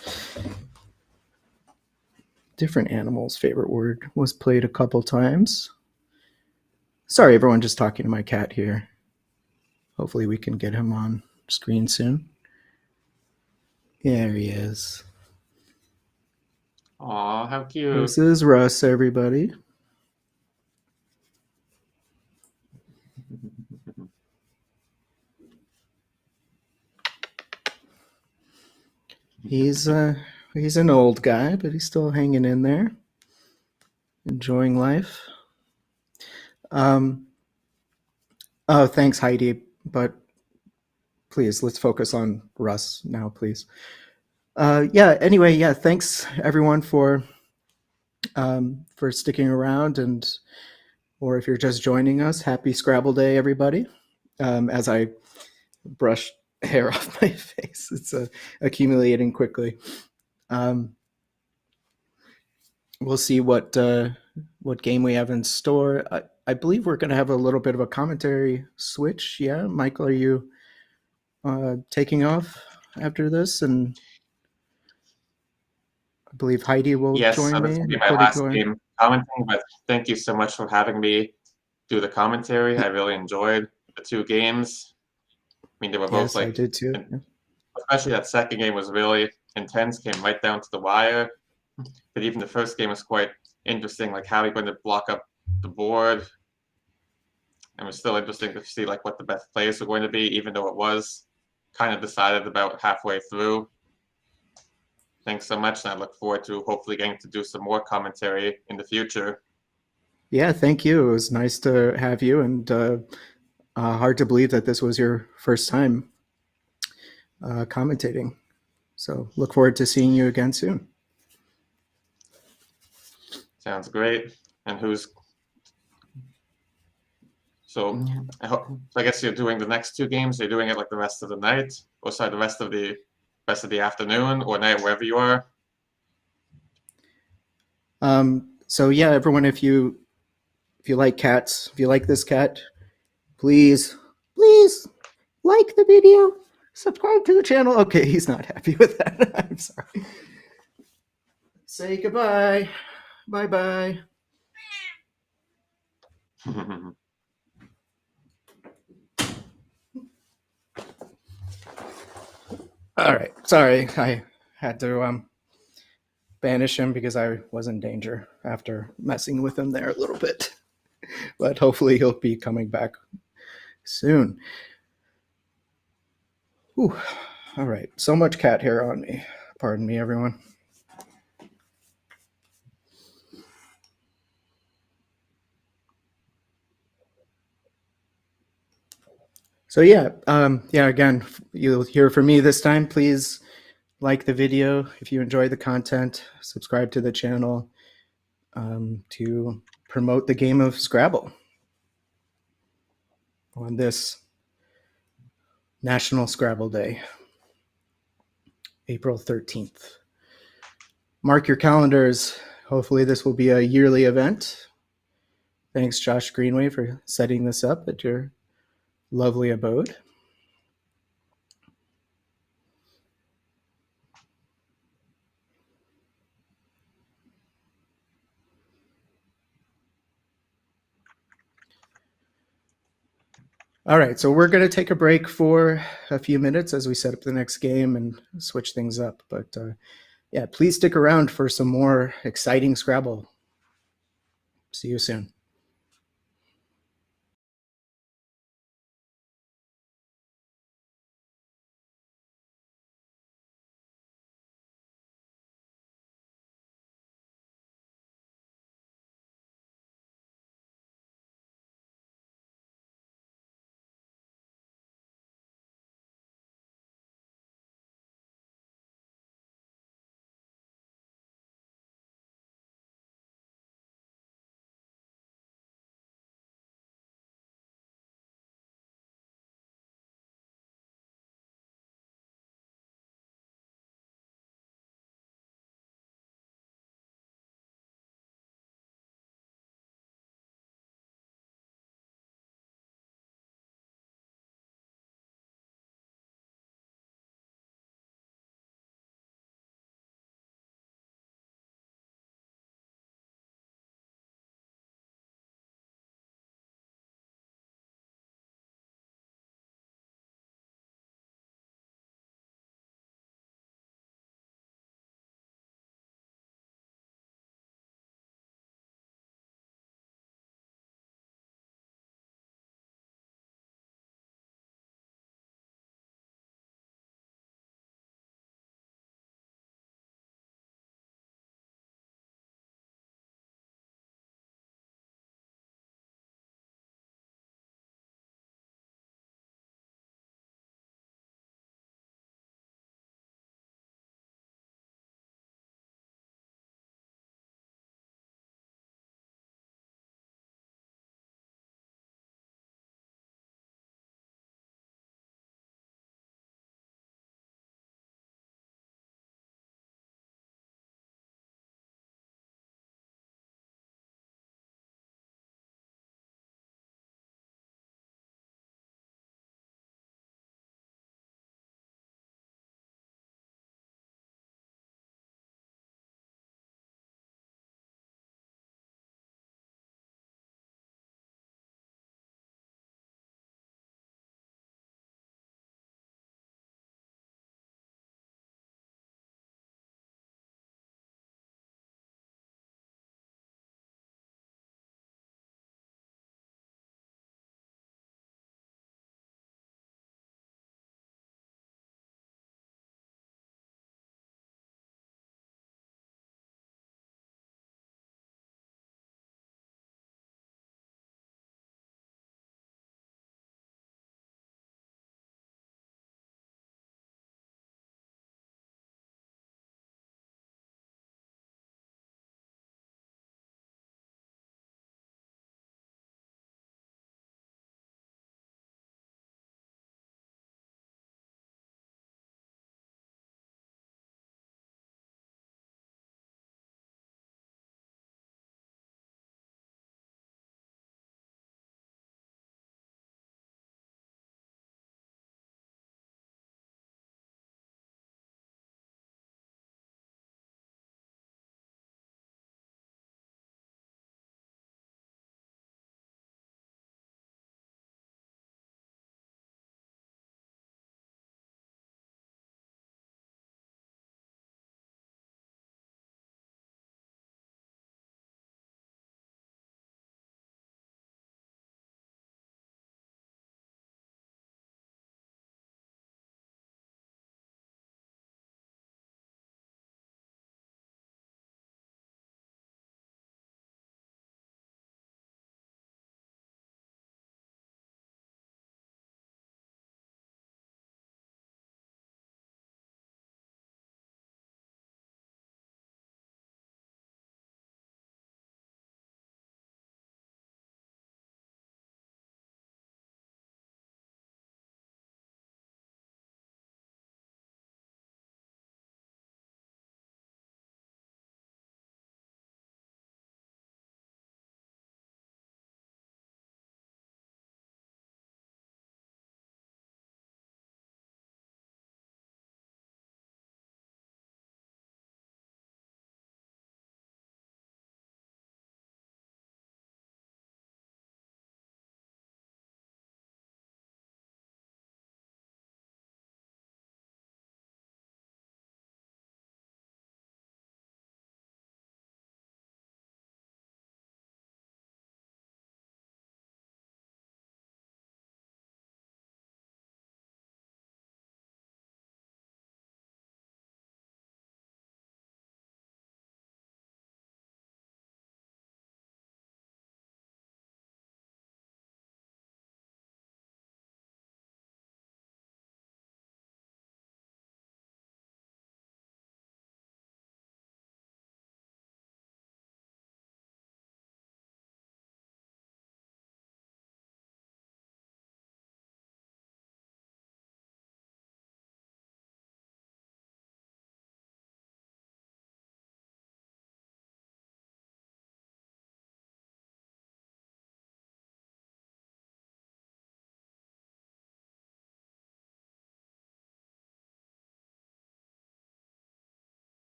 Different animal's favorite word was played a couple times. Sorry, everyone, just talking to my cat here. Hopefully we can get him on screen soon. There he is. Aw, how cute. This is Russ, everybody. He's an old guy, but he's still hanging in there, enjoying life. Oh, thanks, Heidi. But please, let's focus on Russ now, please. Anyway, thanks everyone for sticking around, or if you're just joining us, happy Scrabble Day, everybody. As I brush hair off my face, it's accumulating quickly. We'll see what game we have in store. I believe we're going to have a little bit of a commentary switch. Yeah, Michael, are you taking off after this? And I believe Heidi will join me. Yes, this will be my last game commenting, but thank you so much for having me do the commentary. I really enjoyed the two games. I mean, they were both like, I did too. Especially that second game was really intense, came right down to the wire. But even the first game was quite interesting, like how he going to block up the board. And it was still interesting to see like what the best plays were going to be, even though it was kind of decided about halfway through. Thanks so much, and I look forward to hopefully getting to do some more commentary in the future. Yeah, thank you. It was nice to have you, and hard to believe that this was your first time commentating. So look forward to seeing you again soon. Sounds great. And so I guess you're doing the next two games. You're doing it like the rest of the night, or sorry, the rest of the afternoon or night, wherever you are. So yeah, everyone, if you like cats, if you like this cat, please like the video, subscribe to the channel. Okay, he's not happy with that. I'm sorry. Say goodbye. Bye-bye. All right. Sorry, I had to banish him because I was in danger after messing with him there a little bit. But hopefully he'll be coming back soon. Whew. All right. So much cat hair on me. Pardon me, everyone. So again, you'll hear from me this time. Please like the video if you enjoy the content. Subscribe to the channel to promote the game of Scrabble on this National Scrabble Day, April 13th. Mark your calendars. Hopefully this will be a yearly event. Thanks, Josh Greenway, for setting this up at your lovely abode. All right, so we're going to take a break for a few minutes as we set up the next game and switch things up. But yeah, please stick around for some more exciting Scrabble. See you soon.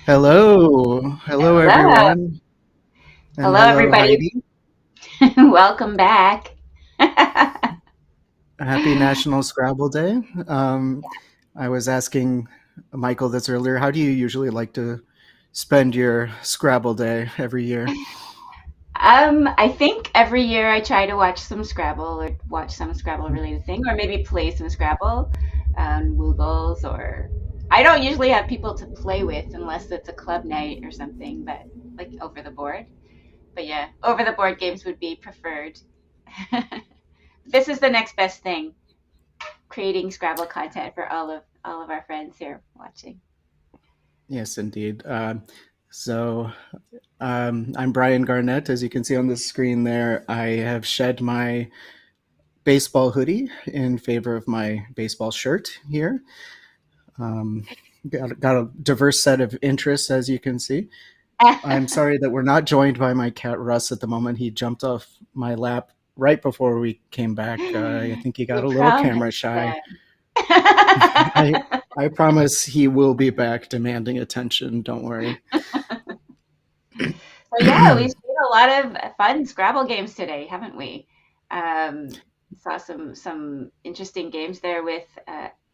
Hello. Hello, Hello. everyone. And Hello, hello, everybody. Heidi. Welcome back. Happy National Scrabble Day. I was asking Michael this earlier. How do you usually like to spend your Scrabble Day every year? I think every year I try to watch some Scrabble or watch some Scrabble related thing, or maybe play some Scrabble on Woogles, or I don't usually have people to play with unless it's a club night or something, but like over the board. But yeah, over the board games would be preferred. This is the next best thing, creating Scrabble content for all of our friends here watching. Yes, indeed. I'm Brian Garnett. As you can see on the screen there, I have shed my baseball hoodie in favor of my baseball shirt here. Got a diverse set of interests, as you can see. I'm sorry that we're not joined by my cat Russ at the moment. He jumped off my lap right before we came back. I think he got You a little camera promised shy. them. I promise he will be back demanding attention. Don't worry. So yeah, we've seen a lot of fun Scrabble games today, haven't we? Saw some interesting games there with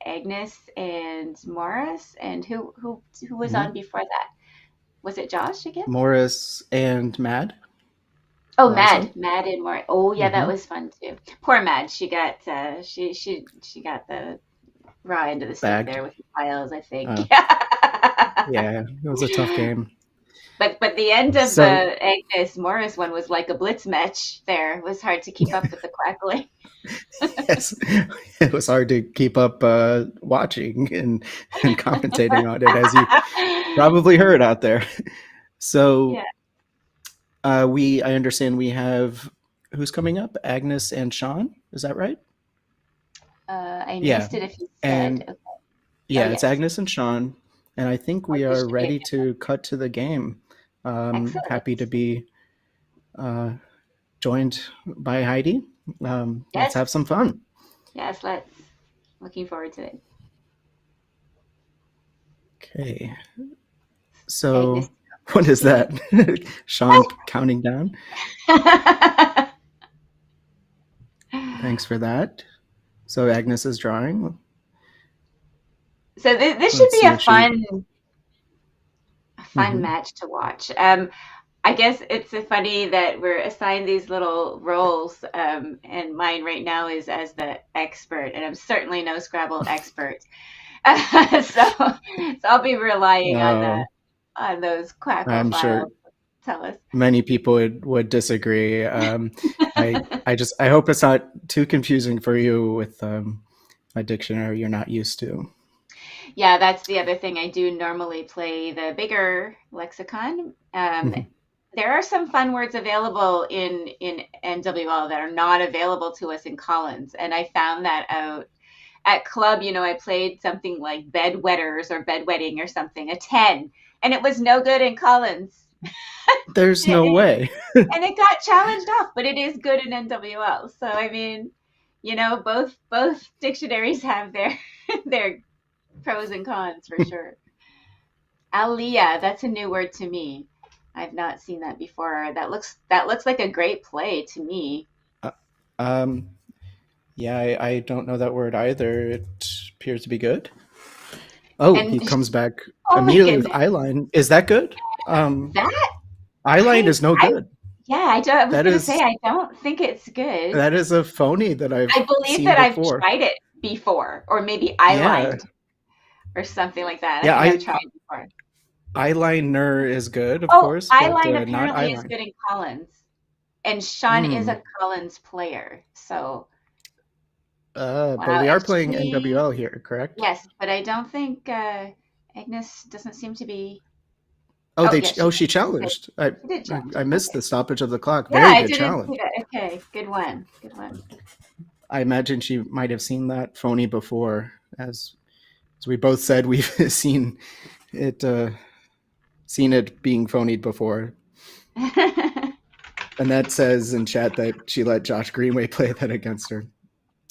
Agnes and Morris, and who was on before that? Was it Josh again? Morris and Mad. Oh, Palazo. Mad and Morris. Oh yeah, that was fun too. Poor Mad, she got she got the raw end of the stick there with the piles, I think. Yeah, it was a tough game. But the end of the Agnes Morris one was like a blitz match there. It was hard to keep up with the quackling. Yes, it was hard to keep up watching and commentating on it, as you probably heard out there. So yeah. I understand we have, who's coming up? Agnes and Sean, is that right? I missed it if you said. And okay. Yeah, it's Agnes and Sean, and I think we are ready to cut to the game. Happy to be joined by Heidi. Let's have some fun. Yes, let's. Looking forward to it. Okay. So, Agnes. What is that? Sean counting down? Thanks for that. So Agnes is drawing. So this should be a fun match to watch. I guess it's funny that we're assigned these little roles, and mine right now is as the expert, and I'm certainly no Scrabble expert. So I'll be relying on those Quackle I'm files. sure Tell us. Many people would disagree. I hope it's not too confusing for you with a dictionary you're not used to. Yeah, that's the other thing. I do normally play the bigger lexicon. There are some fun words available in NWL that are not available to us in Collins, and I found that out at club. I played something like bedwetters or bedwetting or something, a 10, and it was no good in Collins. There's no way. And it got challenged off, but it is good in NWL. So I mean, both dictionaries have their pros and cons for sure. Aliyah, that's a new word to me. I've not seen that before. That looks like a great play to me. Yeah, I don't know that word either. It appears to be good. Oh, he comes back immediately with eyeline. Is that good? That eyeline is no good. I was going to say I don't think it's good. That is a phony that I believe that before. I've tried it before, or maybe eyelined or something like that. Yeah, I've tried it before. Eyeliner is good, of course. Eyeline apparently is good in Collins, and Sean is a Collins player, so. But we are playing NWL here, correct? Yes, but I don't think Agnes doesn't seem to be. She challenged. I missed the stoppage of the clock. Yeah, Very good challenge. Okay, good one. I imagine she might have seen that phony before, as we both said we've seen it being phonied before. And that says in chat that she let Josh Greenway play that against her.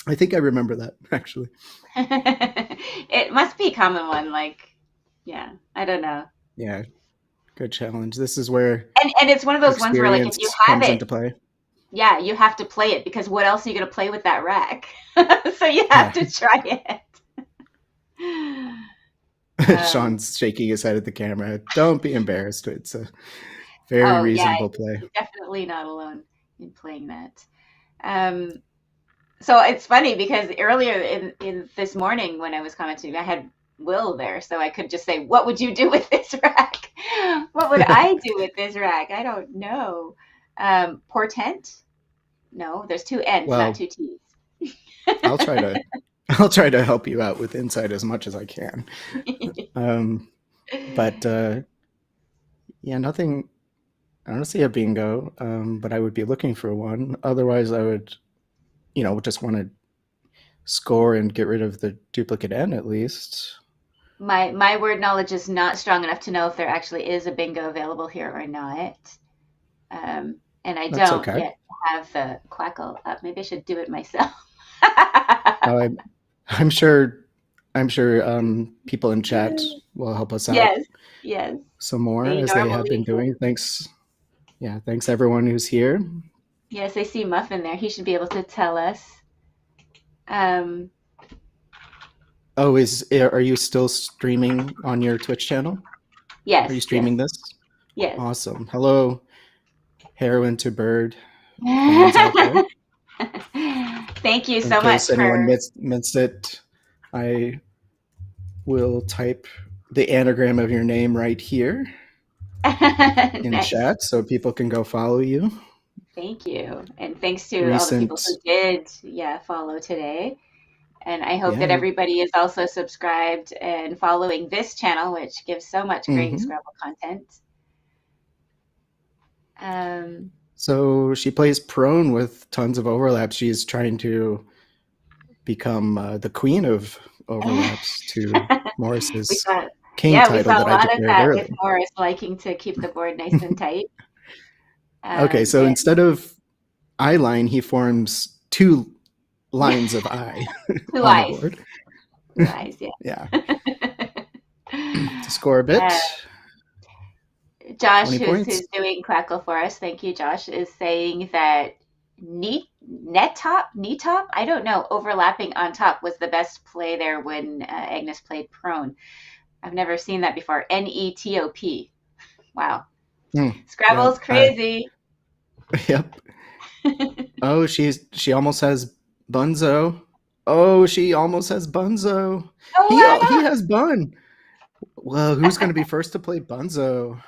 I think I remember that, actually. It must be a common one, I don't know. Yeah, good challenge. This is where And it's one of those ones where, like, if you experience have comes it, into play. yeah, you have to play it, because what else are you going to play with that rack? So you have to try it. Sean's shaking his head at the camera. Don't be embarrassed. It's a very Oh, yeah, reasonable play. you're definitely not alone in playing that. So it's funny because earlier in this morning when I was commenting, I had Will there, so I could just say, "What would you do with this rack? What would I do with this rack? I don't know." Portent? No, there's two N's, Well, not two T's. I'll try to help you out with insight as much as I can. But yeah, nothing. I don't see a bingo, but I would be looking for one. Otherwise, I would, just want to score and get rid of the duplicate N at least. My word knowledge is not strong enough to know if there actually is a bingo available here or not. And I That's don't okay. yet have the Quackle up. Maybe I should do it myself. I'm sure people in chat will help us out. Yes. Some more, They as they have normally been doing. Thanks. Yeah, thanks everyone who's here. Yes, I see Muffin there. He should be able to tell us. Are you still streaming on your Twitch channel? Yes. Are you streaming this? Yes. Awesome. Hello, Heroin to Bird fans out there. Thank you so In much. case anyone missed it, I will type the anagram of your name right here in Nice. chat so people can go follow you. Thank you. And thanks to all the people who did follow today. And I hope that everybody is also subscribed and following this channel, which gives so much great Scrabble content. So she plays prone with tons of overlaps. She's trying to become the queen of overlaps to Morris's king title that I declared earlier. With Morris liking to keep the board nice and tight. Okay, so instead of eye line, he forms two lines of eye. Two eyes. Two eyes, yeah. To score a bit. Josh, who's doing Quackle for us, thank you, Josh, is saying that knee top, I don't know, overlapping on top was the best play there when Agnes played prone. I've never seen that before. NETOP. Wow. Scrabble's crazy. Yep. Oh, she almost has Bunzo. Oh, she almost has Bunzo. Oh, he has Bun. Well, who's going to be first to play Bunzo?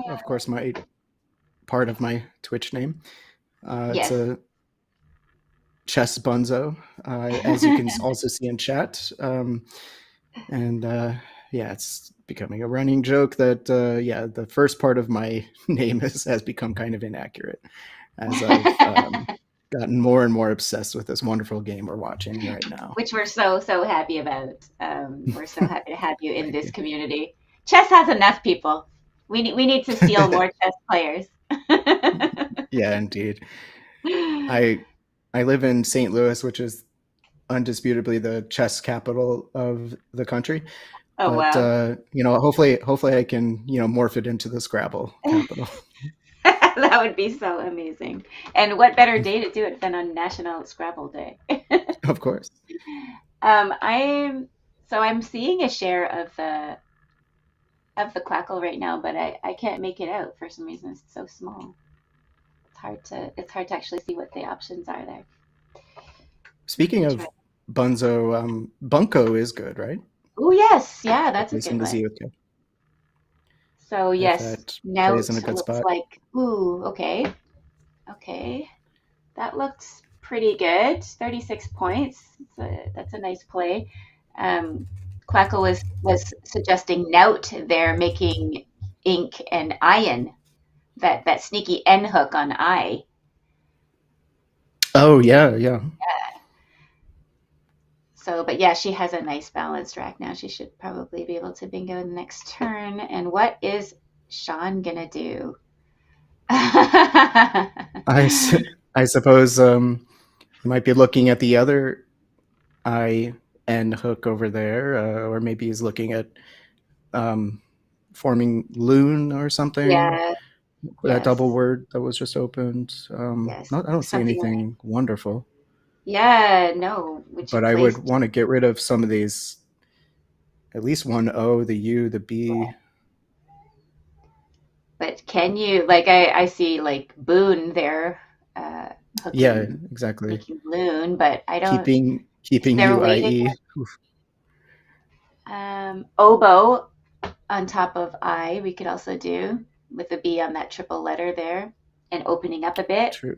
Of course, my part of my Twitch name. It's a Chess Bunzo, as you can also see in chat. It's becoming a running joke that the first part of my name has become kind of inaccurate as I've gotten more and more obsessed with this wonderful game we're watching right now. Which we're so happy about. We're so happy to have you in this community. Chess has enough people. We need to steal more chess players. Yeah, indeed. I live in St. Louis, which is undisputably the chess capital of the country. Oh, but, wow. Hopefully I can, morph it into the Scrabble capital. That would be so amazing. And what better day to do it than on National Scrabble Day? Of course. I'm seeing a share of the Quackle right now, but I can't make it out for some reason. It's so small. It's hard to actually see what the options are there. Speaking of Bunzo, Bunko is good, right? Oh yes, yeah, that's a good one. So yes, now it looks like okay, that looks pretty good. 36 points. That's a nice play. Quackle was suggesting Nout there, making ink and iron, that sneaky N hook on I. Oh yeah. So, but yeah, she has a nice balanced rack now. She should probably be able to bingo the next turn. And what is Sean gonna do? I suppose you might be looking at the other eye N hook over there, or maybe he's looking at forming loon or something. Yeah. That double word that was just opened. Yes. I don't see Something like- anything wonderful. Yeah, no. But I would want to get rid of some of these. At least one O, the U, the B. But can you, like, I see like Boone there, hooking, Yeah, exactly. making loon, but I don't. Keeping UIE. Oboe on top of I, we could also do with the B on that triple letter there and opening up a bit. True.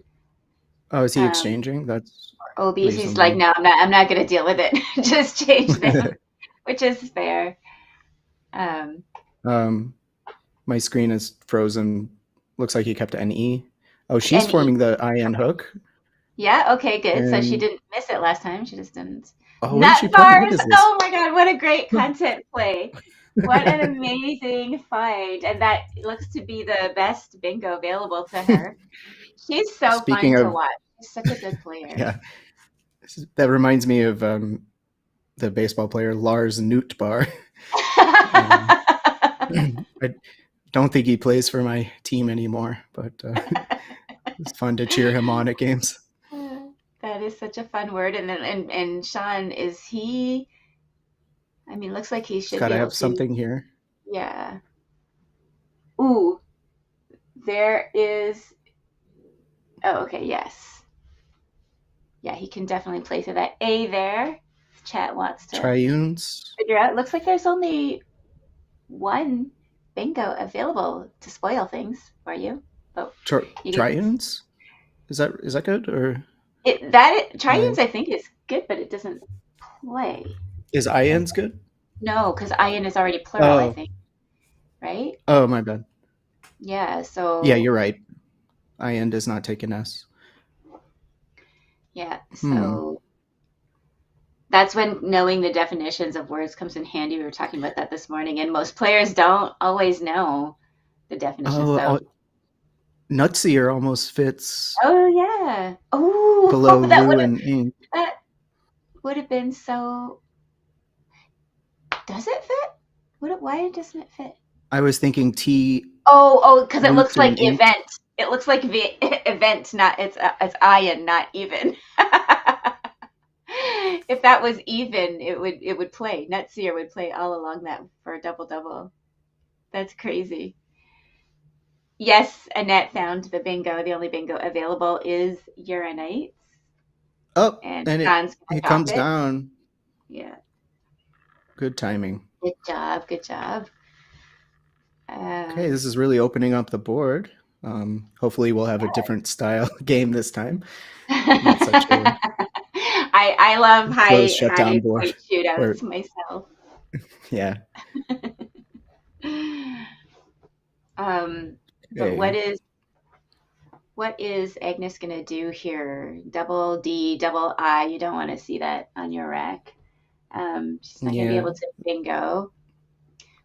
Oh, is he exchanging? That's OB. He's like, no, I'm not going to deal with it. Just change them, which is fair. My screen is frozen. Looks like he kept NE. Oh, she's forming the IN hook. Yeah. Okay. Good. So she didn't miss it last time. She just didn't. Oh, Nut bars. Oh my God! What a great content play! What an amazing find, and that looks to be the best bingo available to her. She's so fun to watch. She's such a good player. Yeah, that reminds me of the baseball player Lars Nootbaar. I don't think he plays for my team anymore, but it's fun to cheer him on at games. That is such a fun word. And then and Sean, is he? I mean, looks like he should. Gotta have something here. Yeah. Ooh, there is. Oh, okay. Yes. Yeah, he can definitely play through that A there. Chat wants to triunes figure out. Looks like there's only one bingo available to spoil things for you. Oh, triunes? Is that good or? Triunes I think is good, but it doesn't play. Is IN's good? No, because IN is already plural, I think. Right? Oh, my bad. Yeah, so... Yeah, you're right. IN does not take an S. Yeah, so... That's when knowing the definitions of words comes in handy. We were talking about that this morning, and most players don't always know the definitions. Nutsier almost fits. Oh, yeah. Oh, below Lou and ink. That would have been so... Does it fit? Why doesn't it fit? I was thinking T. Oh, because it looks like event. It looks like event, not it's iron, not even. If that was even, it would play. Nutsier would play all along that for a double. That's crazy. Yes, Annette found the bingo. The only bingo available is Uranites. Oh, and it comes down. Yeah. Good timing. Good job. Okay, this is really opening up the board. Hopefully we'll have a different style game this time. Not such a I love high shutdown board shootouts myself. Yeah. But what is Agnes gonna do here? Double D, double I. You don't want to see that on your rack. She's not gonna be able to bingo.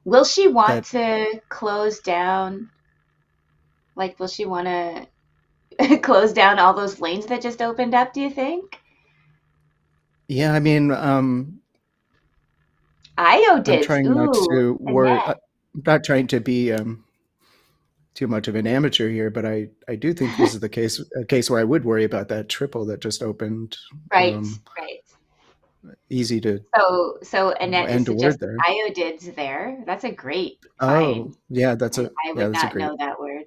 Will she want to close down? Like, will she want to close down all those lanes that just opened up? Do you think? Yeah, I mean, Io did. I'm trying not to worry. I'm not trying to be too much of an amateur here, but I do think this is a case where I would worry about that triple that just opened. Right. Easy to. So Annette is suggesting iodids there. That's a great find. Oh, yeah, I would not know that word.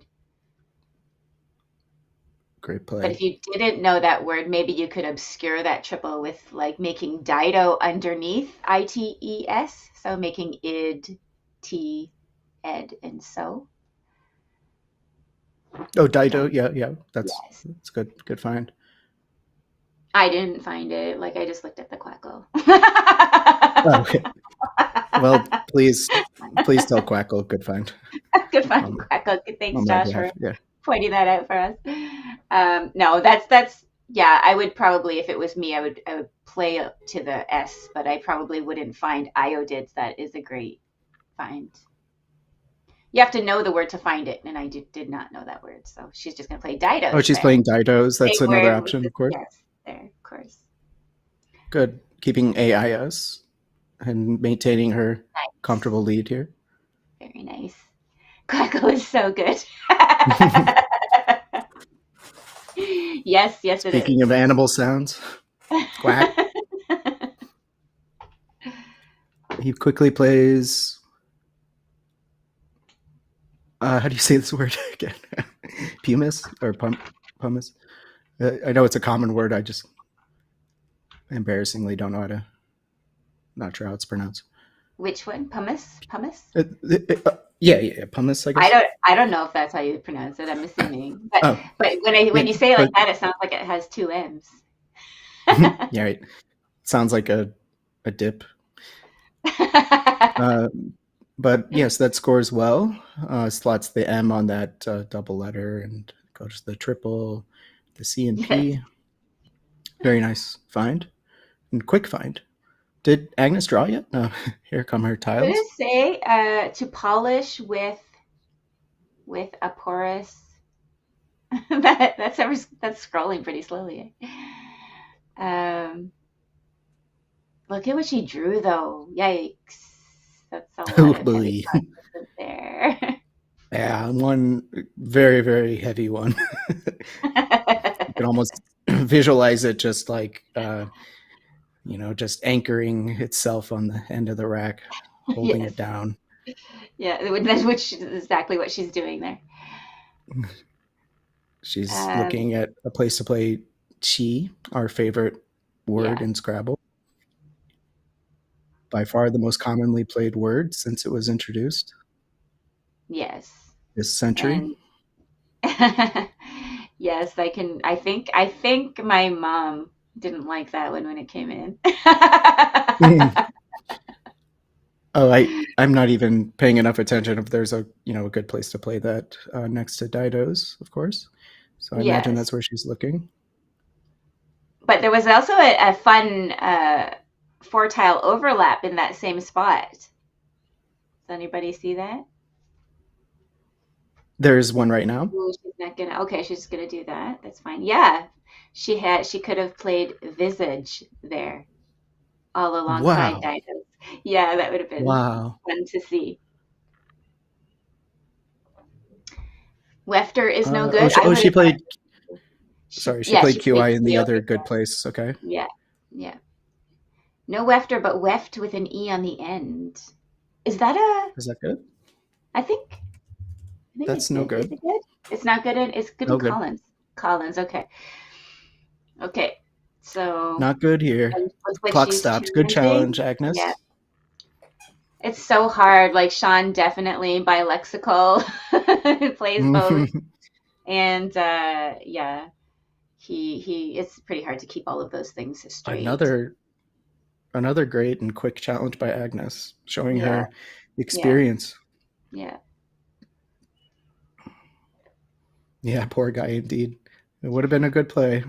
Great play. But if you didn't know that word, maybe you could obscure that triple with like making Dido underneath ITES. So making id, t, ed, and so. Oh, Dido, yeah. That's good. Good find. I didn't find it. Like, I just looked at the Quackle. Okay. Well, please tell Quackle. Good find. Good find, Quackle. Thanks, Josh, for pointing that out for us. No, that's yeah. I would probably, if it was me, I would play to the S, but I probably wouldn't find iodids. That is a great find. You have to know the word to find it, and I did not know that word, so she's just gonna play Didos. Oh, she's playing Didos. That's another option, of course. Yes, there, of course. Good keeping AIS and maintaining her Nice. comfortable lead here. Very nice. Quackle is so good. Yes, it Speaking of animal sounds, quack. He quickly plays. How do you say this word again? Pumice or pumice? I know it's a common word. I just embarrassingly don't know how to. Not sure how it's pronounced. Which one? Pumice? Yeah, pumice. I guess. I don't know if that's how you pronounce it. I'm assuming, but when you say it like that, it sounds like it has two M's. Yeah, right. Sounds like a dip. But yes, that scores well. Slots the M on that double letter and goes to the triple, the C and P. Yes. Very nice find and quick find. Did Agnes draw yet? No. Here come her tiles. I'm gonna say to polish with a porous. that's scrolling pretty slowly. Look at what she drew though. Yikes. That's a lot of heavy content there. Yeah, one very, very heavy one. You can almost visualize it just like, just anchoring itself on the end of the rack, holding it down. Yeah, which is exactly what she's doing there. She's looking at a place to play chi, our favorite word in Scrabble. By far the most commonly played word since it was introduced. Yes. This century. Yes, I think my mom didn't like that one when it came in. I'm not even paying enough attention if there's a good place to play that next to Dido's, of course. So I imagine that's where she's looking. But there was also a fun 4-tile overlap in that same spot. Does anybody see that? There's one right now. Ooh, she's not gonna. Okay, she's gonna do that. That's fine. Yeah, she could have played Visage there, all alongside Dido's. Yeah, that would have been fun to see. Wefter is no good. She played. She played QI in the other good place. Okay. Yeah. No Wefter, but Weft with an E on the end. Is that good? I think that's no good. Is it good? It's not good. It's good in Collins. Collins. Okay. So not good here. Clock stopped. Good challenge, Agnes. Yeah. It's so hard. Like Sean definitely bilexical, plays both, and he it's pretty hard to keep all of those things straight. Another great and quick challenge by Agnes, showing her experience. Yeah. Yeah, poor guy indeed. It would have been a good play.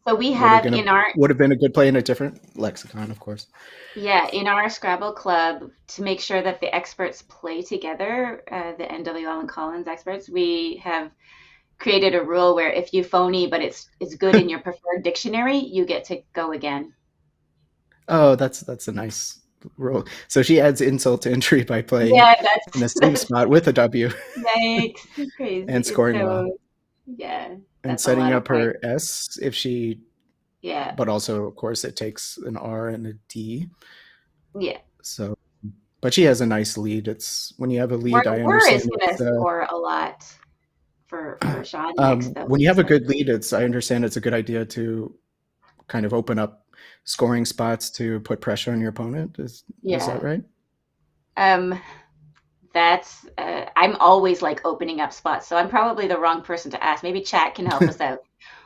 So we have would have been a good play in a different lexicon, of course. Yeah, in our Scrabble club, to make sure that the experts play together, the NWL and Collins experts, we have created a rule where if you phony but it's good in your preferred dictionary, you get to go again. Oh, that's a nice rule. So she adds insult to injury by playing in the same spot with a W. Yikes, crazy. And scoring well. Yeah. And setting up her S if she. Yeah. But also, of course, it takes an R and a D. Yeah. So, but she has a nice lead. It's when you have a lead. I understand. We're is going to score a lot for Sean next, though. When you have a good lead, I understand it's a good idea to kind of open up scoring spots to put pressure on your opponent. Is that right? That's I'm always like opening up spots, so I'm probably the wrong person to ask. Maybe chat can help us out.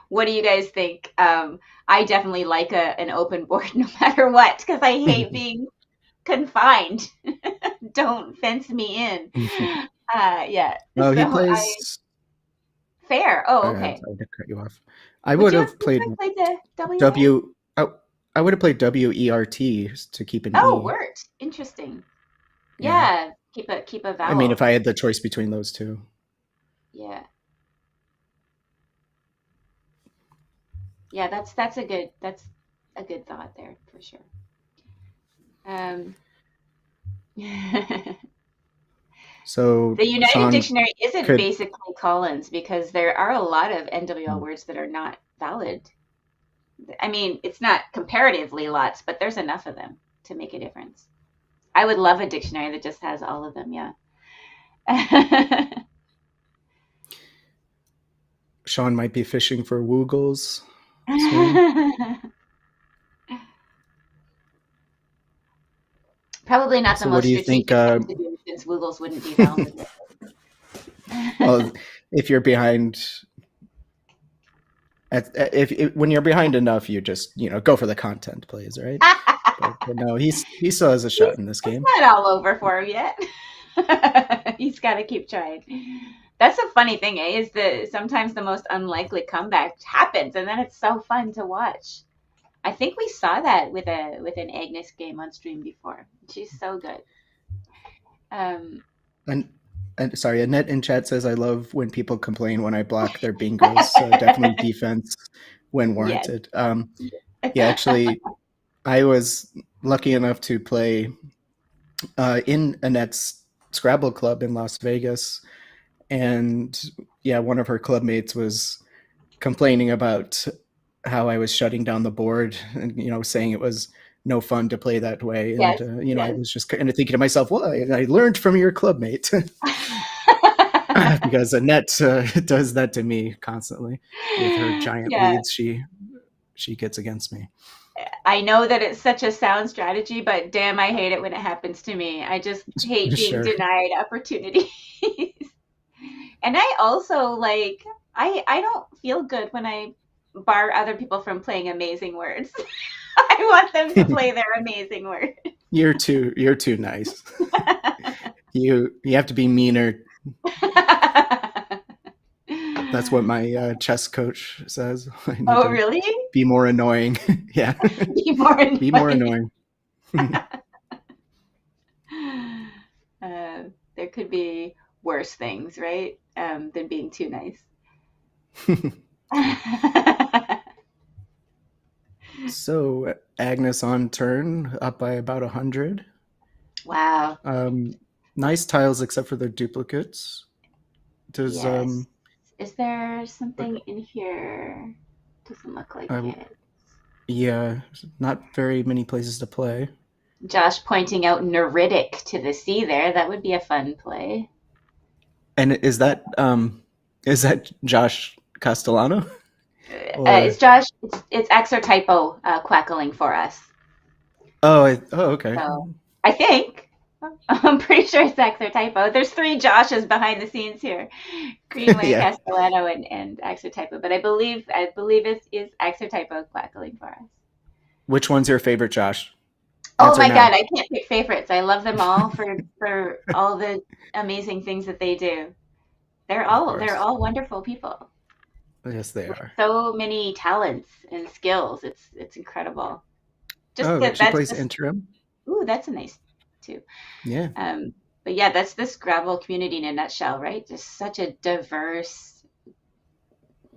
What do you guys think? I definitely like an open board no matter what, because I hate being confined. Don't fence me in. Yeah. Oh, he plays fair. Oh, okay. I would cut you off. I would have played W. I would have played WERT to keep an E. Oh, word. Interesting. Yeah. Keep a vowel. I mean, if I had the choice between those two. Yeah. Yeah, that's a good thought there for sure. Um, So the United Sean Dictionary isn't could basically Collins because there are a lot of NWL words that are not valid. I mean, it's not comparatively lots, but there's enough of them to make a difference. I would love a dictionary that just has all of them, yeah. Sean might be fishing for woogles. Probably not the So what most do you think? strategic thing to do since Woogles wouldn't be valid. Well, if you're behind, if when you're behind enough, you just go for the content plays, right? but no, he still has a shot in this game. It's not all over for him yet. He's got to keep trying. That's a funny thing, is that sometimes the most unlikely comeback happens, and then it's so fun to watch. I think we saw that with an Agnes game on stream before. She's so good. And sorry, Annette in chat says, I love when people complain when I block their bingos. So definitely defense when warranted. Yes. Yeah, actually, I was lucky enough to play in Annette's Scrabble club in Las Vegas. And yeah, one of her clubmates was complaining about how I was shutting down the board and, saying it was no fun to play that way. Yes, And, I was just kind of thinking to myself, well, I learned from your clubmate. Because Annette does that to me constantly with her giant leads she gets against me. I know that it's such a sound strategy, but damn, I hate it when it happens to me. I just hate being denied opportunities. And I also I don't feel good when I bar other people from playing amazing words. I want them to play their amazing words. You're too nice. You have to be meaner. That's what my chess coach says. Oh, really? Be more annoying. Yeah. Be more annoying. Be more annoying. There could be worse things, right? Than being too nice. So Agnes on turn, up by about 100. Wow. Nice tiles except for their duplicates. Does Is there something in here? Doesn't look like it. Yeah, not very many places to play. Josh pointing out Neritic to the C there. That would be a fun play. And is that Josh Castellano? It's Josh. It's Exertypo quackling for us. Oh, okay. So, I think. I'm pretty sure it's Exertypo. There's 3 Joshes behind the scenes here. Greenway, Castellano, and Exertypo. But I believe it is Exertypo quackling for us. Which one's your favorite, Josh? Oh my God, I can't pick favorites. I love them all for all the amazing things that they do. They're all wonderful people. Yes, they are. So many talents and skills. It's incredible. She plays interim. Ooh, that's a nice too. Yeah. But yeah, that's the Scrabble community in a nutshell, right? Just such a diverse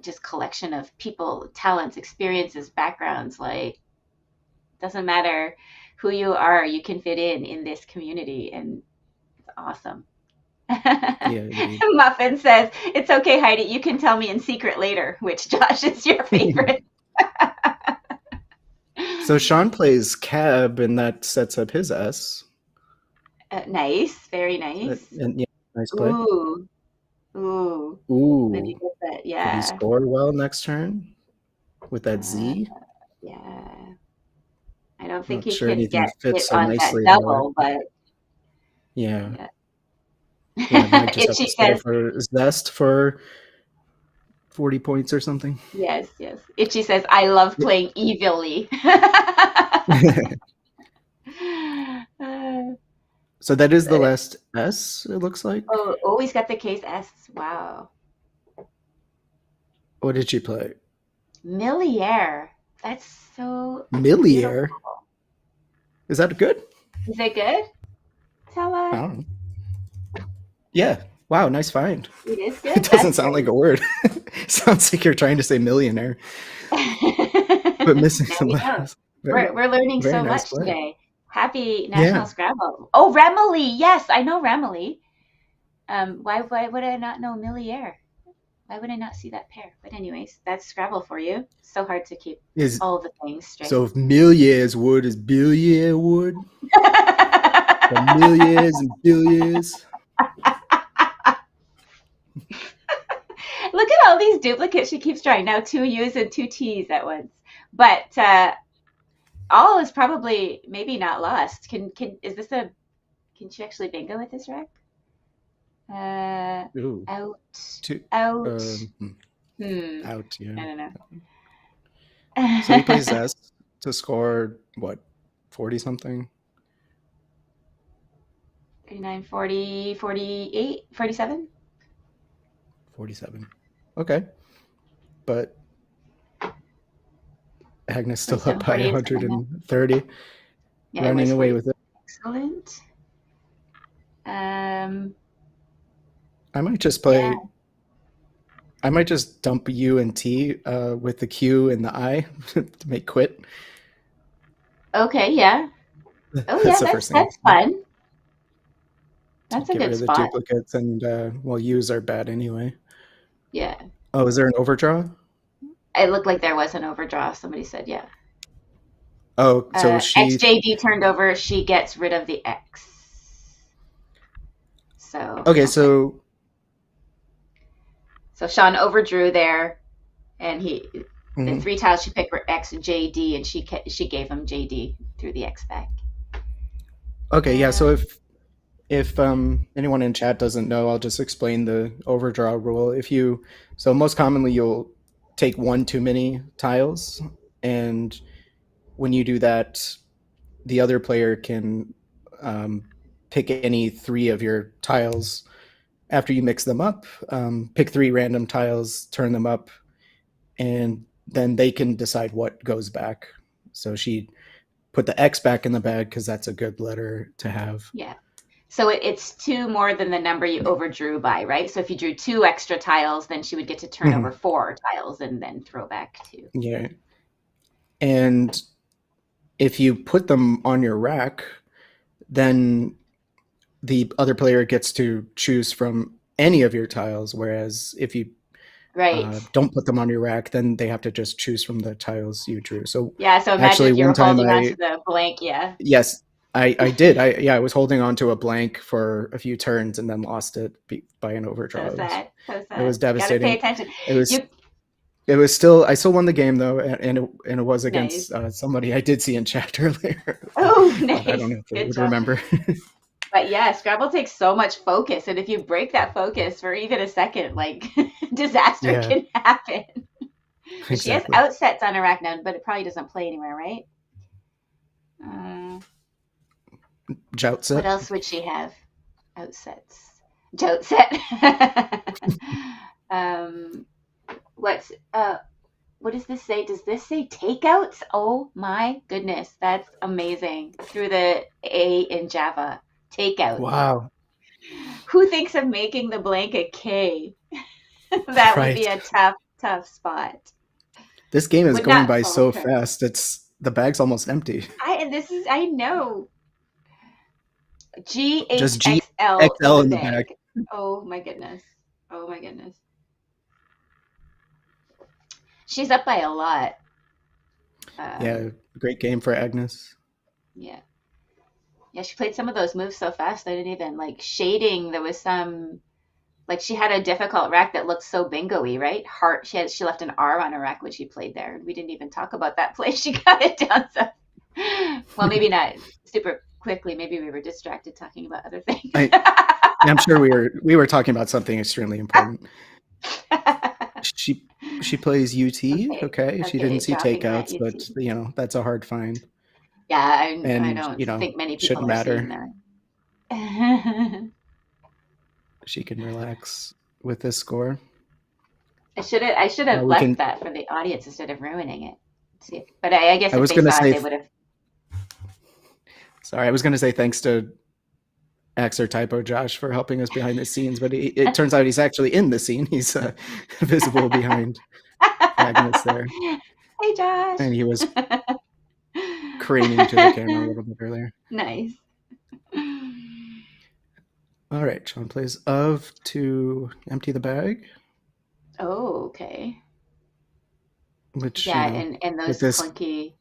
just collection of people, talents, experiences, backgrounds. Doesn't matter who you are, you can fit in this community, and it's awesome. Yeah, Muffin says, it's okay, Heidi, you can tell me in secret later which Josh is your favorite. So Sean plays Cab, and that sets up his S. Nice, very nice. Nice play. Ooh. Then you get that, yeah. Did he score well next turn with that Z? Yeah. I don't think Not he sure can anything get fits it so on nicely that double, but yeah. Might just have to settle for Zest for 40 points or something. Yes. Itchy says, I love playing evilly. So that is the last S, it looks like. Oh, he's got the case S. Wow. What did she play? Milliere. That's so Milliere? Beautiful. Is that good? Is it good? Tell her. I don't know. Yeah. Wow, nice find. It is good. It doesn't sound like a word. Sounds like you're trying to say millionaire. But missing some letters. We're learning so nice much today. Happy National Scrabble. Oh, Remily. Yes, I know Remily. Why would I not know Milliere? Why would I not see that pair? But anyways, that's Scrabble for you. So hard to keep all the things straight. So if Milliere's wood is Billiere wood, Millieres and Billiers. Look at all these duplicates she keeps trying. Now 2 U's and 2 T's at once. But all is probably maybe not lost. Can she actually bingo with this rack? Out. Out, yeah. I don't know. So he plays S to score, what, 40-something? 39, 40, 48, 47? 47. Okay. But Agnes still up by 130, running away with it. Excellent. I might just play... Yeah. I might just dump U and T with the Q and the I to make quit. Okay, yeah. Oh, yeah, that's fun. That's a good spot. Get rid of the duplicates, and U's are bad anyway. Yeah. Oh, is there an overdraw? It looked like there was an overdraw. Somebody said, yeah. Oh, so XJD turned over. She gets rid of the X. So. Okay, so Sean overdrew there, and the 3 tiles she picked were X and JD, and she gave him JD through the X back. Okay, yeah. So if anyone in chat doesn't know, I'll just explain the overdraw rule. So most commonly you'll take 1 too many tiles, and when you do that, the other player can pick any 3 of your tiles. After you mix them up, pick 3 random tiles, turn them up, and then they can decide what goes back. So she put the X back in the bag because that's a good letter to have. Yeah. So it's 2 more than the number you overdrew by, right? So if you drew 2 extra tiles, then she would get to turn over 4 tiles and then throw back 2. Yeah. And if you put them on your rack, then the other player gets to choose from any of your tiles, whereas if you don't put them on your rack, then they have to just choose from the tiles you drew. So yeah, so imagine if you're holding on to the blank, yeah. Yes, I did. I was holding on to a blank for a few turns and then lost it by an overdraw. So sad. It was devastating. Gotta pay attention. It was still. I still won the game though, and it was against somebody I did see in chat earlier. Oh, nice. I don't know if you would remember. But yeah, Scrabble takes so much focus, and if you break that focus for even a second, like disaster can happen. Exactly. She has outsets on her rack now, but it probably doesn't play anywhere, right? Joutset. What else would she have? Outsets. Joutset. What does this say? Does this say takeouts? Oh my goodness, that's amazing. Through the A in Java. Takeout. Wow. Who thinks of making the blank a K? That would be a tough spot. This game is going by so fast. The bag's almost empty. I know. GHXL. Just XL in the bag. Oh my goodness. She's up by a lot. Great game for Agnes. Yeah, she played some of those moves so fast. I didn't even shading. There was some, she had a difficult rack that looked so bingo-y, right? Heart. She left an R on her rack when she played there. We didn't even talk about that play. She got it down so. Well, maybe not super quickly. Maybe we were distracted talking about other things. I'm sure we were talking about something extremely important. She plays UT. Okay. She didn't see takeouts, but that's a hard find. Yeah, I don't think many people shouldn't matter. That. She can relax with this score. I should have left that for the audience instead of ruining it. See, but I guess if they saw it, they would have. Sorry, I was going to say thanks to Ax or Typo Josh for helping us behind the scenes, but it turns out he's actually in the scene. He's visible behind Agnes there. Hey, Josh. And he was craning to the camera a little bit earlier. Nice. All right, Sean plays of to empty the bag. Oh, okay. Which, Yeah, you know, and those with this, clunky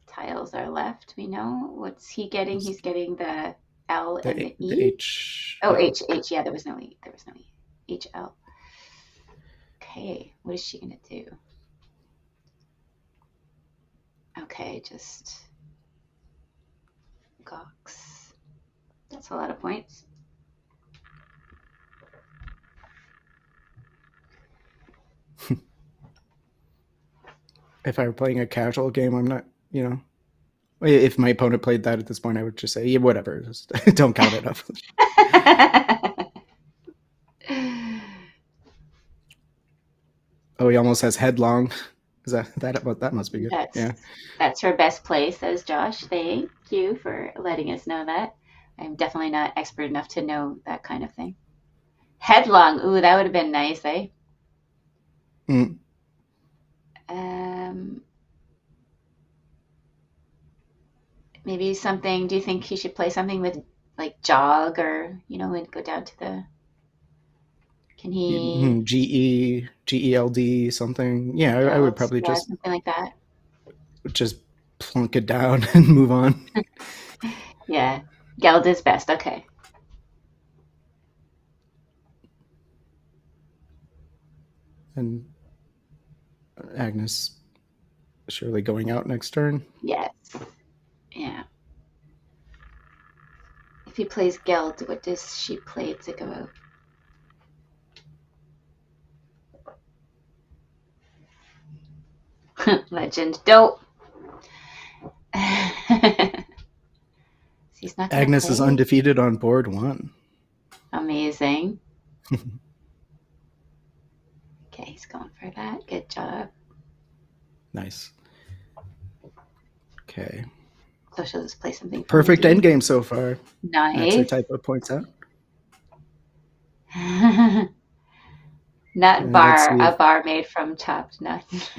tiles are left. We know. What's he getting? He's getting the L and the E. the H. Oh, H. Yeah, there was no E. H, L. Okay, what is she going to do? Okay, just Gox. That's a lot of points. If I were playing a casual game, I'm not, you know, if my opponent played that at this point, I would just say, yeah, whatever, just don't count it up. Oh, he almost has headlong. Is that must be good? That's her best play, says Josh. Thank you for letting us know that. I'm definitely not expert enough to know that kind of thing. Headlong. Ooh, that would have been nice, eh? Mm. Maybe something. Do you think he should play something with like jog, or and go down to the? Can he GELD something? Yeah, I would probably just something like that. Just plunk it down and move on. Yeah, Geld is best. Okay. And Agnes surely going out next turn. Yes. Yeah. If he plays Geld, what does she play to go out? Legend. Dope. He's not Agnes play. Is undefeated on board 1. Amazing. Okay, he's going for that. Good job. Nice. Okay. So she'll just play something. Perfect endgame so far. Nice. That's her typo points out. Nut bar, a bar made from chopped nuts.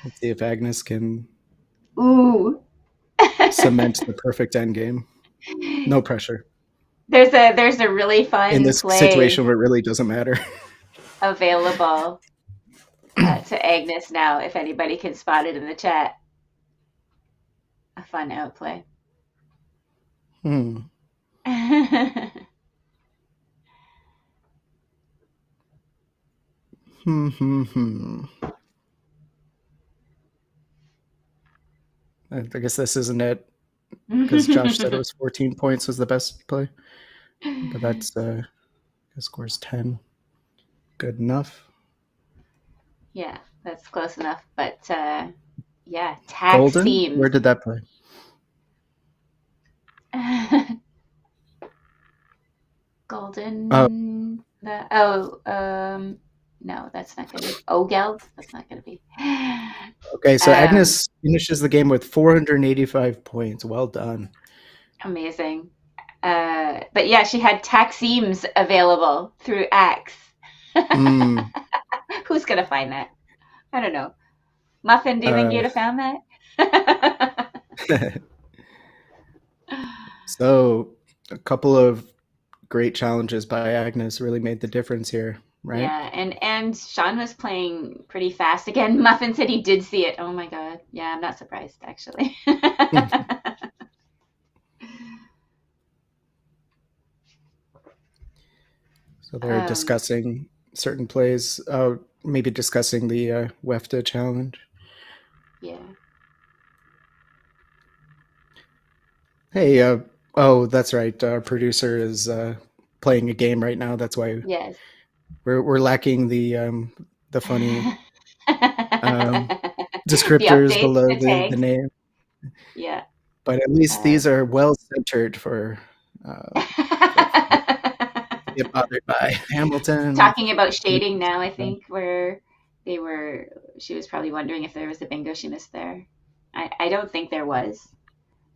Let's see if Agnes can cement the perfect endgame. No pressure. There's a really fun in this play situation where it really doesn't matter. Available to Agnes now, if anybody can spot it in the chat. A fun outplay. I guess this isn't it, because Josh said it was 14 points was the best play, but that's the score's 10. Good enough. Yeah, that's close enough. But yeah, tag Golden? seams. Where did that play? Golden. No, that's not going to be. Geld. That's not going to be. Okay, so Agnes finishes the game with 485 points. Well done. Amazing. But yeah, she had taximes available through Axe. Who's going to find that? I don't know. Muffin, do you think you'd have found that? So a couple of great challenges by Agnes really made the difference here, right? Yeah, and Sean was playing pretty fast again. Muffin said he did see it. Oh my god. Yeah, I'm not surprised, actually. So they're discussing certain plays, maybe discussing the WEFTA challenge. Yeah. Hey, that's right. Our producer is playing a game right now. That's why we're lacking the funny descriptors below the name. Yeah. But at least these are well centered for get bothered by Hamilton. Talking about shading now, I think, where she was probably wondering if there was a bingo she missed there. I don't think there was.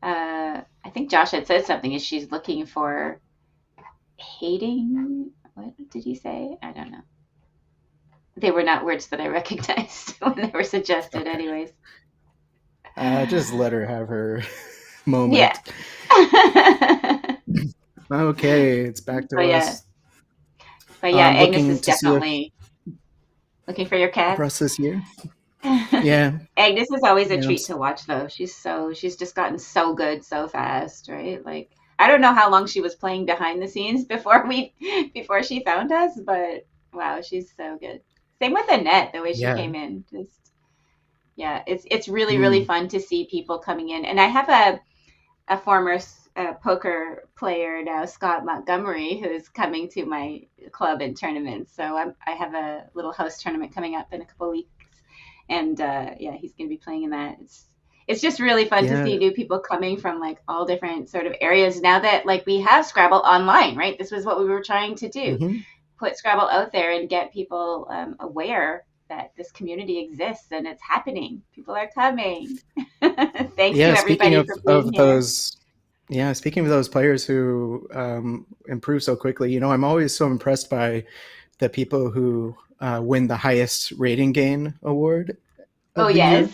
I think Josh had said something. Is she's looking for hating? What did he say? I don't know. they were not words that I recognized when they were suggested, Okay. anyways. Just let her have her moment. Yeah. Okay, it's back to But yeah, us. but yeah, Agnes Looking is to see if definitely looking for your cat. Russ this year. Yeah. Agnes is always a Yeah, treat to watch, though. She's just gotten so good so fast, right? Like I don't know how long she was playing behind the scenes before she found us, but wow, she's so good. Same with Annette, the way she yeah. came in. Just yeah, it's really fun to see people coming in. And I have a former poker player now, Scott Montgomery, who's coming to my club and tournaments. So I have a little house tournament coming up in a couple of weeks, and yeah, he's going to be playing in that. It's just really fun to see new people coming from like all different sort of areas now that like we have Scrabble online, right? This was what we were trying to do, put Scrabble out there and get people aware that this community exists and it's happening. People are coming. Thanks to everybody for being here. Speaking of those players who improve so quickly, I'm always so impressed by the people who win the highest rating gain award. Yes,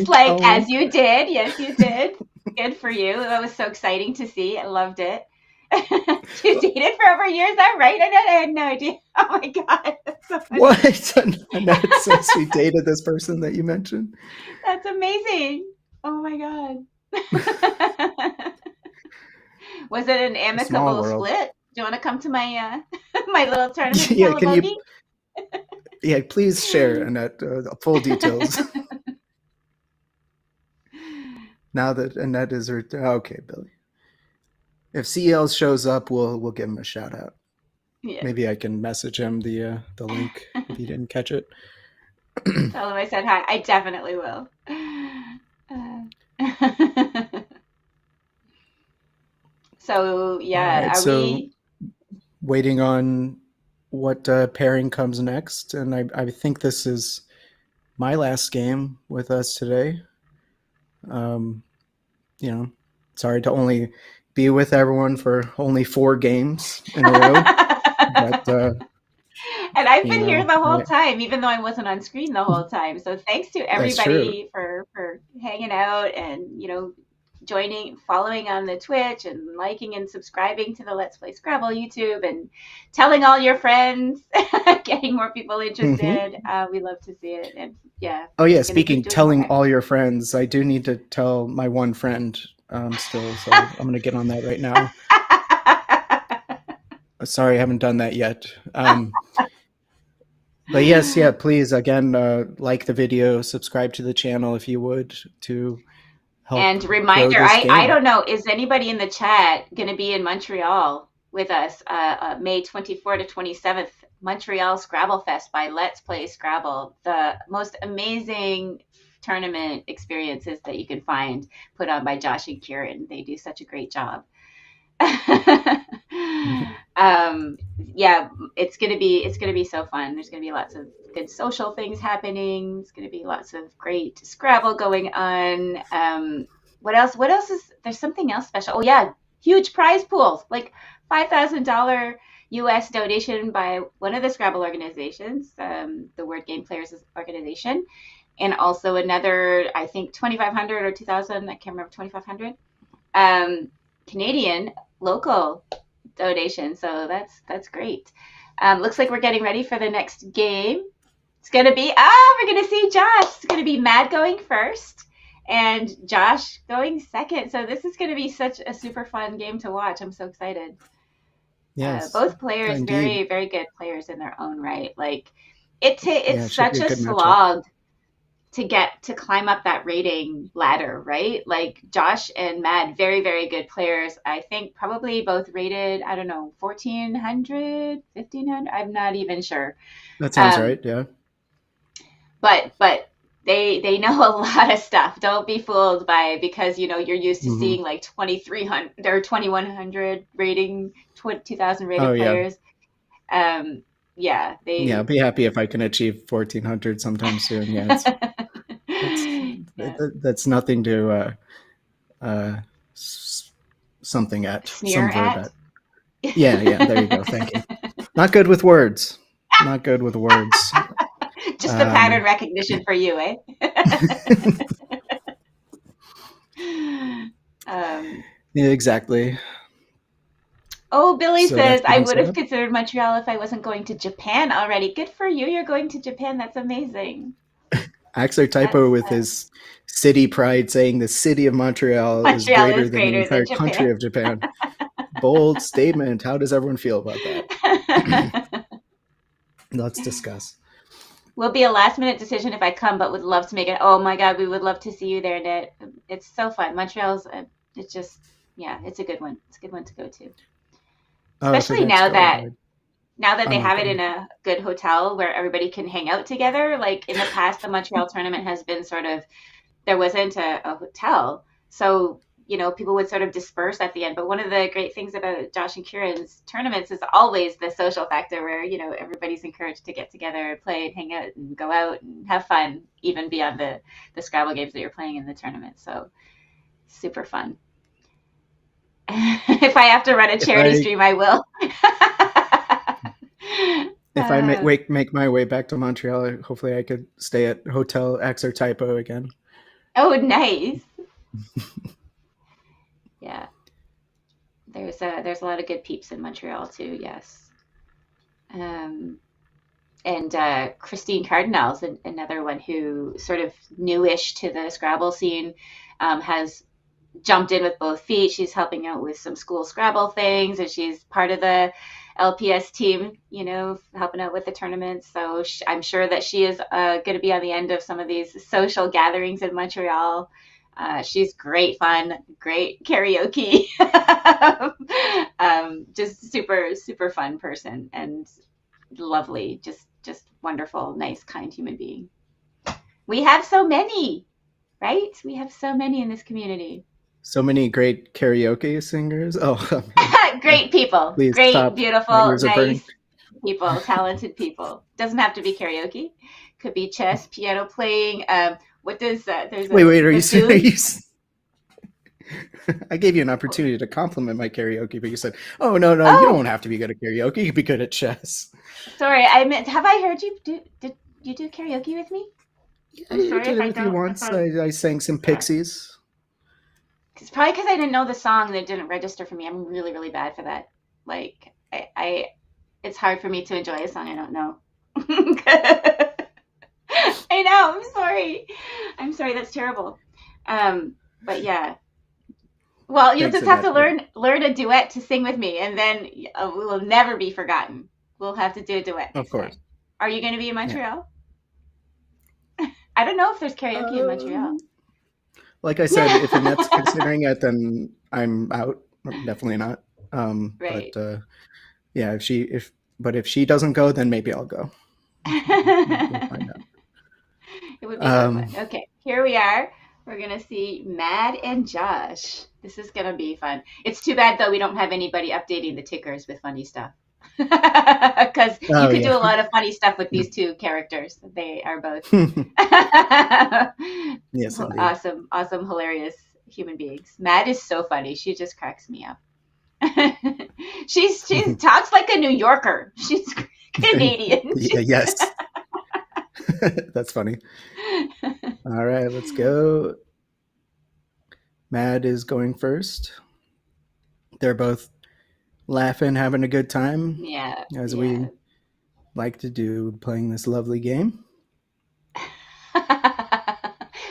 like as you did. Yes, you did. Good for you. That was so exciting to see. I loved it. You dated for over a year, is that right? I had no idea. Oh my god. So what? Annette says she dated this person that you mentioned. That's amazing. Oh my god. Was it an amicable split? Do you want to come to my my little tournament? Yeah, can you? Yeah, please share, Annette, full details. Now that Annette is okay, Billy. If CL shows up, we'll give him a shout out. Yeah. Maybe I can message him the link if you didn't catch it. Tell him I said hi. I definitely will. So yeah, right, we waiting on what pairing comes next? And I think this is my last game with us today. Sorry to only be with everyone for only 4 games in a row. But, and I've been here the whole time, even though I wasn't on screen the whole time. So thanks to everybody for hanging out and, joining, following on the Twitch and liking and subscribing to the Let's Play Scrabble YouTube and telling all your friends, getting more people interested. We love to see it. And yeah. Oh yeah. Speaking, telling all your friends, I do need to tell my one friend still. So I'm going to get on that right now. Sorry, I haven't done that yet. But yes, yeah, please, again, like the video, subscribe to the channel if you would, to help. And reminder, I don't know, is anybody in the chat going to be in Montreal with us May 24 to 27th, Montreal Scrabble Fest by Let's Play Scrabble, the most amazing tournament experiences that you can find, put on by Josh and Kieran. They do such a great job. Yeah, it's gonna be so fun. There's gonna be lots of good social things happening. It's gonna be lots of great Scrabble going on. What else is there's something else special? Oh yeah, huge prize pools, like $5,000 US donation by one of the Scrabble organizations, the Word Game Players organization, and also another, I think 2,500 or 2,000, I can't remember, 2,500 Canadian local donation. So that's great. Looks like we're getting ready for the next game. It's gonna be we're gonna see Josh. It's gonna be Matt going first and Josh going second. So this is gonna be such a super fun game to watch. I'm so excited. Yes, both players, indeed. Very, very good players in their own right. Like it's such a slog to climb up that rating ladder, right? Like Josh and Matt, very, very good players. I think probably both rated, I don't know, 1,400, 1,500. I'm not even sure. That sounds right. Yeah. But they know a lot of stuff. Don't be fooled because you're used to seeing like 2,300 or 2,100 rating, 2,000 rated players. Yeah. I'll be happy if I can achieve 1,400 sometime soon. Yeah. That's nothing to something at. Sneer some verb at? Yeah, there you go. Thank you. Not good with words. Not good with words. Just the pattern recognition for you, eh? Yeah, exactly. Oh, Billy So says, that's I getting would set have up. considered Montreal if I wasn't going to Japan already. Good for you. You're going to Japan. That's amazing. Axler Typo That's with his city pride saying the city of Montreal is Montreal greater is than the greater than entire country Japan. of Japan. Bold statement. How does everyone feel about that? Let's discuss. Will be a last minute decision if I come, but would love to make it. Oh my God, we would love to see you there, Knit. It's so fun. Montreal's, it's just, yeah, it's a good one. It's a good one to go to. For Especially the now Expo, that they no, have go it in ahead. a good hotel where everybody can hang out together. Like in the past, the Montreal tournament has been sort of, there wasn't a hotel. So, people would sort of disperse at the end. But one of the great things about Josh and Kieran's tournaments is always the social factor where, everybody's encouraged to get together, play and hang out and go out and have fun, even beyond the Scrabble games that you're playing in the tournament. So super fun. If I have to run a charity stream, I will. If I make my way back to Montreal, hopefully I could stay at Hotel Axler Typo again. Oh, nice. Yeah. There's a lot of good peeps in Montreal too, yes. And Christine Cardinal's another one who sort of newish to the Scrabble scene, has jumped in with both feet. She's helping out with some school Scrabble things, and she's part of the LPS team, helping out with the tournaments. So I'm sure that she is going to be on the end of some of these social gatherings in Montreal. She's great fun, great karaoke, just super, super fun person and lovely, just wonderful, nice, kind human being. We have so many, right? We have so many in this community. So many great karaoke singers. Oh, great people. Please great, stop. beautiful, nice people, talented people. Doesn't have to be karaoke. Could be chess, piano playing. What does there's wait? Are you serious? I gave you an opportunity to compliment my karaoke, but you said, "Oh no, you don't have to be good at karaoke. You can be good at chess." Sorry, I meant. Have I heard you do? Did you do karaoke with me? I'm sorry if I did it with you once. I sang some Pixies. It's probably because I didn't know the song that didn't register for me. I'm really, really bad for that. Like, it's hard for me to enjoy a song I don't know. I know. I'm sorry. That's terrible. But yeah. Well, you'll just have to learn a duet to sing with me, and then we will never be forgotten. We'll have to do a duet. Of course. Time. Are you going to be in Montreal? Yeah. I don't know if there's karaoke in Montreal. Like I said, if Annette's considering it, then I'm out. Definitely not. Right. But yeah, if she doesn't go, then maybe I'll go. We'll find out. It would be fun. Okay, here we are. We're going to see Mad and Josh. This is going to be fun. It's too bad, though, we don't have anybody updating the tickers with funny stuff. Because you could do a lot of funny stuff with these two characters. They are both yes, awesome, hilarious human beings. Mad is so funny. She just cracks me up. she talks like a New Yorker. She's Canadian. Yes. That's funny. All right, let's go. Mad is going first. They're both laughing, having a good time. Yeah. As we like to do, playing this lovely game.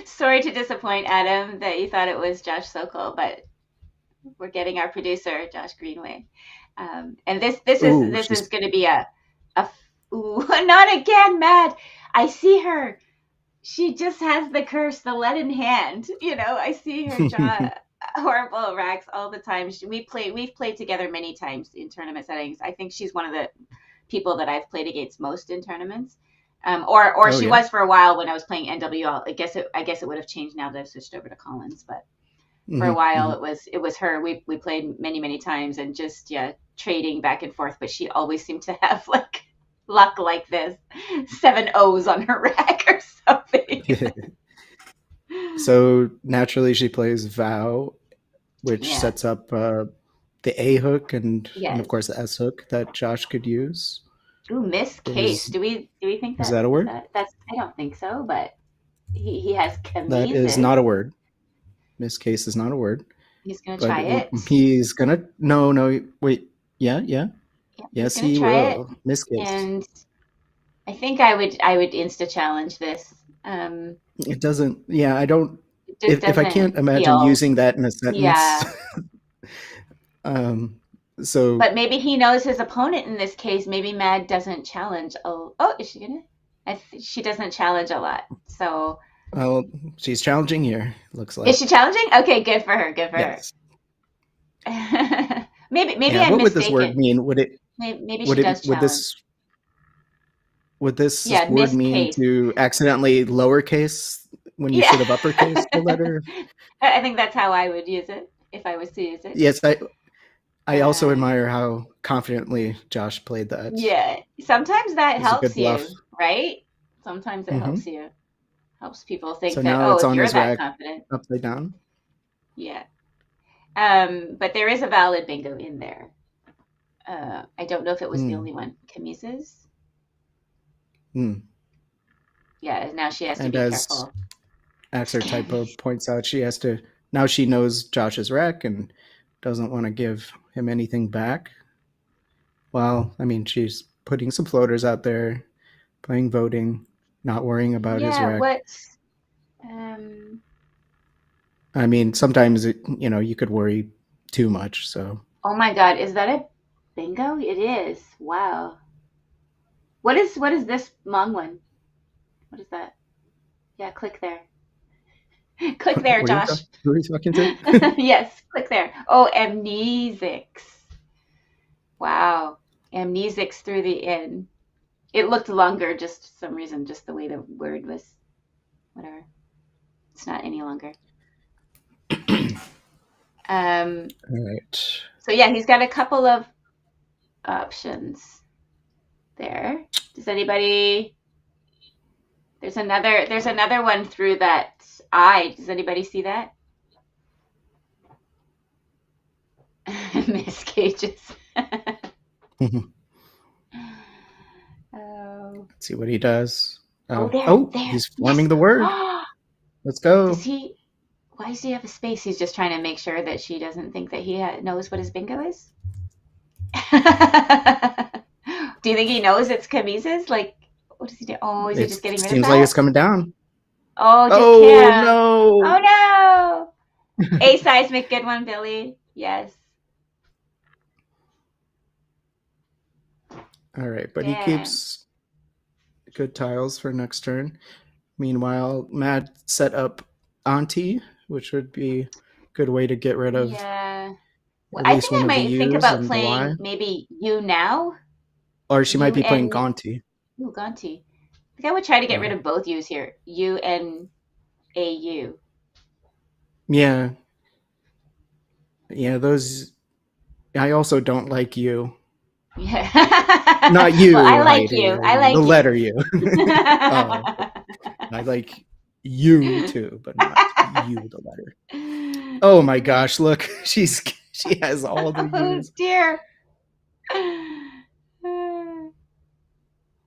Sorry to disappoint, Adam, that you thought it was Josh Sokol, but we're getting our producer, Josh Greenway. And this is going to be a not again, Mad. I see her. She just has the curse, the lead in hand. I see her draw horrible racks all the time. We've played together many times in tournament settings. I think she's one of the people that I've played against most in tournaments. Or she was for a while when I was playing NWL. I guess it would have changed now that I've switched over to Collins, but for a while it was her. We played many times and just trading back and forth, but she always seemed to have like luck like this, 7 O's on her rack or something. So naturally she plays Vow, which sets up the A hook and of course the S hook that Josh could use. Ooh, Miss Case. Is Do we think that a word? that's I don't think so, but he has That is chemises. not a word. Miss Case is not a word. He's gonna But try it. he's gonna no wait yeah. Yeah, Yes, he's gonna he try it. will. Miss Case. And I think I would insta challenge this. It doesn't. Yeah, I don't. It If I doesn't can't imagine feel- using that in a sentence. Yeah. So. But maybe he knows his opponent in this case. Maybe Mad doesn't challenge. Oh, is she gonna? She doesn't challenge a lot. So. Well, she's challenging here. Looks like. Is she challenging? Okay, good for her. Good for yes. her. maybe yeah, I'm what mistaken. would this word mean? Would it? Maybe she does challenge. Would this Yeah, word mean miscase. to accidentally lowercase when you should have uppercase the letter? I think that's how I would use it if I was to use it. Yes, I also admire how confidently Josh played that. Yeah, sometimes that helps you, bluff. right? Sometimes it helps you. Helps people think so that, now it's if on you're his that rack, confident. upside down. Yeah. But there is a valid bingo in there. I don't know if it was the only one. Chemises? Yeah, now she has to be careful. Axer Typo points out, now she knows Josh's rack and doesn't want to give him anything back. Well, I mean, she's putting some floaters out there, playing voting, not worrying about his rack. I mean, sometimes you could worry too much. So. Oh my God, is that a bingo? It is. Wow. What is this long one? What is that? Yeah, click there. Click there, Josh. Who are you talking to? Yes, click there. Oh, amnesics. Wow. Amnesics through the N. It looked longer, just for some reason, just the way the word was. Whatever. It's not any longer. All right. So yeah, he's got a couple of options there. Does anybody? There's another one through that I. Does anybody see that? Miss Cages. Let's see what he does. There. He's forming the word. Let's go. Why does he have a space? He's just trying to make sure that she doesn't think that he knows what his bingo is. Do you think he knows it's chemises? Like, what does he do? Oh, is he just getting rid of that? Seems like it's coming down. Oh, Kim. No. Oh, no. A seismic, good one, Billy. Yes. All right, but he keeps good tiles for next turn. Meanwhile, Mad set up Auntie, which would be a good way to get rid of. Yeah. Well, I think I might think about playing maybe You Now. Or she might be playing Gonti. Ooh, Gonti. I think I would try to get rid of both U's here. U and AU. Yeah. Yeah, those. I also don't like you. Yeah. Not you. Well, I like you. I like the you. letter U. I like you too, but not you, the letter. Oh my gosh! Look, she has all the U's. Oh dear.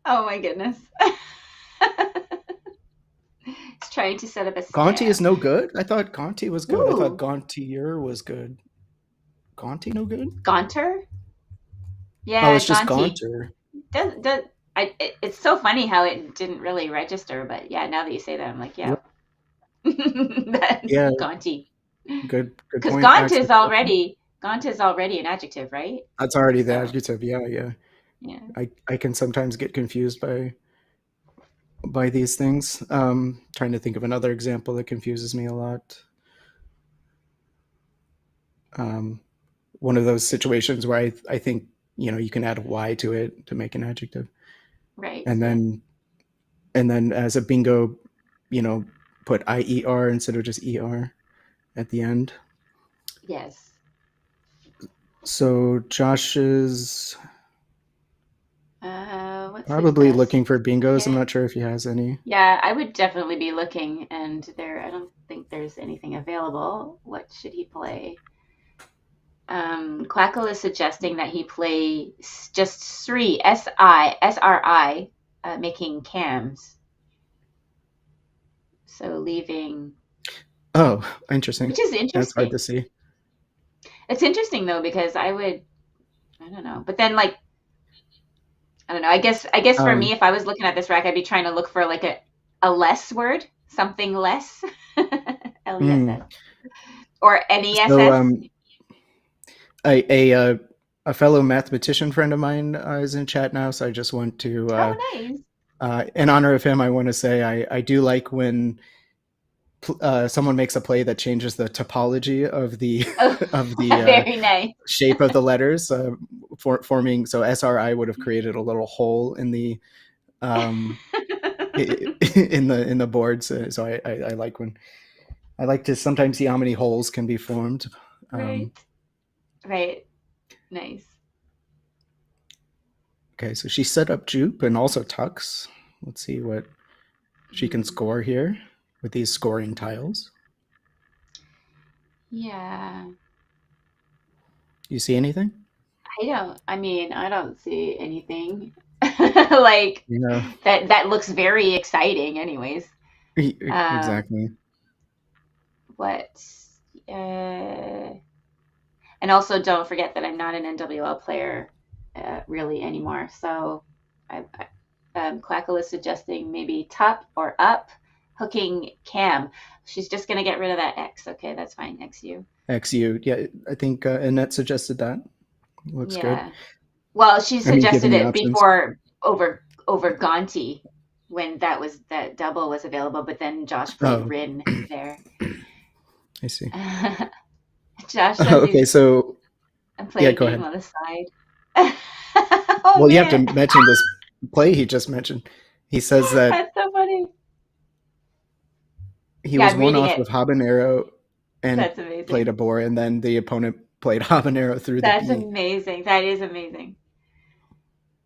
Oh my goodness. It's trying to set up a snare. Gonti is no good? I thought Gonti was good. Ooh. I thought Gontier was good. Gonti no good? Gaunter? Yeah, oh, it's Gonti. just Gaunter. It's so funny how it didn't really register, but yeah, now that you say that, I'm like, yeah. Yeah. Gonti. Good point. Because Gaunt is already an adjective, right? That's already the adjective. Yeah. Yeah. I can sometimes get confused by these things. Trying to think of another example that confuses me a lot. One of those situations where I think you can add a Y to it to make an adjective, right? And then as a bingo, put IER instead of just ER at the end. Yes. So Josh is what's probably looking for bingos. Yeah. I'm not sure if he has any. Yeah, I would definitely be looking, and I don't think there's anything available. What should he play? Quackle is suggesting that he play just SRI, making cams. So leaving. Oh, interesting. Which is interesting. That's hard to see. It's interesting though, because I don't know. But then like, I don't know. I guess for me, if I was looking at this rack, I'd be trying to look for like a less word, something less. LESS. Or NESS. So, a fellow mathematician friend of mine is in chat now, so I just want to, nice. In honor of him, I want to say I do like when someone makes a play that changes the topology of the very nice. shape of the letters, forming. So SRI would have created a little hole in the in the boards. So I like when I like to sometimes see how many holes can be formed. Right. Nice. Okay, so she set up Jupe and also Tux. Let's see what she can score here with these scoring tiles. Yeah. You see anything? I don't see anything. Like, that looks very exciting anyways. Exactly. And also don't forget that I'm not an NWL player really anymore. So Quackle is suggesting maybe top or up, hooking cam. She's just going to get rid of that X. Okay, that's fine. XU. XU. Yeah, I think Annette suggested that. Looks good. Well, she suggested it before over Gonti when that double was available, but then Josh played Rin there. I see. Josh. Okay, so I'm playing go game ahead. on the side. You have to mention this play he just mentioned. He says that that's so funny. He was one off with habanero and played a boar, and then the opponent played habanero through the B. That's amazing. That is amazing.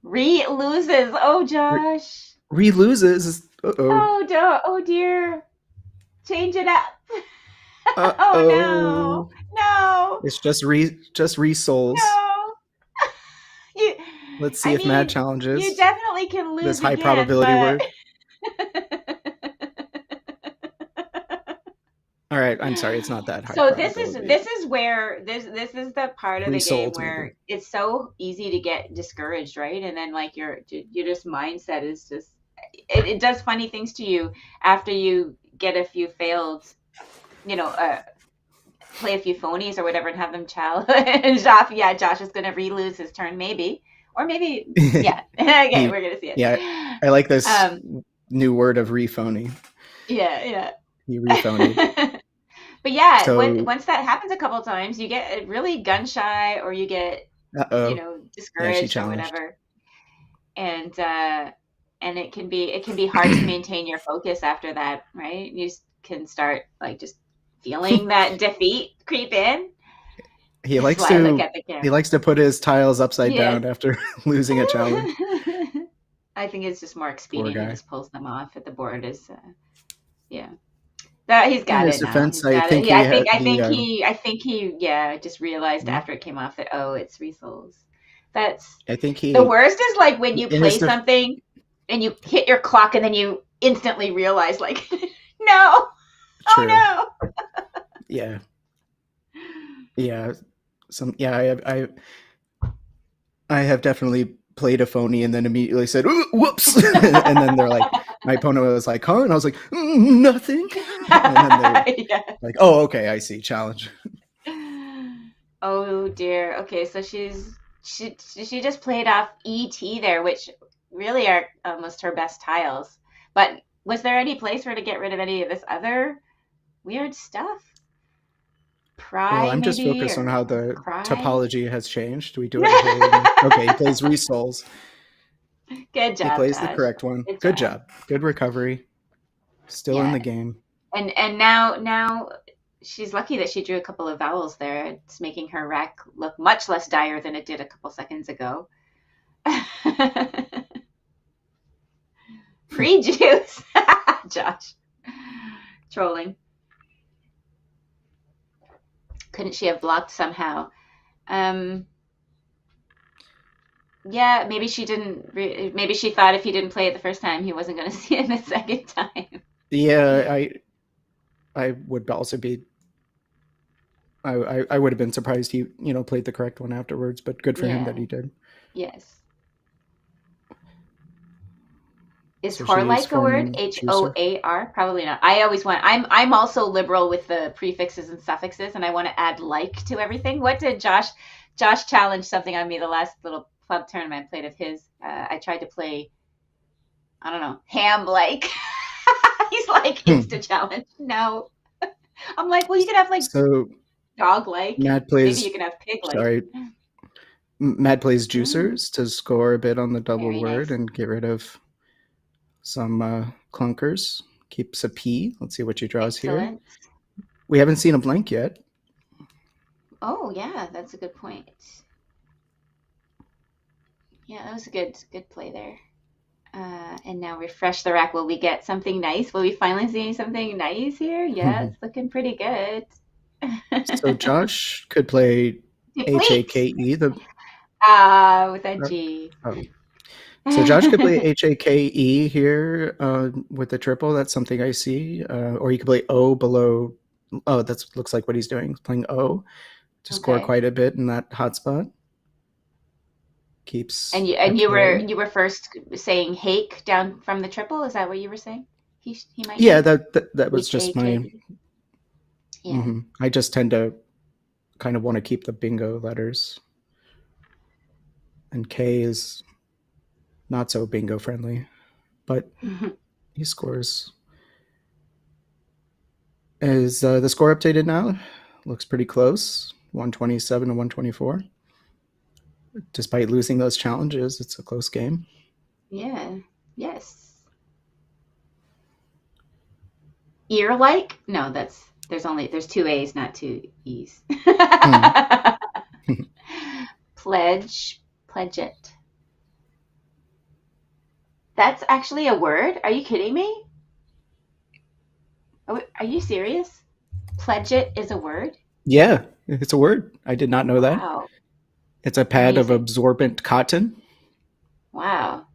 Re loses. Oh, Josh. Re loses. Oh dear. Change it up. Oh no. It's just re-souls. No. Let's see if Mad challenges. You definitely can lose this high probability word. All right, I'm sorry, it's not that high. So this is where this is the part of the game where it's so easy to get discouraged, right? And then like your just mindset is just it does funny things to you after you get a few failed, play a few phonies or whatever and have them challenge off. Yeah, Josh is gonna re-lose his turn, maybe. Or maybe yeah. Okay, we're gonna see it. Yeah. I like this new word of re-phony. Yeah. You re-phony. But yeah, once that happens a couple of times, you get really gun shy or you get discouraged or whatever. And it can be hard to maintain your focus after that, right? You can start like just feeling that defeat creep in. He likes to put his tiles upside down after losing a challenge. I think it's just more expedient. He just pulls them off at the board. He's got it now. Defense, I think he just realized after it came off that it's re-souls. The worst is like when you play something and you hit your clock and then you instantly realize like no. True. Oh no. Yeah. I have definitely played a phony and then immediately said whoops and then they're like, my opponent was like, huh? And I was like, nothing. And then they're like, oh, okay, I see. Challenge. Oh dear. Okay, so she just played off ET there, which really are almost her best tiles. But was there any place for her to get rid of any of this other weird stuff? Well, I'm just focused on how the topology has changed. We do it. Okay, he plays re-souls. Good job. He plays Josh. the correct one. Good job. Good recovery. Still in the game. And now she's lucky that she drew a couple of vowels there. It's making her rack look much less dire than it did a couple seconds ago. Free juice. Josh. Trolling. Couldn't she have blocked somehow? Yeah, maybe she didn't. Maybe she thought if he didn't play it the first time, he wasn't going to see it the second time. Yeah, I would also be. I would have been surprised he played the correct one afterwards, but good for him Yeah. that he did. Yes. Is So she's Horlike a word? forming juicer. Hoar? Probably not. I always want. I'm also liberal with the prefixes and suffixes, and I want to add like to everything. What did Josh challenged something on me the last little club tournament I played of his. I tried to play, I don't know, ham like. He's like insta challenge. No, I'm like, well, you could have like So dog like. Matt Maybe plays. you can have pig like. Sorry, Matt plays juicers to score a bit on the double Very word nice. and get rid of some clunkers. Keeps a P. Let's see what she draws Excellent. here. We haven't seen a blank yet. Oh yeah, that's a good point. Yeah, that was a good play there. And now refresh the rack. Will we get something nice? Will we finally see something nice here? Yeah, it's looking pretty good. So Josh could play HAKE. With that G. Oh. So Josh could play HAKE here with the triple. That's something I see. Or you could play O below. Oh, that looks like what he's doing. He's playing O to score quite a bit in that hotspot. Keeps. And you were first saying hake down from the triple. Is that what you were saying? He might. Yeah, that was just my. Yeah. Mm-hmm. I just tend to kind of want to keep the bingo letters. And K is not so bingo friendly, but he scores. Is the score updated now? Looks pretty close. 127 to 124. Despite losing those challenges, it's a close game. Yeah. Yes. Ear like? No, there's two A's, not two E's. Pledge it. That's actually a word? Are you kidding me? Are you serious? Pledge it is a word? Yeah, it's a word. I did not know that. Wow. It's a pad of absorbent cotton. Wow.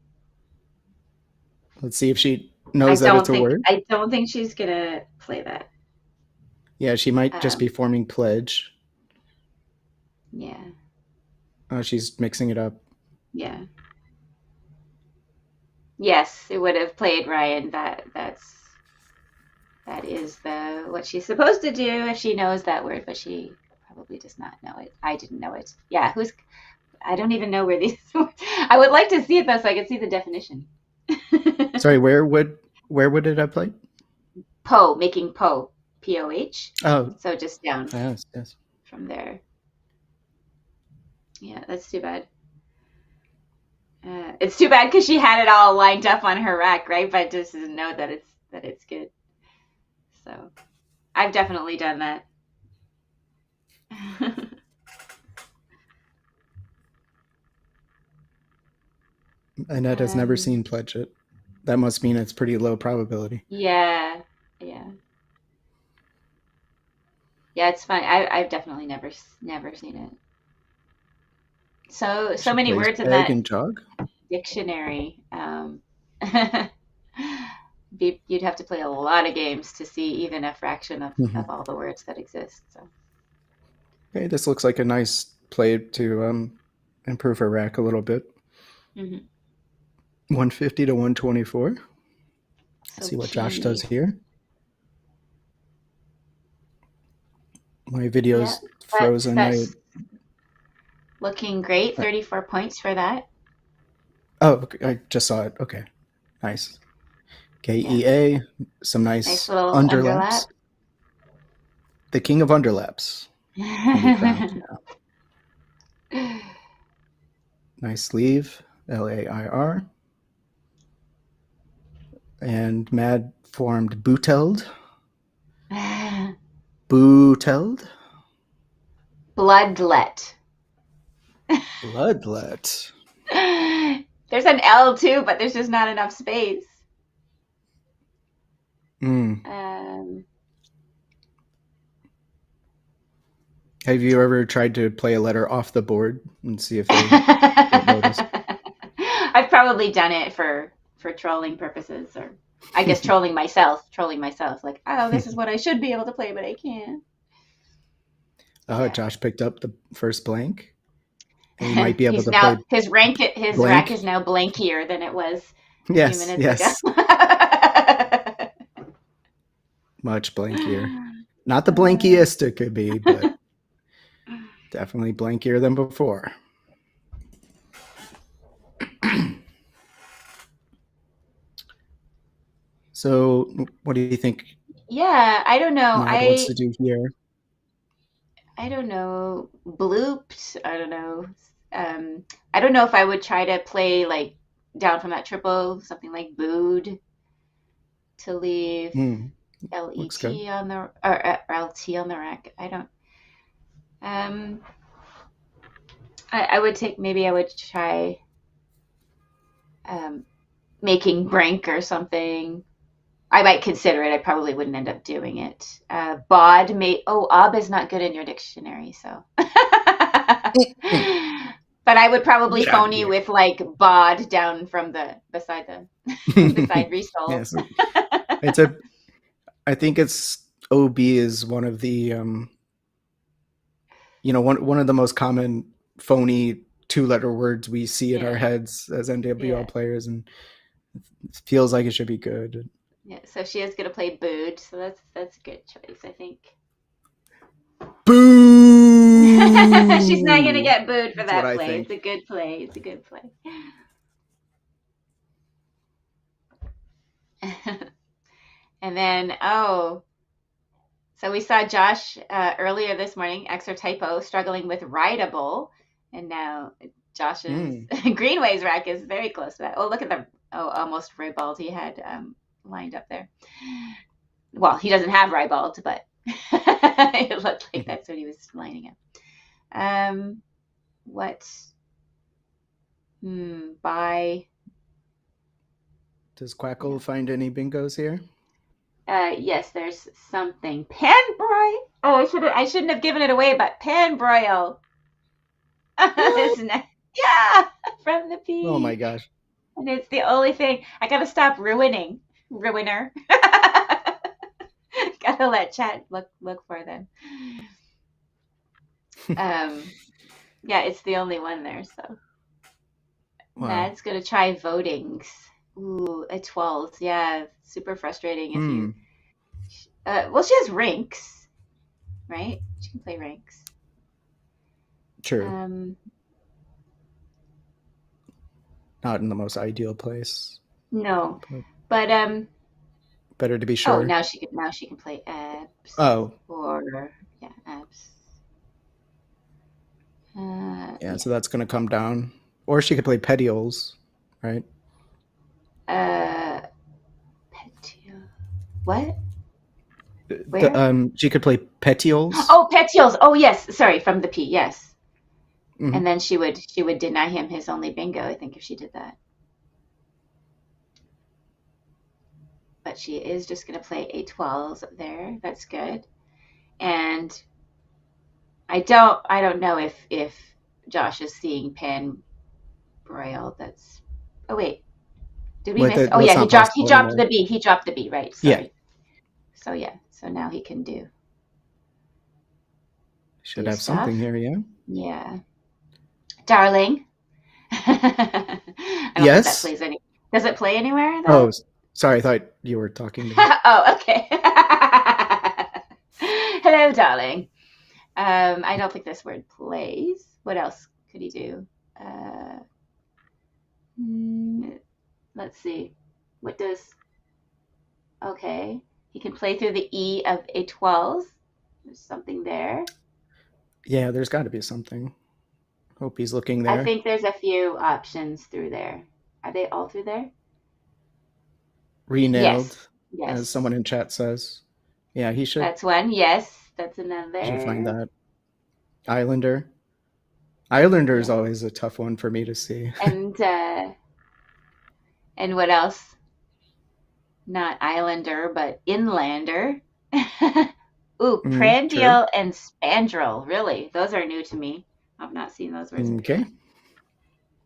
Let's see if she knows that it's a word. I don't think she's going to play that. Yeah, she might just be forming pledge. Yeah. Oh, she's mixing it up. Yeah. Yes, it would have played Ryan. That is what she's supposed to do if she knows that word, but she probably does not know it. I didn't know it. Yeah, I don't even know where these. I would like to see it though, so I could see the definition. Sorry, where would it have played? Making POH. Oh, so just down. Yes. From there. Yeah, that's too bad. It's too bad because she had it all lined up on her rack, right? But just doesn't know that it's good. So, I've definitely done that. Annette has never seen pledge it. That must mean it's pretty low probability. Yeah. Yeah, it's fun. I've definitely never seen it. So many words in that jog dictionary. You'd have to play a lot of games to see even a fraction of all the words that exist. So. Okay, this looks like a nice play to improve her rack a little bit. 150 to 124. See what Josh does here. My video's frozen. That's looking great. 34 points for that. Oh, okay. I just saw it. Okay. Nice. KEA. Some nice underlaps. The king of underlaps. Nice sleeve. LAIR. And Mad formed Booteld. Booteld. Bloodlet. Bloodlet. There's an L too, but there's just not enough space. Have you ever tried to play a letter off the board and see if they get noticed? I've probably done it for trolling purposes, or I guess trolling myself. Like, oh, this is what I should be able to play, but I can't. Oh, Yeah. Josh picked up the first blank. And he might be able to now, play. His rack is now blankier than it was a Yes, few minutes yes. ago. Much blankier. Not the blankiest it could be, but definitely blankier than before. So, what do you think Yeah, I don't know. Maud wants to do here? I don't know. Blooped. I don't know. I don't know if I would try to play like down from that triple, something like booed to leave Looks LET good. on the or LT on the rack. I don't. I would try making brink or something. I might consider it. I probably wouldn't end up doing it. Bod may. Oh, ob is not good in your dictionary, so. But I would probably phony with like bod down from beside resold. Yes, I think it's OB is one of the one of the most common phony 2-letter words we see in our heads as NWL players, and it feels like it should be good. Yeah, so she is going to play booed, so that's a good choice, I think. Boo! She's not going to get booed for that what play. It's a good play. It's a good play. And then, so we saw Josh earlier this morning, X or typo, struggling with rideable, and now Josh's Greenway's rack is very close to that. Oh, look at the almost Ribald he had lined up there. Well, he doesn't have Ribald, but it looked like that's what he was lining up. What? By. Does Quackle find any bingos here? Yes, there's something. Panbroil. Oh, I shouldn't have given it away, but Panbroil. Yeah, from the P. Oh my gosh. And it's the only thing. I gotta stop ruiner. Gotta let chat look for them. Yeah, it's the only one there, so. Wow. Mad's gonna try votings. Ooh, a 12. Yeah, super frustrating if you. Well, she has rinks, right? She can play rinks. True. Not in the most ideal place. No, but better to be sure. Oh, now she can play abs. Oh. Or abs. So that's gonna come down, or she could play petioles, right? What? Where? She could play petioles. Oh, petioles. Oh, yes. Sorry, from the P. Yes. Mm-hmm. And then she would deny him his only bingo, I think, if she did that. But she is just going to play A12s there. That's good. And I don't know if Josh is seeing Pan Broil. That's. Oh wait. Did we miss? Oh yeah, he dropped the B. He dropped the B, right? Sorry. Yeah. So yeah. So now he can do. Should have stuff. Something here, yeah. Yeah. Darling. I don't think that plays any. Does it play anywhere? Though? Oh, sorry. I thought you were talking to me. Oh, okay. Hello, darling. I don't think this word plays. What else could he do? Let's see. What does... Okay. He can play through the E of A12s. There's something there. Yeah, there's got to be something. Hope he's looking there. I think there's a few options through there. Are they all through there? Renailed, yes. As someone in chat says. Yeah, he should. That's one. Yes, that's another. Should find that. Islander. Islander is always a tough one for me to see. And what else? Not Islander, but Inlander. Ooh, Sure. prandial and spandrel. Really? Those are new to me. I've not seen those words Okay.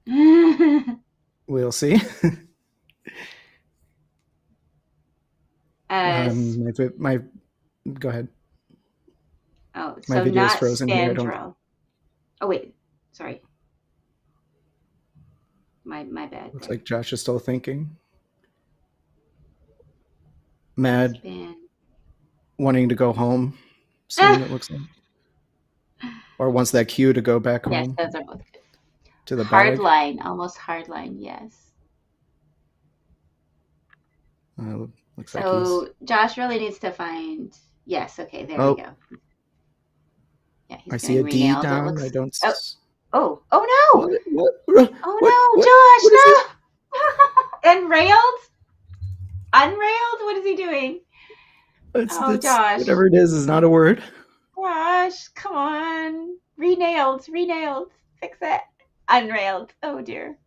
before. We'll see. My go ahead. Oh, My so video is not frozen here. I don't. spandrel. Oh wait, sorry. My bad. Looks there. like Josh is still thinking. Mad, Span. wanting to go home soon. It looks like, or wants that cue to go back Yes, home those are both good. to the bag. Hardline, almost hardline. Yes. Looks like So Josh really needs to find. Yes. Okay. There we go. Yeah, he's I see a getting D renailed. down. It looks. I don't. Oh no! What? Oh no, Josh! No. Unrailed? Unrailed? What is he doing? Josh. Whatever it is not a word. Gosh, come on. Renailed. Fix it. Unrailed. Oh dear.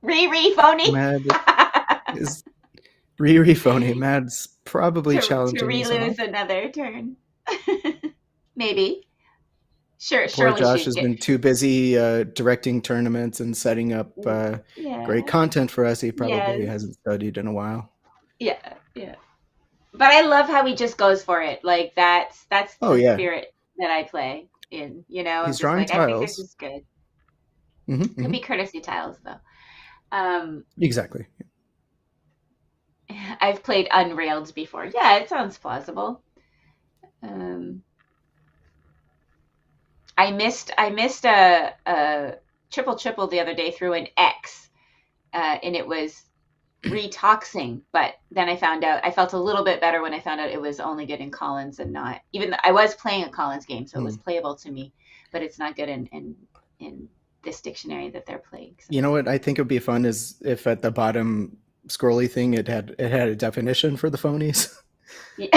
Riri phony. Mad is Riri phony. Mad's probably to challenging relose another turn. Maybe. Sure, Poor surely Josh she'd has get. been too busy directing tournaments and setting up great content for us. He probably hasn't studied in a while. Yeah. But I love how he just goes for it. Like that's the spirit that I play in. You know, he's drawing tiles. I think this is good. Could be courtesy tiles though. Exactly. I've played Unrailed before. Yeah, it sounds plausible. I missed a triple the other day through an X, and it was retoxing. But then I felt a little bit better when I found out it was only good in Collins and not. Even though I was playing a Collins game, so it was playable to me, but it's not good in this dictionary that they're playing. So. You know what I think would be fun is if at the bottom scrolly thing it had a definition for the phonies. Yeah.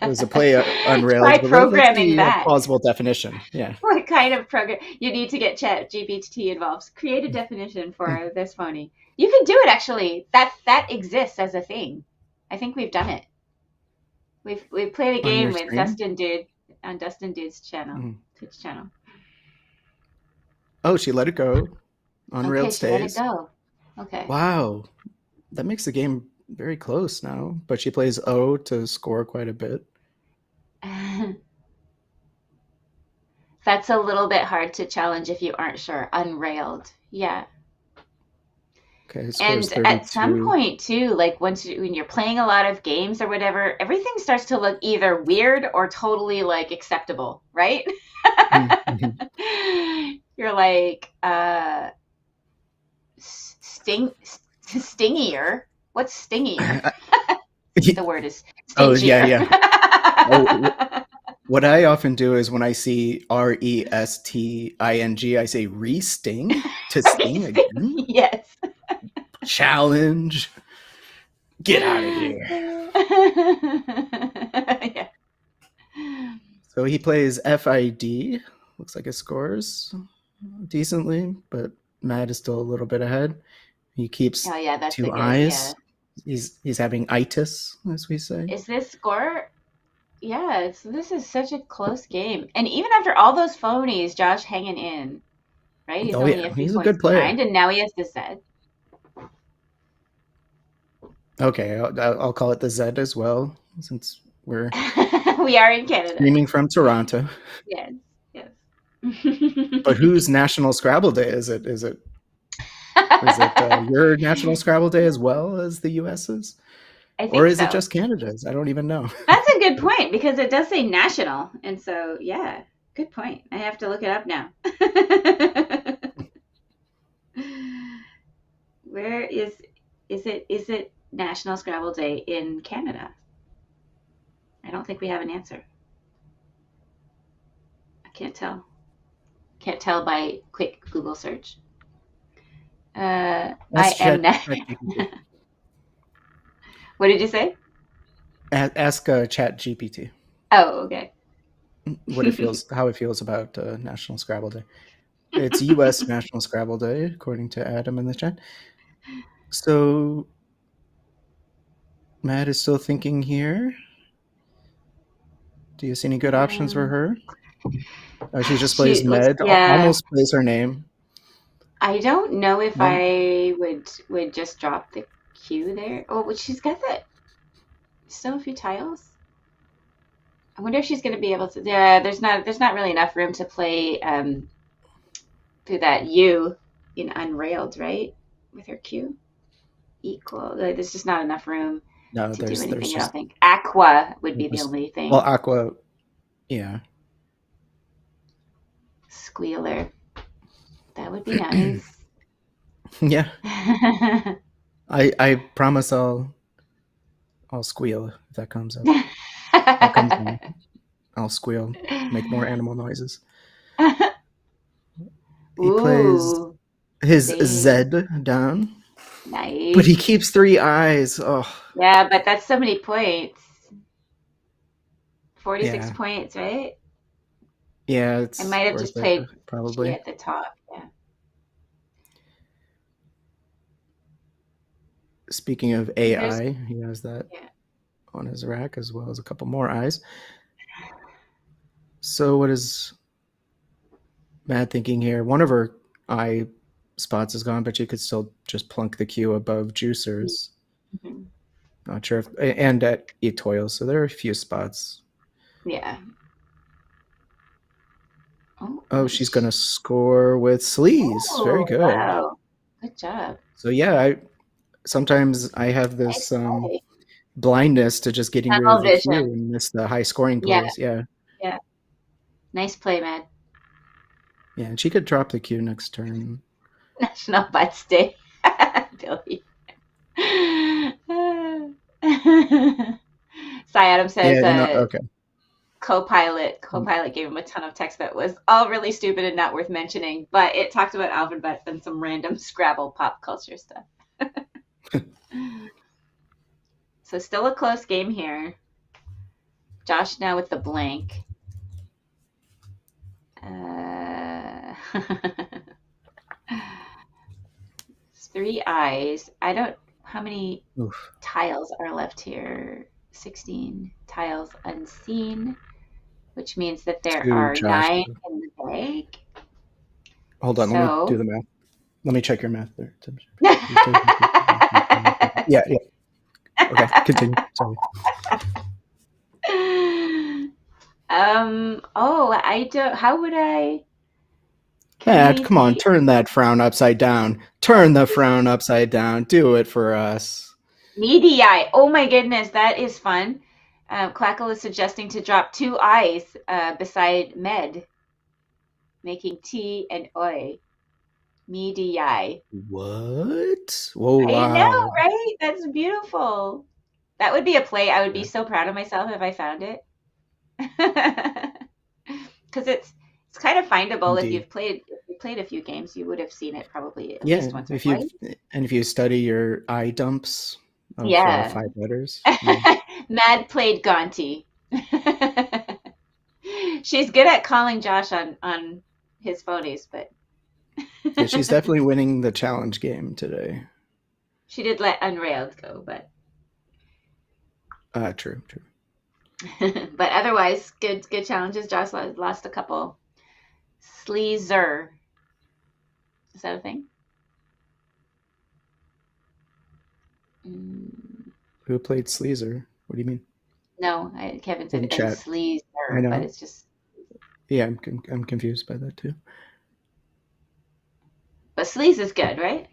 It was a play Unrailed. Try programming that. Plausible definition. Yeah. What kind of program? You need to get Chat GPT involved. Create a definition for this phony. You can do it actually. That exists as a thing. I think we've done it. We've played a game with Dustin Dude on Dustin Dude's channel, Twitch channel. Oh, she let it go. Unrailed stays. She let it go. Okay. Wow, that makes the game very close now. But she plays O to score quite a bit. That's a little bit hard to challenge if you aren't sure. Unrailed, yeah. Okay, and 32. At some point too, like when you're playing a lot of games or whatever, everything starts to look either weird or totally like acceptable, right? You're like stingier. What's stingier? The word is stingier. Yeah. What I often do is when I see resting, I say re-sting to sting again. Yes. Challenge. Get out of here. Yeah. So he plays FID. Looks like it scores decently, but Matt is still a little bit ahead. He keeps that's two eyes. Yeah. He's having itis, as we say. Is this score? Yeah, this is such a close game. And even after all those phonies, Josh hanging in, right? He's only a few he's points a good player. behind, and now he has the Z. Okay, I'll call it the Z as well, since we're we are in Canada. Streaming from Toronto. Yes. But whose National Scrabble Day is it? Is it your National Scrabble Day as well as the US's? Or is it just Canada's? I don't even know. That's a good point because it does say national. And so, yeah, good point. I have to look it up now. Where is it National Scrabble Day in Canada? I don't think we have an answer. I can't tell. Can't tell by quick Google search. I am not. What did you say? Ask Chat GPT. Oh, okay. How it feels about National Scrabble Day. It's U.S. National Scrabble Day, according to Adam in the chat. So Matt is still thinking here. Do you see any good options for her? Oh, she just plays Shoot, Med. yeah. Almost plays her name. I don't know if No. I would just drop the Q there. Oh, but she's got that. Still a few tiles. I wonder if she's going to be able to. Yeah, there's not really enough room to play through that U in unrailed, right? With her Q equal. Like, there's just not enough room No, to do there's anything. I just don't think Aqua would be the only thing. well, Aqua. Yeah. Squealer. That would be nice. Yeah. I promise I'll squeal if that comes up. That comes in. I'll squeal, make more animal noises. He plays Ooh, his dang. Z down, Nice. but he keeps 3 eyes. Oh, Yeah, but that's so many points. 46 yeah. points, right? Yeah, it's I might have worth just it, played probably. G at the top. Yeah. Speaking of AI, he has that Yeah. on his rack as well as a couple more eyes. So what is Matt thinking here? One of her eye spots is gone, but she could still just plunk the Q above Juicers. Mhm. Not sure if, and at Etoile, so there are a few spots. Yeah. Oh, she's going to score with Sleaze. Very good. Wow. Good job. So yeah, sometimes I have this blindness to just getting rid of the Q and miss the high scoring plays. Yeah. Yeah. Nice play, man. Yeah, and she could drop the Q next turn. National Butts Day. Billy. Cy Adam says okay. Copilot gave him a ton of text that was all really stupid and not worth mentioning, but it talked about alphabets and some random Scrabble pop culture stuff. So still a close game here. Josh now with the blank. 3 eyes. I don't. How many tiles are left here? 16 tiles unseen, which means that there are Josh. 9 in the bag. Hold on, let me do the math. Let me check your math there. Yeah. Okay, continue. Sorry. I don't. How would I? Matt, come on, turn that frown upside down. Turn the frown upside down. Do it for us. Needy eye. Oh my goodness, that is fun. Quackle is suggesting to drop 2 eyes beside med, making T and Oi. Meaty eye. What? Whoa, wow. I know, right? That's beautiful. That would be a play. I would be so proud of myself if I found it. Because it's kind of findable. Indeed. If you've played a few games, you would have seen it probably at least once or twice. And if you study your eye dumps of 5 letters. Yeah. Mad played Gonti. She's good at calling Josh on his phonies, but yeah, she's definitely winning the challenge game today. She did let Unrailed go, but true. But otherwise, good challenges. Josh lost a couple. Sleazer. Is that a thing? Who played Sleazer? What do you mean? No, Kevin said Sleazer, but it's just. Yeah, I'm confused by that too. But Sleaze is good, right?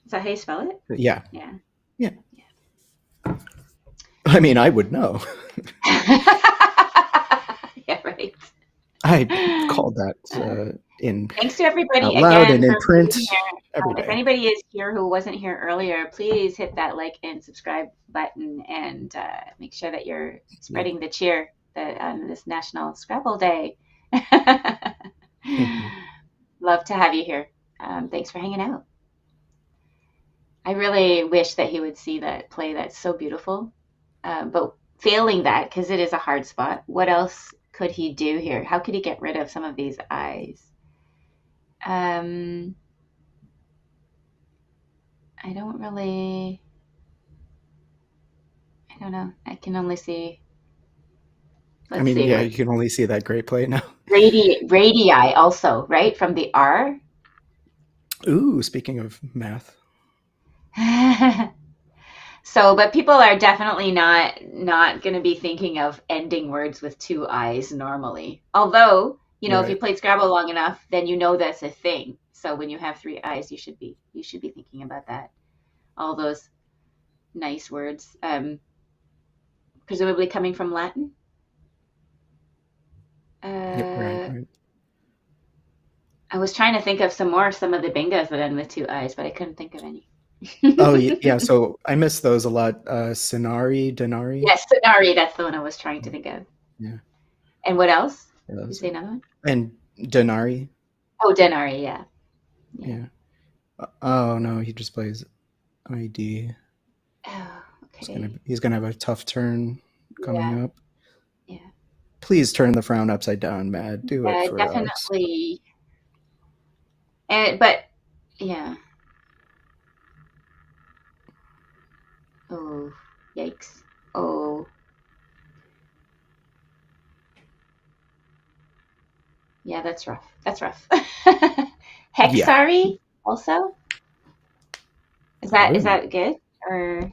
Is that how you spell it? Yeah. Yeah. I mean, I would know. Yeah, right. I called that in. Thanks to everybody out loud again and in print. If anybody is here who wasn't here earlier, please hit that like and subscribe button and make sure that you're spreading the cheer on this National Scrabble Day. Love to have you here. Thanks for hanging out. I really wish that he would see that play. That's so beautiful. But failing that, because it is a hard spot, what else could he do here? How could he get rid of some of these eyes? I don't I don't know. I can only see. I Let's mean, see. yeah, you can only see that great play now. Radii also, right? From the R. Ooh, speaking of math. So, but people are definitely not going to be thinking of ending words with two I's normally. Although, if you Right. played Scrabble long enough, then you know that's a thing. So when you have three I's, you should be thinking about that. All those nice words, presumably coming from Latin. Yep, right. I was trying to think of some of the bingos that end with two I's, but I couldn't think of any. Oh, yeah. So I miss those a lot. Scenari, Denari. Yes, Sonari, that's the one I was trying to think of. Yeah. And what else? Yeah, Did you say another one? And Denari. Oh, Denari, yeah. Yeah. Oh no, he just plays ID. Oh, okay. He's gonna have a tough turn coming up. Yeah. Please turn the frown upside down, Matt. Do it for us. Definitely. But yeah. Oh, yikes. Oh. Yeah, that's rough. Hexari also? Is that good? Or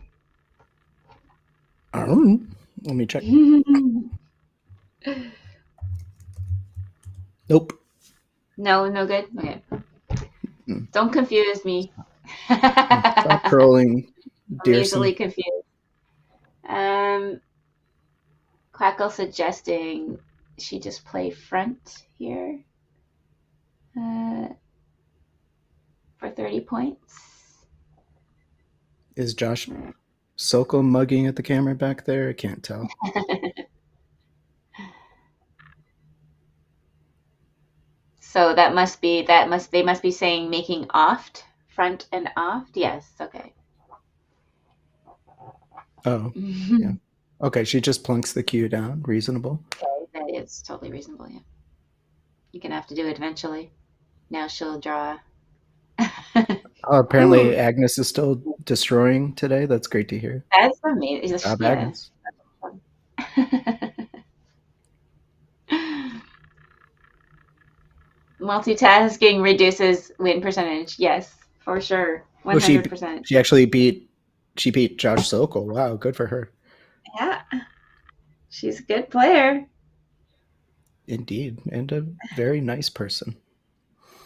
I don't know. Let me check. Nope. No good? Okay. Don't confuse me. Stop trolling, I'm easily confused. Quackle suggesting she just play front here for 30 points. Is Josh Soko mugging at the camera back there? I can't tell. So they must be saying making oft, front and oft. Yes, okay. Oh, yeah. Okay, she just plunks the cue down. Reasonable. Okay, that is totally reasonable, yeah. You're going to have to do it eventually. Now she'll draw. Apparently Agnes is still destroying today. That's great to hear. That's amazing. Job, Agnes. Multitasking reduces win percentage. Yes, for sure. 100%. She beat Josh Sokol. Wow, good for her. Yeah. She's a good player. Indeed, and a very nice person.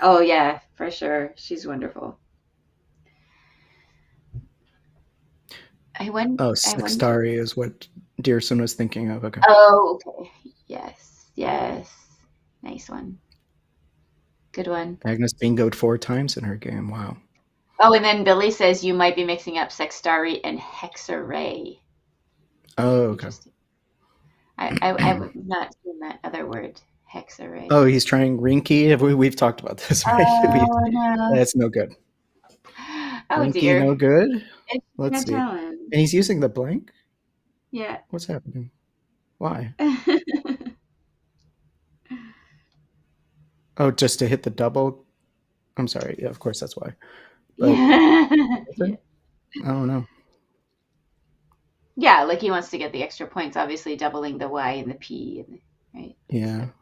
Oh, yeah, for sure. She's wonderful. Sextari is what Dearson was thinking of. Okay. Oh, okay. Yes. Nice one. Good one. Agnes bingoed 4 times in her game. Wow. Oh, and then Billy says you might be mixing up Sextari and Hexarray. Oh, okay. I've not seen that other word, Hexarray. Oh, he's trying Rinky. We've talked about this, right? No. That's no good. Oh, Rinky, dear. no good. It's Let's see. talent. And he's using the blank? Yeah. What's happening? Why? Oh, just to hit the double? I'm sorry. Yeah, of course that's why. But yeah. I don't know. Yeah, like he wants to get the extra points, obviously doubling the Y and the P, right? Yeah. So it's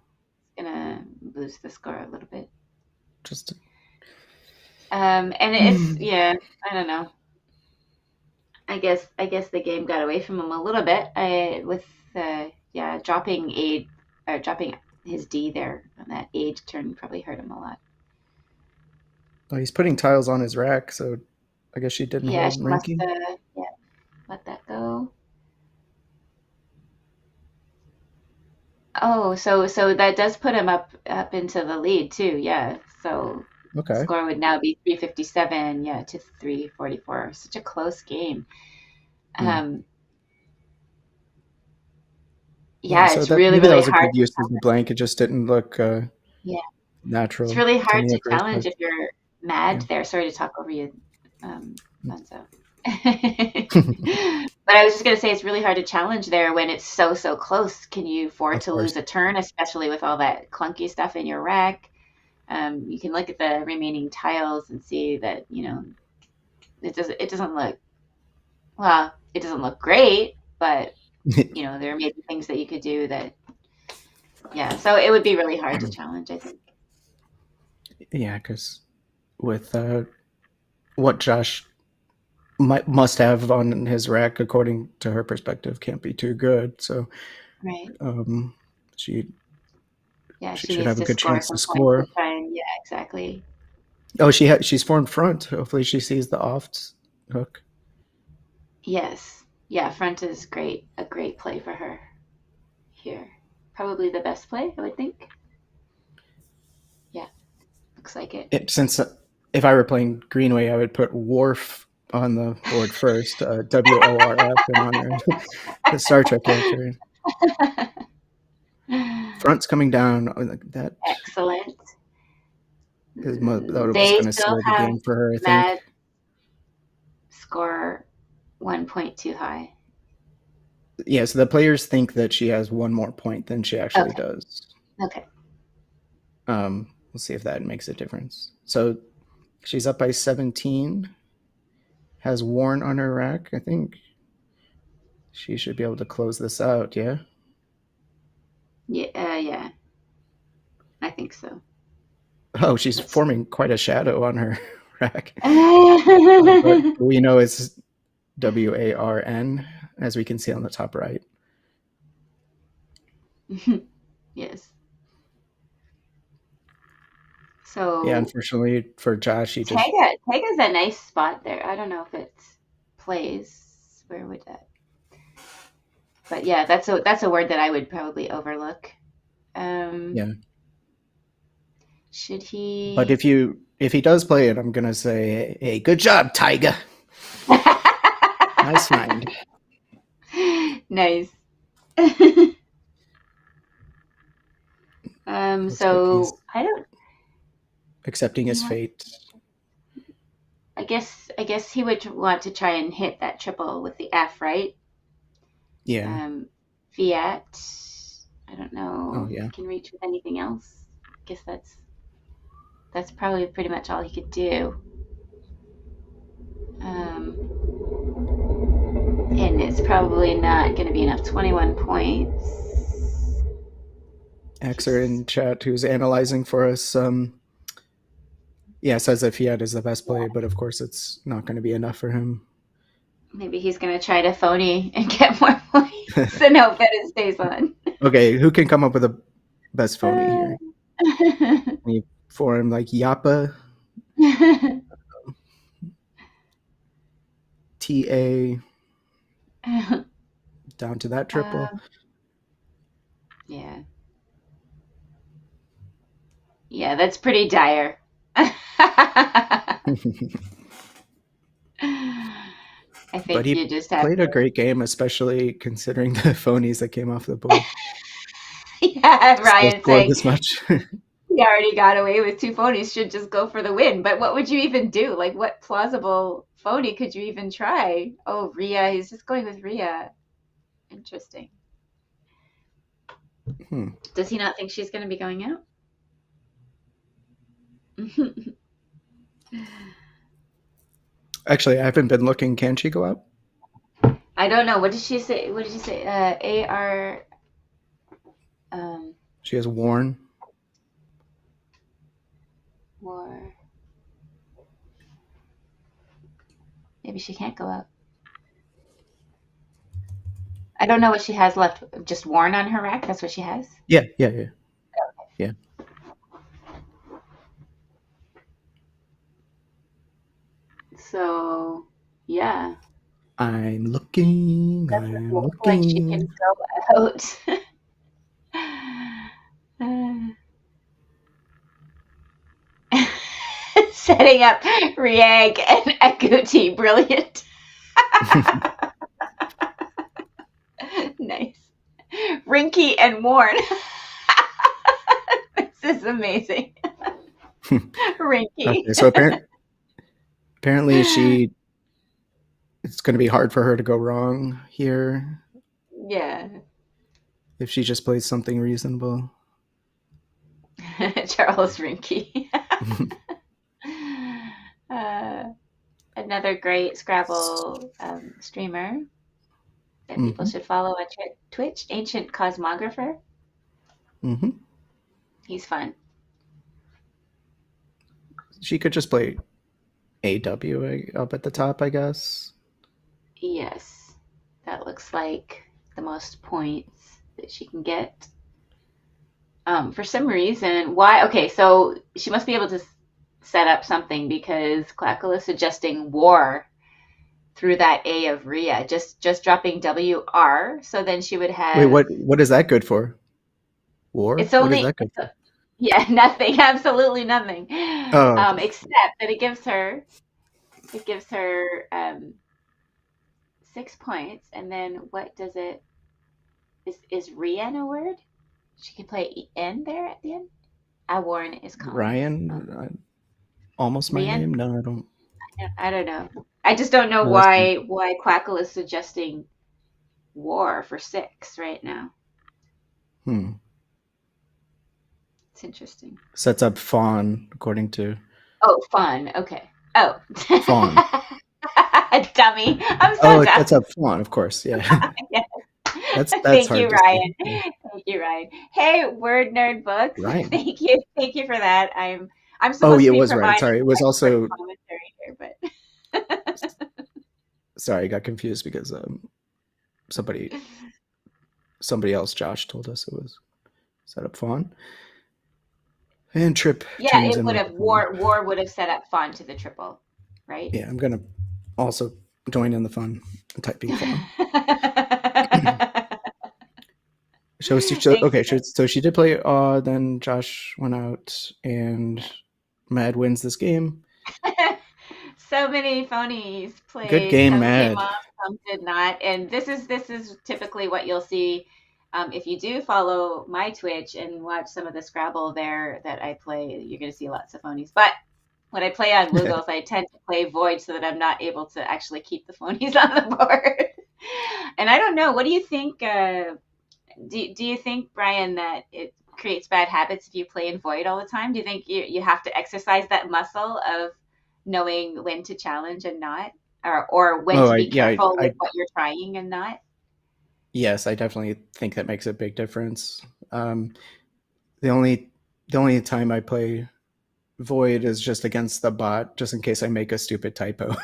gonna boost the score a little bit. Just. And it's I don't know. I guess the game got away from him a little bit. Dropping his D there on that age turn probably hurt him a lot. Oh, he's putting tiles on his rack, so I guess she didn't hold Rinky. Let that go. Oh, so that does put him up into the lead too. Yeah. So okay. Score would now be 357, to 344. Such a close game. So it's really that was hard. A good use of the blank. It just didn't look natural. It's really hard to challenge if you're mad there. Sorry to talk over you, Bunzo. But I was just going to say it's really hard to challenge there when it's so close. Can you afford to lose a turn, especially with all that clunky stuff in your rack? You can look at the remaining tiles and see that it doesn't look great, but there may be things that you could do that. Yeah, so it would be really hard to challenge, I think. Yeah, because with what Josh must have on his rack, according to her perspective, can't be too good. So, right. She she should needs have a to good score chance some to points score. to try and, yeah, exactly. Oh, she's formed front. Hopefully, she sees the off hook. Yes, yeah, front is great. A great play for her here. Probably the best play, I would think. Yeah, looks like it. Since if I were playing Greenway, I would put Worf on the board first, WORF, in honor of the Star Trek character. Front's coming down. That Excellent. is that was They going to still seal the have game for her, I Mad think. score 1 point too high. Yeah, so the players think that she has one more point than she actually does. Okay. We'll see if that makes a difference. So she's up by 17. Has Warren on her rack. I think she should be able to close this out. Yeah. Yeah. I think so. Oh, she's forming quite a shadow on her rack. But we know it's WARN, as we can see on the top right. Yes. So yeah, unfortunately for Josh, he just Tega's a nice spot there. I don't know if it plays. Where would that? But yeah, that's a word that I would probably overlook. Yeah. Should he? But if he does play it, I'm gonna say, hey, good job, Tiger. Nice mind. Nice. So I don't. Accepting his fate. I guess he would want to try and hit that triple with the F, right? Yeah. Fiat. I don't know. Oh, yeah. If he can reach with anything else. I guess that's probably pretty much all he could do. And it's probably not going to be enough. 21 points. Axer in chat, who's analyzing for us, says that Fiat is the best play, but of course it's not going to be enough for him. Maybe he's going to try to phony and get more points and hope that it stays on. Okay, who can come up with a best phony here? Any for him, like Yappa, TA, down to that triple. Yeah. Yeah, that's pretty dire. I think but he you just have played a great game, especially considering the phonies that came off the board. Yeah, Ryan saying this much. He already got away with 2 phonies, should just go for the win. But what would you even do? Like, what plausible phony could you even try? Oh, Rhea. He's just going with Rhea. Interesting. Does he not think she's going to be going out? Actually, I haven't been looking. Can she go out? I don't know. What did she say? What did you say? AR. She has Warren. War. Maybe she can't go out. I don't know what she has left. Just Warren on her rack? That's what she has? Yeah. Okay. Yeah. So, yeah. I'm looking. Looks like she can go out. Setting up Riag and Agouti. Brilliant. Nice. Rinky and Warren. This is amazing. Rinky. Okay, so apparently it's going to be hard for her to go wrong here. Yeah. If she just plays something reasonable. Charles Rinky. Another great Scrabble streamer. that people should follow on Twitch. Ancient Cosmographer. Mm-hmm. He's fun. She could just play AW up at the top, I guess. Yes, that looks like the most points that she can get. For some reason, why? Okay, so she must be able to set up something because Quackle is suggesting war through that A of Rhea, just dropping WR. So then she would have. Wait, what is that good for? War? It's only. What is that good for? Yeah, nothing. Absolutely nothing. Oh. Except that it gives her 6 points, and then what does it? Is Rian a word? She can play En there at the end. Warren is calm. Ryan, almost my Rian? name. No, I don't. I don't know. I just don't know why Quackle is suggesting war for 6 right now. It's interesting. Sets up Fawn according to. Oh, Fawn. Okay. Oh. Fawn. Dummy. I'm so dumb. Sets up Fawn, of course. Yeah. Yes. That's Thank hard you, to Ryan. say. Thank you, Ryan. Hey, Word Nerd Books. Ryan. Thank you for that. I'm supposed to be it was right. providing Sorry, it was also commentary here, but sorry, I got confused because somebody else, Josh, told us it was set up Fawn. And Trip. Yeah, it would have war would have set up Fawn to the triple, right? Yeah, I'm gonna also join in the fun and typing Fawn. So she did play. Then Josh went out and Mad wins this game. So many phonies played. Good game, some Mad. Came off, some did not, and this is typically what you'll see if you do follow my Twitch and watch some of the Scrabble there that I play. You're going to see lots of phonies, but when I play on Woogles, I tend to play Void so that I'm not able to actually keep the phonies on the board. And I don't know. What do you think? Do you think, Brian, that it creates bad habits if you play in Void all the time? Do you think you have to exercise that muscle of knowing when to challenge and not, or when to be careful with what you're trying and not? Yes, I definitely think that makes a big difference. The only time I play Void is just against the bot, just in case I make a stupid typo.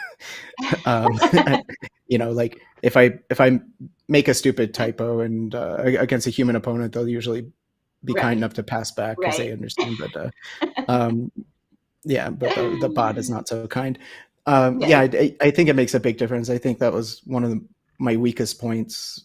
Like if I make a stupid typo and against a human opponent, they'll usually be kind enough to pass back because they understand that. But the bot is not so kind. I think it makes a big difference. I think that was one of my weakest points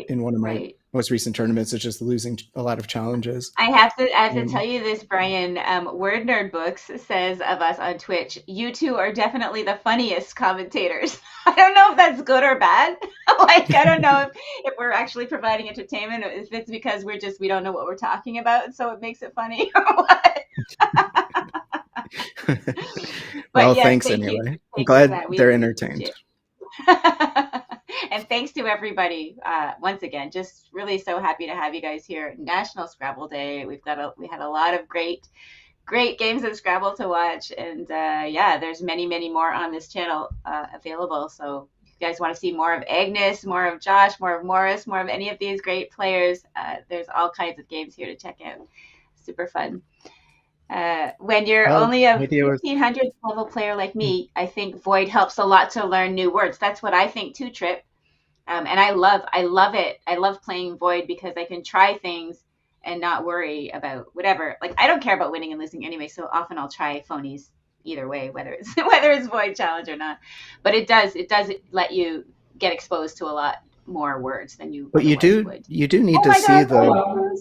in one of my most recent tournaments, is just losing a lot of challenges. I have to tell you this, Brian. Word Nerd Books says of us on Twitch, you two are definitely the funniest commentators. I don't know if that's good or bad. I don't know if we're actually providing entertainment, or if it's because we don't know what we're talking about, and so it makes it funny, or what. Well, thanks anyway. I'm glad they're entertained. And thanks to everybody once again. Just really so happy to have you guys here. National Scrabble Day. We had a lot of great games of Scrabble to watch, and there's many more on this channel available. So if you guys want to see more of Agnes, more of Josh, more of Morris, more of any of these great players, there's all kinds of games here to check out. Super fun. When you're only a 1500 level player like me, I think Void helps a lot to learn new words. That's what I think too, Trip. And I love it. I love playing Void because I can try things and not worry about whatever. Like, I don't care about winning and losing anyway, so often I'll try phonies either way, whether it's Void challenge or not. But it does let you get exposed to a lot more words than you. But you do need to see the.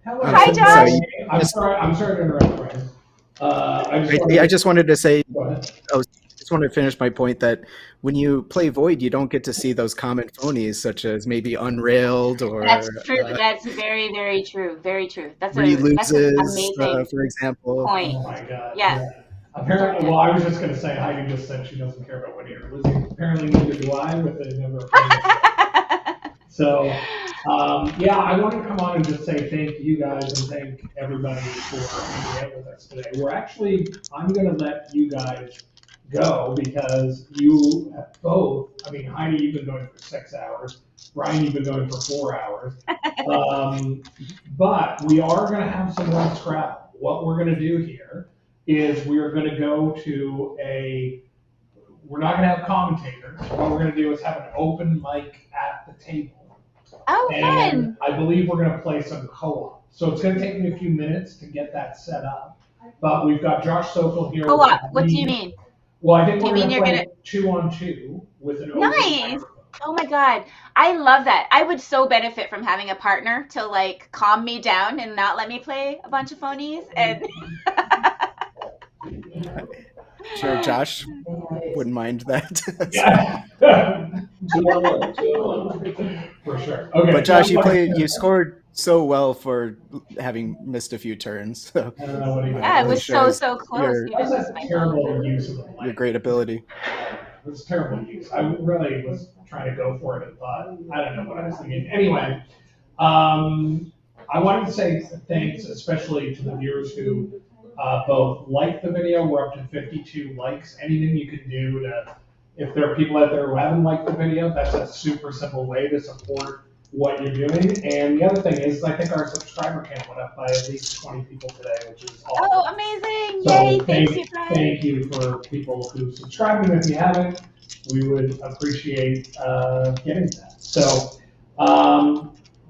Hello. Hi, Josh. I'm sorry to interrupt, Brian. I just wanted to say. Just wanted to finish my point that when you play Void, you don't get to see those common phonies, such as maybe Unrailed or. That's true. That's very, very true. Very true. That's an amazing for example. point. Oh my God. Yeah. Apparently, I was just going to say, Heidi just said she doesn't care about winning or losing. Apparently, neither do I, with the number of players. So, I want to come on and just say thank you guys and thank everybody for hanging out with us today. I'm going to let you guys go because you have both I mean, Heidi, you've been going for 6 hours. Brian, you've been going for 4 hours. But we are going to have some more Scrabble. What we're going to do here is we are going to go to we're not going to have commentators. What we're going to do is have an open mic at the table. Oh, And fun. I believe we're going to play some co-op. So it's going to take me a few minutes to get that set up. But we've got Josh Sokol here. Co-op, what do you mean? Well, I think Do you we're mean going to you're play 2-on-2 with an open Nice. microphone. Oh my God. I love that. I would so benefit from having a partner to like calm me down and not let me play a bunch of phonies. And Sure, Josh wouldn't mind that. Yeah. 2-on-1, 2-on-1. For sure. Okay. But Josh, you scored so well for having missed a few turns. So I don't know what he did. yeah, it was shows so close. your- That's a terrible use of the mic. your great ability. It was terrible use. I really was trying to go for it and thought, I don't know what I was thinking. Anyway, I wanted to say thanks, especially to the viewers who both liked the video. We're up to 52 likes. Anything you can do to, if there are people out there who haven't liked the video, that's a super simple way to support what you're doing. And the other thing is, I think our subscriber count went up by at least 20 people today, which is awesome. Oh, amazing. So Yay. Thank you, Brian. thank you for people who subscribed, and if you haven't, we would appreciate getting that. So,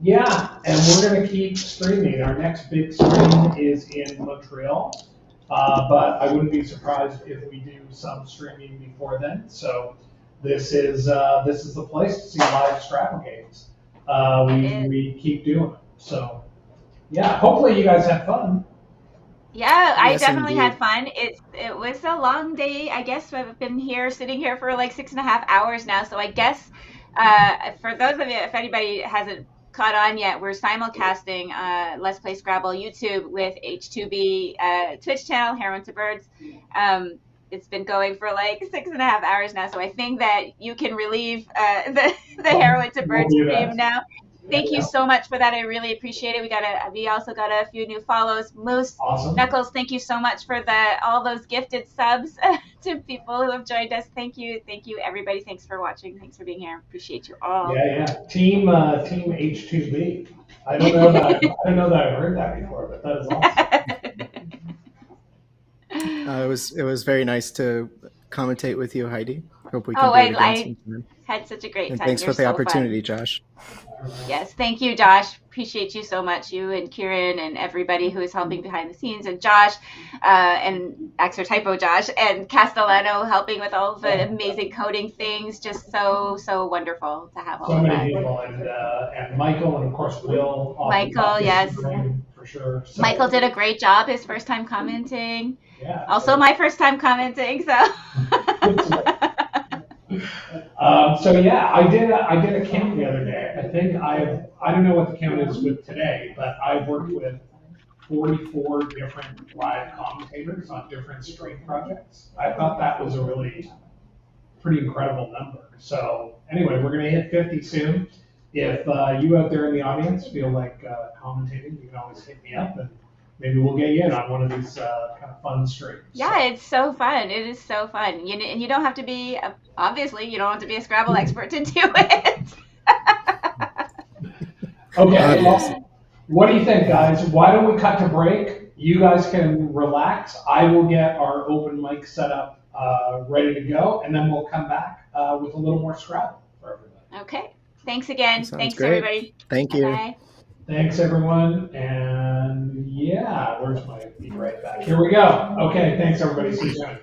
yeah, and we're going to keep streaming. Our next big stream is in Montreal, but I wouldn't be surprised if we do some streaming before then. So this is the place to see live Scrabble games. We keep doing it. So, yeah, hopefully you guys have fun. Yeah, I Yes, definitely indeed. had fun. It was a long day. I guess I've been sitting here for like 6.5 hours now. So I guess for those of you, if anybody hasn't caught on yet, we're simulcasting Let's Play Scrabble YouTube with H2B Twitch channel, Heroin to Birds. It's been going for like 6.5 hours now. So I think that you can relieve the Heroin to Birds We'll do that. stream now. Thank you so much for that. I really appreciate it. We also got a few new follows. Moose, Awesome. Knuckles, thank you so much for all those gifted subs to people who have joined us. Thank you, everybody. Thanks for watching. Thanks for being here. Appreciate you all. Yeah. Team H2B. I don't know that I've heard that before, but that is awesome. It was very nice to commentate with you, Heidi. Hope we can Oh, do it again I sometime. had such a great And time. thanks You're for the so opportunity, Josh. Fun. Yes, thank you, Josh. Appreciate you so much, you and Kieran and everybody who is helping behind the scenes, and Josh, and Typo Josh, and Castellano helping with all the amazing coding things. Just so wonderful to have all So of many that. people, and Michael, and of course Will. Michael, yes. For sure. So, Michael did a great job his first time commenting. Yeah. Also my first time commenting, so. So yeah, I did a count the other day. I think I don't know what the count is with today, but I've worked with 44 different live commentators on different stream projects. I thought that was a really pretty incredible number. So anyway, we're gonna hit 50 soon. If you out there in the audience feel like commentating, you can always hit me up and maybe we'll get you in on one of these kind of fun streams. Yeah, it's so fun. It is so fun. And you don't have to be, obviously, you don't have to be a Scrabble expert to do it. Okay, well, what do you think, guys? Why don't we cut to break? You guys can relax. I will get our open mic set up, ready to go, and then we'll come back with a little more Scrabble for everybody. Okay. Thanks again. Sounds Thanks, great. everybody. Thank you. Bye. Thanks, everyone. And yeah, where's my be right back? Here we go. Okay, thanks, everybody. See you soon.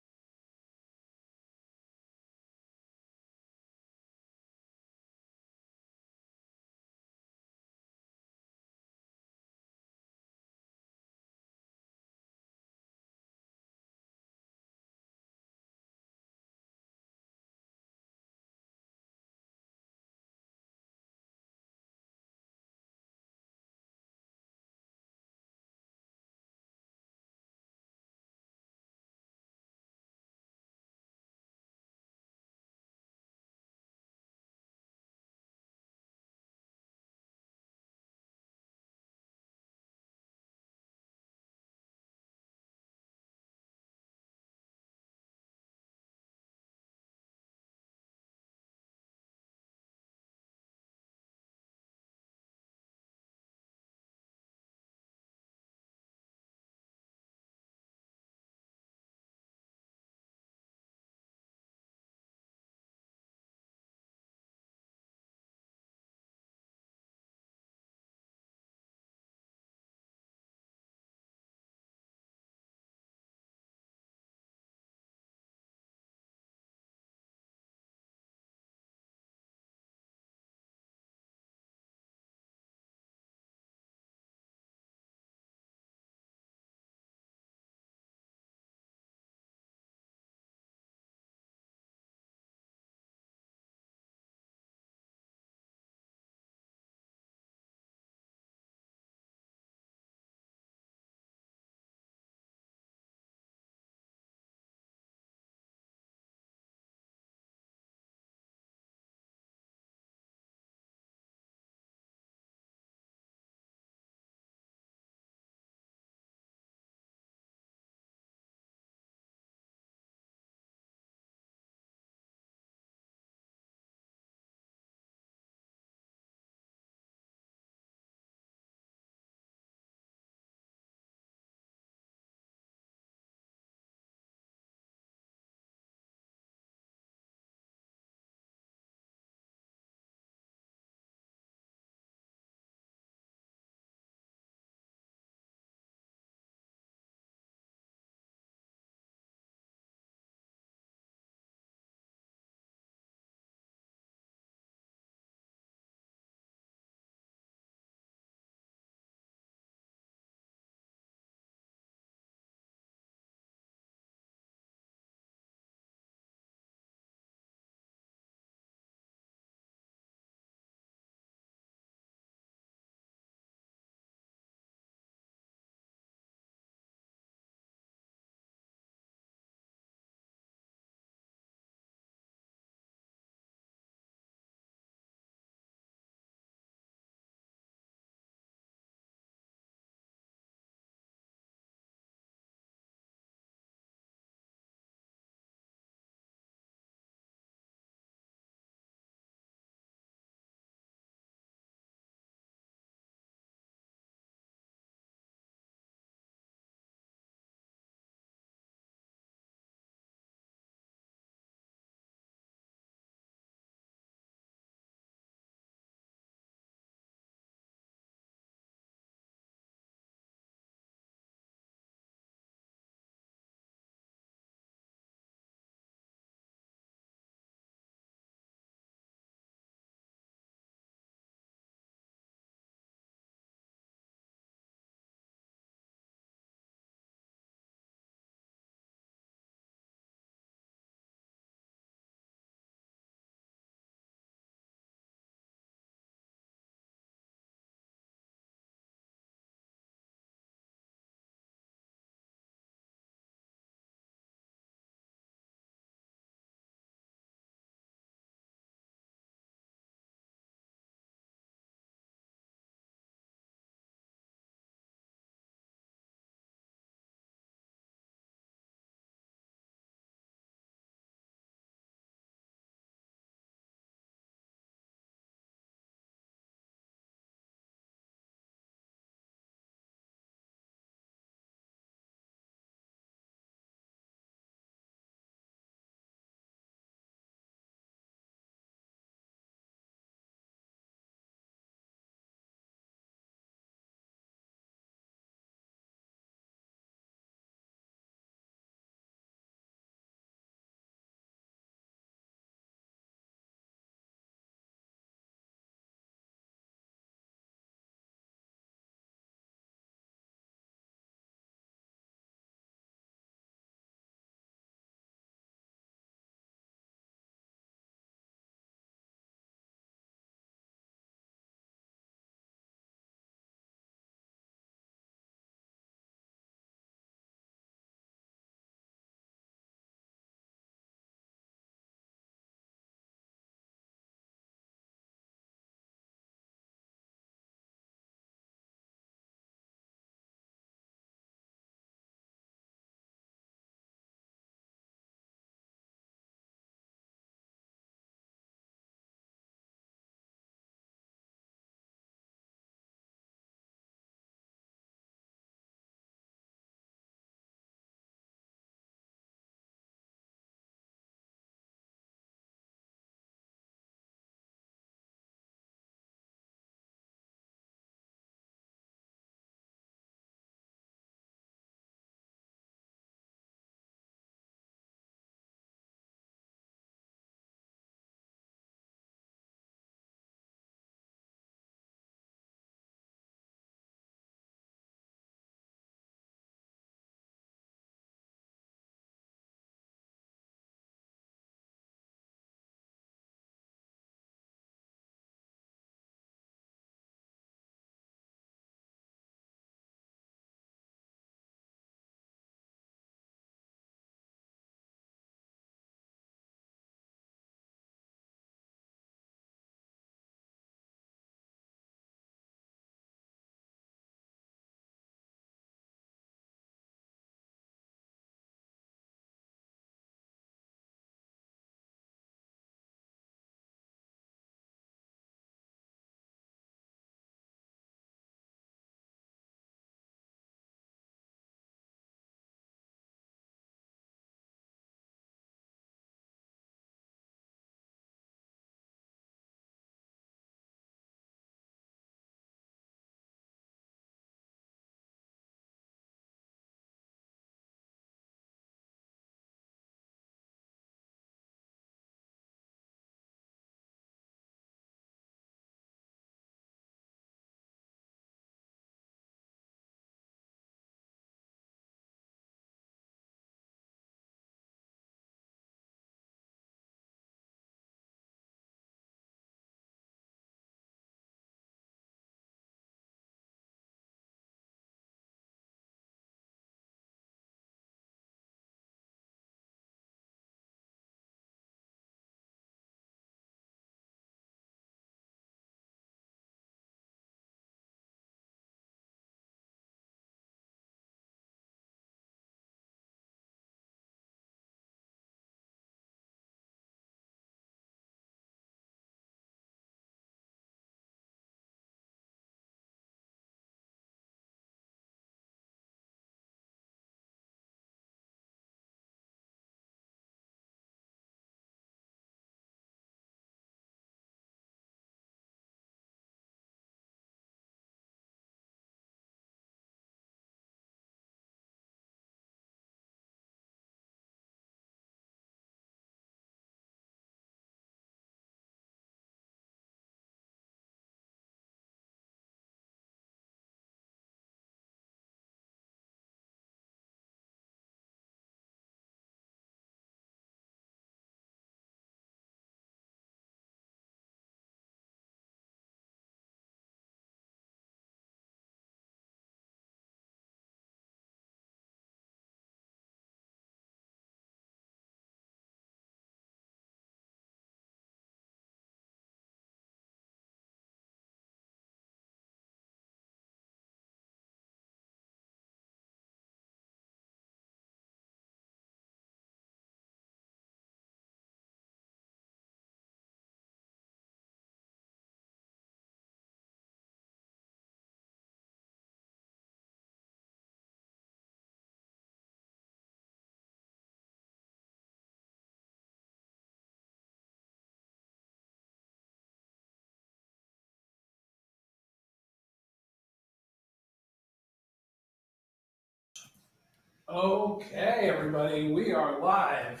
Okay, everybody, we are live,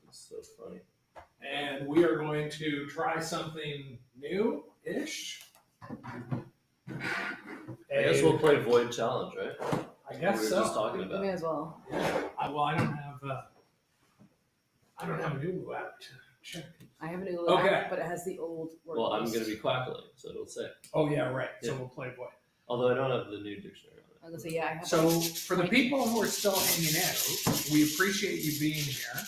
It's so funny. and we are going to try something new-ish. I guess we'll play Void Challenge, right? I guess we were so. just talking We about. may as well. Well, I don't have a new app to check. I have a new Okay. app, but it has the old word Well, I'm list. going to be quackling, so it'll say. Oh yeah, right. So Yeah. we'll play Void. Although I don't have the new dictionary on I was gonna say, yeah, I have. So for the people who are still hanging out, we appreciate you being here.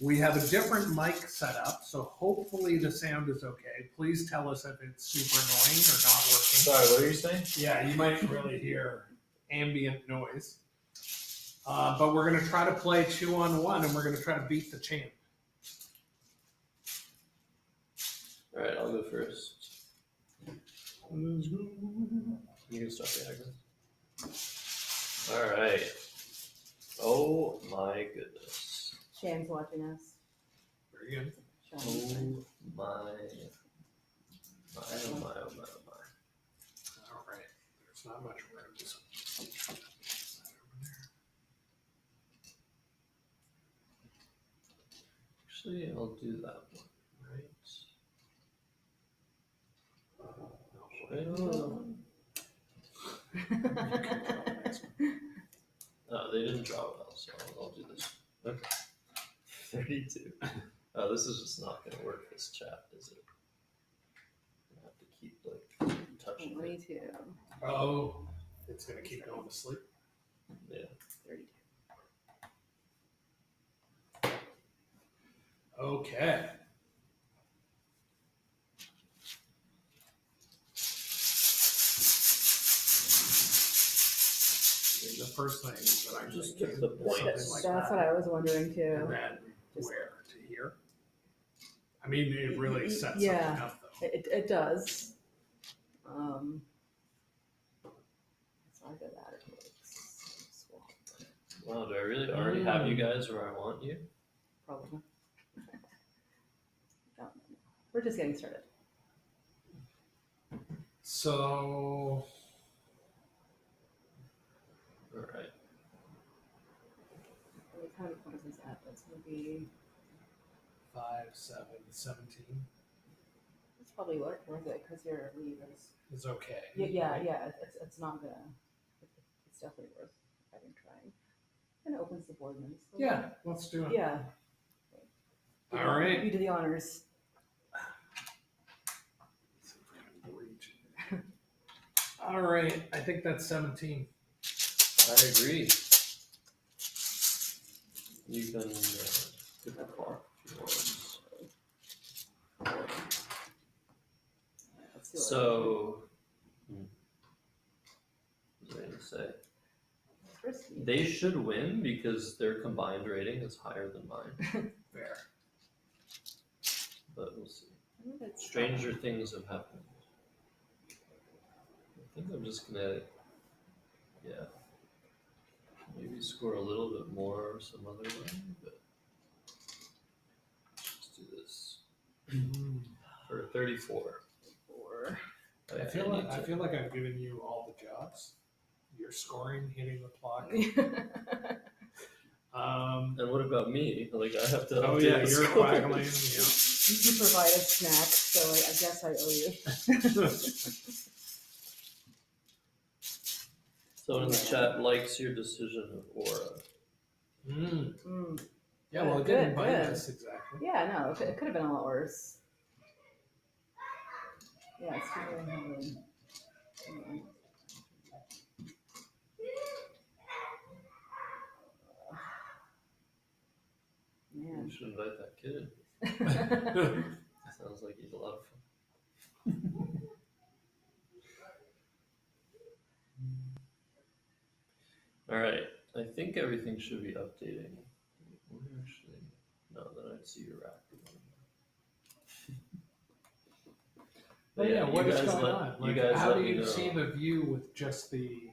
We have a different mic setup, so hopefully the sound is okay. Please tell us if it's super annoying or not working. Sorry, what are you saying? Yeah, you might really hear ambient noise. But we're going to try to play 2-on-1, and we're going to try to beat the champ. All right, I'll go first. Let's go. You can start the aggro. All right. Oh my goodness. Shan's watching us. Very good. Sean. Oh my. My. All right. There's not much room. So Actually, I'll do that one, right? They didn't draw well, so I'll do this. Okay. 32. Oh, this is just not going to work, this chat, is it? I have to keep, like, touching it. 22. Oh, it's going to keep going to sleep. Yeah. 32. Okay. The first thing is that I Just think took the point. something like That's that. what I was wondering And too. then Just- where to here? I mean, it really sets Yeah. something up, though. It does. It's hard to that. It works. Wow, do I really already have you guys where I want you? Probably. No. We're just getting started. So, Alright. What kind of points is that? That's going to be. 5, 7, 17 It's probably worth it because your lead is. is okay. Yeah. It's not gonna. It's definitely worth having trying. And it opens the board nicely. Yeah, let's do it. Yeah. All right. You do the honors. All right, I think that's 17. I agree. You can get the clock if you want. Let's see what So, what was I going to say? First, They should win because their combined rating is higher than mine, Fair. but we'll see. it's Stranger things have happened. I think I'm just gonna, maybe score a little bit more some other way, but let's do this for 34. I feel like I've given you all the jobs. You're scoring, hitting the clock. And what about me? Like I have to. Oh update yeah, the you're score. quackling. Yeah. You provide a snack, so I guess I owe you. So in the chat, likes your decision of Aura. Yeah, well, it Good, didn't bite good. us exactly. Yeah, no, it could have been a lot worse. Yeah, it's really heavy. You Man. should invite that kid in. Sounds like he's a lot of fun. All right, I think everything should be updating. Where actually? No, then I'd see your active one. But yeah, what is you guys going let- on? You Like, guys how let do me you know. see the view with just the?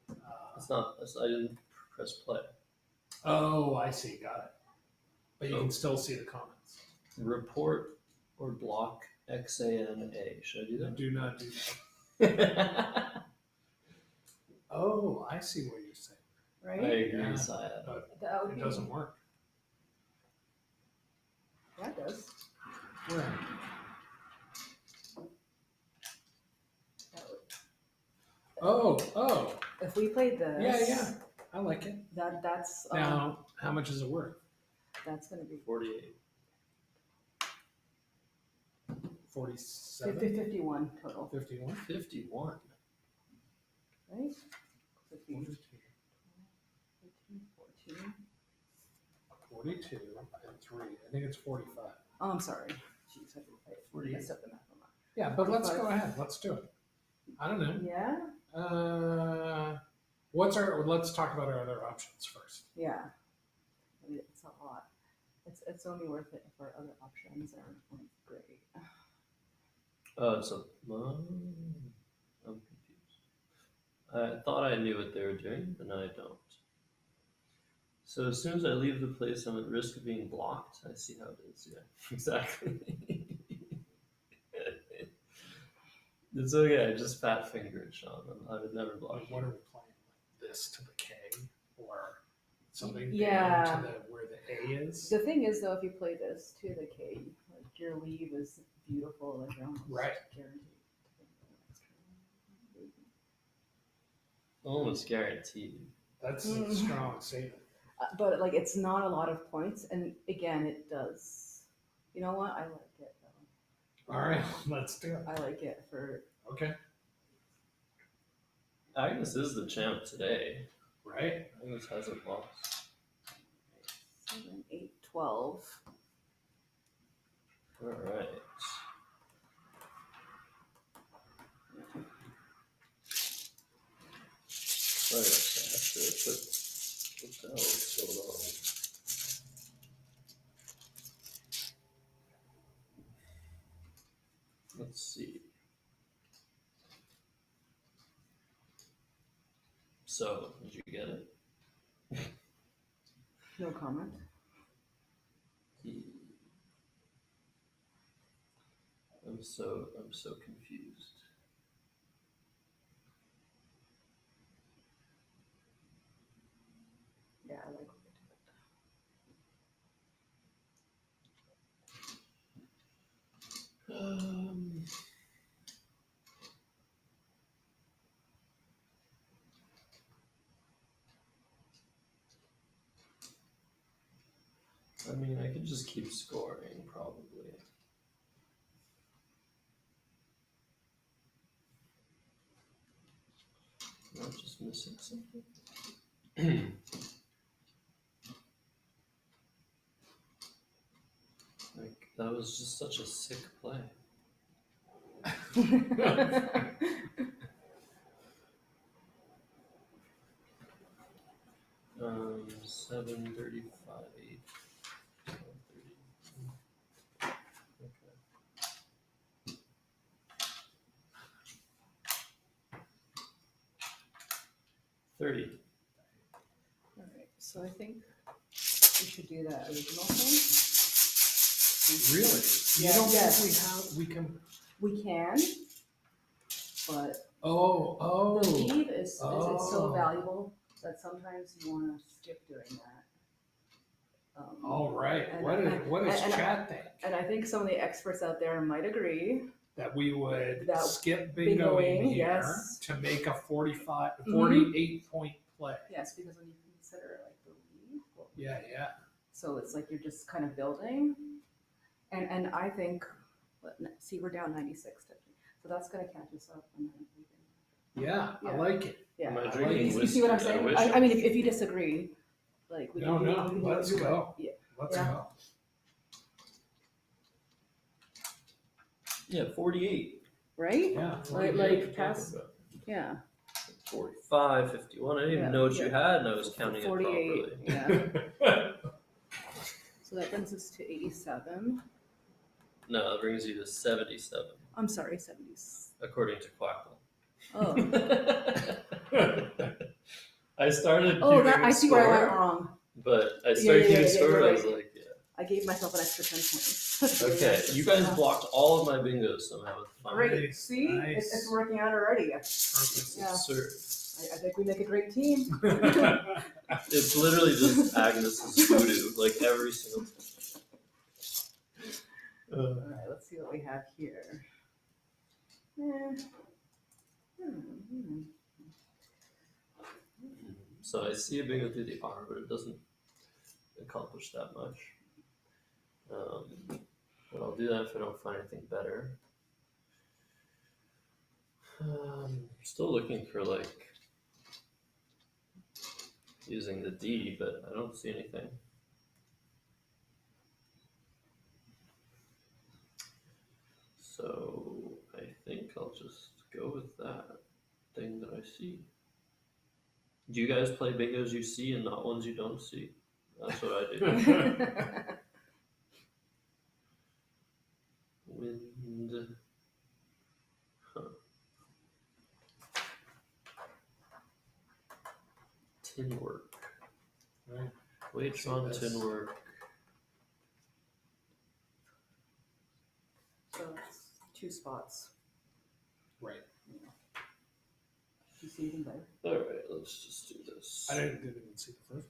I didn't press play. Oh, I see. Got it. But you can still see the comments. Report or block XANA. Should I do that? Do not do that. Oh, I see what you're saying. I right? agree, Yeah. Syed. But That would it be, doesn't work. yeah, it does. Where? That would, Oh, if we played this, yeah. I like it. that's Now, how much is it worth? that's gonna be 48. 47? 51 total, 51? 51. right? 15, 42. 14. 42 and 3. I think it's 45. Oh, I'm sorry. Jeez, I 48. messed up the math on that. Yeah, but let's 45. go ahead. Let's do it. I don't know. Yeah, Let's talk about our other options first. yeah. I mean, it's a lot. It's only worth it if our other options are like great. So I'm confused. I thought I knew what they were doing, but now I don't. So as soon as I leave the place, I'm at risk of being blocked. I see how it is. Yeah, exactly. It's okay. I just fat fingered Sean. I would never block What you. are we playing? Like this to the K or something Yeah. down to where the A is? The thing is, though, if you play this to the K, like your leave is beautiful. Like you're almost Right. guaranteed. Almost guaranteed. That's a strong statement. But like, it's not a lot of points, and again, it does. You know what? I like it though. All right, let's do it. I like it for Okay, Agnes is the champ today. right? Agnes hasn't lost. 7, 8, 12. All right. Sorry, I have to put what the hell is going on? Let's see. So, did you get it? No comment. I'm so confused. Yeah, I like Um, I mean, I could just keep scoring, probably. Am I just missing something? Like, that was just such a sick play. it. 7:35, 8, 12:30. Okay. $30. All right, so I think we should do that original thing. Really? Yeah, You don't yes. think we can? We can, but Oh. the leave is so Oh. valuable that sometimes you want to skip doing that. All right. And- What does and- chat think? And I think some of the experts out there might agree. That we would That skip bingoing bingoing, here yes. to make a 48 point play. Yes, because when you consider like the leave, Yeah. so it's like you're just kind of building. And I think, see, we're down 96 to 3. So that's going to catch us up. And then we can, Yeah, I Yeah. like it. yeah. Am I like drinking it. You see what I'm whiskey? saying? wish I mean, if you disagree, like we No, can do, we can do let's it. go. Yeah. Let's Yeah. go. Yeah, 48. Right? Yeah. Like, 48 like we're past, talking about. yeah. 45, 51. I didn't even Yeah, know what you yeah. had, and I was counting 48. it properly. Yeah. So that brings us to 87. No, that brings you to 77, I'm sorry, 70s. according to Quackle. Oh. I started Oh, keeping that I see where I went score, wrong. but I started yeah, keeping yeah, score, you're and I was right. like, yeah. I gave myself an extra 10 points. Okay, you guys blocked all of my bingos somehow. It's fine. Great. Nice, See? nice. It's working out already. It's Yeah. absurd. I think we make a great team. It's literally just Agnes's voodoo, like every single time. All right, let's see what we have here. So I see a bingo through the R, but it doesn't accomplish that much. But I'll do that if I don't find anything better. Still looking for like using the D, but I don't see anything. So I think I'll just go with that thing that I see. Do you guys play bingos you see and not ones you don't see? That's what I do. Wind. Huh. Tin work. Right. Wait on tin work. So it's 2 spots. Right. Do you see anything better? All right, let's just do this. I didn't even see the first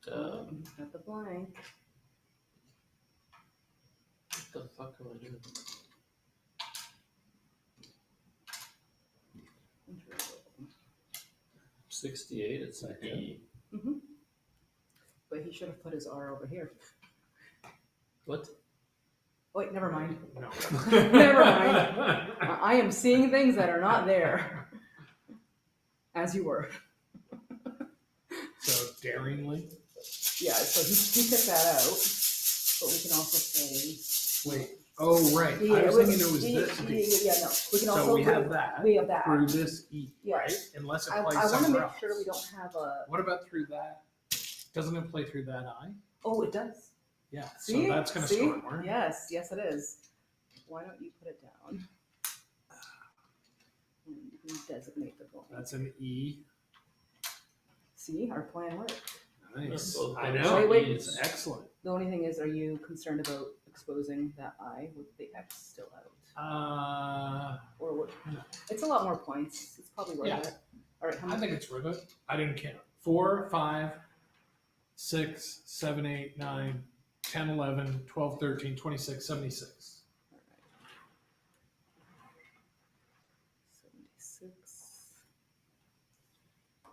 Got the blank. What the fuck am I doing? Interesting. 68, it's an E. Mm-hmm. But he should have put his R over here. What? Wait, never mind. No. Never mind. I am seeing things that are not there. As you were. So daringly. Yeah, so he took that out. But we can also say. Wait. Oh right. I was thinking it was this. Yeah, no. We can So also we have that. We have that. Through this E, Yeah. right? Unless it I plays want to somewhere make else. sure we don't have a. What about through that? Doesn't it play through that I? Oh, it does. Yeah. See? So that's going to See? store more. Yes, yes, it is. Why don't you put it down? And you can designate the blank. That's an E. See, our plan worked. Nice. Both I those know. Wait, wait. It's excellent. The only thing is, are you concerned about exposing that I with the X still out? Or what? No. It's a lot more points. It's probably worth Yeah. it. All right, how I much? think it's worth it. I didn't count. 4, 5, 6, 7, 8, 9, 10, 11, 12, 13, 26, 76. 76.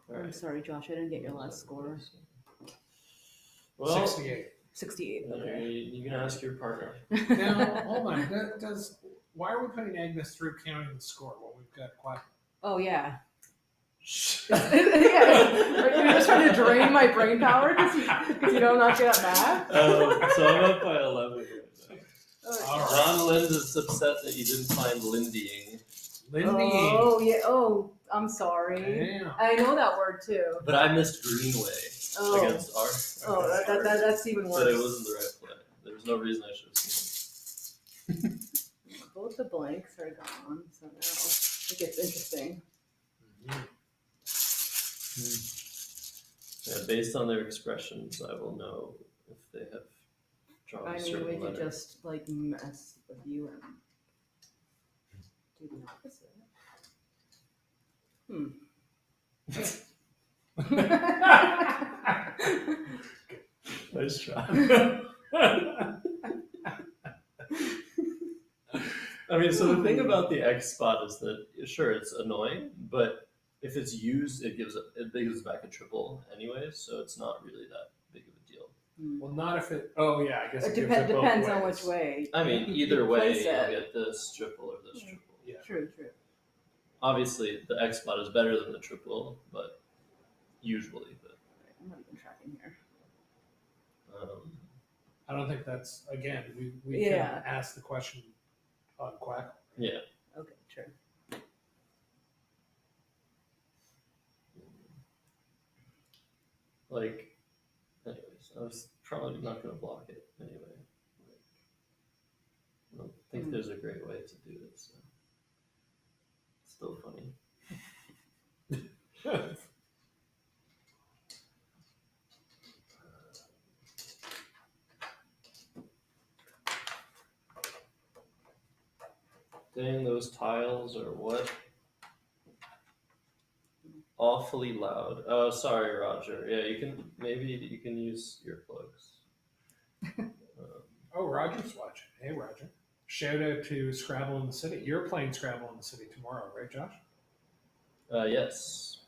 All I'm right. sorry, Josh. I didn't get your last score. Well, 68. 68. Okay. you can ask your partner. Now, hold on. Why are we putting Agnes through counting the score when we've got Quack? Oh yeah. Yeah. Are you just trying to drain my brain power because you don't not get at math? So I'm up by 11 right now. All right. John Lind is upset that you didn't find Lindying. Lindy. Oh yeah. Oh, I'm sorry. Damn. I know that word too. But I missed Greenway Oh. against our. Oh, that's even worse. But it wasn't the right play. There was no reason I should have seen it. Both the blanks are gone, so now it gets interesting. Yeah, based on their expressions, I will know if they have drawn I a mean, certain we could letter. just like mess with you and do the opposite. Nice try. I mean, so the thing about the X spot is that, sure, it's annoying, but if it's used, it gives back a triple anyways, so it's not really that big of a deal. Well, not if it. Oh yeah, I guess It gives it both depends on ways. which way. I mean, either way, Place you'll it. get this triple or this triple. Yeah. True. Obviously, the X spot is better than the triple, but usually. But I'm not even tracking here. I don't think that's again. We Yeah. can ask the question on Quack. yeah. Okay, true. Like, anyways, I was probably not going to block it anyway. Like, I don't think there's a great way to do it, so. Still funny. Dang, those tiles are what? awfully loud. Oh, sorry, Roger. Yeah, you can use earplugs. Oh, Roger's watching. Hey, Roger. Shout out to Scrabble in the City. You're playing Scrabble in the City tomorrow, right, Josh? Yes.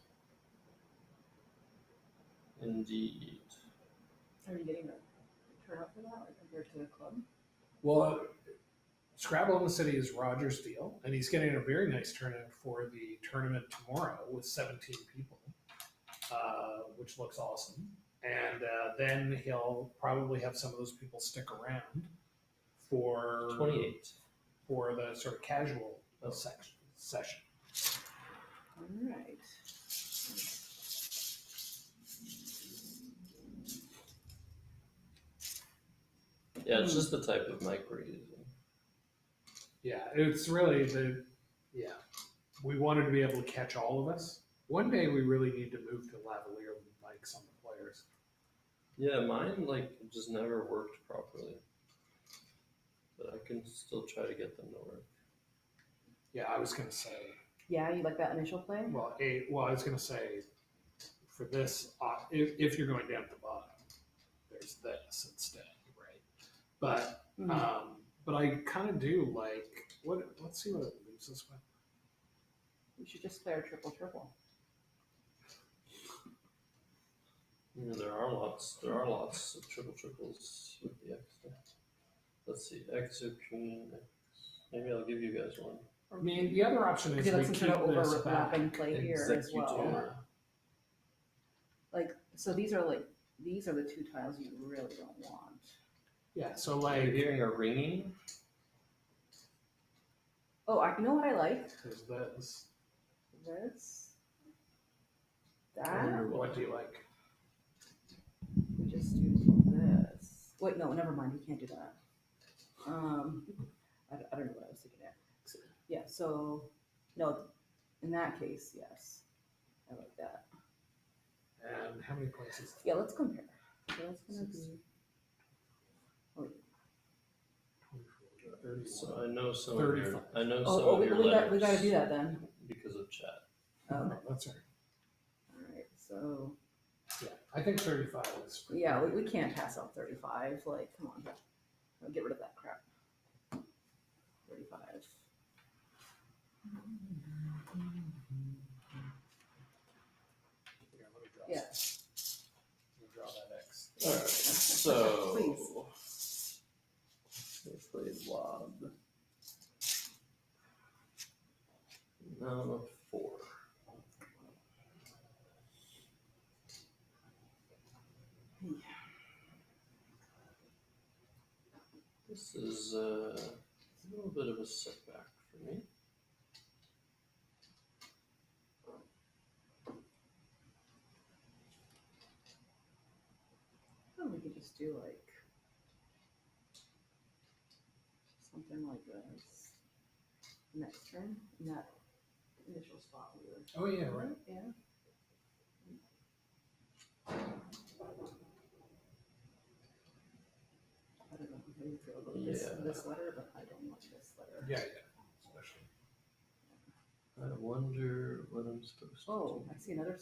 Indeed. Are you getting a turnout for that, like compared to the club? Well, Scrabble in the City is Roger's deal, and he's getting a very nice turnout for the tournament tomorrow with 17 people, which looks awesome. And then he'll probably have some of those people stick around for 28. for the sort of casual session. All right. Yeah, it's just the type of mic we're using. Yeah, it's really we wanted to be able to catch all of us. One day we really need to move to lavalier mics on the players. Yeah, mine just never worked properly, but I can still try to get them to work. Yeah, I was gonna say. Yeah, you like that initial play? Well, I was gonna say for this, if you're going down at the bottom, there's this instead, right? But but I kind of do like what. Let's see what it leaves us with. We should just play our triple. Yeah, there are lots of triples with the extra. Let's see, X or Queen. Maybe I'll give you guys one. I mean, the other option is Because we some keep sort of this overlapping back. play here as well. Executor. Like, so these are the two tiles you really don't want. Yeah, so Are like you hearing a ringing? Oh, you know what I like? there's this. This. I That. wonder What do you like? We just do this. Wait, no, never mind. We can't do that. I don't know what I was thinking there. So, yeah, so, no, in that case, yes. I like that. And how many places? Yeah, let's compare. So that's going to be. Wait. 31. So I know some 35. of your, I know some Oh, of your we letters got to do that then. because of chat. No, that's all right. All right, so. Yeah, I think 35 is. Yeah, we can't pass out 35. Like, come on. I'll get rid of that crap. 35. Yeah, let me draw. Yeah. Let me draw that X. All right, so Please. let's play Lob. No, 4. This is a little bit of a setback for me. Oh, we could just do like something like this next turn in that initial spot we were. Oh, yeah, right. Yeah. I don't know how you feel about this letter, but I don't like this letter. Yeah, especially. I wonder what I'm supposed to Oh, do. I see another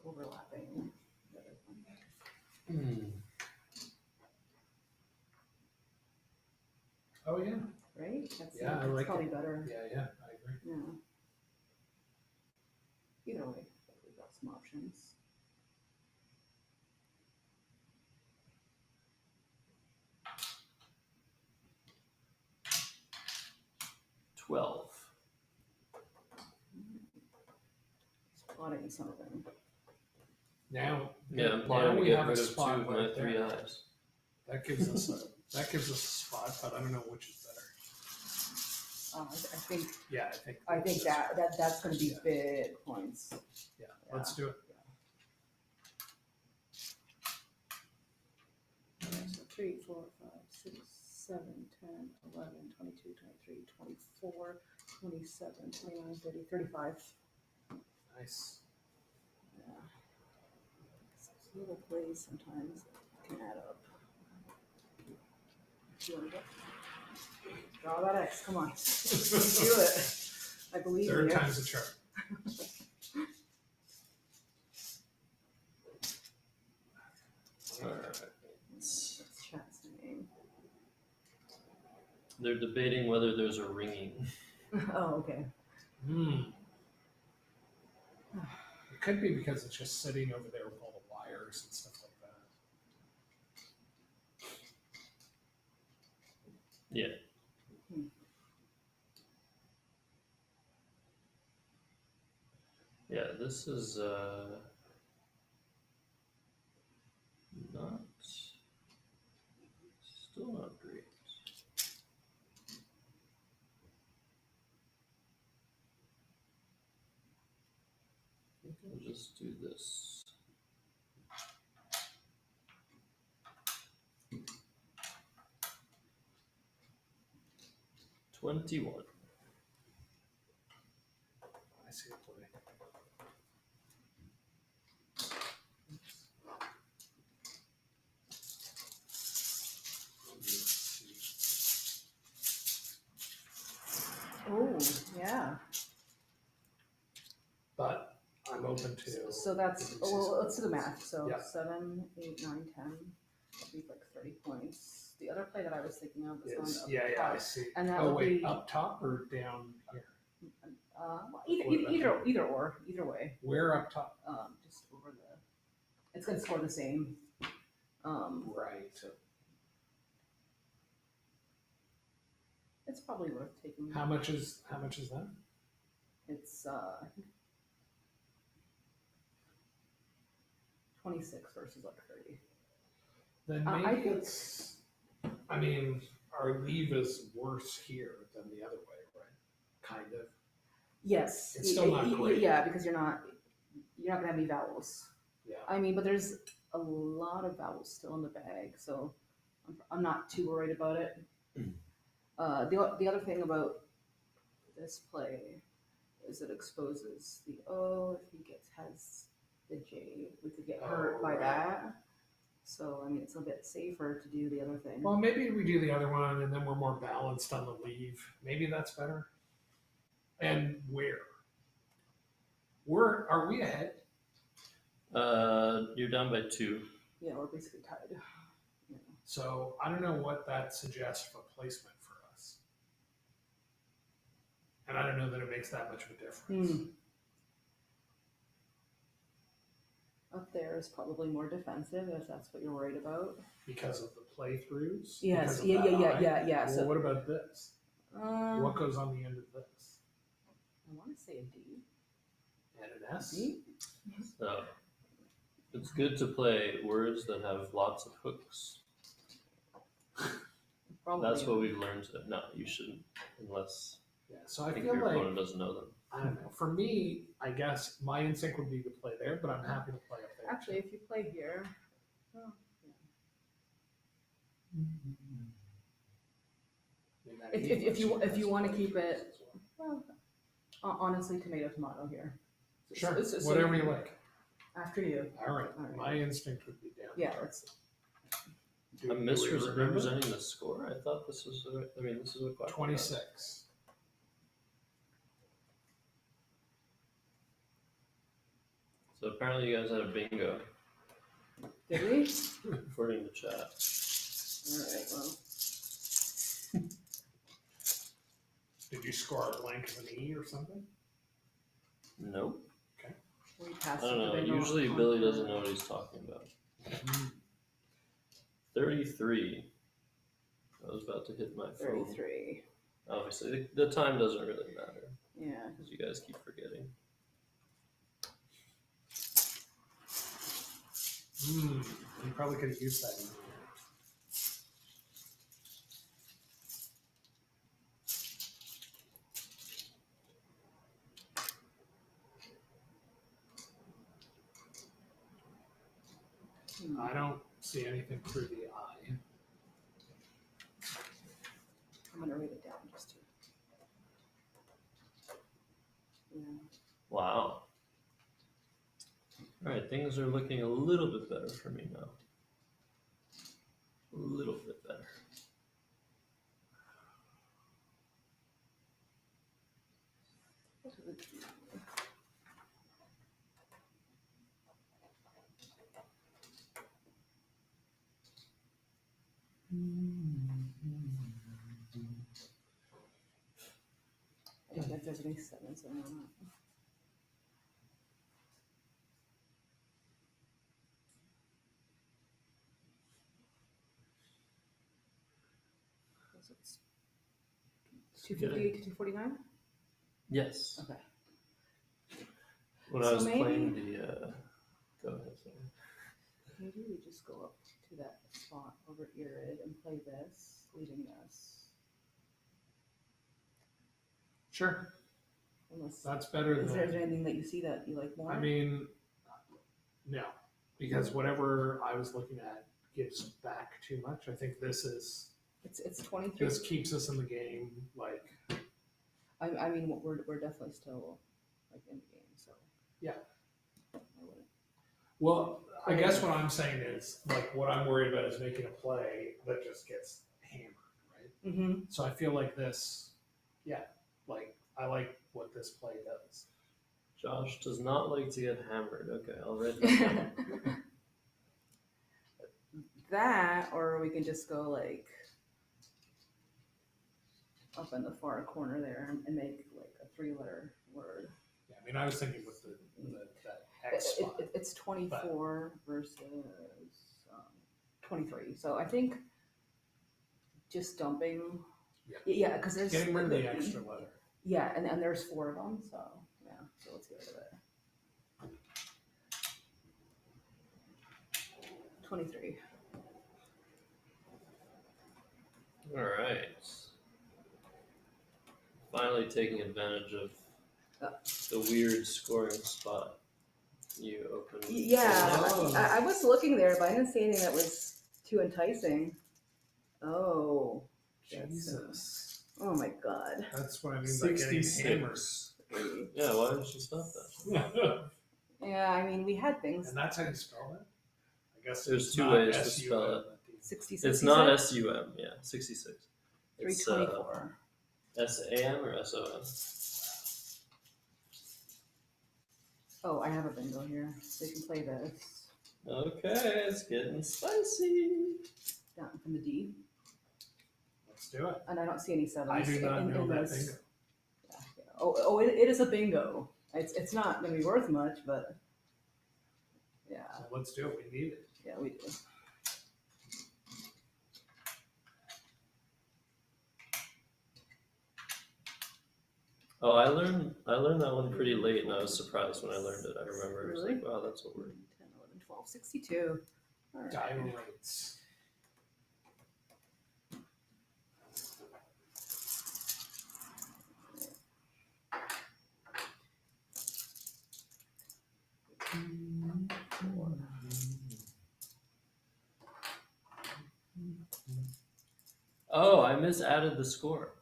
overlapping. Oh, yeah. Right? That's I like probably it. better. Yeah, I agree. Yeah. Either way, we've got some options. $12. Spotting something. Now, Yeah, I'm now planning to we get have rid a of 2 spot of my right 3 there. eyes. That gives us a spot, but I don't know which is better. I think that's going to be big points. Yeah, let's do it. Yeah, so 3, 4, 5, 6, 7, 10, 11, 22, 23, 24, 27, 29, 30, 35. Nice. Yeah. Little plays sometimes can add up. Do you want to go? Draw that X. Come on. Do it. I believe in Third you. time's a charm. All right. That's chat's name. They're debating whether there's a ringing. Oh, okay. It could be because it's just sitting over there with all the wires and stuff like that. Yeah. Yeah, this is not still not great. I think I'll just do this. $21. I see a play. Oh, yeah. But I'm open to. So that's, well, let's do the math. So Yeah. 7, 8, 9, 10. That'd be like 30 points. The other play that I was thinking of was Is, going up yeah, top. I see. And that Oh would wait, be up top or down here? well, either way. Where up top? Just over the. It's gonna score the same. Right. It's probably worth taking. How much is that? It's I think 26 versus like 30. Then I maybe think- it's. I mean, our leave is worse here than the other way, right? Kind of. Yes. It's still not great. Yeah, because you're not gonna have any vowels. Yeah. I mean, but there's a lot of vowels still in the bag, so I'm not too worried about it. The other thing about this play is it exposes the O. If he has the J, we could get hurt by right. that. So I mean, it's a bit safer to do the other thing. Well, maybe we do the other one, and then we're more balanced on the leave. Maybe that's better. And where? Are we ahead? You're down by 2. Yeah, we're basically tied. Yeah. So I don't know what that suggests for placement for us. And I don't know that it makes that much of a difference. Up there is probably more defensive if that's what you're worried about. Because of the playthroughs? Yes, Because of yeah. Well, So, what about this? What goes on the end of this? I want to say a D. And an S? D? So it's good to play words that have lots of hooks. Probably. That's what we've learned. No, you shouldn't, unless Yeah, so I I think feel your like, opponent doesn't know them. I don't know. For me, I guess my instinct would be to play there, but I'm happy to play up there. Actually, if you play here, oh, if you want to keep it, well, honestly, tomato tomato here. Sure, So whatever you like. After you. All right, All right. my instinct would be down. Yeah, let's. Do- I'm do we remember? misrepresenting the score. I thought this was. This is what Quack 26. So apparently you guys had a bingo, Did we? according to chat. All right. Well, Did you score a blank of an E or something? Nope. we I passed. don't the know. bingo Usually on Billy the- doesn't know what he's talking about. 33. I was about to hit my phone. 33. Obviously, the time doesn't really matter Yeah. because you guys keep forgetting. You probably could have used that. I don't see anything through the eye. I'm gonna write it down just to. Yeah. Wow. All right, things are looking a little bit better for me now. A little bit better. if there's any sevens or not. So it's 250 to 249? Yes. Okay. When So I was maybe- playing the, go ahead, sorry. Maybe we just go up to that spot over Irid and play this, leaving this. Sure, Unless, that's better is than. there anything that you see that you like more? I mean, no, because whatever I was looking at gives back too much. I think this is it's 23. this keeps us in the game. Like, I mean, we're definitely still like in the game, so Yeah. I wouldn't. well, I guess what I'm saying is like what I'm worried about is making a play that just gets hammered, right? Mm-hmm. So I feel like this, yeah, like I like what this play does. Josh does not like to get hammered. Okay, I'll write that down. That, or we can just go like up in the far corner there and make like a 3-letter word. Yeah, I mean, I was thinking with that X spot. It's 24 versus 23. So I think just dumping. Yeah. Yeah, because there's Getting rid of the extra letter. Yeah, and there's 4 of them. So yeah, so let's get rid of it. 23. All right. Finally taking advantage of the weird scoring spot you opened. Yeah, Oh. I was looking there, but I didn't see anything that was too enticing. Oh, Jesus. oh my God. That's what I mean by getting hammered. 66. Yeah, why didn't you stop that? Yeah, I mean, we had things. And that's how you spell it? I guess There's it's two not ways to S-U-M spell it. at the- 66. It's not SUM, yeah, 66. It's 324. SAM or SOM? Oh, I have a bingo here. They can play this. Okay, it's getting spicy. Down from the D. Let's do it. And I don't see any sevens. I do not know that this. bingo. Yeah. Oh, it is a bingo. It's not going to be worth much, but yeah, So let's do it. We need it. yeah, we do. Oh, I learned that one pretty late, and I was surprised when I learned it. I remember it was like, wow, that's a word. 10, 11, 12, 62. All right. Dilates. Oh, I misadded the score.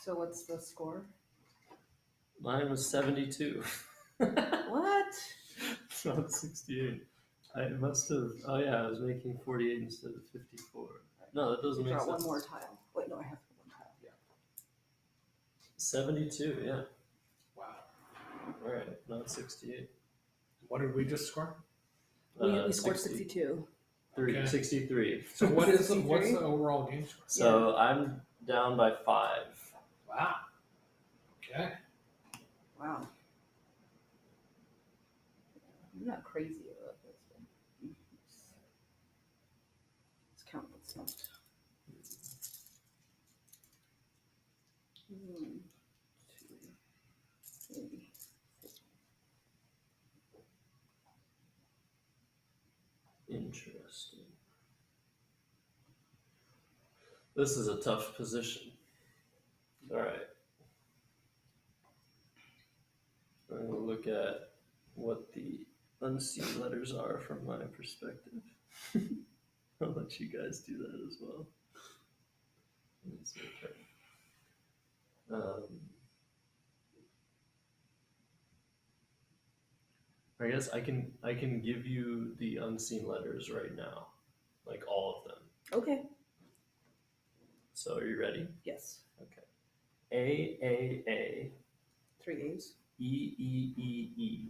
So what's the score? Mine was 72. What? It's not 68. I must have. Oh yeah, I was making 48 instead of 54. No, that doesn't make Draw sense. one more tile. Wait, no, I have one tile. 72. Yeah. Wow. All right, not 68. What did we just score? We scored 62. 63. So what's 63? the overall game score? So I'm down by 5. Wow. Okay. Wow. I'm not crazy about this. But let's count what's left. 1, 2, 3, 4. Interesting. This is a tough position. All right. I'm going to look at what the unseen letters are from my perspective. I'll let you guys do that as well. It's okay. I guess I can give you the unseen letters right now, like all of them. Okay. So are you ready? Yes. Okay. A 3 A's. E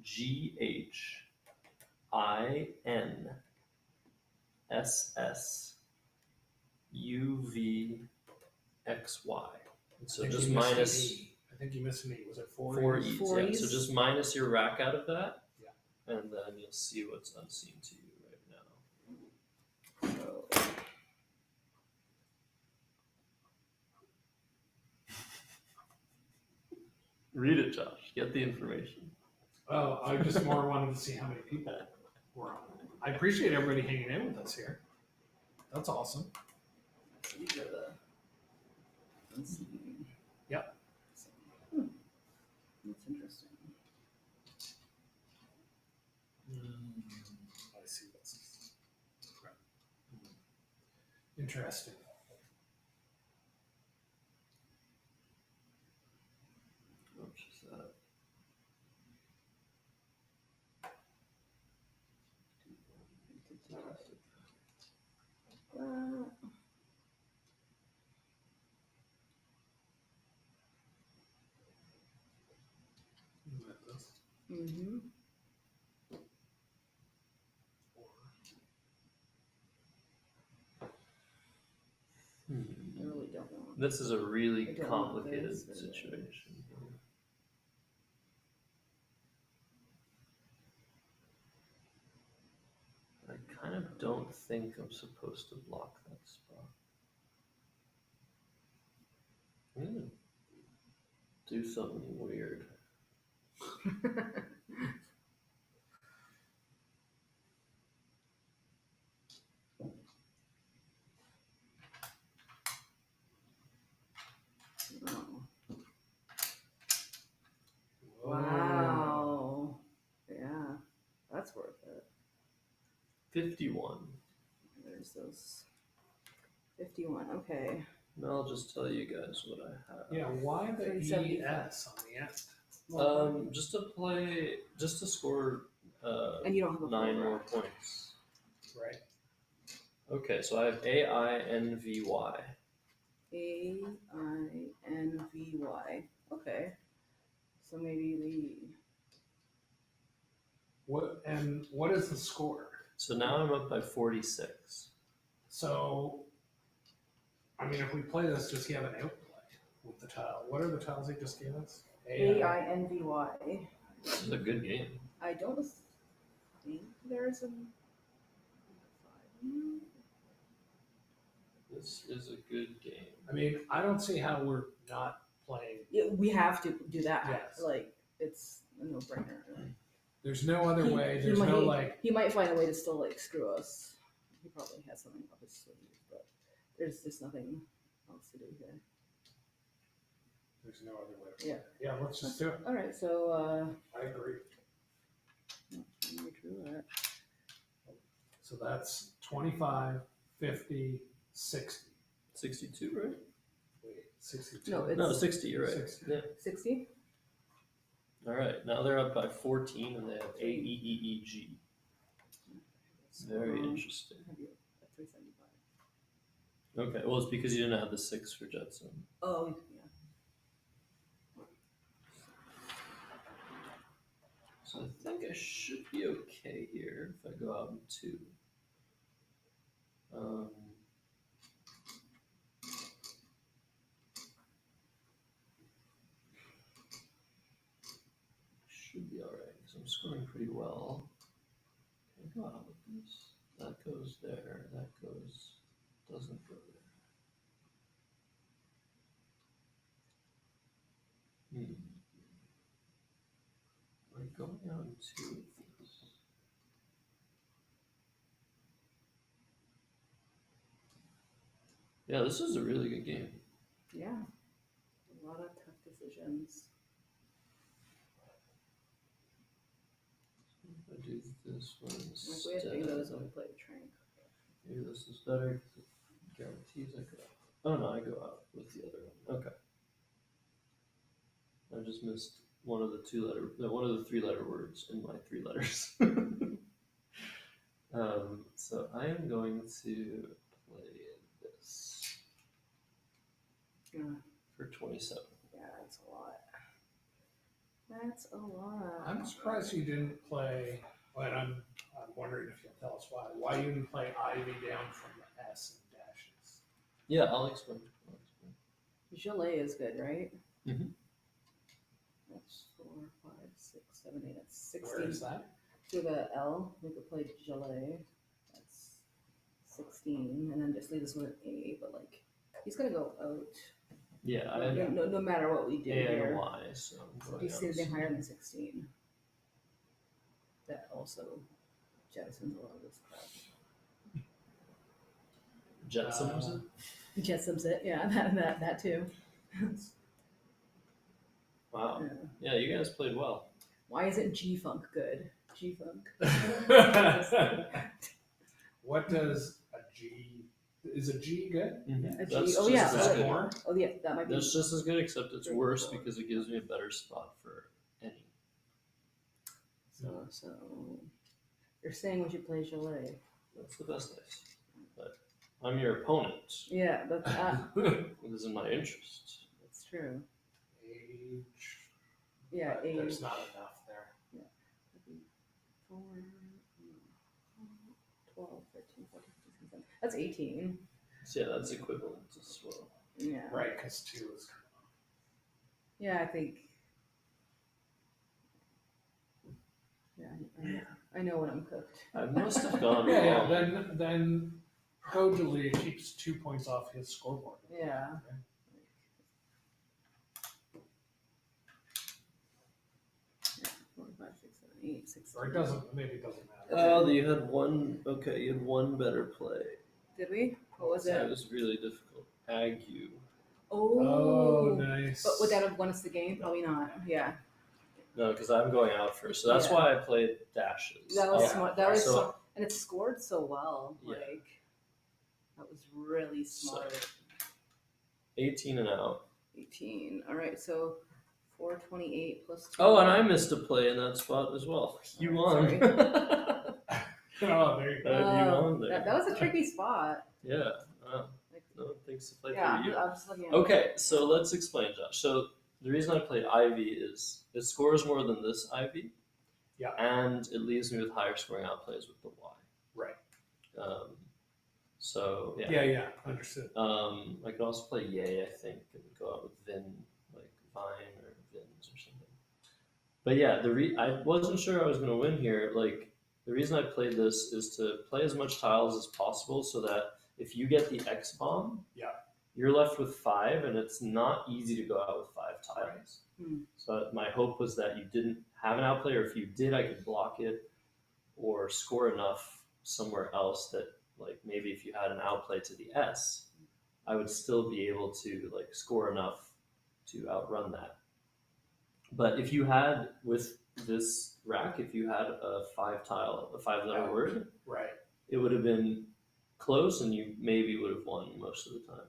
G H I N S S U V X Y. I think just you missed an minus E. I think you missed an E. Was it 4? 4 E's. Four Yeah. E's? So just minus your rack out of that. Yeah. And then you'll see what's unseen to you right now. So, Read it, Josh. Get the information. Oh, I just more wanted to see how many people were on it. I appreciate everybody hanging in with us here. That's awesome. so these are the unseen. Yep. That's interesting. I see what's interesting. Which is that? Mm-hmm. I really don't know. This is a really I don't know complicated this, but- situation. I kind of don't think I'm supposed to block that spot. I'm gonna do something weird. Oh. Wow. Yeah, that's worth it. 51. There's those 51. Okay. And I'll just tell you guys what I have. Yeah, why the 375. ES on the end? Just to play, just to score And you don't have a 9 full more rack. points. Right. Okay, so I have AINVY. AINVY. Okay. So maybe What is the score? So now I'm up by 46. So, I mean, if we play this, does he have an outplay with the tile? What are the tiles he just gave us? AINVY. This is a good game. I don't think there's an. This is a good game. I mean, I don't see how we're not playing. Yeah, we have to do that. Yes. Like it's a no-brainer. There's no other way. There's might, no like. He might find a way to still like screw us. He probably has something up his sleeve, but there's just nothing else to do here. There's no other way. Yeah. Yeah, let's just do it. All right, so I agree. let me do that. So that's 25, 50, 60. 62, right? Wait, 62. No, it's No, 60, you're right. 60. Yeah. 60. All right, now they're up by 14 and they have AEEEG. Very interesting. I have you at 375. Okay, well, it's because you didn't have the 6 for Jetson. Oh, yeah. So I think I should be okay here if I go out in 2. Should be alright, because I'm scoring pretty well. Can I go out with this? That goes there, that goes, doesn't go there. We're going out in 2 of these. Yeah, this is a really good game. Yeah. A lot of tough decisions. If I do this one Like instead, we had bingo's when we played Trank. maybe this is better because it guarantees I go out. Oh no, I go out with the other one. Okay. I just missed one of the 3-letter words in my 3 letters. So I am going to play this Yeah. for 27. Yeah, that's a lot. That's a lot. I'm surprised you didn't play, but I'm wondering if you'll tell us why. Why you didn't play Ivy down from the S and dashes. Yeah, I'll explain. Gelée is good, right? Mhm. That's 4, 5, 6, 7, 8. That's 16. Where is that? With a L, we could play Gelée. That's 16, and then just leave this with an A. But like, he's gonna go out. Yeah, I had No matter what we do A and here. Y, so I'm So going he's out. anything higher than 16. That also jettisons a lot of this crap. Jetsons. Jetsons it, yeah, that too. Wow. Yeah. Yeah, you guys played well. Why isn't G-Funk good? G-Funk. What does a G? Is a G good? A G. That's Oh just yeah. as Is good. more? Oh yeah, that might be. That's just as good, except it's Very worse cool. because it gives me a better spot for any. So you're saying we should play Gelée? That's the best dice. But I'm your opponent. Yeah, but This is in my interest. that's true. Age. Yeah, But age. there's not enough there. 4, 12, 13, 14, 15, 16, 17. That's 18. So yeah, that's equivalent as well. Yeah. Right, because 2 is coming off. Yeah, I think. Yeah, I know when I'm cooked. I must have gone Yeah, wrong. then Kojali keeps 2 points off his scoreboard. Yeah. Yeah, 4, 5, 6, 7, 8, 6. Or it doesn't, maybe it doesn't matter. Oh, you had one. Okay, you had one better play. Did we? What was That it? was really difficult. Ague. Oh, nice. But would that have won us the game? Probably not. Yeah. No, because I'm going out first, so that's Yeah. why I played dashes. That was Yeah. smart. That was So- so, and it scored so well. Yeah. Like that was really smart. 18 and out. 18. All right, so 428 plus 2. Oh, and I missed a play in that spot as well. You won. Sorry. Oh, there you go. You won there. That was a tricky spot. Yeah. Wow. Like, No one thinks to play yeah, for you. I'm just looking at Okay, so let's explain, Josh. So the reason I played Ivy is it scores more than this Ivy. Yeah. And it leaves me with higher scoring outplays with the Y. Right. So yeah. Yeah, understood. I could also play Yay, I think, and go out with Vin, like Vine or Vins or something. But yeah, I wasn't sure I was going to win here. Like, the reason I played this is to play as much tiles as possible so that if you get the X bomb, Yeah. you're left with 5, and it's not easy to go out with 5 tiles. Hmm. So my hope was that you didn't have an outplay, or if you did, I could block it or score enough somewhere else that, like, maybe if you had an outplay to the S, I would still be able to, like, score enough to outrun that. But if you had, with this rack, if you had a 5-letter word, Right. it would have been close, and you maybe would have won most of the time.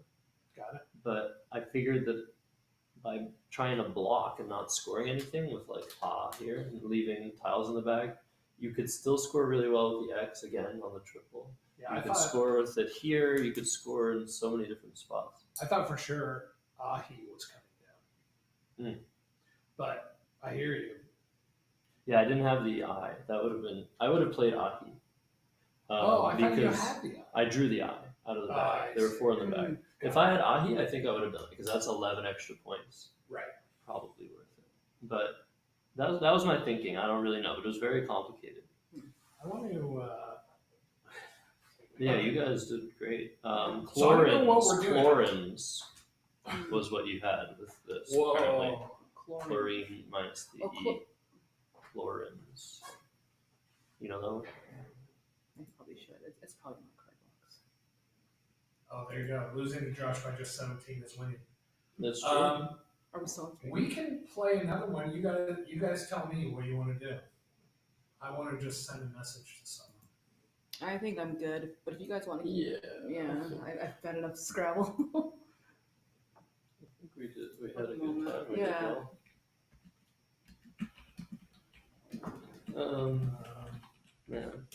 Got it. But I figured that by trying to block and not scoring anything with like here and leaving tiles in the bag, you could still score really well with the X again on the triple. Yeah, You could score with it here. You could score in so many different spots. I thought for sure Ahi was coming down. But I hear you. Yeah, I didn't have the I. That would have been. I would have played Ahi. I thought you because had the I drew the I out of the bag. I There were see. 4 in the bag. If I had Ahi, I think I would have done it because that's 11 extra points. Right. Probably worth it. But that was my thinking. I don't really know. But it was very complicated. I want to. Yeah, you guys did great. So I don't know what we're doing. Chlorins was what you had with this. Apparently. Whoa. Chlorine minus the Oh, E. Chlorins. You know that one? I probably should. It's probably my card box. Oh, there you go. Losing to Josh by just 17 is winning. That's true. Are we still on We can play another one. You guys tell me what you want to do. I want to just send a message to someone. I think I'm good, but if you guys want to, yeah. I've got enough Scrabble. I think we did. We had a good Moment. time. We did Yeah. well. Man.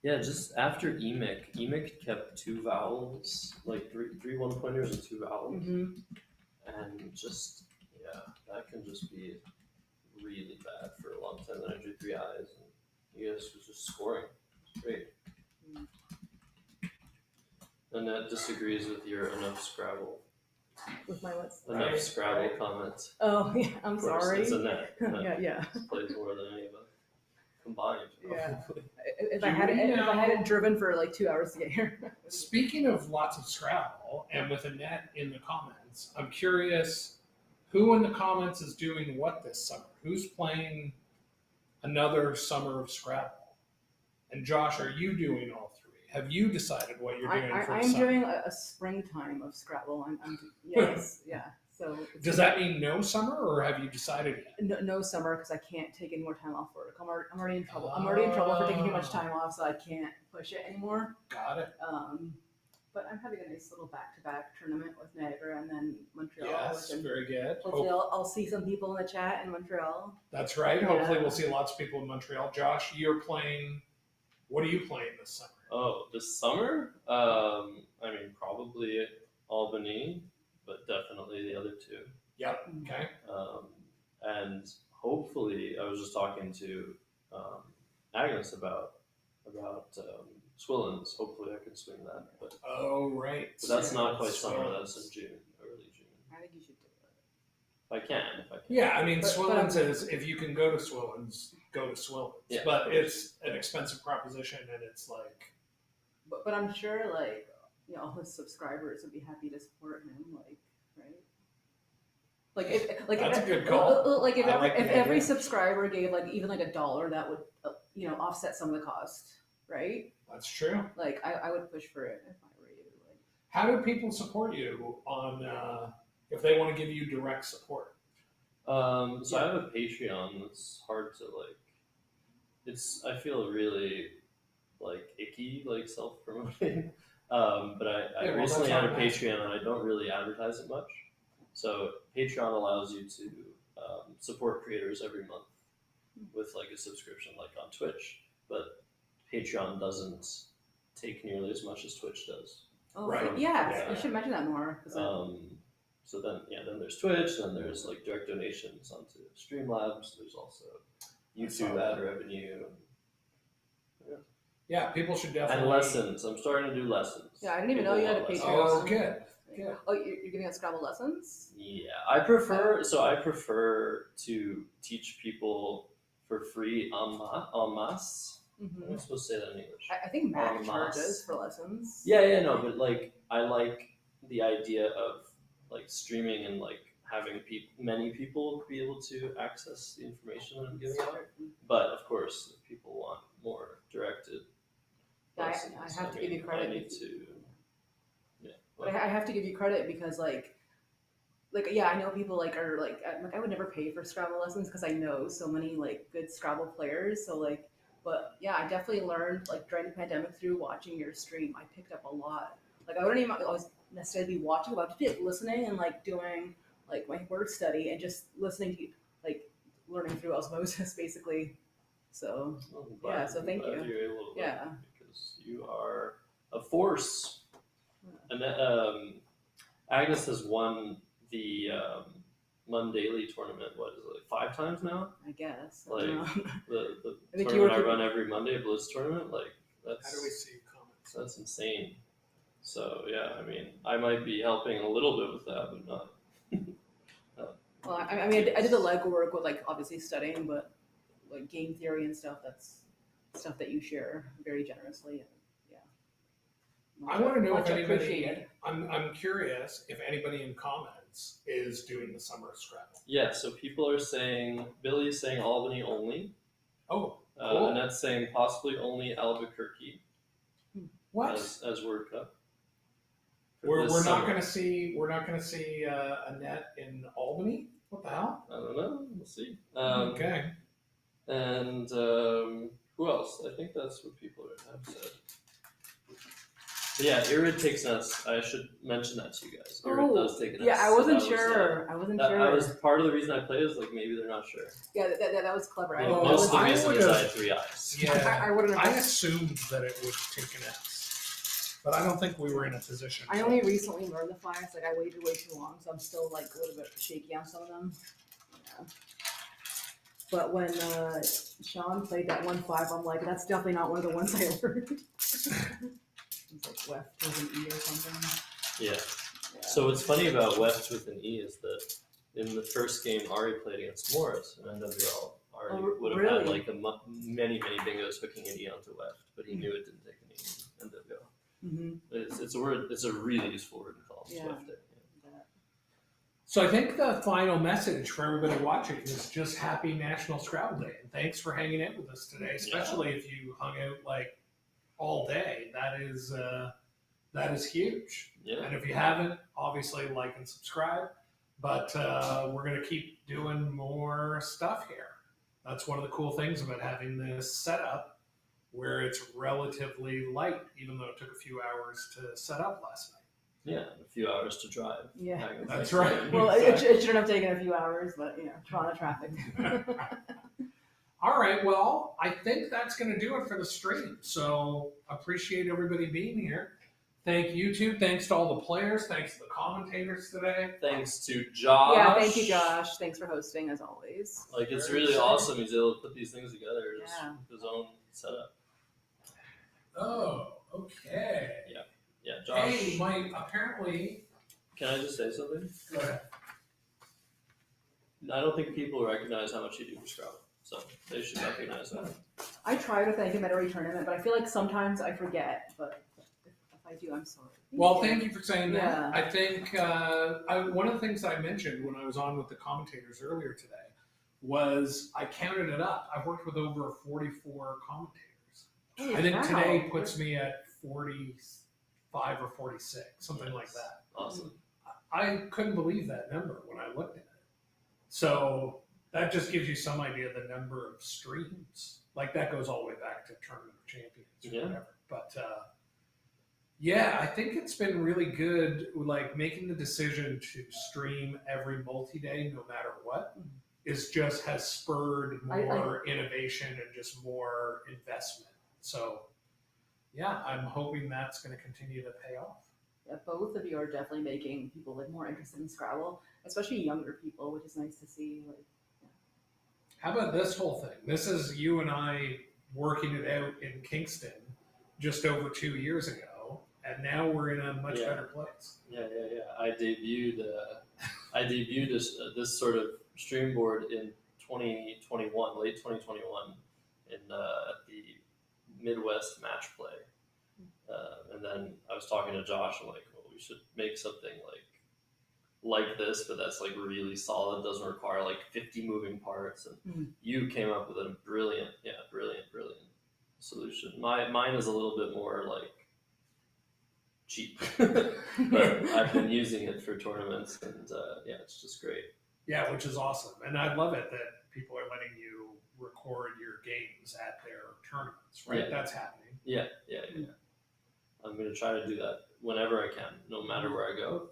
Yeah, just after EMIC kept 2 vowels, like three 1-pointers and 2 vowels. Mm-hmm. And just, yeah, that can just be really bad for a long time. Then I drew 3 eyes, and you guys was just scoring. It's great. Annette disagrees with your enough Scrabble. With my what's? Enough Scrabble comments. Oh yeah, I'm Of course, sorry. it's Annette. Annette yeah. plays more than any of us combined. Yeah. Probably. If Do I had we it, if I had know- it driven for like 2 hours to get here. Speaking of lots of Scrabble, and with Annette in the comments, I'm curious who in the comments is doing what this summer? Who's playing another summer of Scrabble? And Josh, are you doing all three? Have you decided what you're doing for the I'm summer? doing a springtime of Scrabble. I'm yes, yeah. So Does that mean no summer, or have you decided yet? no summer because I can't take any more time off work. I'm already in trouble. I'm already in trouble for taking too much time off, so I can't push it anymore. Got it. But I'm having a nice little back-to-back tournament with Niagara and then Montreal. Yes, and very good. hopefully I'll see some people in the chat in Montreal. That's right. Yeah. Hopefully we'll see lots of people in Montreal. Josh, you're playing. What are you playing this summer? Oh, this summer? I mean, probably Albany, but definitely the other two. Yep. Okay. And hopefully, I was just talking to Agnes about Swillens. Hopefully, I can swing that. But Oh, right. that's not quite Swillens. summer. That's in June, early June. I think you should do it. If I can. Yeah, I mean, But Swillens is, if you can go to Swillens, go to Swillens. Yeah, But of course. it's an expensive proposition, and it's like, But I'm sure like all his subscribers would be happy to support him. Like right. Like if like That's if, a good call. Like if I every, like the if every idea. subscriber gave like even like $1, that would offset some of the cost, right? that's true. Like I would push for it if I were you. Like How do people support you on, if they want to give you direct support? So I have a Patreon. It's hard to I feel really icky, self-promoting. But I Yeah, well, recently that's had a how it is. Patreon and I don't really advertise it much. So Patreon allows you to support creators every month with a subscription like on Twitch. But Patreon doesn't take nearly as much as Twitch does. Right. Yeah, you should mention that more. 'Cause So then there's Twitch, then there's direct donations onto Streamlabs. There's also YouTube ad revenue. Yeah, people should definitely. And lessons. I'm starting to do lessons. Yeah, I didn't even know you had a People Patreon. want Oh, good. Good. Oh, you're giving out Scrabble lessons? Yeah, I prefer to teach people for free en masse. Mm-hmm. I'm supposed to say that in English. I think Mac En charges masse. for lessons. Yeah, no, but I like the idea of streaming and having many people be able to access the information that I'm giving out. But of course, if people want more directed Yeah, lessons, I have to give you credit. I need to. Yeah. But I have to give you credit because yeah, I know people are I would never pay for Scrabble lessons because I know so many good Scrabble players. So but yeah, I definitely learned during the pandemic through watching your stream. I picked up a lot. I wouldn't even always necessarily be watching, but I'd be listening and doing my word study and just listening to learning through osmosis basically. So I'm Yeah, so thank glad you. You're able to Yeah. because you are a force. And Agnes has won the Mondaily tournament. What is it, 5 times now? I guess. I Like, don't know. The I think you tournament I were- run every Monday, Blitz tournament. That's How do we see comments? that's insane. So yeah, I mean, I might be helping a little bit with that, but not. Well, I mean, I did the legwork with obviously studying, but game theory and stuff. That's stuff that you share very generously. And, yeah. I want to know if Much anybody. appreciated. I'm curious if anybody in comments is doing the summer Scrabble. Yeah, so people are saying Billy's saying Albany only. Oh, cool. Annette's saying possibly only Albuquerque What? as World Cup. for We're this not summer. going to see Annette in Albany. What the hell? I don't know. We'll see. Okay. And who else? I think that's what people have said. But yeah, Irid takes us. I should mention that to you guys. Irid does take an yeah, S, I so wasn't that sure. I wasn't that, sure. I was part of the reason I played is maybe they're not sure. Yeah, that was clever. Like, Oh, most of the I reason is would've- I had 3 eyes. Yeah. I wouldn't I have. assumed that it would take an S, but I don't think we were in a position. I only recently learned the flags. I waited way too long, so I'm still a little bit shaky on some of them. Yeah. But when Sean played that 1-5, I'm like, that's definitely not one of the ones I learned. It's like Weft with an E or something. Yeah. Yeah. So what's funny about West with an E is that in the first game Ari played against Morris in NWL, Ari would have had really? like many bingos hooking an E onto West, but he knew it didn't take an E in NWL. Mm-hmm. It's a word. It's a really useful word in college. Yeah. Weft. So I think the final message for everybody watching is just happy National Scrabble Day, and thanks for hanging out with us today, especially if you hung out like all day. That is huge. Yeah. And if you haven't, obviously like and subscribe. But we're gonna keep doing more stuff here. That's one of the cool things about having this setup, where it's relatively light, even though it took a few hours to set up last night. Yeah, a few hours to drive. Yeah. That's right. Well, it shouldn't have taken a few hours, but Toronto traffic. All right, well, I think that's going to do it for the stream. So appreciate everybody being here. Thank you too. Thanks to all the players. Thanks to the commentators today. Thanks to Josh. Yeah, thank you, Josh. Thanks for hosting as always. Like it's really awesome. He's able to put these things together just with his own setup. Oh, okay. Yeah, Josh. Hey, Mike, apparently... Can I just say something? Go ahead. I don't think people recognize how much you do for Scrabble, so they should recognize that. I try to thank him at every tournament, but I feel like sometimes I forget. But if I do, I'm sorry. Well, thank you for saying that. Yeah. I think one of the things I mentioned when I was on with the commentators earlier today was I counted it up. I've worked with over 44 commentators. Holy I think cow. today puts me at 45 or 46, something like that. Awesome. I couldn't believe that number when I looked at it. So that just gives you some idea of the number of streams. Like that goes all the way back to Tournament of Champions or whatever. But yeah, I think it's been really good, like making the decision to stream every multi-day no matter what has spurred more innovation and just more investment. So yeah, I'm hoping that's going to continue to pay off. Yeah, both of you are definitely making people like more interested in Scrabble, especially younger people, which is nice to see. Like, How about this whole thing? This is you and I working it out in Kingston just over 2 years ago, and now we're in a much better place. Yeah. I debuted this sort of stream board in 2021, late 2021, at the Midwest Match Play. And then I was talking to Josh, I'm like, well, we should make something like this, but that's like really solid, doesn't require like 50 moving parts. And you came up with a brilliant solution. Mine is a little bit more like cheap, but I've been using it for tournaments, and it's just great. Yeah, which is awesome. And I love it that people are letting you record your games at their tournaments, right? Yeah. That's happening. Yeah. I'm going to try to do that whenever I can, no matter where I go.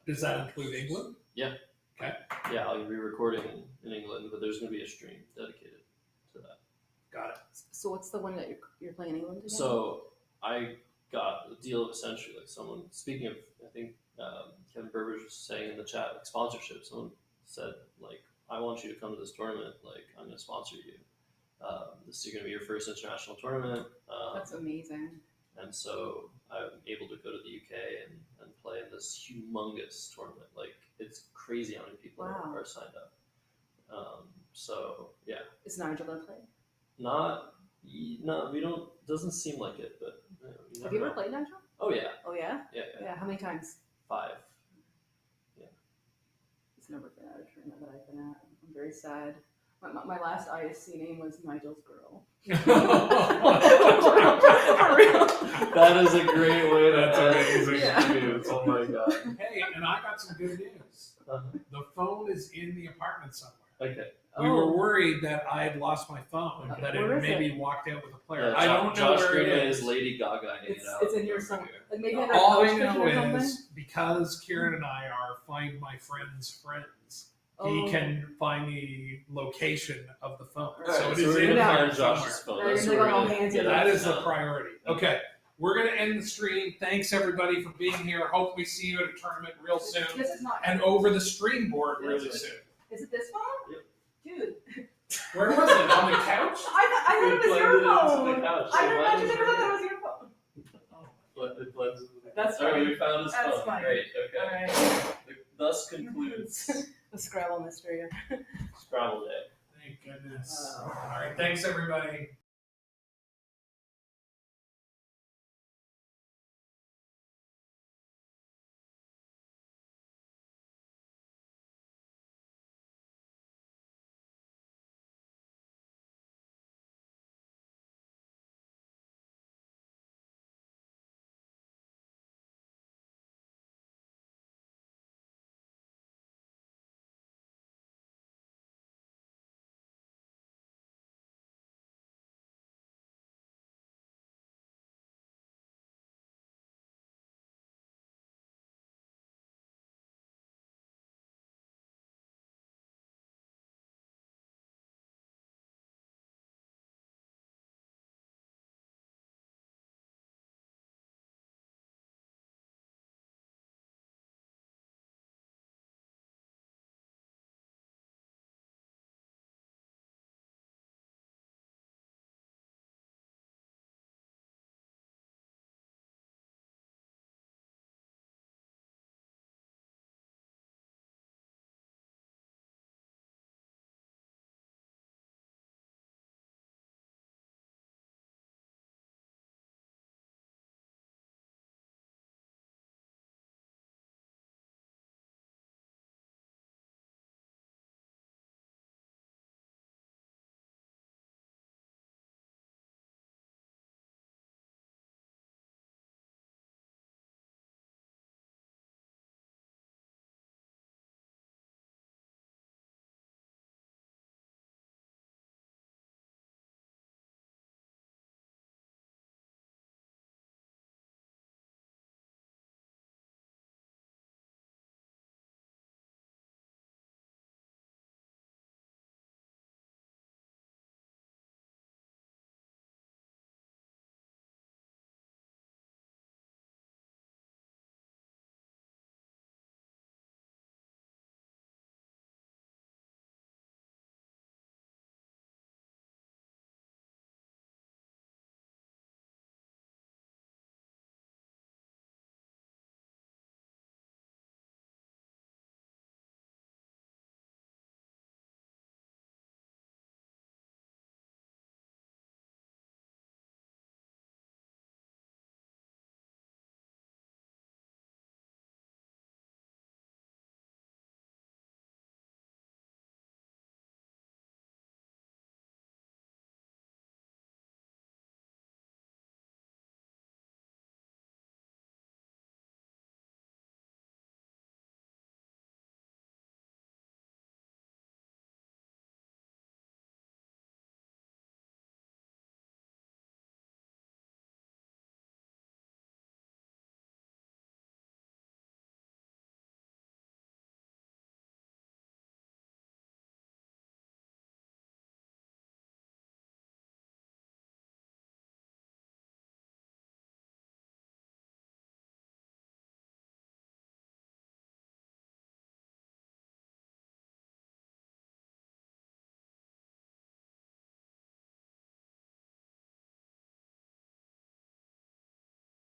Does that include England? Yeah. Okay. Yeah, I'll be recording in England, but there's going to be a stream dedicated to that. Got it. so what's the one that you're playing in England again? So I got a deal essentially, like someone, speaking of, I think Kevin Burbage was saying in the chat, like sponsorship, someone said, like, I want you to come to this tournament, like, I'm going to sponsor you. This is going to be your first international tournament. That's amazing. And so I'm able to go to the UK and play in this humongous tournament. Like, it's crazy how many people are signed up. So, yeah. Is Nigel going to play? No, we don't, doesn't seem like it, but. Have you ever played Nigel? Oh, yeah. Oh, yeah? Yeah. How many times? 5. Yeah. It's never been at a tournament that I've been at. I'm very sad. My last ISC name was Nigel's Girl. For real. That is a great way to amazing. Oh my god. Hey, and I got some good news. The phone is in the apartment somewhere. Okay. We were worried that I had lost my phone, that Where it is maybe it? walked out with a player. Yeah, I don't know Josh where Greenway it is. is Lady Gaga. It's in here somewhere. Like maybe under All a I couch know cushion or something? is because Kieran and I are Find My Friend's friends, he Oh. can find the location of the phone. Alright, So it so is we're in gonna there find somewhere. Josh's phone. They're That's gonna what go all we're hands gonna in. That get is the now. priority. Okay, we're going to end the stream. Thanks everybody for being here. Hope we see you at a tournament real soon This is not. and over the stream board really Yes. soon. Is it this phone? Dude. Where was it? On the couch? I thought it was We your plugged it into phone. the couch. I Yeah, never mine never was thought right that was your phone. But lenses. That's All right, fine. we found his That's phone. fine. Great. Okay. All right. Thus concludes The Scrabble mystery. Scrabble Day. Thank goodness. Wow. All right, thanks everybody.